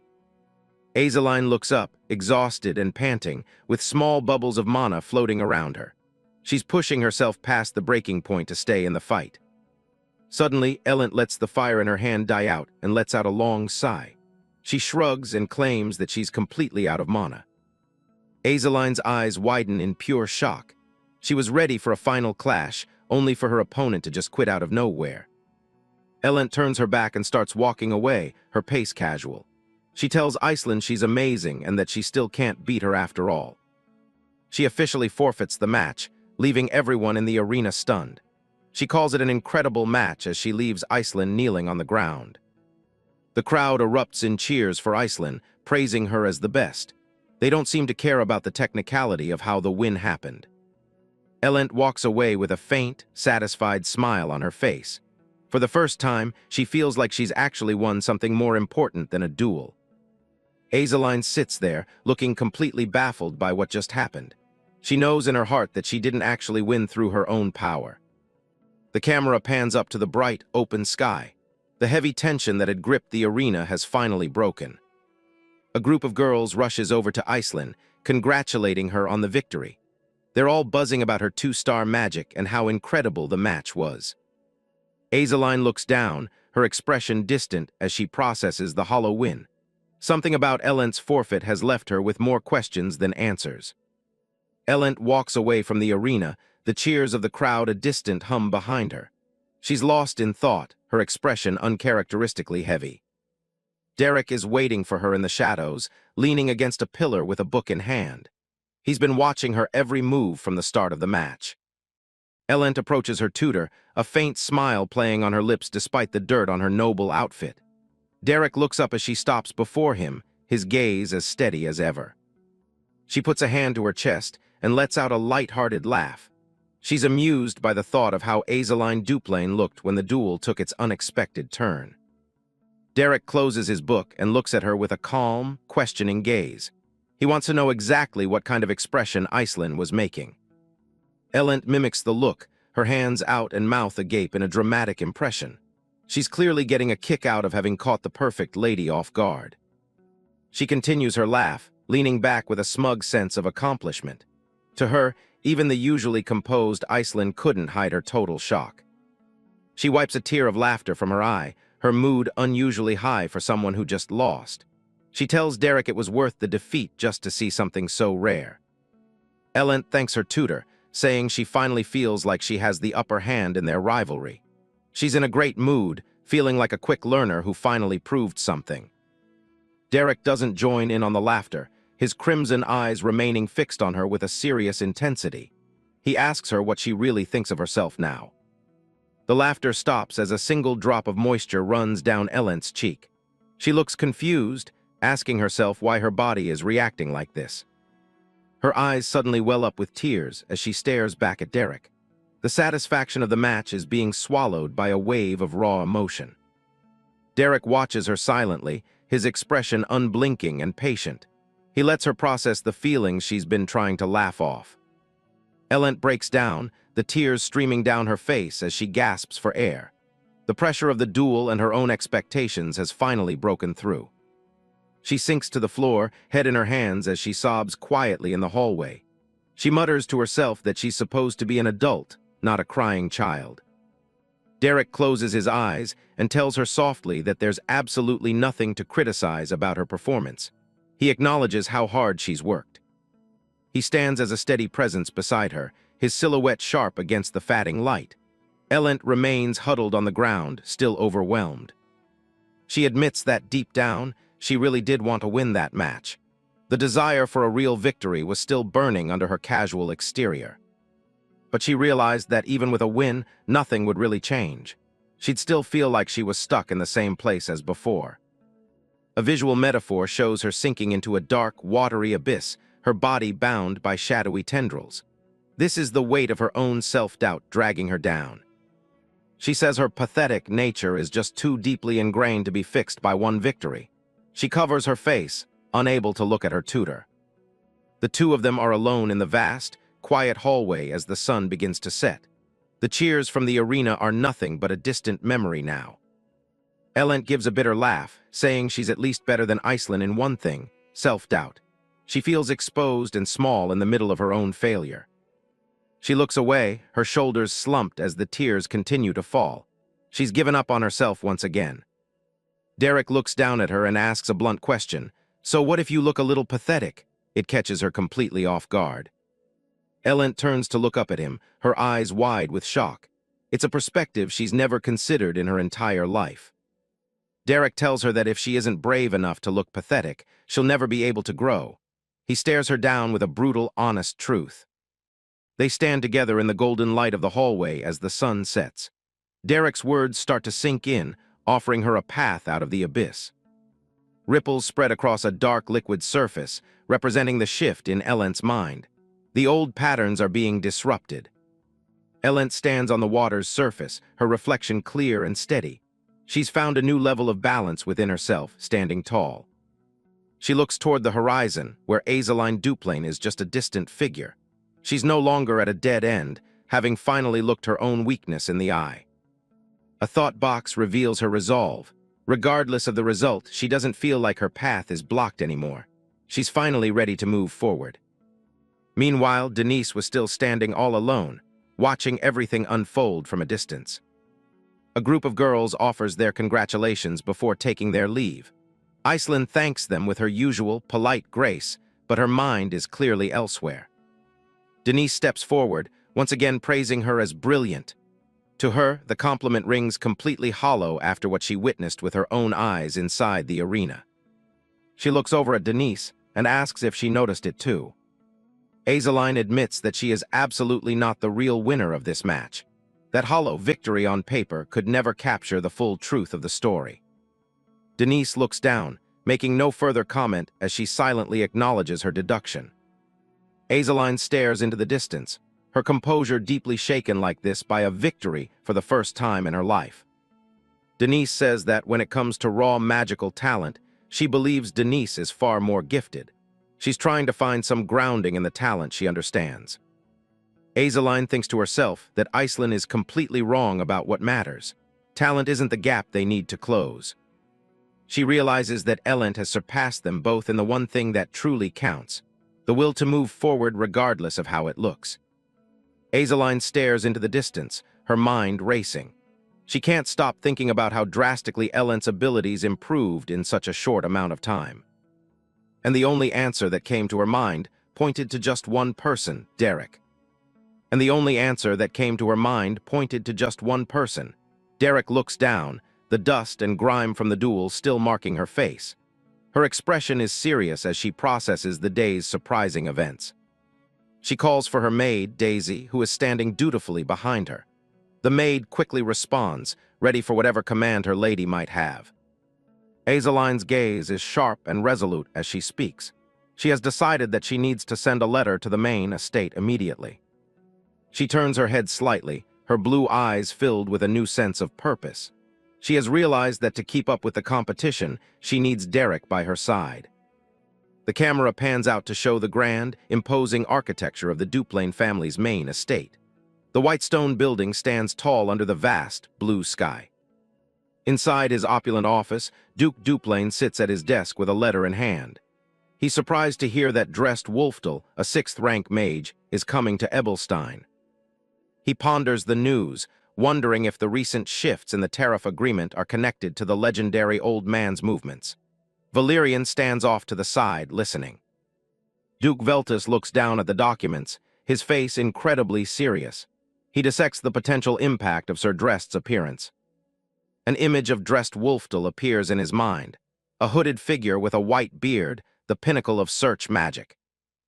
Azaline looks up, exhausted and panting, with small bubbles of mana floating around her. She's pushing herself past the breaking point to stay in the fight. Suddenly, Elent lets the fire in her hand die out and lets out a long sigh. She shrugs and claims that she's completely out of mana. Azaline's eyes widen in pure shock. She was ready for a final clash, only for her opponent to just quit out of nowhere. Elent turns her back and starts walking away, her pace casual. She tells Iceland she's amazing and that she still can't beat her after all. She officially forfeits the match, leaving everyone in the arena stunned. She calls it an incredible match as she leaves Iceland kneeling on the ground. The crowd erupts in cheers for Iceland, praising her as the best. They don't seem to care about the technicality of how the win happened. Elent walks away with a faint, satisfied smile on her face. For the first time, she feels like she's actually won something more important than a duel. Azaline sits there, looking completely baffled by what just happened. She knows in her heart that she didn't actually win through her own power. The camera pans up to the bright, open sky. The heavy tension that had gripped the arena has finally broken. A group of girls rushes over to Iceland, congratulating her on the victory. They're all buzzing about her 2-star magic and how incredible the match was. Azaline looks down, her expression distant as she processes the hollow win. Something about Elent's forfeit has left her with more questions than answers. Elent walks away from the arena, the cheers of the crowd a distant hum behind her. She's lost in thought, her expression uncharacteristically heavy. Derek is waiting for her in the shadows, leaning against a pillar with a book in hand. He's been watching her every move from the start of the match. Elent approaches her tutor, a faint smile playing on her lips despite the dirt on her noble outfit. Derek looks up as she stops before him, his gaze as steady as ever. She puts a hand to her chest and lets out a light-hearted laugh. She's amused by the thought of how Azaline Duplain looked when the duel took its unexpected turn. Derek closes his book and looks at her with a calm, questioning gaze. He wants to know exactly what kind of expression Iceland was making. Elent mimics the look, her hands out and mouth agape in a dramatic impression. She's clearly getting a kick out of having caught the perfect lady off guard. She continues her laugh, leaning back with a smug sense of accomplishment. To her, even the usually composed Iceland couldn't hide her total shock. She wipes a tear of laughter from her eye, her mood unusually high for someone who just lost. She tells Derek it was worth the defeat just to see something so rare. Elent thanks her tutor, saying she finally feels like she has the upper hand in their rivalry. She's in a great mood, feeling like a quick learner who finally proved something. Derek doesn't join in on the laughter, his crimson eyes remaining fixed on her with a serious intensity. He asks her what she really thinks of herself now. The laughter stops as a single drop of moisture runs down Elent's cheek. She looks confused, asking herself why her body is reacting like this. Her eyes suddenly well up with tears as she stares back at Derek. The satisfaction of the match is being swallowed by a wave of raw emotion. Derek watches her silently, his expression unblinking and patient. He lets her process the feelings she's been trying to laugh off. Ellen breaks down, the tears streaming down her face as she gasps for air. The pressure of the duel and her own expectations has finally broken through. She sinks to the floor, head in her hands as she sobs quietly in the hallway. She mutters to herself that she's supposed to be an adult, not a crying child. Derek closes his eyes and tells her softly that there's absolutely nothing to criticize about her performance. He acknowledges how hard she's worked. He stands as a steady presence beside her, his silhouette sharp against the fading light. Ellen remains huddled on the ground, still overwhelmed. She admits that deep down, she really did want to win that match. The desire for a real victory was still burning under her casual exterior. But she realized that even with a win, nothing would really change. She'd still feel like she was stuck in the same place as before. A visual metaphor shows her sinking into a dark, watery abyss, her body bound by shadowy tendrils. This is the weight of her own self-doubt dragging her down. She says her pathetic nature is just too deeply ingrained to be fixed by one victory. She covers her face, unable to look at her tutor. The two of them are alone in the vast, quiet hallway as the sun begins to set. The cheers from the arena are nothing but a distant memory now. Ellen gives a bitter laugh, saying she's at least better than Iceland in one thing, self-doubt. She feels exposed and small in the middle of her own failure. She looks away, her shoulders slumped as the tears continue to fall. She's given up on herself once again. Derek looks down at her and asks a blunt question. So what if you look a little pathetic? It catches her completely off guard. Ellen turns to look up at him, her eyes wide with shock. It's a perspective she's never considered in her entire life. Derek tells her that if she isn't brave enough to look pathetic, she'll never be able to grow. He stares her down with a brutal, honest truth. They stand together in the golden light of the hallway as the sun sets. Derek's words start to sink in, offering her a path out of the abyss. Ripples spread across a dark liquid surface, representing the shift in Ellen's mind. The old patterns are being disrupted. Ellen stands on the water's surface, her reflection clear and steady. She's found a new level of balance within herself, standing tall. She looks toward the horizon, where Azaline Duplain is just a distant figure. She's no longer at a dead end, having finally looked her own weakness in the eye. A thought box reveals her resolve. Regardless of the result, she doesn't feel like her path is blocked anymore. She's finally ready to move forward. Meanwhile, Denise was still standing all alone, watching everything unfold from a distance. A group of girls offers their congratulations before taking their leave. Iceland thanks them with her usual, polite grace, but her mind is clearly elsewhere. Denise steps forward, once again praising her as brilliant. To her, the compliment rings completely hollow after what she witnessed with her own eyes inside the arena. She looks over at Denise and asks if she noticed it too. Azaline admits that she is absolutely not the real winner of this match. That hollow victory on paper could never capture the full truth of the story. Denise looks down, making no further comment as she silently acknowledges her deduction. Azaline stares into the distance, her composure deeply shaken like this by a victory for the first time in her life. Denise says that when it comes to raw magical talent, she believes Denise is far more gifted. She's trying to find some grounding in the talent she understands. Azaline thinks to herself that Iceland is completely wrong about what matters. Talent isn't the gap they need to close. She realizes that Ellen has surpassed them both in the one thing that truly counts, the will to move forward regardless of how it looks. Azaline stares into the distance, her mind racing. She can't stop thinking about how drastically Ellen's abilities improved in such a short amount of time. And the only answer that came to her mind pointed to just one person, Derek. And the only answer that came to her mind pointed to just one person. Derek looks down, the dust and grime from the duel still marking her face. Her expression is serious as she processes the day's surprising events. She calls for her maid, Daisy, who is standing dutifully behind her. The maid quickly responds, ready for whatever command her lady might have. Azeline's gaze is sharp and resolute as she speaks. She has decided that she needs to send a letter to the main estate immediately. She turns her head slightly, her blue eyes filled with a new sense of purpose. She has realized that to keep up with the competition, she needs Derek by her side. The camera pans out to show the grand, imposing architecture of the Duplain family's main estate. The white stone building stands tall under the vast, blue sky. Inside his opulent office, Duke Duplain sits at his desk with a letter in hand. He's surprised to hear that dressed Wolfdal, a sixth-rank mage, is coming to Ebelstein. He ponders the news, wondering if the recent shifts in the tariff agreement are connected to the legendary old man's movements. Valerian stands off to the side, listening. Duke Veltus looks down at the documents, his face incredibly serious. He dissects the potential impact of Sir Drest's appearance. An image of dressed Wolfdal appears in his mind, a hooded figure with a white beard, the pinnacle of search magic.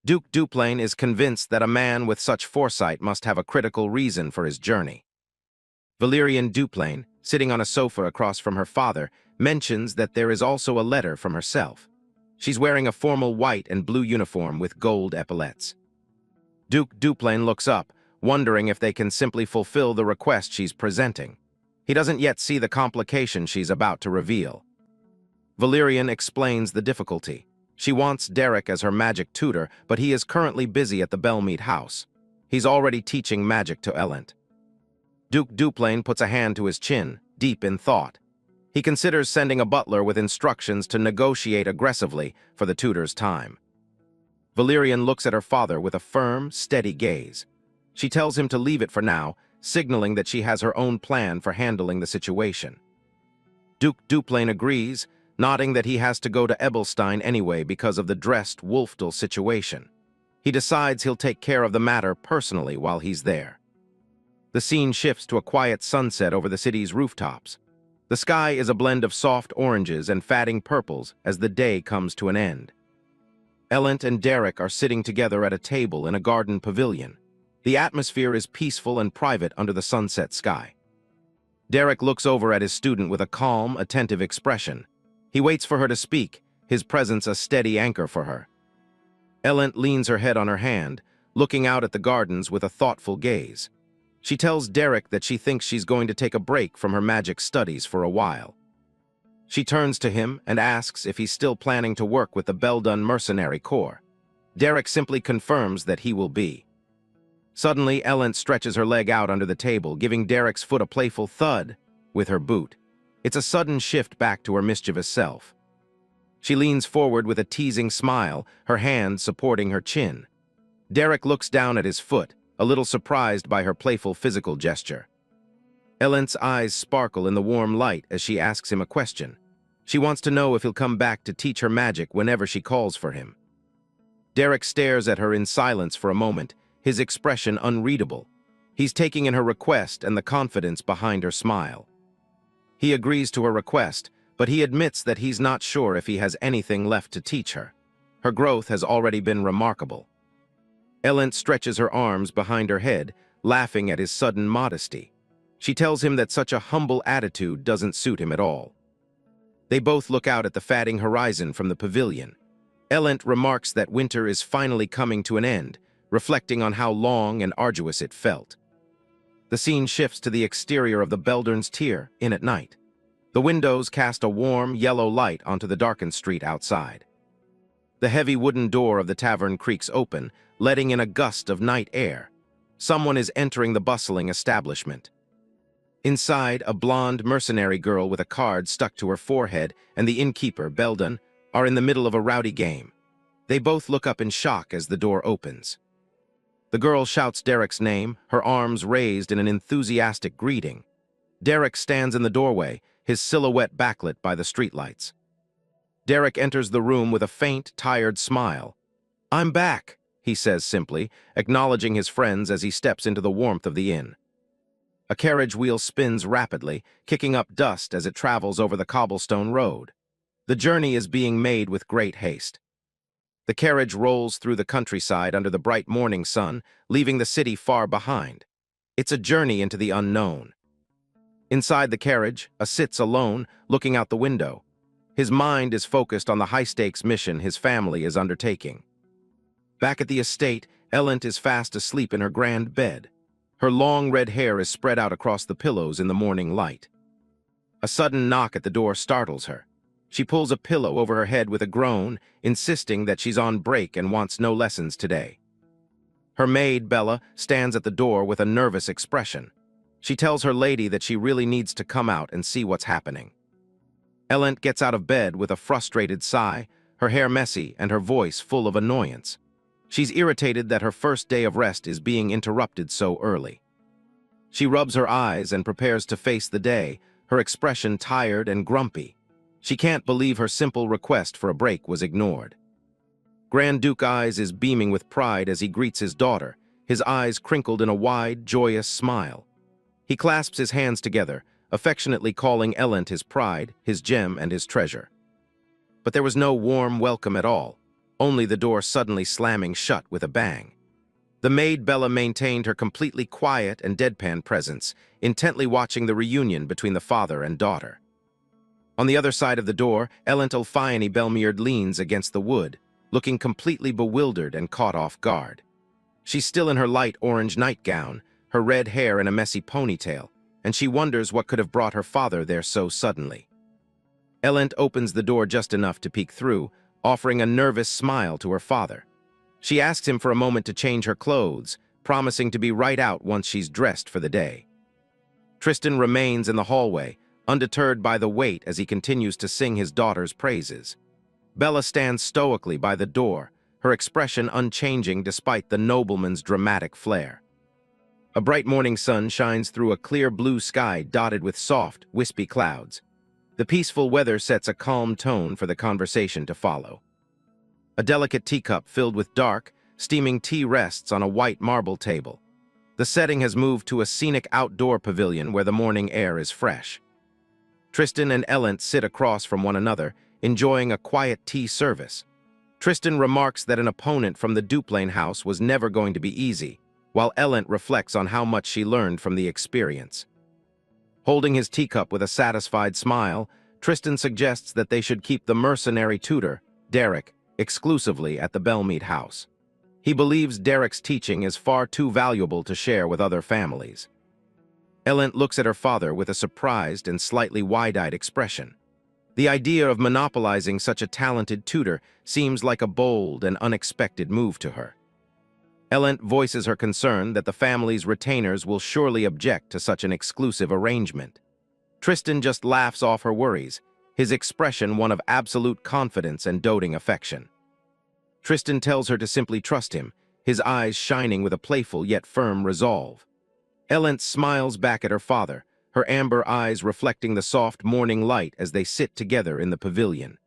Duke Duplain is convinced that a man with such foresight must have a critical reason for his journey. Valerian Duplain, sitting on a sofa across from her father, mentions that there is also a letter from herself. She's wearing a formal white and blue uniform with gold epaulets. Duke Duplain looks up, wondering if they can simply fulfill the request she's presenting. He doesn't yet see the complication she's about to reveal. Valerian explains the difficulty. She wants Derek as her magic tutor, but he is currently busy at the Bellmead house. He's already teaching magic to Elent. Duke Duplain puts a hand to his chin, deep in thought. He considers sending a butler with instructions to negotiate aggressively for the tutor's time. Valerian looks at her father with a firm, steady gaze. She tells him to leave it for now, signaling that she has her own plan for handling the situation. Duke Duplain agrees, nodding that he has to go to Ebelstein anyway because of the dressed Wolfdal situation. He decides he'll take care of the matter personally while he's there. The scene shifts to a quiet sunset over the city's rooftops. The sky is a blend of soft oranges and fatting purples as the day comes to an end. Elent and Derek are sitting together at a table in a garden pavilion. The atmosphere is peaceful and private under the sunset sky. Derek looks over at his student with a calm, attentive expression. He waits for her to speak, his presence a steady anchor for her. Elent leans her head on her hand, looking out at the gardens with a thoughtful gaze. She tells Derek that she thinks she's going to take a break from her magic studies for a while. She turns to him and asks if he's still planning to work with the Beldun mercenary corps. Derek simply confirms that he will be. Suddenly, Elent stretches her leg out under the table, giving Derek's foot a playful thud with her boot. It's a sudden shift back to her mischievous self. She leans forward with a teasing smile, her hand supporting her chin. Derek looks down at his foot, a little surprised by her playful physical gesture. Elent's eyes sparkle in the warm light as she asks him a question. She wants to know if he'll come back to teach her magic whenever she calls for him. Derek stares at her in silence for a moment, his expression unreadable. He's taking in her request and the confidence behind her smile. He agrees to her request, but he admits that he's not sure if he has anything left to teach her. Her growth has already been remarkable. Elent stretches her arms behind her head, laughing at his sudden modesty. She tells him that such a humble attitude doesn't suit him at all. They both look out at the fatting horizon from the pavilion. Elent remarks that winter is finally coming to an end, reflecting on how long and arduous it felt. The scene shifts to the exterior of the Beldurn's Tier, in at night. The windows cast a warm, yellow light onto the darkened street outside. The heavy wooden door of the tavern creaks open, letting in a gust of night air. Someone is entering the bustling establishment. Inside, a blonde mercenary girl with a card stuck to her forehead and the innkeeper, Beldun, are in the middle of a rowdy game. They both look up in shock as the door opens. The girl shouts Derek's name, her arms raised in an enthusiastic greeting. Derek stands in the doorway, his silhouette backlit by the streetlights. Derek enters the room with a faint, tired smile. "I'm back," he says simply, acknowledging his friends as he steps into the warmth of the inn. A carriage wheel spins rapidly, kicking up dust as it travels over the cobblestone road. The journey is being made with great haste. The carriage rolls through the countryside under the bright morning sun, leaving the city far behind. It's a journey into the unknown. Inside the carriage, sits alone, looking out the window. His mind is focused on the high-stakes mission his family is undertaking. Back at the estate, Elent is fast asleep in her grand bed. Her long red hair is spread out across the pillows in the morning light. A sudden knock at the door startles her. She pulls a pillow over her head with a groan, insisting that she's on break and wants no lessons today. Her maid, Bella, stands at the door with a nervous expression. She tells her lady that she really needs to come out and see what's happening. Elent gets out of bed with a frustrated sigh, her hair messy and her voice full of annoyance. She's irritated that her first day of rest is being interrupted so early. She rubs her eyes and prepares to face the day, her expression tired and grumpy. She can't believe her simple request for a break was ignored. Grand Duke Eyes is beaming with pride as he greets his daughter, his eyes crinkled in a wide, joyous smile. He clasps his hands together, affectionately calling Elent his pride, his gem, and his treasure. But there was no warm welcome at all, only the door suddenly slamming shut with a bang. The maid Bella maintained her completely quiet and deadpan presence, intently watching the reunion between the father and daughter. On the other side of the door, Elent Ulfione Belmeard leans against the wood, looking completely bewildered and caught off guard. She's still in her light orange nightgown, her red hair in a messy ponytail, and she wonders what could have brought her father there so suddenly. Elent opens the door just enough to peek through, offering a nervous smile to her father. She asks him for a moment to change her clothes, promising to be right out once she's dressed for the day. Tristan remains in the hallway, undeterred by the wait as he continues to sing his daughter's praises. Bella stands stoically by the door, her expression unchanging despite the nobleman's dramatic flair. A bright morning sun shines through a clear blue sky dotted with soft, wispy clouds. The peaceful weather sets a calm tone for the conversation to follow. A delicate teacup filled with dark, steaming tea rests on a white marble table. The setting has moved to a scenic outdoor pavilion where the morning air is fresh. Tristan and Elent sit across from one another, enjoying a quiet tea service. Tristan remarks that an opponent from the Duplain house was never going to be easy, while Elent reflects on how much she learned from the experience. Holding his teacup with a satisfied smile, Tristan suggests that they should keep the mercenary tutor, Derek, exclusively at the Belmead house. He believes Derek's teaching is far too valuable to share with other families. Elent looks at her father with a surprised and slightly wide-eyed expression. The idea of monopolizing such a talented tutor seems like a bold and unexpected move to her. Elent voices her concern that the family's retainers will surely object to such an exclusive arrangement. Tristan just laughs off her worries, his expression one of absolute confidence and doting affection. Tristan tells her to simply trust him, his eyes shining with a playful yet firm resolve. Elent smiles back at her father, her amber eyes reflecting the soft morning light as they sit together in the pavilion.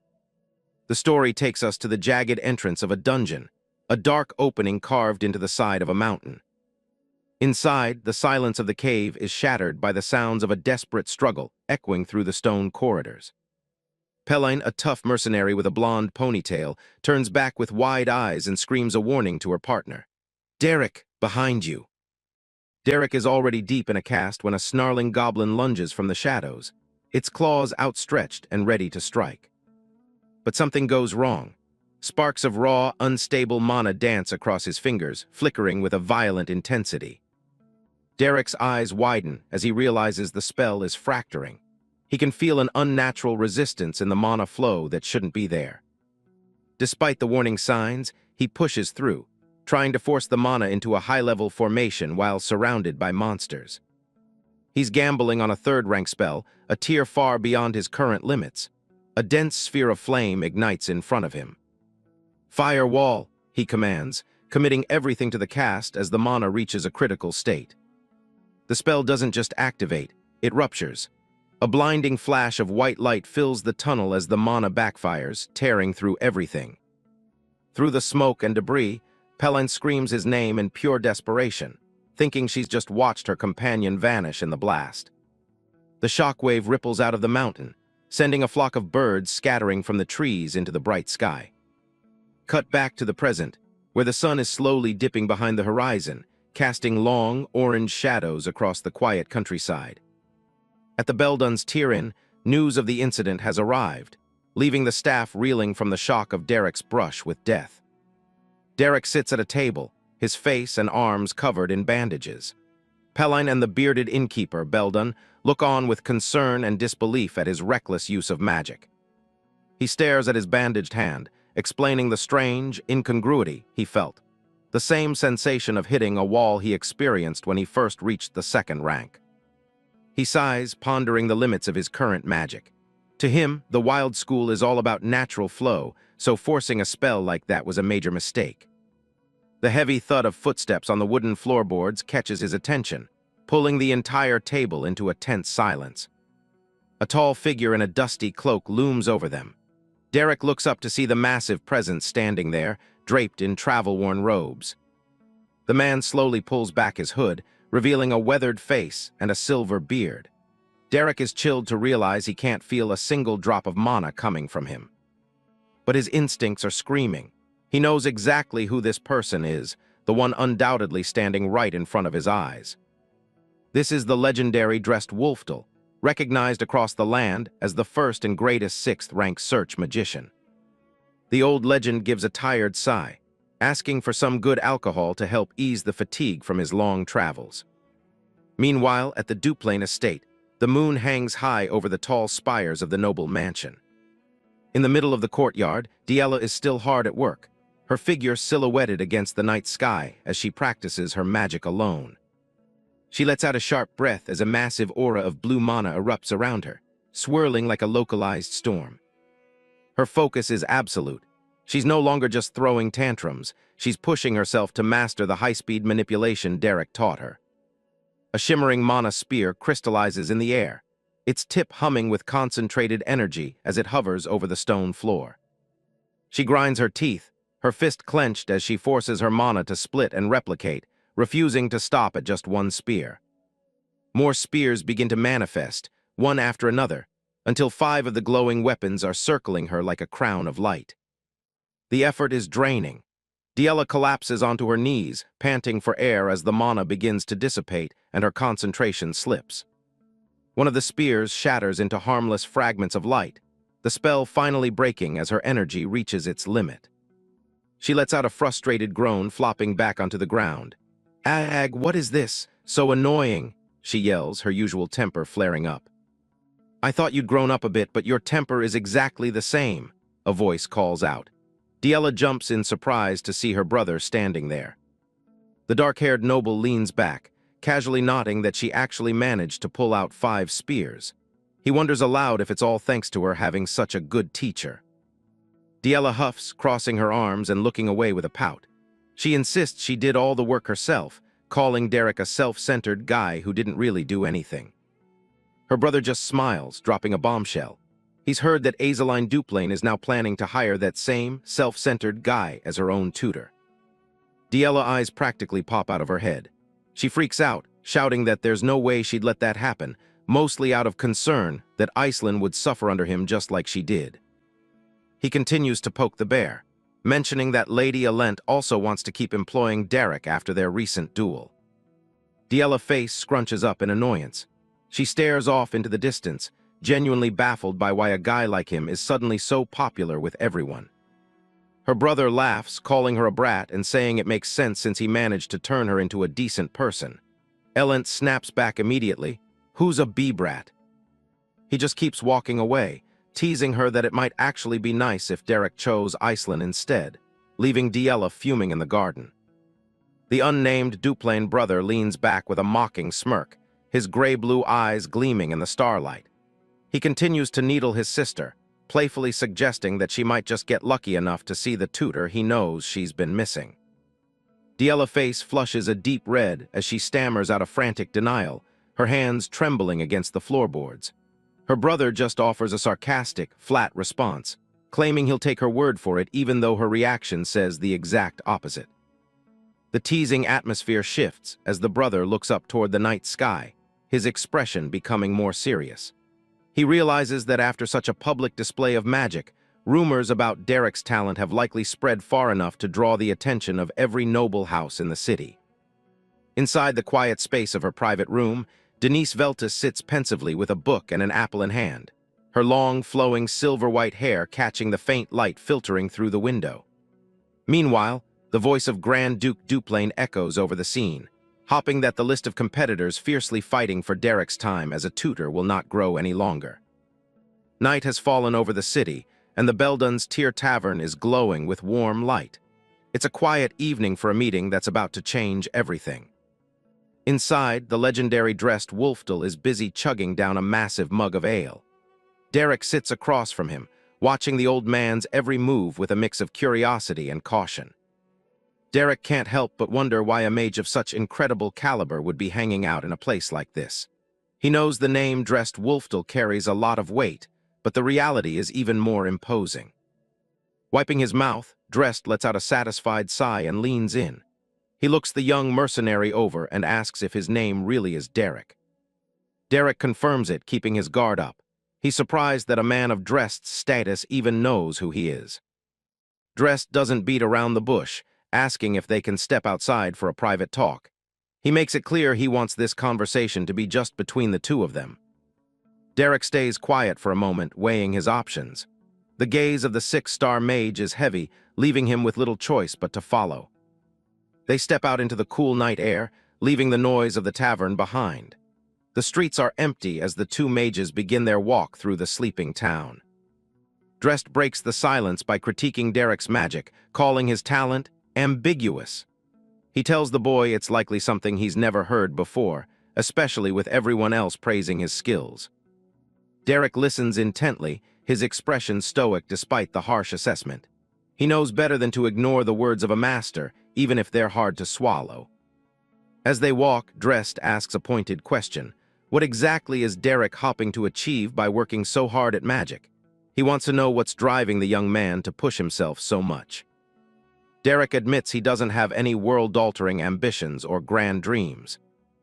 The story takes us to the jagged entrance of a dungeon, a dark opening carved into the side of a mountain. Inside, the silence of the cave is shattered by the sounds of a desperate struggle echoing through the stone corridors. Peline, a tough mercenary with a blonde ponytail, turns back with wide eyes and screams a warning to her partner. "Derek, behind you!" Derek is already deep in a cast when a snarling goblin lunges from the shadows, its claws outstretched and ready to strike. But something goes wrong. Sparks of raw, unstable mana dance across his fingers, flickering with a violent intensity. Derek's eyes widen as he realizes the spell is fracturing. He can feel an unnatural resistance in the mana flow that shouldn't be there. Despite the warning signs, he pushes through, trying to force the mana into a high-level formation while surrounded by monsters. He's gambling on a third-rank spell, a tier far beyond his current limits. A dense sphere of flame ignites in front of him. "Fire wall," he commands, committing everything to the cast as the mana reaches a critical state. The spell doesn't just activate, it ruptures. A blinding flash of white light fills the tunnel as the mana backfires, tearing through everything. Through the smoke and debris, Peline screams his name in pure desperation, thinking she's just watched her companion vanish in the blast. The shockwave ripples out of the mountain, sending a flock of birds scattering from the trees into the bright sky. Cut back to the present, where the sun is slowly dipping behind the horizon, casting long, orange shadows across the quiet countryside. At the Beldun's Tier Inn, news of the incident has arrived. leaving the staff reeling from the shock of Derek's brush with death. Derek sits at a table, his face and arms covered in bandages. Pelline and the bearded innkeeper, Beldon, look on with concern and disbelief at his reckless use of magic. He stares at his bandaged hand, explaining the strange incongruity he felt, the same sensation of hitting a wall he experienced when he first reached the second rank. He sighs, pondering the limits of his current magic. To him, the wild school is all about natural flow, so forcing a spell like that was a major mistake. The heavy thud of footsteps on the wooden floorboards catches his attention, pulling the entire table into a tense silence. A tall figure in a dusty cloak looms over them. Derek looks up to see the massive presence standing there, draped in travel-worn robes. The man slowly pulls back his hood, revealing a weathered face and a silver beard. Derek is chilled to realize he can't feel a single drop of mana coming from him. But his instincts are screaming. He knows exactly who this person is, the one undoubtedly standing right in front of his eyes. This is the legendary dressed Wolfdal, recognized across the land as the first and greatest sixth-rank search magician. The old legend gives a tired sigh, asking for some good alcohol to help ease the fatigue from his long travels. Meanwhile, at the Duplain estate, the moon hangs high over the tall spires of the noble mansion. In the middle of the courtyard, Diella is still hard at work, her figure silhouetted against the night sky as she practices her magic alone. She lets out a sharp breath as a massive aura of blue mana erupts around her, swirling like a localized storm. Her focus is absolute. She's no longer just throwing tantrums, she's pushing herself to master the high-speed manipulation Derek taught her. A shimmering mana spear crystallizes in the air, its tip humming with concentrated energy as it hovers over the stone floor. She grinds her teeth, her fist clenched as she forces her mana to split and replicate, refusing to stop at just one spear. More spears begin to manifest, one after another, until 5 of the glowing weapons are circling her like a crown of light. The effort is draining. Diella collapses onto her knees, panting for air as the mana begins to dissipate and her concentration slips. One of the spears shatters into harmless fragments of light, the spell finally breaking as her energy reaches its limit. She lets out a frustrated groan, flopping back onto the ground. "Ag, what is this? So annoying," she yells, her usual temper flaring up. "I thought you'd grown up a bit, but your temper is exactly the same," a voice calls out. Diella jumps in surprise to see her brother standing there. The dark-haired noble leans back, casually nodding that she actually managed to pull out 5 spears. He wonders aloud if it's all thanks to her having such a good teacher. Diella huffs, crossing her arms and looking away with a pout. She insists she did all the work herself, calling Derek a self-centered guy who didn't really do anything. Her brother just smiles, dropping a bombshell. He's heard that Azeline Duplain is now planning to hire that same self-centered guy as her own tutor. Diella's eyes practically pop out of her head. She freaks out, shouting that there's no way she'd let that happen, mostly out of concern that Iceland would suffer under him just like she did. He continues to poke the bear, mentioning that Lady Alent also wants to keep employing Derek after their recent duel. Diella's face scrunches up in annoyance. She stares off into the distance, genuinely baffled by why a guy like him is suddenly so popular with everyone. Her brother laughs, calling her a brat and saying it makes sense since he managed to turn her into a decent person. Elent snaps back immediately. "Who's a bee-brat?" He just keeps walking away, teasing her that it might actually be nice if Derek chose Iceland instead, leaving Diella fuming in the garden. The unnamed Duplain brother leans back with a mocking smirk, his gray-blue eyes gleaming in the starlight. He continues to needle his sister, playfully suggesting that she might just get lucky enough to see the tutor he knows she's been missing. Diella's face flushes a deep red as she stammers out a frantic denial, her hands trembling against the floorboards. Her brother just offers a sarcastic, flat response, claiming he'll take her word for it even though her reaction says the exact opposite. The teasing atmosphere shifts as the brother looks up toward the night sky, his expression becoming more serious. He realizes that after such a public display of magic, rumors about Derek's talent have likely spread far enough to draw the attention of every noble house in the city. Inside the quiet space of her private room, Denise Veltas sits pensively with a book and an apple in hand. her long, flowing silver-white hair catching the faint light filtering through the window. Meanwhile, the voice of Grand Duke Duplain echoes over the scene, hopping that the list of competitors fiercely fighting for Derek's time as a tutor will not grow any longer. Night has fallen over the city, and the Beldun's Tier Tavern is glowing with warm light. It's a quiet evening for a meeting that's about to change everything. Inside, the legendary dressed Wolfdal is busy chugging down a massive mug of ale. Derek sits across from him, watching the old man's every move with a mix of curiosity and caution. Derek can't help but wonder why a mage of such incredible caliber would be hanging out in a place like this. He knows the name dressed Wolfdal carries a lot of weight, but the reality is even more imposing. Wiping his mouth, Dressed lets out a satisfied sigh and leans in. He looks the young mercenary over and asks if his name really is Derek. Derek confirms it, keeping his guard up. He's surprised that a man of Drest's status even knows who he is. Drest doesn't beat around the bush, asking if they can step outside for a private talk. He makes it clear he wants this conversation to be just between the two of them. Derek stays quiet for a moment, weighing his options. The gaze of the 6-star mage is heavy, leaving him with little choice but to follow. They step out into the cool night air, leaving the noise of the tavern behind. The streets are empty as the two mages begin their walk through the sleeping town. Drest breaks the silence by critiquing Derek's magic, calling his talent ambiguous. He tells the boy it's likely something he's never heard before, especially with everyone else praising his skills. Derek listens intently, his expression stoic despite the harsh assessment. He knows better than to ignore the words of a master, even if they're hard to swallow. As they walk, Drest asks a pointed question. What exactly is Derek hoping to achieve by working so hard at magic? He wants to know what's driving the young man to push himself so much. Derek admits he doesn't have any world-altering ambitions or grand dreams.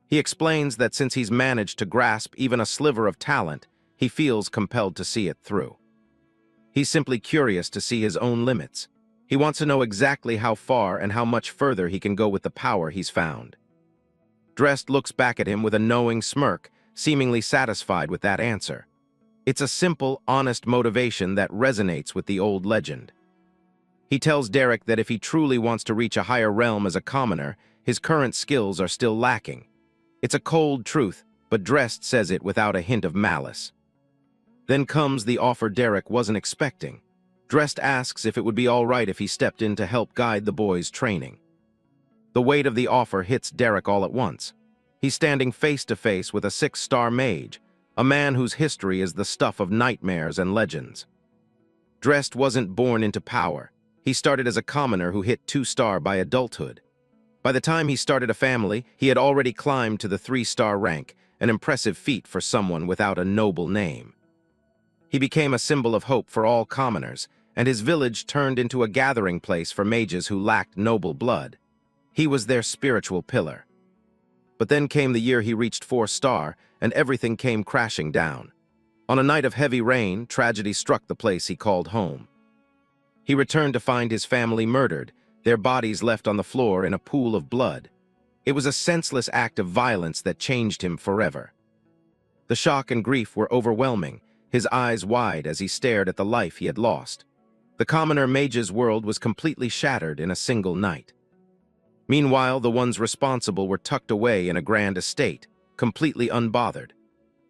He explains that since he's managed to grasp even a sliver of talent, he feels compelled to see it through. He's simply curious to see his own limits. He wants to know exactly how far and how much further he can go with the power he's found. Drest looks back at him with a knowing smirk, seemingly satisfied with that answer. It's a simple, honest motivation that resonates with the old legend. He tells Derek that if he truly wants to reach a higher realm as a commoner, his current skills are still lacking. It's a cold truth, but Drest says it without a hint of malice. Then comes the offer Derek wasn't expecting. Drest asks if it would be all right if he stepped in to help guide the boy's training. The weight of the offer hits Derek all at once. He's standing face to face with a 6-star mage, a man whose history is the stuff of nightmares and legends. Drest wasn't born into power. He started as a commoner who hit 2-star by adulthood. By the time he started a family, he had already climbed to the 3-star rank, an impressive feat for someone without a noble name. He became a symbol of hope for all commoners, and his village turned into a gathering place for mages who lacked noble blood. He was their spiritual pillar. But then came the year he reached 4-star, and everything came crashing down. On a night of heavy rain, tragedy struck the place he called home. He returned to find his family murdered, their bodies left on the floor in a pool of blood. It was a senseless act of violence that changed him forever. The shock and grief were overwhelming, his eyes wide as he stared at the life he had lost. The commoner mage's world was completely shattered in a single night. Meanwhile, the ones responsible were tucked away in a grand estate, completely unbothered.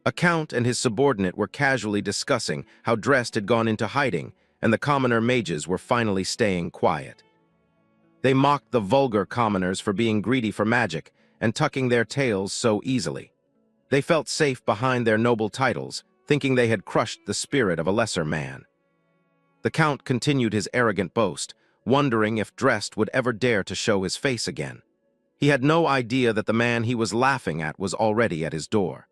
A count and his subordinate were casually discussing how Drest had gone into hiding, and the commoner mages were finally staying quiet. They mocked the vulgar commoners for being greedy for magic and tucking their tails so easily. They felt safe behind their noble titles, thinking they had crushed the spirit of a lesser man. The Count continued his arrogant boast, wondering if Drest would ever dare to show his face again. He had no idea that the man he was laughing at was already at his door.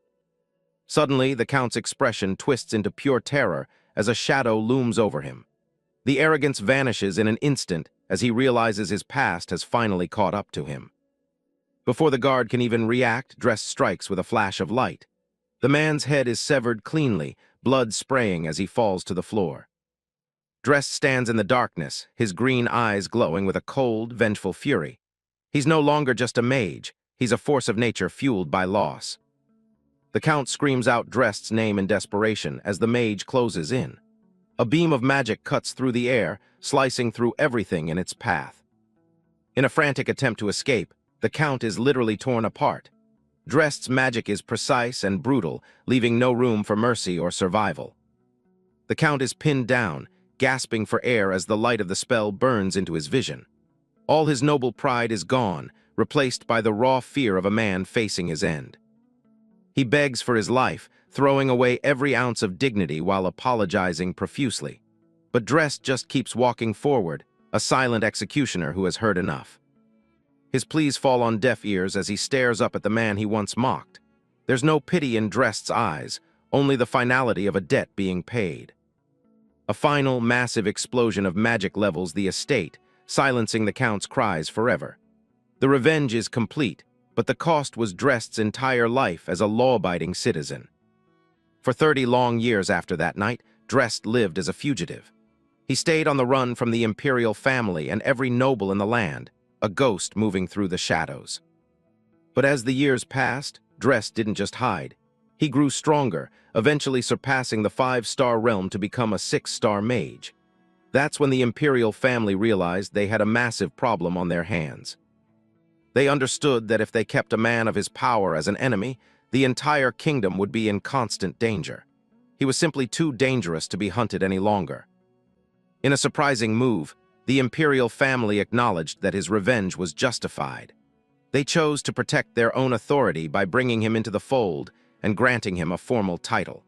Suddenly, the Count's expression twists into pure terror as a shadow looms over him. The arrogance vanishes in an instant as he realizes his past has finally caught up to him. Before the guard can even react, Drest strikes with a flash of light. The man's head is severed cleanly, blood spraying as he falls to the floor. Drest stands in the darkness, his green eyes glowing with a cold, vengeful fury. He's no longer just a mage, he's a force of nature fueled by loss. The Count screams out Drest's name in desperation as the mage closes in. A beam of magic cuts through the air, slicing through everything in its path. In a frantic attempt to escape, the Count is literally torn apart. Drest's magic is precise and brutal, leaving no room for mercy or survival. The Count is pinned down, gasping for air as the light of the spell burns into his vision. All his noble pride is gone, replaced by the raw fear of a man facing his end. He begs for his life, throwing away every ounce of dignity while apologizing profusely. But Drest just keeps walking forward, a silent executioner who has heard enough. His pleas fall on deaf ears as he stares up at the man he once mocked. There's no pity in Drest's eyes, only the finality of a debt being paid. A final, massive explosion of magic levels the estate, silencing the Count's cries forever. The revenge is complete, but the cost was Drest's entire life as a law-abiding citizen. For 30 long years after that night, Drest lived as a fugitive. He stayed on the run from the imperial family and every noble in the land, a ghost moving through the shadows. But as the years passed, Drest didn't just hide. He grew stronger, eventually surpassing the 5-star realm to become a 6-star mage. That's when the imperial family realized they had a massive problem on their hands. They understood that if they kept a man of his power as an enemy, the entire kingdom would be in constant danger. He was simply too dangerous to be hunted any longer. In a surprising move, the imperial family acknowledged that his revenge was justified. They chose to protect their own authority by bringing him into the fold and granting him a formal title.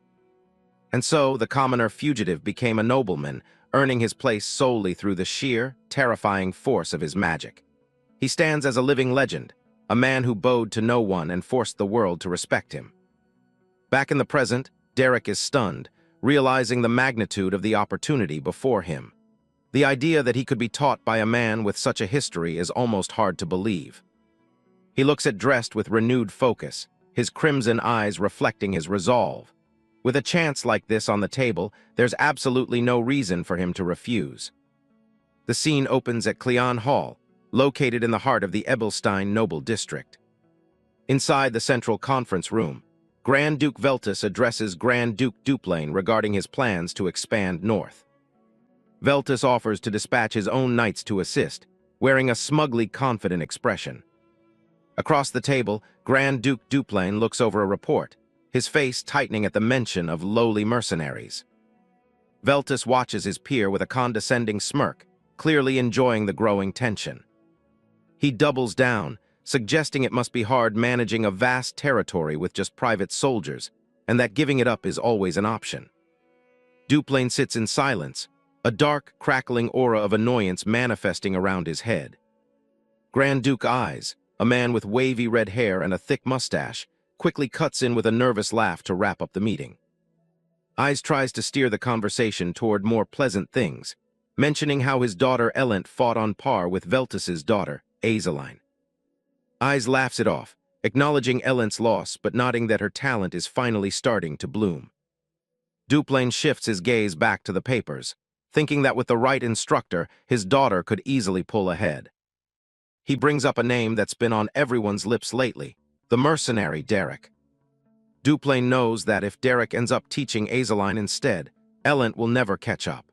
And so the commoner fugitive became a nobleman, earning his place solely through the sheer, terrifying force of his magic. He stands as a living legend, a man who bowed to no one and forced the world to respect him. Back in the present, Derek is stunned, realizing the magnitude of the opportunity before him. The idea that he could be taught by a man with such a history is almost hard to believe. He looks at Drest with renewed focus, his crimson eyes reflecting his resolve. With a chance like this on the table, there's absolutely no reason for him to refuse. The scene opens at Cleon Hall, located in the heart of the Ebelstein noble district. Inside the central conference room, Grand Duke Veltus addresses Grand Duke Duplain regarding his plans to expand north. Veltus offers to dispatch his own knights to assist, wearing a smugly confident expression. Across the table, Grand Duke Duplain looks over a report, his face tightening at the mention of lowly mercenaries. Veltus watches his peer with a condescending smirk, clearly enjoying the growing tension. He doubles down, suggesting it must be hard managing a vast territory with just private soldiers, and that giving it up is always an option. Duplain sits in silence, a dark, crackling aura of annoyance manifesting around his head. Grand Duke Eyes, a man with wavy red hair and a thick mustache, quickly cuts in with a nervous laugh to wrap up the meeting. Eyes tries to steer the conversation toward more pleasant things, mentioning how his daughter Elent fought on par with Veltus's daughter, Azeline. Eyes laughs it off, acknowledging Elent's loss but nodding that her talent is finally starting to bloom. Duplain shifts his gaze back to the papers, thinking that with the right instructor, his daughter could easily pull ahead. He brings up a name that's been on everyone's lips lately, the mercenary Derek. Duplain knows that if Derek ends up teaching Azeline instead, Elent will never catch up.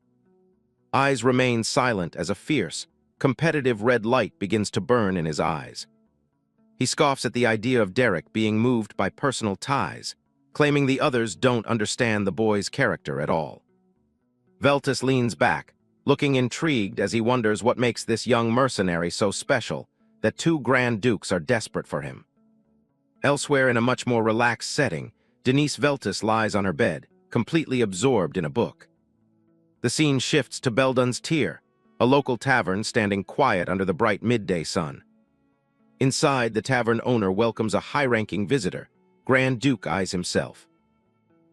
Eyes remain silent as a fierce, competitive red light begins to burn in his eyes. He scoffs at the idea of Derek being moved by personal ties, claiming the others don't understand the boy's character at all. Veltus leans back, looking intrigued as he wonders what makes this young mercenary so special that 2 Grand Dukes are desperate for him. Elsewhere in a much more relaxed setting, Denise Veltus lies on her bed, completely absorbed in a book. The scene shifts to Beldun's Tier, a local tavern standing quiet under the bright midday sun. Inside, the tavern owner welcomes a high-ranking visitor, Grand Duke Eyes himself.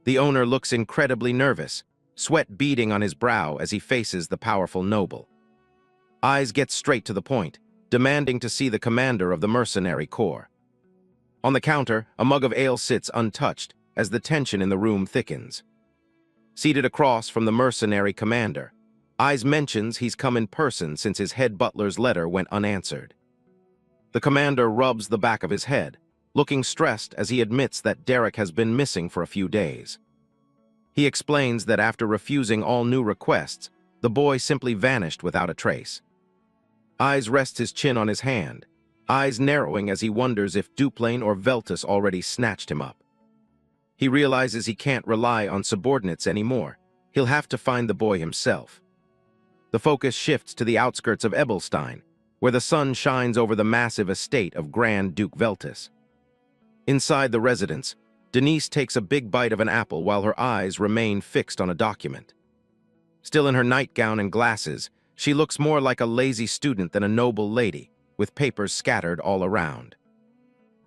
The owner looks incredibly nervous, sweat beading on his brow as he faces the powerful noble. Eyes gets straight to the point, demanding to see the commander of the mercenary corps. On the counter, a mug of ale sits untouched as the tension in the room thickens. Seated across from the mercenary commander, Eyes mentions he's come in person since his head butler's letter went unanswered. The commander rubs the back of his head, looking stressed as he admits that Derek has been missing for a few days. He explains that after refusing all new requests, the boy simply vanished without a trace. Eyes rests his chin on his hand, eyes narrowing as he wonders if Duplain or Veltus already snatched him up. He realizes he can't rely on subordinates anymore. He'll have to find the boy himself. The focus shifts to the outskirts of Ebelstein, where the sun shines over the massive estate of Grand Duke Veltus. Inside the residence, Denise takes a big bite of an apple while her eyes remain fixed on a document. Still in her nightgown and glasses, she looks more like a lazy student than a noble lady, with papers scattered all around.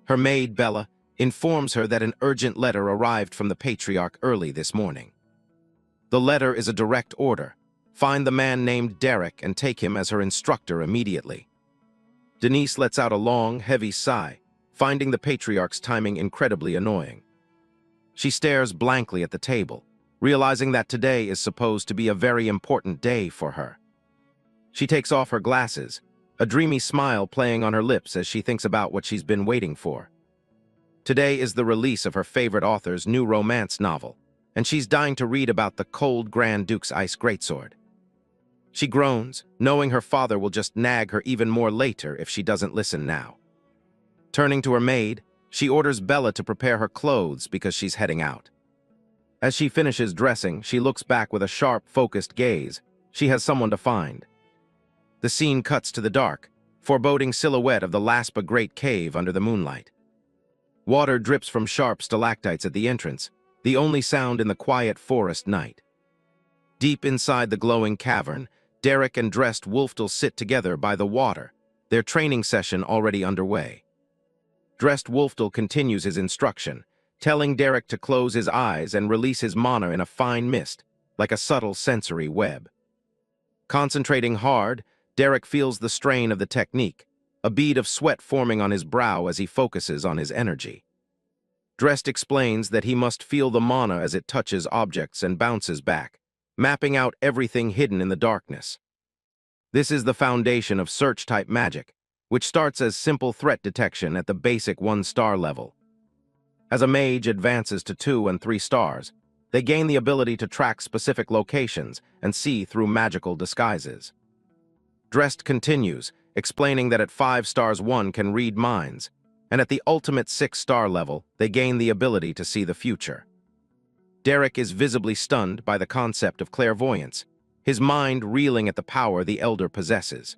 Her maid, Bella, informs her that an urgent letter arrived from the Patriarch early this morning. The letter is a direct order. Find the man named Derek and take him as her instructor immediately. Denise lets out a long, heavy sigh, finding the Patriarch's timing incredibly annoying. She stares blankly at the table, realizing that today is supposed to be a very important day for her. She takes off her glasses, a dreamy smile playing on her lips as she thinks about what she's been waiting for. Today is the release of her favorite author's new romance novel, and she's dying to read about the cold Grand Duke's ice greatsword. She groans, knowing her father will just nag her even more later if she doesn't listen now. Turning to her maid, she orders Bella to prepare her clothes because she's heading out. As she finishes dressing, she looks back with a sharp, focused gaze. She has someone to find. The scene cuts to the dark, foreboding silhouette of the Laspa Great Cave under the moonlight. Water drips from sharp stalactites at the entrance, the only sound in the quiet forest night. Deep inside the glowing cavern, Derek and dressed Wolftel sit together by the water, their training session already underway. Dressed Wolftel continues his instruction, telling Derek to close his eyes and release his mana in a fine mist, like a subtle sensory web. Concentrating hard, Derek feels the strain of the technique, a bead of sweat forming on his brow as he focuses on his energy. Dressed explains that he must feel the mana as it touches objects and bounces back, mapping out everything hidden in the darkness. This is the foundation of search-type magic, which starts as simple threat detection at the basic 1-star level. As a mage advances to 2 and 3 stars, they gain the ability to track specific locations and see through magical disguises. Dressed continues, explaining that at 5 stars one can read minds, and at the ultimate 6-star level, they gain the ability to see the future. Derek is visibly stunned by the concept of clairvoyance, his mind reeling at the power the Elder possesses.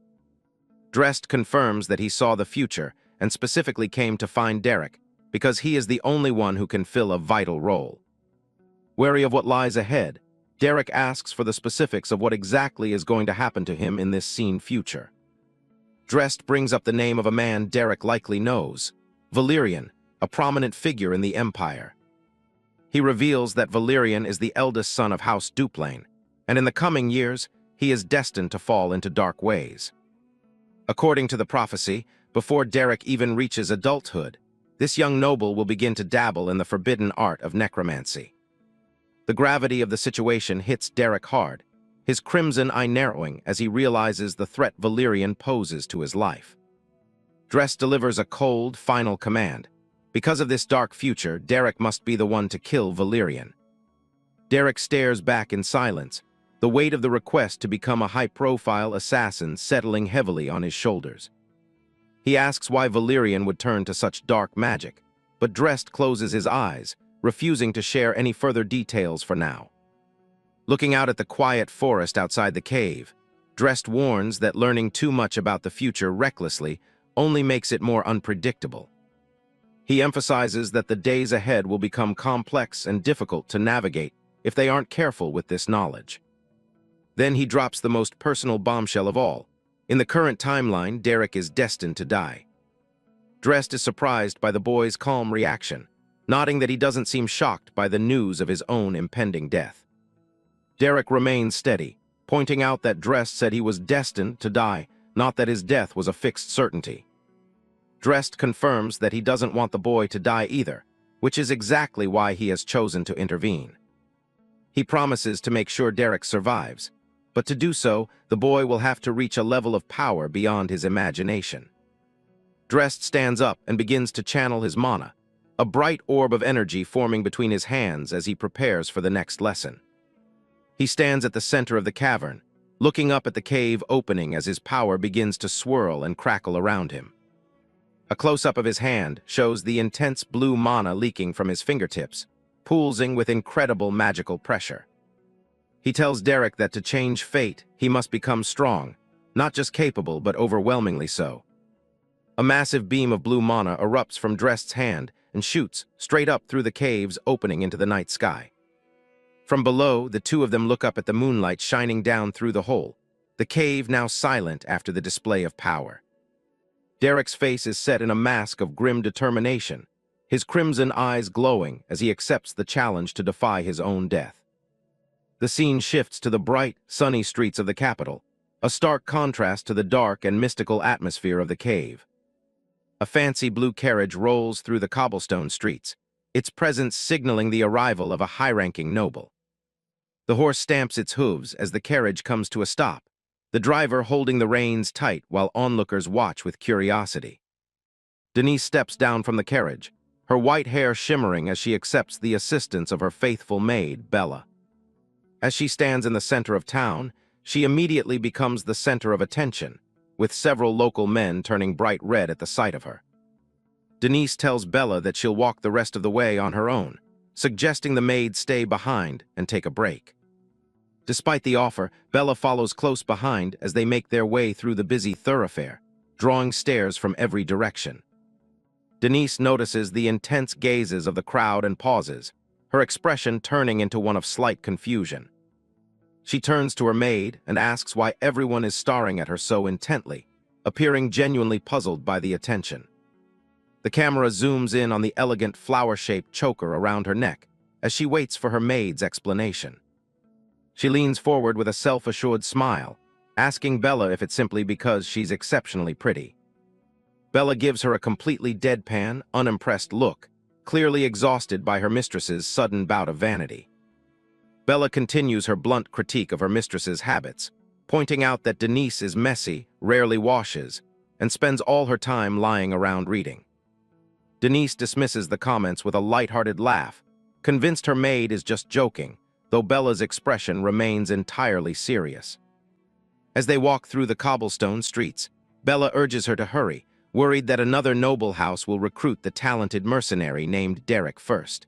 Dressed confirms that he saw the future and specifically came to find Derek because he is the only one who can fill a vital role. Wary of what lies ahead, Derek asks for the specifics of what exactly is going to happen to him in this seen future. Dressed brings up the name of a man Derek likely knows, Valerian, a prominent figure in the Empire. He reveals that Valerian is the eldest son of House Duplain, and in the coming years, he is destined to fall into dark ways. According to the prophecy, before Derek even reaches adulthood, this young noble will begin to dabble in the forbidden art of necromancy. The gravity of the situation hits Derek hard, his crimson eye narrowing as he realizes the threat Valerian poses to his life. Dress delivers a cold, final command. Because of this dark future, Derek must be the one to kill Valerian. Derek stares back in silence, the weight of the request to become a high-profile assassin settling heavily on his shoulders. He asks why Valerian would turn to such dark magic, but Dressed closes his eyes, refusing to share any further details for now. Looking out at the quiet forest outside the cave, Dressed warns that learning too much about the future recklessly only makes it more unpredictable. He emphasizes that the days ahead will become complex and difficult to navigate if they aren't careful with this knowledge. Then he drops the most personal bombshell of all. In the current timeline, Derek is destined to die. Dressed is surprised by the boy's calm reaction, nodding that he doesn't seem shocked by the news of his own impending death. Derek remains steady, pointing out that Dressed said he was destined to die, not that his death was a fixed certainty. Dressed confirms that he doesn't want the boy to die either, which is exactly why he has chosen to intervene. He promises to make sure Derek survives, but to do so, the boy will have to reach a level of power beyond his imagination. Drest stands up and begins to channel his mana, a bright orb of energy forming between his hands as he prepares for the next lesson. He stands at the center of the cavern, looking up at the cave opening as his power begins to swirl and crackle around him. A close-up of his hand shows the intense blue mana leaking from his fingertips, pulsing with incredible magical pressure. He tells Derek that to change fate, he must become strong, not just capable but overwhelmingly so. A massive beam of blue mana erupts from Drest's hand and shoots straight up through the cave's opening into the night sky. From below, the two of them look up at the moonlight shining down through the hole, the cave now silent after the display of power. Derek's face is set in a mask of grim determination, his crimson eyes glowing as he accepts the challenge to defy his own death. The scene shifts to the bright, sunny streets of the capital, a stark contrast to the dark and mystical atmosphere of the cave. A fancy blue carriage rolls through the cobblestone streets, its presence signaling the arrival of a high-ranking noble. The horse stamps its hooves as the carriage comes to a stop, the driver holding the reins tight while onlookers watch with curiosity. Denise steps down from the carriage, her white hair shimmering as she accepts the assistance of her faithful maid, Bella. As she stands in the center of town, she immediately becomes the center of attention, with several local men turning bright red at the sight of her. Denise tells Bella that she'll walk the rest of the way on her own, suggesting the maid stay behind and take a break. Despite the offer, Bella follows close behind as they make their way through the busy thoroughfare, drawing stares from every direction. Denise notices the intense gazes of the crowd and pauses, her expression turning into one of slight confusion. She turns to her maid and asks why everyone is staring at her so intently, appearing genuinely puzzled by the attention. The camera zooms in on the elegant flower-shaped choker around her neck as she waits for her maid's explanation. She leans forward with a self-assured smile, asking Bella if it's simply because she's exceptionally pretty. Bella gives her a completely deadpan, unimpressed look, clearly exhausted by her mistress's sudden bout of vanity. Bella continues her blunt critique of her mistress's habits, pointing out that Denise is messy, rarely washes, and spends all her time lying around reading. Denise dismisses the comments with a light-hearted laugh, convinced her maid is just joking, though Bella's expression remains entirely serious. As they walk through the cobblestone streets, Bella urges her to hurry, worried that another noble house will recruit the talented mercenary named Derek first.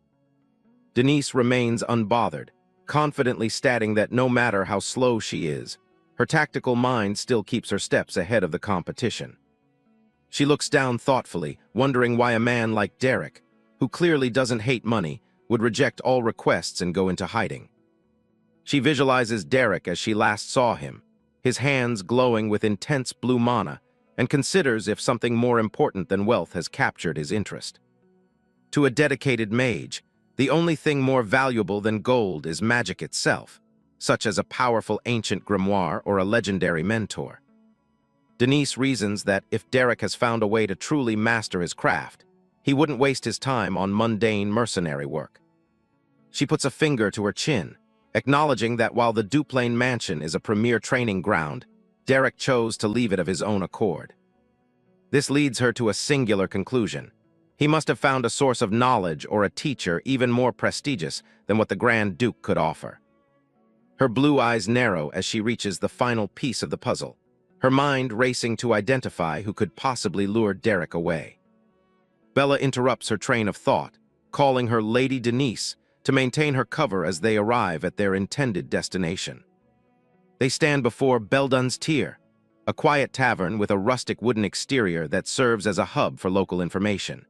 Denise remains unbothered, confidently stating that no matter how slow she is, her tactical mind still keeps her steps ahead of the competition. She looks down thoughtfully, wondering why a man like Derek, who clearly doesn't hate money, would reject all requests and go into hiding. She visualizes Derek as she last saw him, his hands glowing with intense blue mana, and considers if something more important than wealth has captured his interest. To a dedicated mage, the only thing more valuable than gold is magic itself, such as a powerful ancient grimoire or a legendary mentor. Denise reasons that if Derek has found a way to truly master his craft, he wouldn't waste his time on mundane mercenary work. She puts a finger to her chin, acknowledging that while the Duplain Mansion is a premier training ground, Derek chose to leave it of his own accord. This leads her to a singular conclusion. He must have found a source of knowledge or a teacher even more prestigious than what the Grand Duke could offer. Her blue eyes narrow as she reaches the final piece of the puzzle, her mind racing to identify who could possibly lure Derek away. Bella interrupts her train of thought, calling her Lady Denise to maintain her cover as they arrive at their intended destination. They stand before Beldun's Tier, a quiet tavern with a rustic wooden exterior that serves as a hub for local information.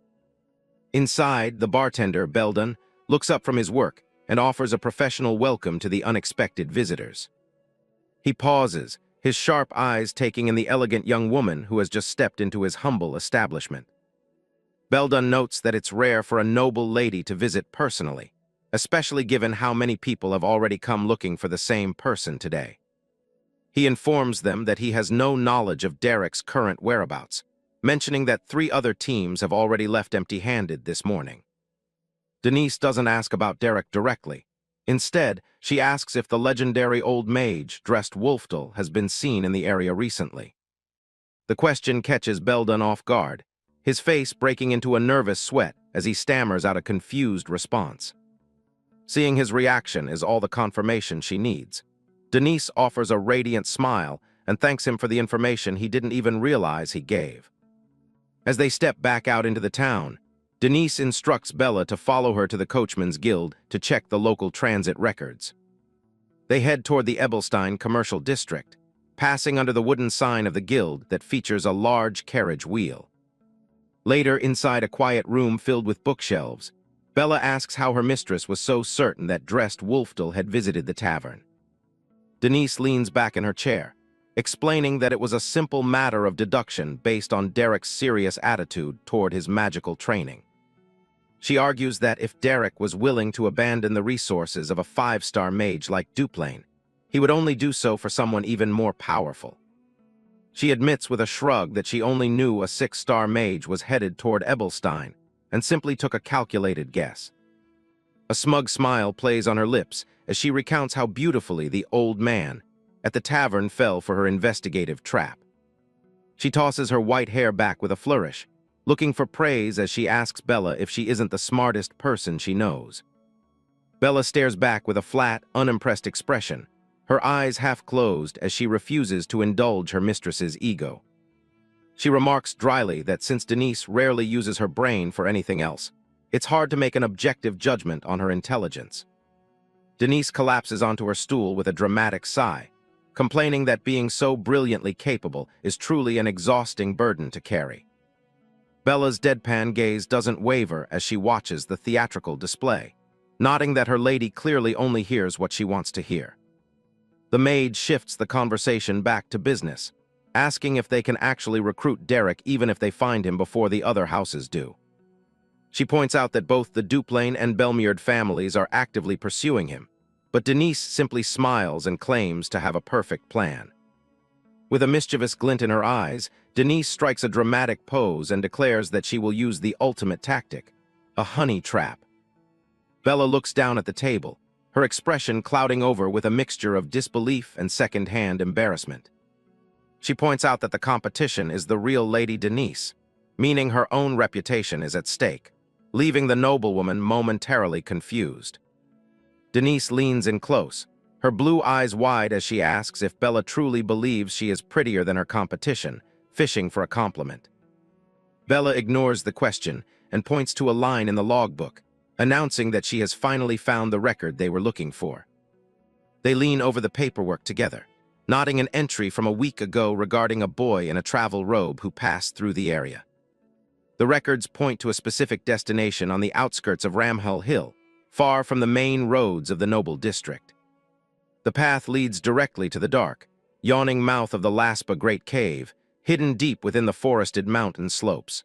Inside, the bartender, Beldun, looks up from his work and offers a professional welcome to the unexpected visitors. He pauses, his sharp eyes taking in the elegant young woman who has just stepped into his humble establishment. Beldun notes that it's rare for a noble lady to visit personally, especially given how many people have already come looking for the same person today. He informs them that he has no knowledge of Derek's current whereabouts, mentioning that 3 other teams have already left empty-handed this morning. Denise doesn't ask about Derek directly. Instead, she asks if the legendary old mage dressed Wolfdal has been seen in the area recently. The question catches Beldun off guard, his face breaking into a nervous sweat as he stammers out a confused response. Seeing his reaction is all the confirmation she needs. Denise offers a radiant smile and thanks him for the information he didn't even realize he gave. As they step back out into the town, Denise instructs Bella to follow her to the Coachman's Guild to check the local transit records. They head toward the Ebelstein commercial district, passing under the wooden sign of the guild that features a large carriage wheel. Later, inside a quiet room filled with bookshelves, Bella asks how her mistress was so certain that dressed Wolfdal had visited the tavern. Denise leans back in her chair, explaining that it was a simple matter of deduction based on Derek's serious attitude toward his magical training. She argues that if Derek was willing to abandon the resources of a 5-star mage like Duplain, he would only do so for someone even more powerful. She admits with a shrug that she only knew a 6-star mage was headed toward Ebelstein and simply took a calculated guess. A smug smile plays on her lips as she recounts how beautifully the old man at the tavern fell for her investigative trap. She tosses her white hair back with a flourish, looking for praise as she asks Bella if she isn't the smartest person she knows. Bella stares back with a flat, unimpressed expression, her eyes half closed as she refuses to indulge her mistress's ego. She remarks dryly that since Denise rarely uses her brain for anything else, it's hard to make an objective judgment on her intelligence. Denise collapses onto her stool with a dramatic sigh, complaining that being so brilliantly capable is truly an exhausting burden to carry. Bella's deadpan gaze doesn't waver as she watches the theatrical display, nodding that her lady clearly only hears what she wants to hear. The maid shifts the conversation back to business, asking if they can actually recruit Derek even if they find him before the other houses do. She points out that both the Duplain and Belmiard families are actively pursuing him, but Denise simply smiles and claims to have a perfect plan. With a mischievous glint in her eyes, Denise strikes a dramatic pose and declares that she will use the ultimate tactic, a honey trap. Bella looks down at the table, her expression clouding over with a mixture of disbelief and second-hand embarrassment. She points out that the competition is the real Lady Denise, meaning her own reputation is at stake, leaving the noblewoman momentarily confused. Denise leans in close, her blue eyes wide as she asks if Bella truly believes she is prettier than her competition, fishing for a compliment. Bella ignores the question and points to a line in the logbook, announcing that she has finally found the record they were looking for. They lean over the paperwork together, nodding an entry from a week ago regarding a boy in a travel robe who passed through the area. The records point to a specific destination on the outskirts of Ramhull Hill, far from the main roads of the noble district. The path leads directly to the dark, yawning mouth of the Laspa Great Cave, hidden deep within the forested mountain slopes.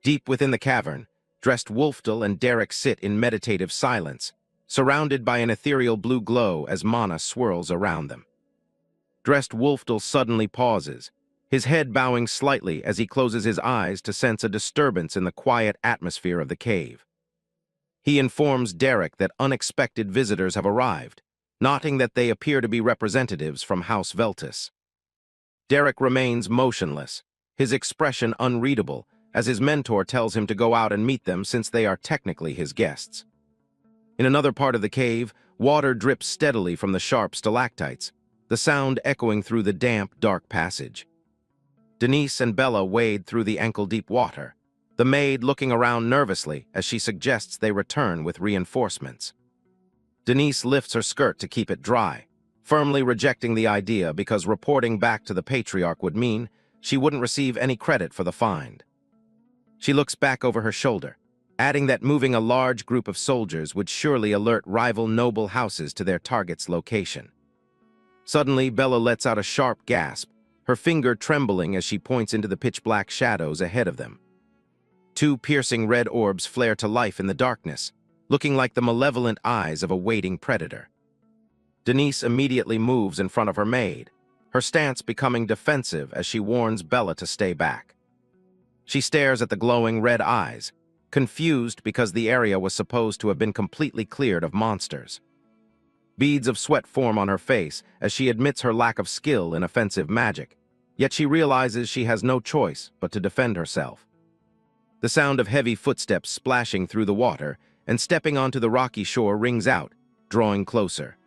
Deep within the cavern, dressed Wolfdal and Derek sit in meditative silence, surrounded by an ethereal blue glow as mana swirls around them. Dressed Wolfdal suddenly pauses, his head bowing slightly as he closes his eyes to sense a disturbance in the quiet atmosphere of the cave. He informs Derek that unexpected visitors have arrived, noting that they appear to be representatives from House Veltis. Derek remains motionless, his expression unreadable, as his mentor tells him to go out and meet them since they are technically his guests. In another part of the cave, water drips steadily from the sharp stalactites, the sound echoing through the damp, dark passage. Denise and Bella wade through the ankle-deep water, the maid looking around nervously as she suggests they return with reinforcements. Denise lifts her skirt to keep it dry, firmly rejecting the idea because reporting back to the patriarch would mean she wouldn't receive any credit for the find. She looks back over her shoulder, adding that moving a large group of soldiers would surely alert rival noble houses to their target's location. Suddenly, Bella lets out a sharp gasp, her finger trembling as she points into the pitch-black shadows ahead of them. Two piercing red orbs flare to life in the darkness, looking like the malevolent eyes of a waiting predator. Denise immediately moves in front of her maid, her stance becoming defensive as she warns Bella to stay back. She stares at the glowing red eyes, confused because the area was supposed to have been completely cleared of monsters. Beads of sweat form on her face as she admits her lack of skill in offensive magic, yet she realizes she has no choice but to defend herself. The sound of heavy footsteps splashing through the water and stepping onto the rocky shore rings out, drawing closer.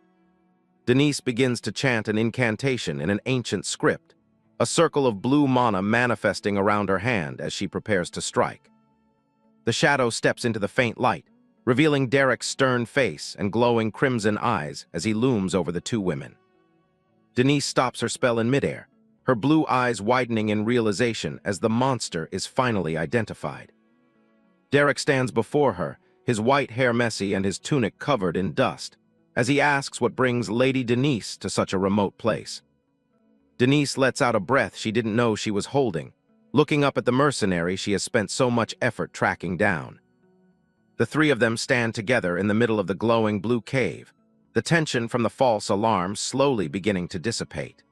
Denise begins to chant an incantation in an ancient script, a circle of blue mana manifesting around her hand as she prepares to strike. The shadow steps into the faint light, revealing Derek's stern face and glowing crimson eyes as he looms over the two women. Denise stops her spell in midair, her blue eyes widening in realization as the monster is finally identified. Derek stands before her, his white hair messy and his tunic covered in dust, as he asks what brings Lady Denise to such a remote place. Denise lets out a breath she didn't know she was holding, looking up at the mercenary she has spent so much effort tracking down. The three of them stand together in the middle of the glowing blue cave, the tension from the false alarm slowly beginning to dissipate.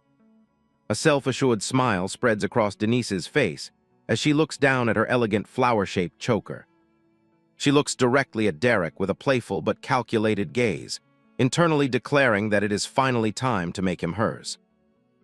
A self-assured smile spreads across Denise's face as she looks down at her elegant flower-shaped choker. She looks directly at Derek with a playful but calculated gaze, internally declaring that it is finally time to make him hers.